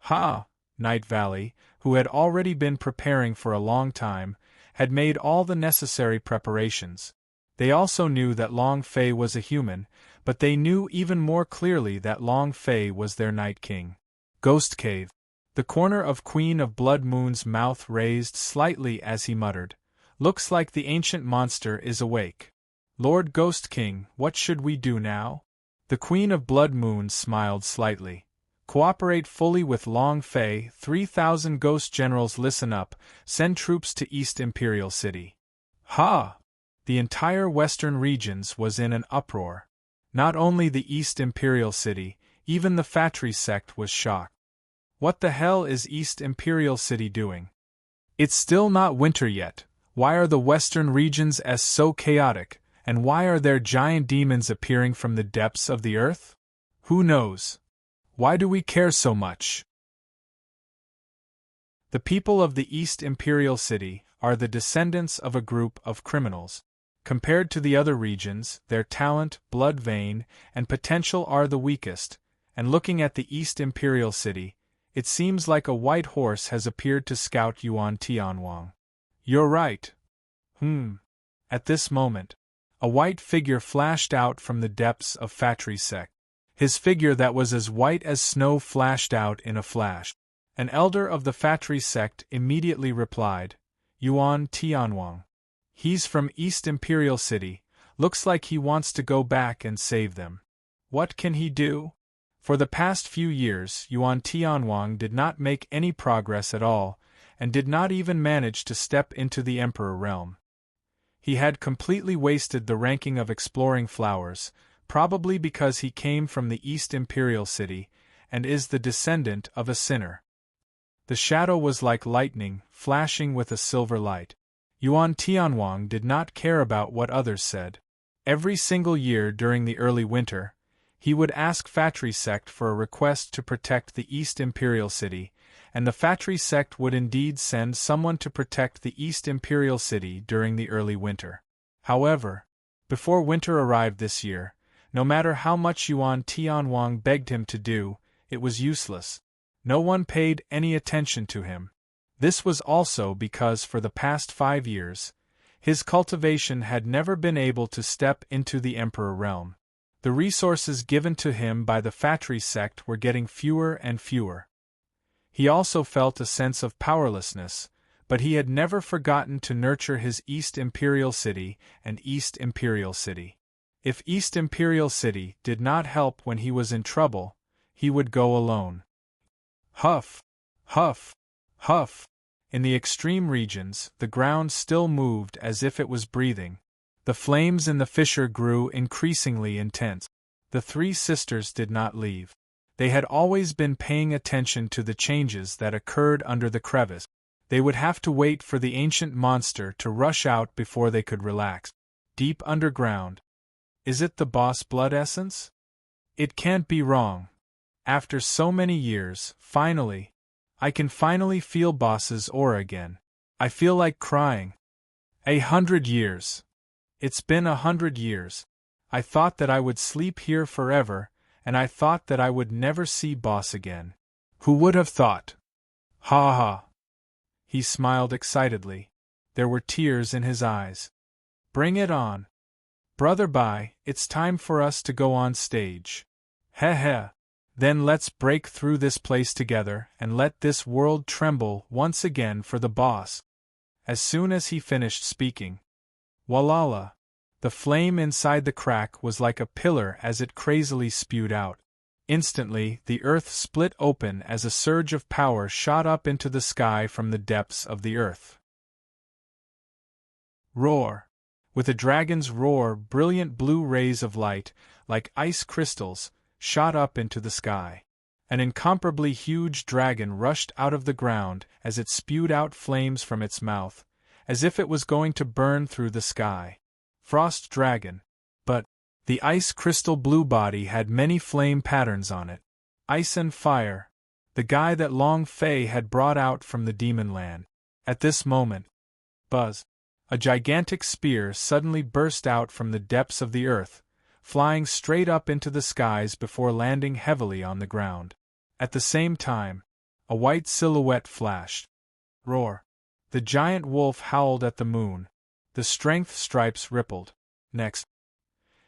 Ha! Night Valley, who had already been preparing for a long time, had made all the necessary preparations. They also knew that Long Fei was a human, but they knew even more clearly that Long Fei was their Night King. Ghost Cave. The corner of Queen of Blood Moon's mouth raised slightly as he muttered, "Looks like the ancient monster is awake. Lord Ghost King, what should we do now?" The Queen of Blood Moon smiled slightly. "Cooperate fully with Long Fei. 3,000 ghost generals, listen up. Send troops to East Imperial City." Ha! The entire western regions was in an uproar. Not only the East Imperial City, even the Fatri sect was shocked. What the hell is East Imperial City doing? It's still not winter yet. Why are the western regions so chaotic, and why are there giant demons appearing from the depths of the earth? Who knows? Why do we care so much? The people of the East Imperial City are the descendants of a group of criminals. Compared to the other regions, their talent, blood vein, and potential are the weakest, and looking at the East Imperial City, it seems like a white horse has appeared to scout Yuan Tianwang. You're right. At this moment, a white figure flashed out from the depths of Fatri sect. His figure that was as white as snow flashed out in a flash. An elder of the Fatri sect immediately replied, "Yuan Tianwang. He's from East Imperial City, looks like he wants to go back and save them. What can he do?" For the past few years, Yuan Tianwang did not make any progress at all, and did not even manage to step into the Emperor realm. He had completely wasted the ranking of exploring flowers, probably because he came from the East Imperial City, and is the descendant of a sinner. The shadow was like lightning, flashing with a silver light. Yuan Tianwang did not care about what others said. Every single year during the early winter, he would ask Fatri sect for a request to protect the East Imperial City, and the Fatri sect would indeed send someone to protect the East Imperial City during the early winter. However, before winter arrived this year, no matter how much Yuan Tianwang begged him to do, it was useless. No one paid any attention to him. This was also because for the past 5 years, his cultivation had never been able to step into the Emperor realm. The resources given to him by the Fatri sect were getting fewer and fewer. He also felt a sense of powerlessness, but he had never forgotten to nurture his East Imperial City and East Imperial City. If East Imperial City did not help when he was in trouble, he would go alone. Huff, huff, huff. In the extreme regions, the ground still moved as if it was breathing. The flames in the fissure grew increasingly intense. The 3 sisters did not leave. They had always been paying attention to the changes that occurred under the crevice. They would have to wait for the ancient monster to rush out before they could relax. Deep underground. Is it the boss blood essence? It can't be wrong. After so many years, finally, I can finally feel boss's aura again. I feel like crying. 100 years. It's been 100 years. I thought that I would sleep here forever, and I thought that I would never see boss again. Who would have thought? Ha ha. He smiled excitedly. There were tears in his eyes. Bring it on. Brother Bai, it's time for us to go on stage. Heh heh. Then let's break through this place together and let this world tremble once again for the boss. As soon as he finished speaking, Walala! The flame inside the crack was like a pillar as it crazily spewed out. Instantly, the earth split open as a surge of power shot up into the sky from the depths of the earth. Roar! With a dragon's roar, brilliant blue rays of light, like ice crystals, shot up into the sky. An incomparably huge dragon rushed out of the ground as it spewed out flames from its mouth, as if it was going to burn through the sky. Frost dragon. But the ice crystal blue body had many flame patterns on it. Ice and fire. The guy that Long Fei had brought out from the demon land. At this moment, buzz! A gigantic spear suddenly burst out from the depths of the earth, flying straight up into the skies before landing heavily on the ground. At the same time, a white silhouette flashed. Roar! The giant wolf howled at the moon. The strength stripes rippled. Next,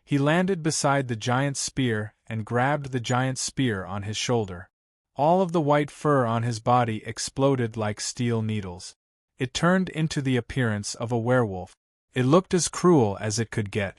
he landed beside the giant's spear and grabbed the giant's spear on his shoulder. All of the white fur on his body exploded like steel needles. It turned into the appearance of a werewolf. It looked as cruel as it could get.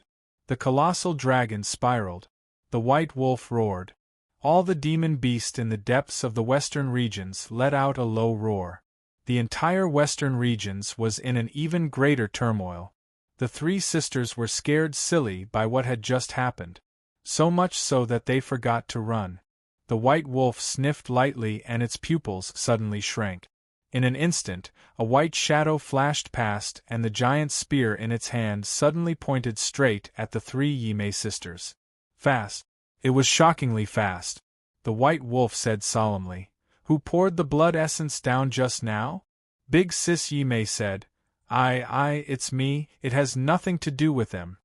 The colossal dragon spiraled. The white wolf roared. All the demon beasts in the depths of the western regions let out a low roar. The entire western regions was in an even greater turmoil. The three sisters were scared silly by what had just happened. So much so that they forgot to run. The white wolf sniffed lightly and its pupils suddenly shrank. In an instant, a white shadow flashed past and the giant spear in its hand suddenly pointed straight at the three Yimei sisters. Fast. It was shockingly fast. The white wolf said solemnly. Who poured the blood essence down just now? Big Sis Yimei said. It's me, it has nothing to do with them.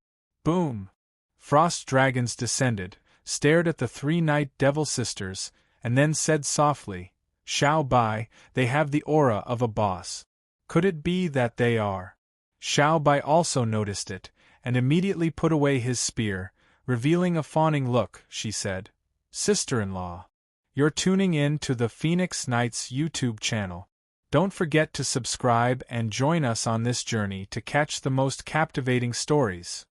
Boom! Frost dragons descended, stared at the three night devil sisters, and then said softly, Xiao Bai, they have the aura of a boss. Could it be that they are? Xiao Bai also noticed it, and immediately put away his spear, revealing a fawning look. She said, Sister-in-law, you're tuning in to the Phoenix Knights YouTube channel. Don't forget to subscribe and join us on this journey to catch the most captivating stories.